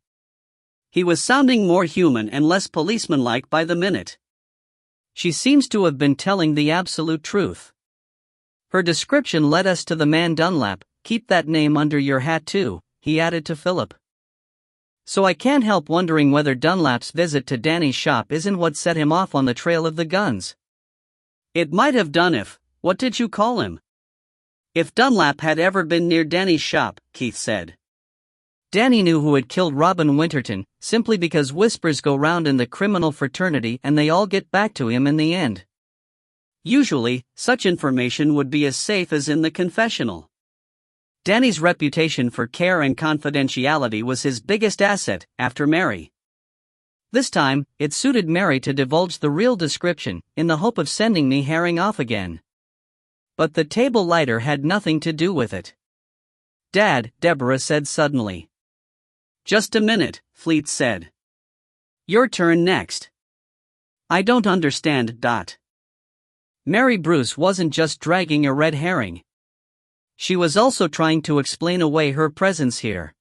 A: He was sounding more human and less policeman-like by the minute. She seems to have been telling the absolute truth. Her description led us to the man Dunlap. Keep that name under your hat too, he added to Philip. So I can't help wondering whether Dunlap's visit to Danny's shop isn't what set him off on the trail of the guns. It might have done if, what did you call him? If Dunlap had ever been near Danny's shop, Keith said. Danny knew who had killed Robin Winterton, simply because whispers go round in the criminal fraternity and they all get back to him in the end. Usually, such information would be as safe as in the confessional. Danny's reputation for care and confidentiality was his biggest asset, after Mary. This time, it suited Mary to divulge the real description, in the hope of sending me herring off again. But the table lighter had nothing to do with it. Dad, Deborah said suddenly. Just a minute, Fleet said. Your turn next. I don't understand. Mary Bruce wasn't just dragging a red herring. She was also trying to explain away her presence here.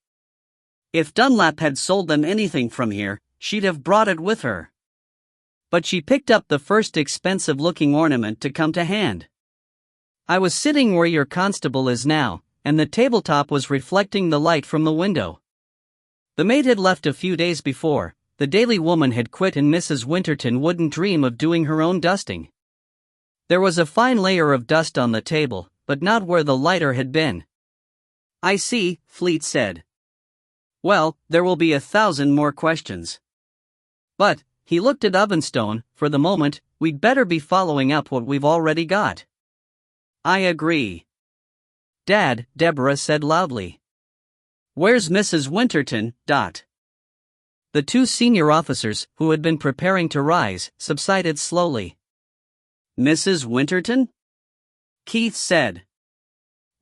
A: If Dunlap had sold them anything from here, she'd have brought it with her. But she picked up the first expensive-looking ornament to come to hand. I was sitting where your constable is now, and the tabletop was reflecting the light from the window. The maid had left a few days before, the Daily Woman had quit, and Mrs. Winterton wouldn't dream of doing her own dusting. There was a fine layer of dust on the table, but not where the lighter had been. I see, Fleet said. Well, there will be 1,000 more questions. But, he looked at Ovenstone, for the moment, we'd better be following up what we've already got. I agree. Dad, Deborah said loudly. Where's Mrs. Winterton? The 2 senior officers, who had been preparing to rise, subsided slowly. Mrs. Winterton? Keith said.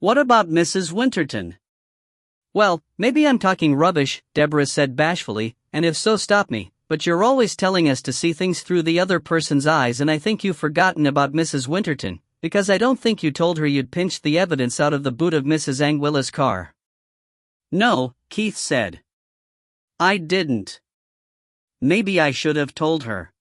A: What about Mrs. Winterton? Well, maybe I'm talking rubbish, Deborah said bashfully, and if so, stop me, but you're always telling us to see things through the other person's eyes, and I think you've forgotten about Mrs. Winterton, because I don't think you told her you'd pinched the evidence out of the boot of Mrs. Anguilla's car. No, Keith said. I didn't. Maybe I should have told her.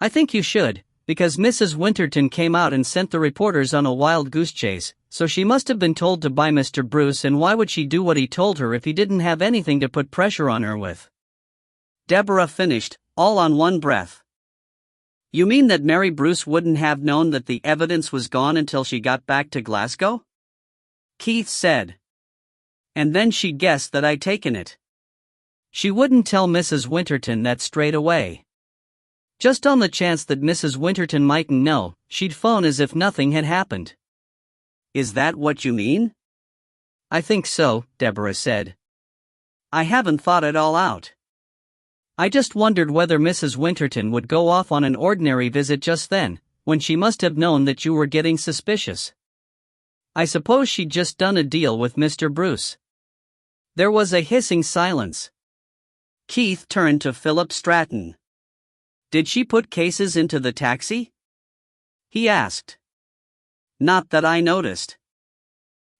A: I think you should, because Mrs. Winterton came out and sent the reporters on a wild goose chase, so she must have been told to buy Mr. Bruce, and why would she do what he told her if he didn't have anything to put pressure on her with? Deborah finished, all on one breath. You mean that Mary Bruce wouldn't have known that the evidence was gone until she got back to Glasgow? Keith said. And then she guessed that I'd taken it. She wouldn't tell Mrs. Winterton that straight away. Just on the chance that Mrs. Winterton mightn't know, she'd phone as if nothing had happened. Is that what you mean? I think so, Deborah said. I haven't thought it all out. I just wondered whether Mrs. Winterton would go off on an ordinary visit just then, when she must have known that you were getting suspicious. I suppose she'd just done a deal with Mr. Bruce. There was a hissing silence. Keith turned to Philip Stratton. Did she put cases into the taxi? He asked. Not that I noticed.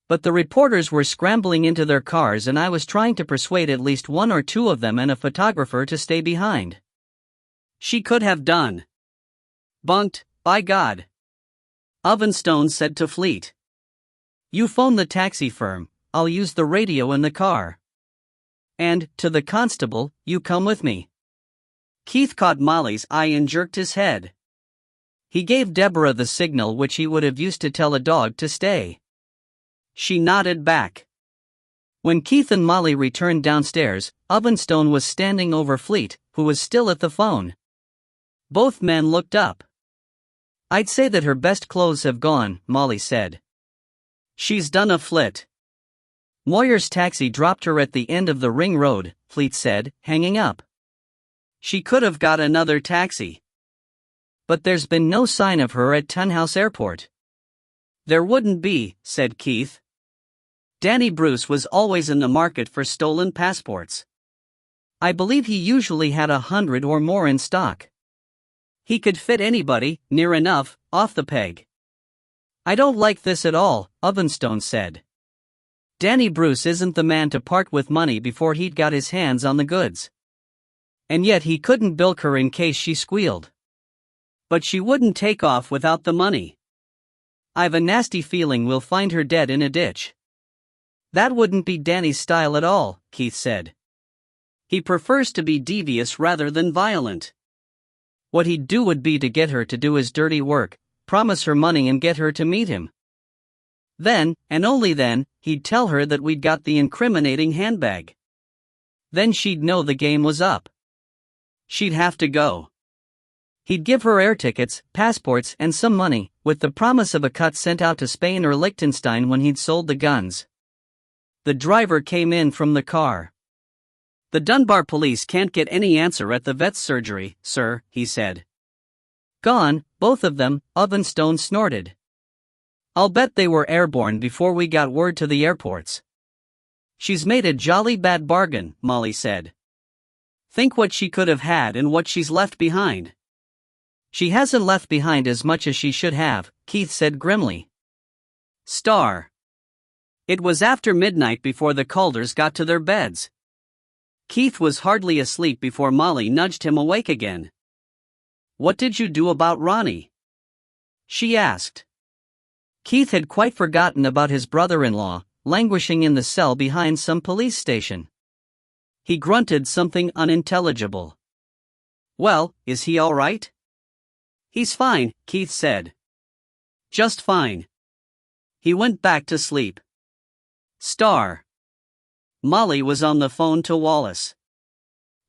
A: But the reporters were scrambling into their cars, and I was trying to persuade at least one or two of them and a photographer to stay behind. She could have done. Bunked, by God. Ovenstone said to Fleet. You phone the taxi firm, I'll use the radio in the car. And, to the constable, you come with me. Keith caught Molly's eye and jerked his head. He gave Deborah the signal which he would have used to tell a dog to stay. She nodded back. When Keith and Molly returned downstairs, Ovenstone was standing over Fleet, who was still at the phone. Both men looked up. I'd say that her best clothes have gone, Molly said. She's done a flit. Moyer's taxi dropped her at the end of the ring road, Fleet said, hanging up. She could have got another taxi. But there's been no sign of her at Tunhouse Airport. There wouldn't be, said Keith. Danny Bruce was always in the market for stolen passports. I believe he usually had 100 or more in stock. He could fit anybody, near enough, off the peg. I don't like this at all, Ovenstone said. Danny Bruce isn't the man to part with money before he'd got his hands on the goods. And yet he couldn't bilk her in case she squealed. But she wouldn't take off without the money. I've a nasty feeling we'll find her dead in a ditch. That wouldn't be Danny's style at all, Keith said. He prefers to be devious rather than violent. What he'd do would be to get her to do his dirty work, promise her money and get her to meet him. Then, and only then, he'd tell her that we'd got the incriminating handbag. Then she'd know the game was up. She'd have to go. He'd give her air tickets, passports, and some money, with the promise of a cut sent out to Spain or Liechtenstein when he'd sold the guns. The driver came in from the car. The Dunbar police can't get any answer at the vet's surgery, sir, he said. Gone, both of them, Ovenstone snorted. I'll bet they were airborne before we got word to the airports. She's made a jolly bad bargain, Molly said. Think what she could have had and what she's left behind. She hasn't left behind as much as she should have, Keith said grimly. Star. It was after midnight before the Calders got to their beds. Keith was hardly asleep before Molly nudged him awake again. What did you do about Ronnie? She asked. Keith had quite forgotten about his brother-in-law, languishing in the cell behind some police station. He grunted something unintelligible. Well, is he all right? He's fine, Keith said. Just fine. He went back to sleep. Star. Molly was on the phone to Wallace.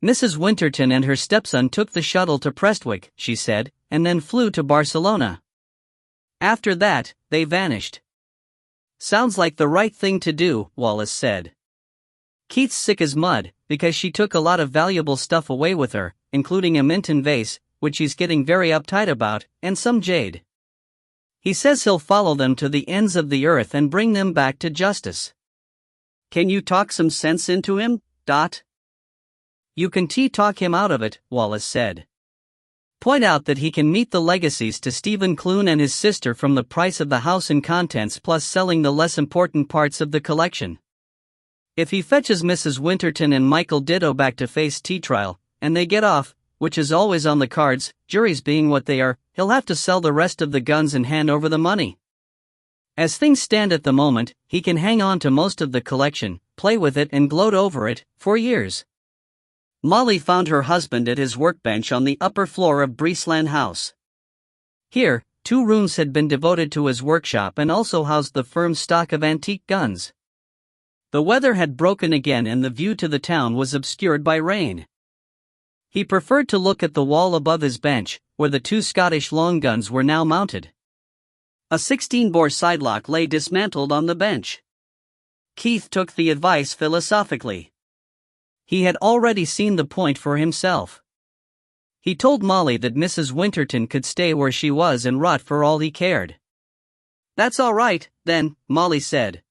A: Mrs. Winterton and her stepson took the shuttle to Prestwick, she said, and then flew to Barcelona. After that, they vanished. Sounds like the right thing to do, Wallace said. Keith's sick as mud, because she took a lot of valuable stuff away with her, including a Minton vase, which he's getting very uptight about, and some jade. He says he'll follow them to the ends of the earth and bring them back to justice. Can you talk some sense into him, Dot? You can talk him out of it, Wallace said. Point out that he can meet the legacies to Stephen Clune and his sister from the price of the house and contents plus selling the less important parts of the collection. If he fetches Mrs. Winterton and Michael Ditto back to face trial, and they get off, which is always on the cards, juries being what they are, he'll have to sell the rest of the guns and hand over the money. As things stand at the moment, he can hang on to most of the collection, play with it and gloat over it, for years. Molly found her husband at his workbench on the upper floor of Breesland House. Here, 2 rooms had been devoted to his workshop and also housed the firm's stock of antique guns. The weather had broken again and the view to the town was obscured by rain. He preferred to look at the wall above his bench, where the 2 Scottish long guns were now mounted. A 16-bore sidelock lay dismantled on the bench. Keith took the advice philosophically. He had already seen the point for himself. He told Molly that Mrs. Winterton could stay where she was and rot for all he cared. That's all right, then, Molly said.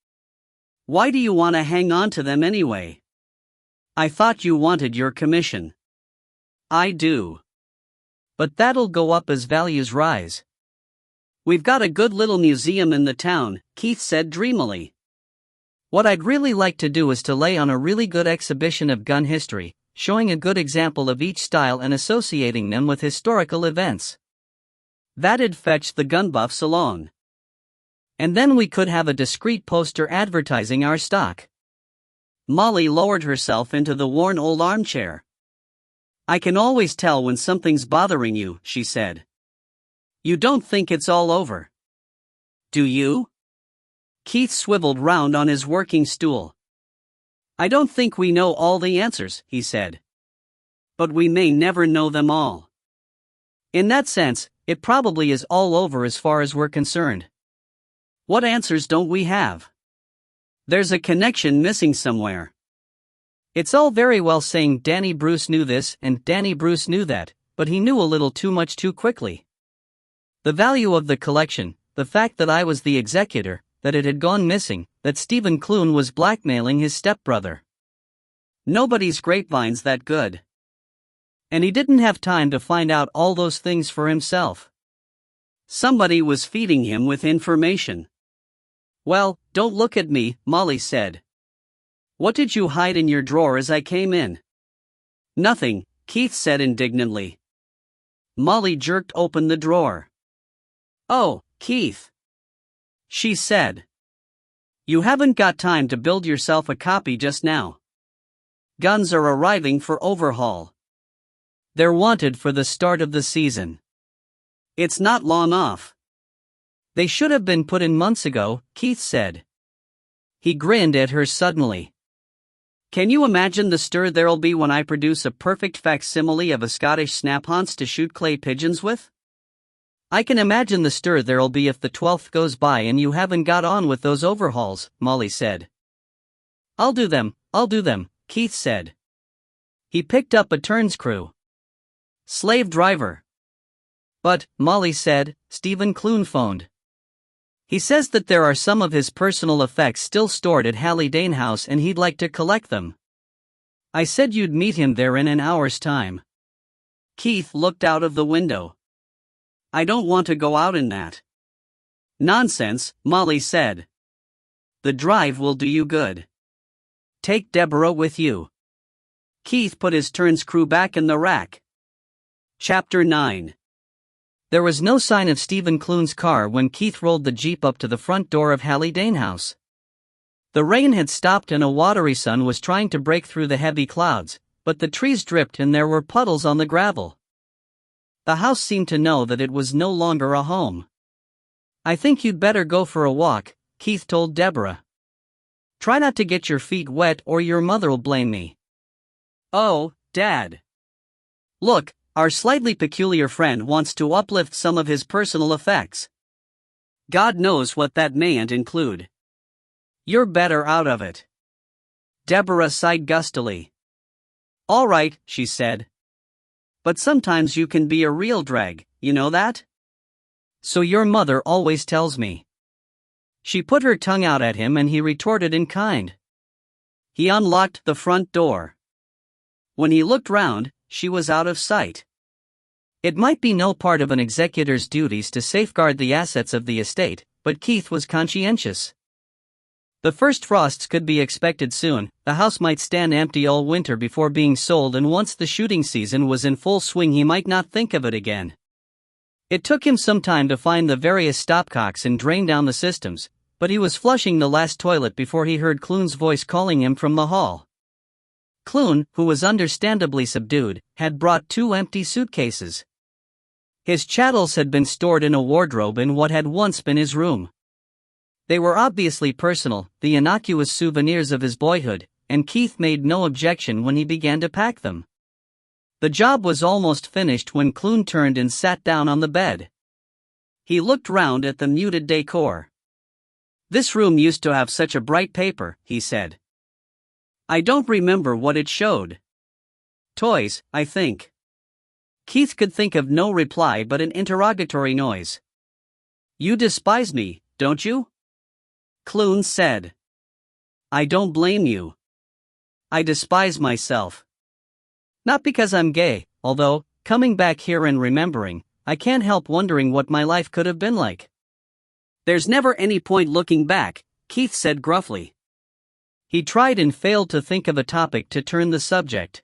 A: Why do you want to hang on to them anyway? I thought you wanted your commission. I do. But that'll go up as values rise. We've got a good little museum in the town, Keith said dreamily. What I'd really like to do is to lay on a really good exhibition of gun history, showing a good example of each style and associating them with historical events. That'd fetch the gun buffs along. And then we could have a discreet poster advertising our stock. Molly lowered herself into the worn old armchair. I can always tell when something's bothering you, she said. You don't think it's all over. Do you? Keith swiveled round on his working stool. I don't think we know all the answers, he said. But we may never know them all. In that sense, it probably is all over as far as we're concerned. What answers don't we have? There's a connection missing somewhere. It's all very well saying Danny Bruce knew this and Danny Bruce knew that, but he knew a little too much too quickly. The value of the collection, the fact that I was the executor, that it had gone missing, that Stephen Clune was blackmailing his stepbrother. Nobody's grapevine's that good. And he didn't have time to find out all those things for himself. Somebody was feeding him with information. Well, don't look at me, Molly said. What did you hide in your drawer as I came in? Nothing, Keith said indignantly. Molly jerked open the drawer. Oh, Keith, she said. You haven't got time to build yourself a copy just now. Guns are arriving for overhaul. They're wanted for the start of the season. It's not long off. They should have been put in months ago, Keith said. He grinned at her suddenly. Can you imagine the stir there'll be when I produce a perfect facsimile of a Scottish snap-haunce to shoot clay pigeons with? I can imagine the stir there'll be if the 12th goes by and you haven't got on with those overhauls, Molly said. I'll do them, Keith said. He picked up a turns crew. Slave driver. But, Molly said, Stephen Clune phoned. He says that there are some of his personal effects still stored at Hallidane House and he'd like to collect them. I said you'd meet him there in an hour's time. Keith looked out of the window. I don't want to go out in that. Nonsense, Molly said. The drive will do you good. Take Deborah with you. Keith put his turns crew back in the rack. Chapter 9. There was no sign of Stephen Clune's car when Keith rolled the Jeep up to the front door of Hallidane House. The rain had stopped and a watery sun was trying to break through the heavy clouds, but the trees dripped and there were puddles on the gravel. The house seemed to know that it was no longer a home. I think you'd better go for a walk, Keith told Deborah. Try not to get your feet wet or your mother'll blame me. Oh, Dad. Look, our slightly peculiar friend wants to uplift some of his personal effects. God knows what that mayn't include. You're better out of it. Deborah sighed gustily. All right, she said. But sometimes you can be a real drag, you know that? So your mother always tells me. She put her tongue out at him and he retorted in kind. He unlocked the front door. When he looked round, she was out of sight. It might be no part of an executor's duties to safeguard the assets of the estate, but Keith was conscientious. The first frosts could be expected soon. The house might stand empty all winter before being sold, and once the shooting season was in full swing he might not think of it again. It took him some time to find the various stopcocks and drain down the systems, but he was flushing the last toilet before he heard Clune's voice calling him from the hall. Clune, who was understandably subdued, had brought 2 empty suitcases. His chattels had been stored in a wardrobe in what had once been his room. They were obviously personal, the innocuous souvenirs of his boyhood, and Keith made no objection when he began to pack them. The job was almost finished when Clune turned and sat down on the bed. He looked round at the muted decor. This room used to have such a bright paper, he said. I don't remember what it showed. Toys, I think. Keith could think of no reply but an interrogatory noise. You despise me, don't you? Clune said. I don't blame you. I despise myself. Not because I'm gay, although, coming back here and remembering, I can't help wondering what my life could have been like. There's never any point looking back, Keith said gruffly. He tried and failed to think of a topic to turn the subject.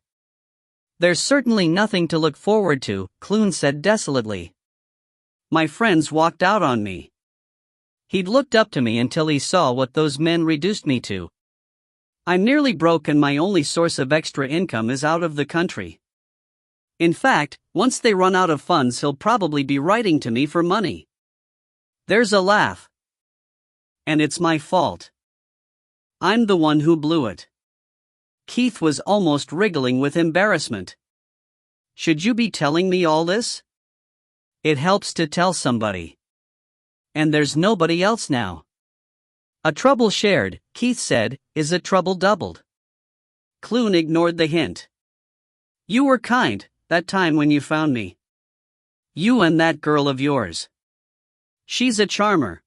A: There's certainly nothing to look forward to, Clune said desolately. My friends walked out on me. He'd looked up to me until he saw what those men reduced me to. I'm nearly broke and my only source of extra income is out of the country. In fact, once they run out of funds he'll probably be writing to me for money. There's a laugh. And it's my fault. I'm the one who blew it. Keith was almost wriggling with embarrassment. Should you be telling me all this? It helps to tell somebody. And there's nobody else now. A trouble shared, Keith said, is a trouble doubled. Clune ignored the hint. You were kind, that time when you found me. You and that girl of yours. She's a charmer.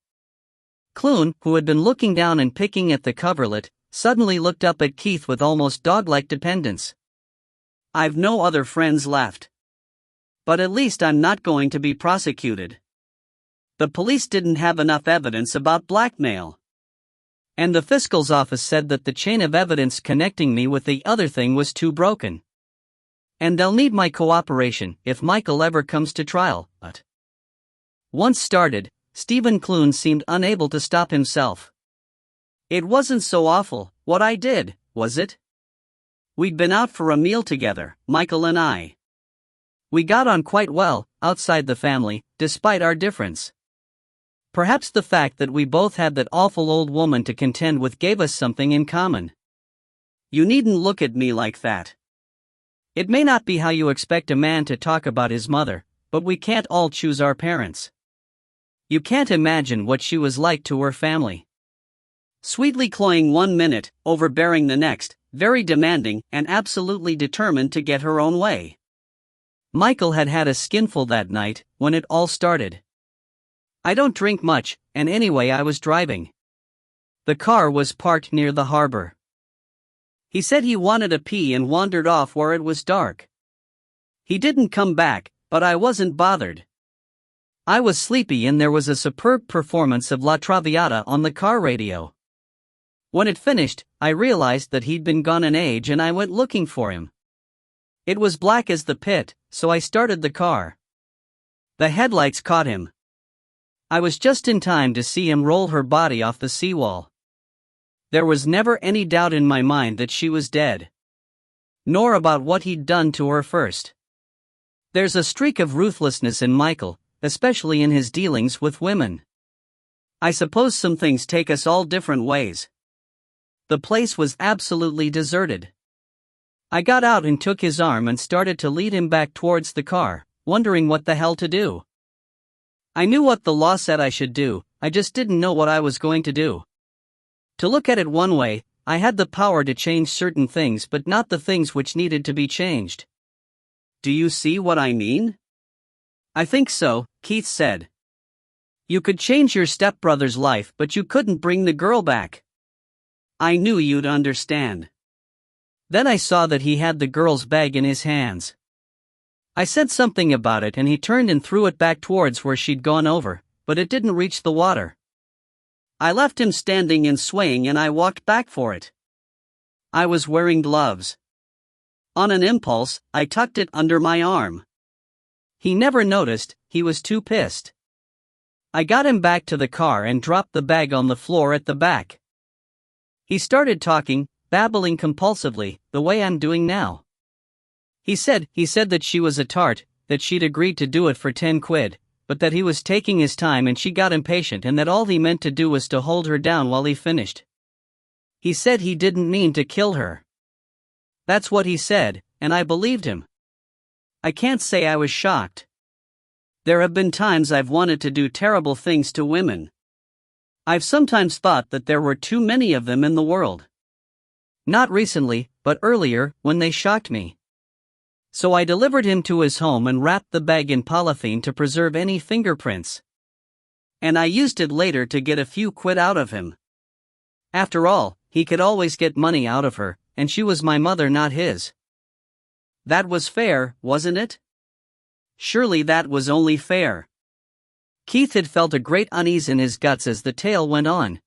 A: Clune, who had been looking down and picking at the coverlet, suddenly looked up at Keith with almost dog-like dependence. I've no other friends left. But at least I'm not going to be prosecuted. The police didn't have enough evidence about blackmail. And the fiscal's office said that the chain of evidence connecting me with the other thing was too broken. And they'll need my cooperation if Michael ever comes to trial, but... Once started, Stephen Clune seemed unable to stop himself. It wasn't so awful, what I did, was it? We'd been out for a meal together, Michael and I. We got on quite well, outside the family, despite our difference. Perhaps the fact that we both had that awful old woman to contend with gave us something in common. You needn't look at me like that. It may not be how you expect a man to talk about his mother, but we can't all choose our parents. You can't imagine what she was like to her family. Sweetly cloying 1 minute, overbearing the next, very demanding and absolutely determined to get her own way. Michael had had a skinful that night, when it all started. I don't drink much, and anyway I was driving. The car was parked near the harbor. He said he wanted a pee and wandered off where it was dark. He didn't come back, but I wasn't bothered. I was sleepy and there was a superb performance of La Traviata on the car radio. When it finished, I realized that he'd been gone an age and I went looking for him. It was black as the pit, so I started the car. The headlights caught him. I was just in time to see him roll her body off the seawall. There was never any doubt in my mind that she was dead. Nor about what he'd done to her first. There's a streak of ruthlessness in Michael, especially in his dealings with women. I suppose some things take us all different ways. The place was absolutely deserted. I got out and took his arm and started to lead him back towards the car, wondering what the hell to do. I knew what the law said I should do, I just didn't know what I was going to do. To look at it one way, I had the power to change certain things but not the things which needed to be changed. Do you see what I mean? I think so, Keith said. You could change your stepbrother's life, but you couldn't bring the girl back. I knew you'd understand. Then I saw that he had the girl's bag in his hands. I said something about it and he turned and threw it back towards where she'd gone over, but it didn't reach the water. I left him standing and swaying and I walked back for it. I was wearing gloves. On an impulse, I tucked it under my arm. He never noticed, he was too pissed. I got him back to the car and dropped the bag on the floor at the back. He started talking, babbling compulsively, the way I'm doing now. He said that she was a tart, that she'd agreed to do it for 10 quid, but that he was taking his time and she got impatient and that all he meant to do was to hold her down while he finished. He said he didn't mean to kill her. That's what he said, and I believed him. I can't say I was shocked. There have been times I've wanted to do terrible things to women. I've sometimes thought that there were too many of them in the world. Not recently, but earlier, when they shocked me. So I delivered him to his home and wrapped the bag in polythene to preserve any fingerprints. And I used it later to get a few quid out of him. After all, he could always get money out of her, and she was my mother, not his. That was fair, wasn't it? Surely that was only fair. Keith had felt a great unease in his guts as the tale went on.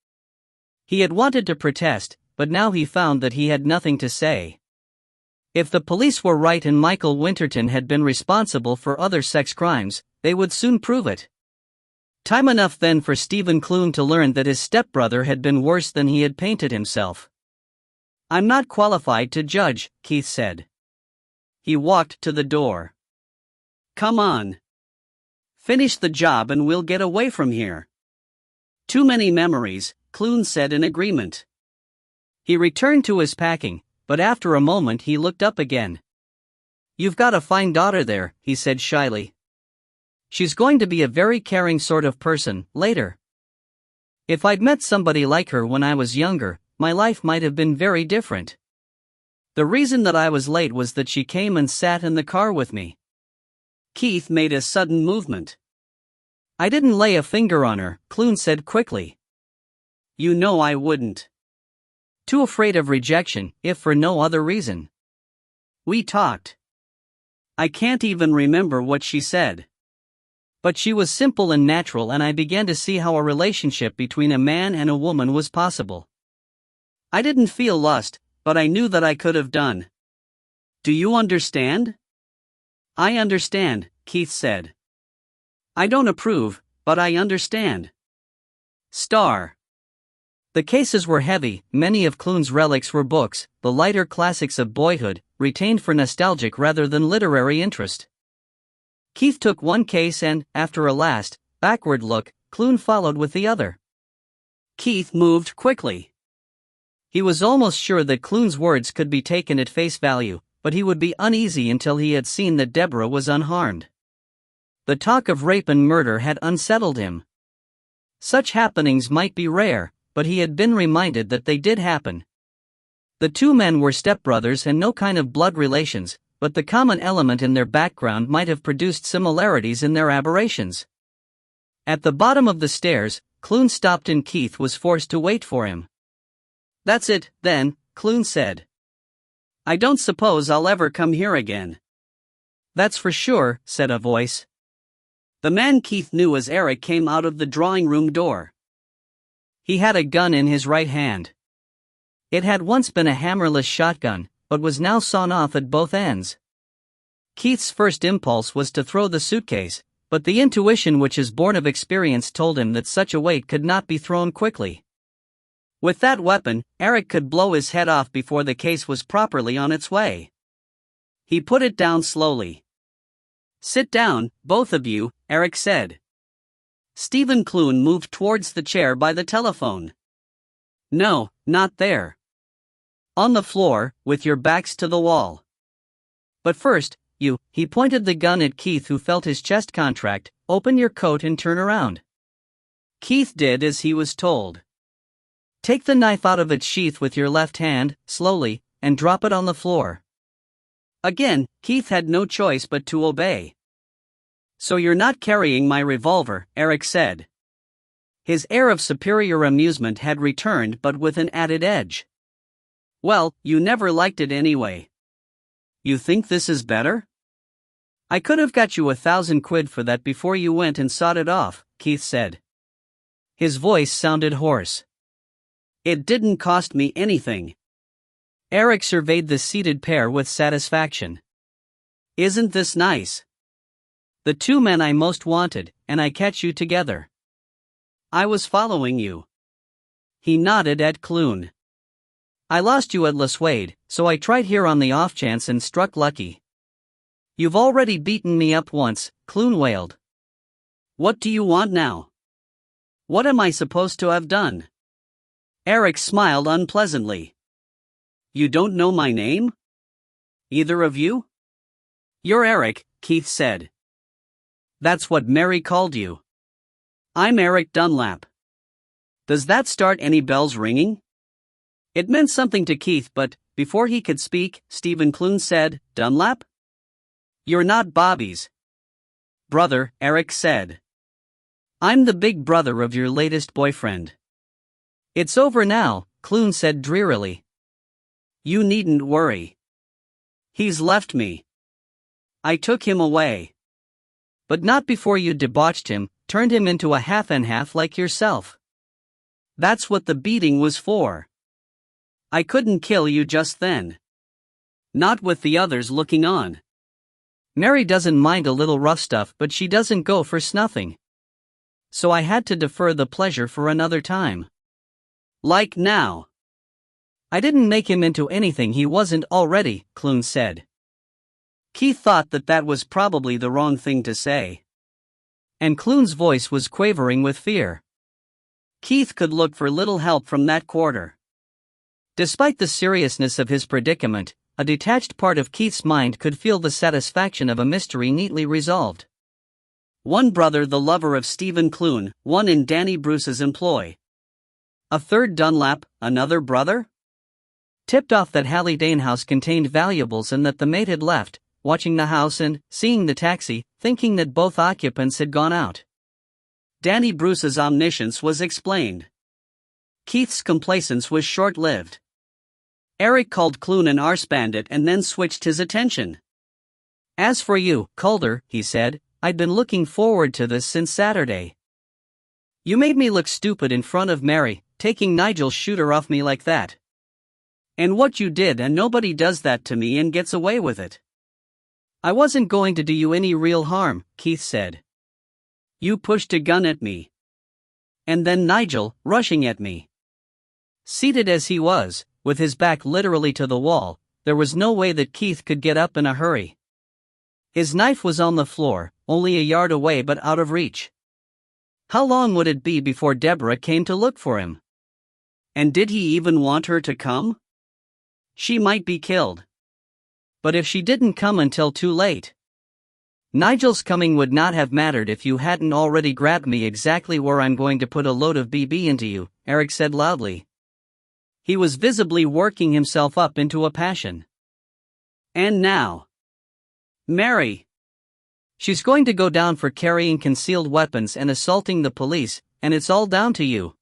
A: He had wanted to protest, but now he found that he had nothing to say. If the police were right and Michael Winterton had been responsible for other sex crimes, they would soon prove it. Time enough then for Stephen Clune to learn that his stepbrother had been worse than he had painted himself. I'm not qualified to judge, Keith said. He walked to the door. Come on. Finish the job and we'll get away from here. Too many memories, Clune said in agreement. He returned to his packing, but after a moment he looked up again. You've got a fine daughter there, he said shyly. She's going to be a very caring sort of person, later. If I'd met somebody like her when I was younger, my life might have been very different. The reason that I was late was that she came and sat in the car with me. Keith made a sudden movement. I didn't lay a finger on her, Clune said quickly. You know I wouldn't. Too afraid of rejection, if for no other reason. We talked. I can't even remember what she said. But she was simple and natural and I began to see how a relationship between a man and a woman was possible. I didn't feel lust, but I knew that I could have done. Do you understand? I understand, Keith said. I don't approve, but I understand. Star. The cases were heavy, many of Clune's relics were books, the lighter classics of boyhood, retained for nostalgic rather than literary interest. Keith took one case and, after a last, backward look, Clune followed with the other. Keith moved quickly. He was almost sure that Clune's words could be taken at face value, but he would be uneasy until he had seen that Deborah was unharmed. The talk of rape and murder had unsettled him. Such happenings might be rare, but he had been reminded that they did happen. The two men were stepbrothers and no kind of blood relations, but the common element in their background might have produced similarities in their aberrations. At the bottom of the stairs, Clune stopped and Keith was forced to wait for him. That's it, then, Clune said. I don't suppose I'll ever come here again. That's for sure, said a voice. The man Keith knew as Eric came out of the drawing room door. He had a gun in his right hand. It had once been a hammerless shotgun, but was now sawn off at both ends. Keith's first impulse was to throw the suitcase, but the intuition which is born of experience told him that such a weight could not be thrown quickly. With that weapon, Eric could blow his head off before the case was properly on its way. He put it down slowly. Sit down, both of you, Eric said. Stephen Clune moved towards the chair by the telephone. No, not there. On the floor, with your backs to the wall. But first, he pointed the gun at Keith, who felt his chest contract, open your coat and turn around. Keith did as he was told. Take the knife out of its sheath with your left hand, slowly, and drop it on the floor. Again, Keith had no choice but to obey. So you're not carrying my revolver, Eric said. His air of superior amusement had returned, but with an added edge. Well, you never liked it anyway. You think this is better? I could have got you £1,000 for that before you went and sawed it off, Keith said. His voice sounded hoarse. It didn't cost me anything. Eric surveyed the seated pair with satisfaction. Isn't this nice? The two men I most wanted, and I catch you together. I was following you. He nodded at Clune. I lost you at Laswade, so I tried here on the off chance and struck lucky. You've already beaten me up once, Clune wailed. What do you want now? What am I supposed to have done? Eric smiled unpleasantly. You don't know my name? Either of you? You're Eric, Keith said. That's what Mary called you. I'm Eric Dunlap. Does that start any bells ringing? It meant something to Keith, but before he could speak, Stephen Clune said, Dunlap? You're not Bobby's brother, Eric said. I'm the big brother of your latest boyfriend. It's over now, Clune said drearily. You needn't worry. He's left me. I took him away. But not before you debauched him, turned him into a half and half like yourself. That's what the beating was for. I couldn't kill you just then. Not with the others looking on. Mary doesn't mind a little rough stuff, but she doesn't go for snuffing. So I had to defer the pleasure for another time. Like now. I didn't make him into anything he wasn't already, Clune said. Keith thought that was probably the wrong thing to say. And Clune's voice was quavering with fear. Keith could look for little help from that quarter. Despite the seriousness of his predicament, a detached part of Keith's mind could feel the satisfaction of a mystery neatly resolved. One brother the lover of Stephen Clune, one in Danny Bruce's employ. A third Dunlap, another brother? Tipped off that Hallidane House contained valuables and that the mate had left, watching the house and, seeing the taxi, thinking that both occupants had gone out. Danny Bruce's omniscience was explained. Keith's complacence was short-lived. Eric called Clune an arse bandit and then switched his attention. As for you, Calder, he said, I'd been looking forward to this since Saturday. You made me look stupid in front of Mary, taking Nigel's shooter off me like that. And what you did, and nobody does that to me and gets away with it. I wasn't going to do you any real harm, Keith said. You pushed a gun at me. And then Nigel, rushing at me. Seated as he was, with his back literally to the wall, there was no way that Keith could get up in a hurry. His knife was on the floor, only a yard away but out of reach. How long would it be before Deborah came to look for him? And did he even want her to come? She might be killed. But if she didn't come until too late? Nigel's coming would not have mattered if you hadn't already grabbed me exactly where I'm going to put a load of BB into you, Eric said loudly. He was visibly working himself up into a passion. And now? Mary. She's going to go down for carrying concealed weapons and assaulting the police, and it's all down to you.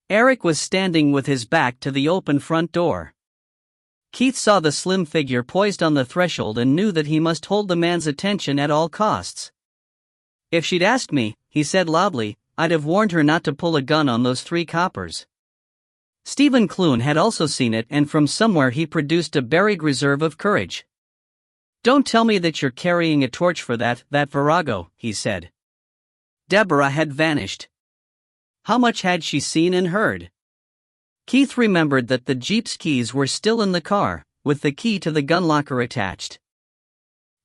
A: Eric was standing with his back to the open front door. Keith saw the slim figure poised on the threshold and knew that he must hold the man's attention at all costs. If she'd asked me, he said loudly, I'd have warned her not to pull a gun on those 3 coppers. Stephen Clune had also seen it, and from somewhere he produced a buried reserve of courage. Don't tell me that you're carrying a torch for that virago, he said. Deborah had vanished. How much had she seen and heard? Keith remembered that the Jeep's keys were still in the car, with the key to the gun locker attached.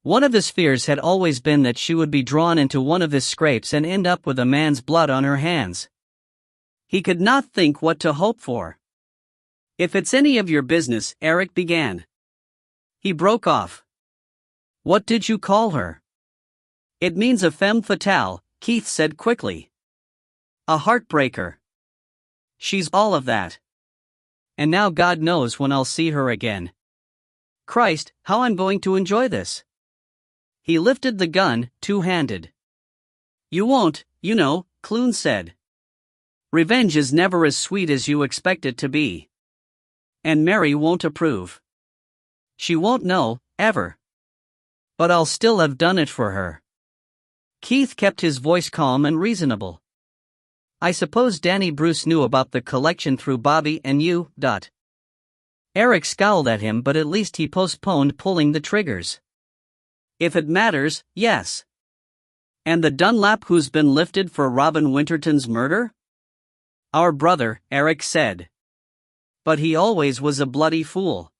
A: One of his fears had always been that she would be drawn into one of his scrapes and end up with a man's blood on her hands. He could not think what to hope for. If it's any of your business, Eric began. He broke off. What did you call her? It means a femme fatale, Keith said quickly. A heartbreaker. She's all of that. And now God knows when I'll see her again. Christ, how I'm going to enjoy this. He lifted the gun, two-handed. You won't, you know, Clune said. Revenge is never as sweet as you expect it to be. And Mary won't approve. She won't know, ever. But I'll still have done it for her. Keith kept his voice calm and reasonable. I suppose Danny Bruce knew about the collection through Bobby and you. Eric scowled at him, but at least he postponed pulling the triggers. If it matters, yes. And the Dunlap who's been lifted for Robin Winterton's murder? Our brother, Eric said. But he always was a bloody fool.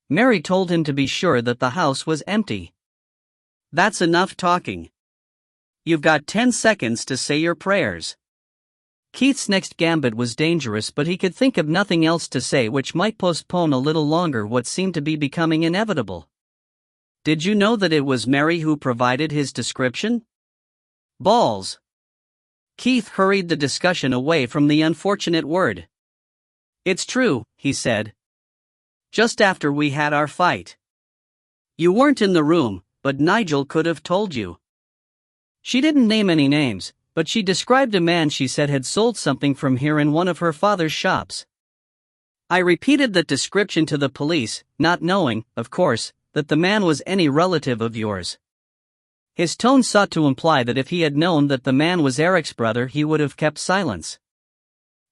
A: Mary told him to be sure that the house was empty. That's enough talking. You've got 10 seconds to say your prayers. Keith's next gambit was dangerous, but he could think of nothing else to say which might postpone a little longer what seemed to be becoming inevitable. Did you know that it was Mary who provided his description? Balls. Keith hurried the discussion away from the unfortunate word. It's true, he said. Just after we had our fight. You weren't in the room, but Nigel could have told you. She didn't name any names, but she described a man she said had sold something from here in one of her father's shops. I repeated that description to the police, not knowing, of course, that the man was any relative of yours. His tone sought to imply that if he had known that the man was Eric's brother, he would have kept silence.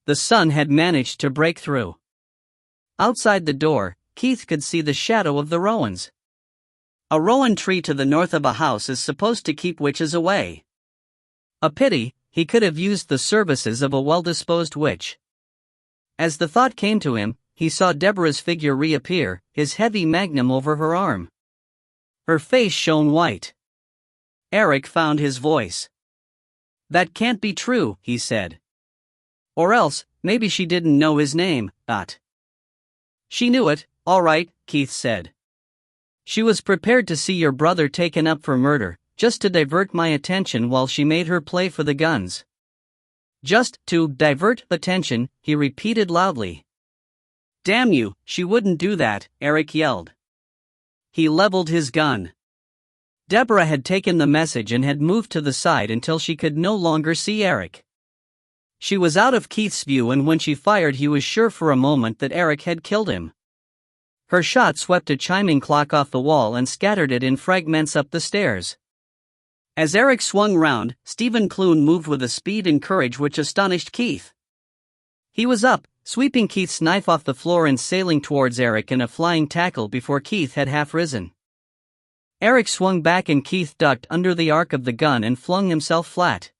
A: The sun had managed to break through. Outside the door, Keith could see the shadow of the rowans. A rowan tree to the north of a house is supposed to keep witches away. A pity, he could have used the services of a well-disposed witch. As the thought came to him, he saw Deborah's figure reappear, his heavy magnum over her arm. Her face shone white. Eric found his voice. That can't be true, he said. Or else, maybe she didn't know his name, She knew it, all right, Keith said. She was prepared to see your brother taken up for murder, just to divert my attention while she made her play for the guns. Just to divert attention, he repeated loudly. Damn you, she wouldn't do that, Eric yelled. He leveled his gun. Deborah had taken the message and had moved to the side until she could no longer see Eric. She was out of Keith's view, and when she fired he was sure for a moment that Eric had killed him. Her shot swept a chiming clock off the wall and scattered it in fragments up the stairs. As Eric swung round, Stephen Clune moved with a speed and courage which astonished Keith. He was up, sweeping Keith's knife off the floor and sailing towards Eric in a flying tackle before Keith had half risen. Eric swung back and Keith ducked under the arc of the gun and flung himself flat.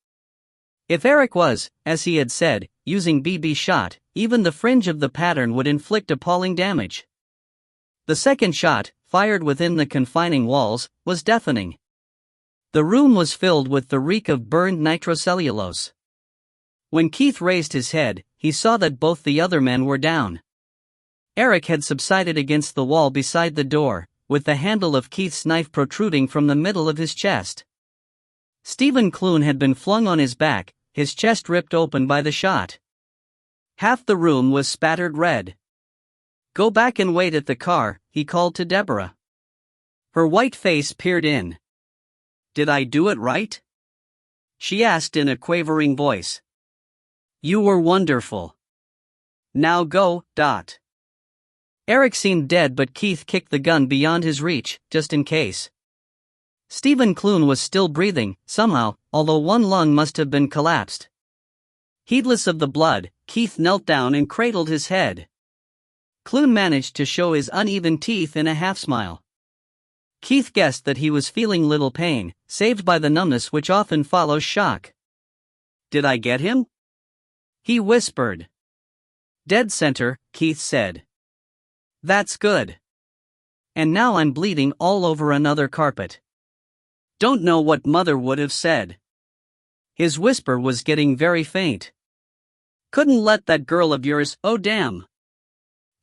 A: If Eric was, as he had said, using BB shot, even the fringe of the pattern would inflict appalling damage. The second shot, fired within the confining walls, was deafening. The room was filled with the reek of burned nitrocellulose. When Keith raised his head, he saw that both the other men were down. Eric had subsided against the wall beside the door, with the handle of Keith's knife protruding from the middle of his chest. Stephen Clune had been flung on his back, his chest ripped open by the shot. Half the room was spattered red. Go back and wait at the car, he called to Deborah. Her white face peered in. Did I do it right? She asked in a quavering voice. You were wonderful. Now go. Eric seemed dead, but Keith kicked the gun beyond his reach, just in case. Stephen Clune was still breathing, somehow, although one lung must have been collapsed. Heedless of the blood, Keith knelt down and cradled his head. Clune managed to show his uneven teeth in a half-smile. Keith guessed that he was feeling little pain, saved by the numbness which often follows shock. Did I get him? He whispered. Dead center, Keith said. That's good. And now I'm bleeding all over another carpet. Don't know what Mother would have said. His whisper was getting very faint. Couldn't let that girl of yours, oh damn.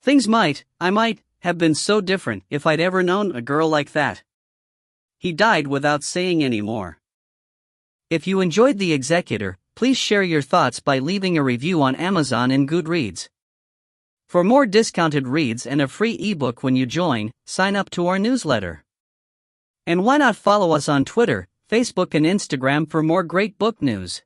A: Things I might, have been so different if I'd ever known a girl like that. He died without saying any more. If you enjoyed The Executor, please share your thoughts by leaving a review on Amazon and Goodreads. For more discounted reads and a free ebook when you join, sign up to our newsletter. And why not follow us on Twitter, Facebook and Instagram for more great book news?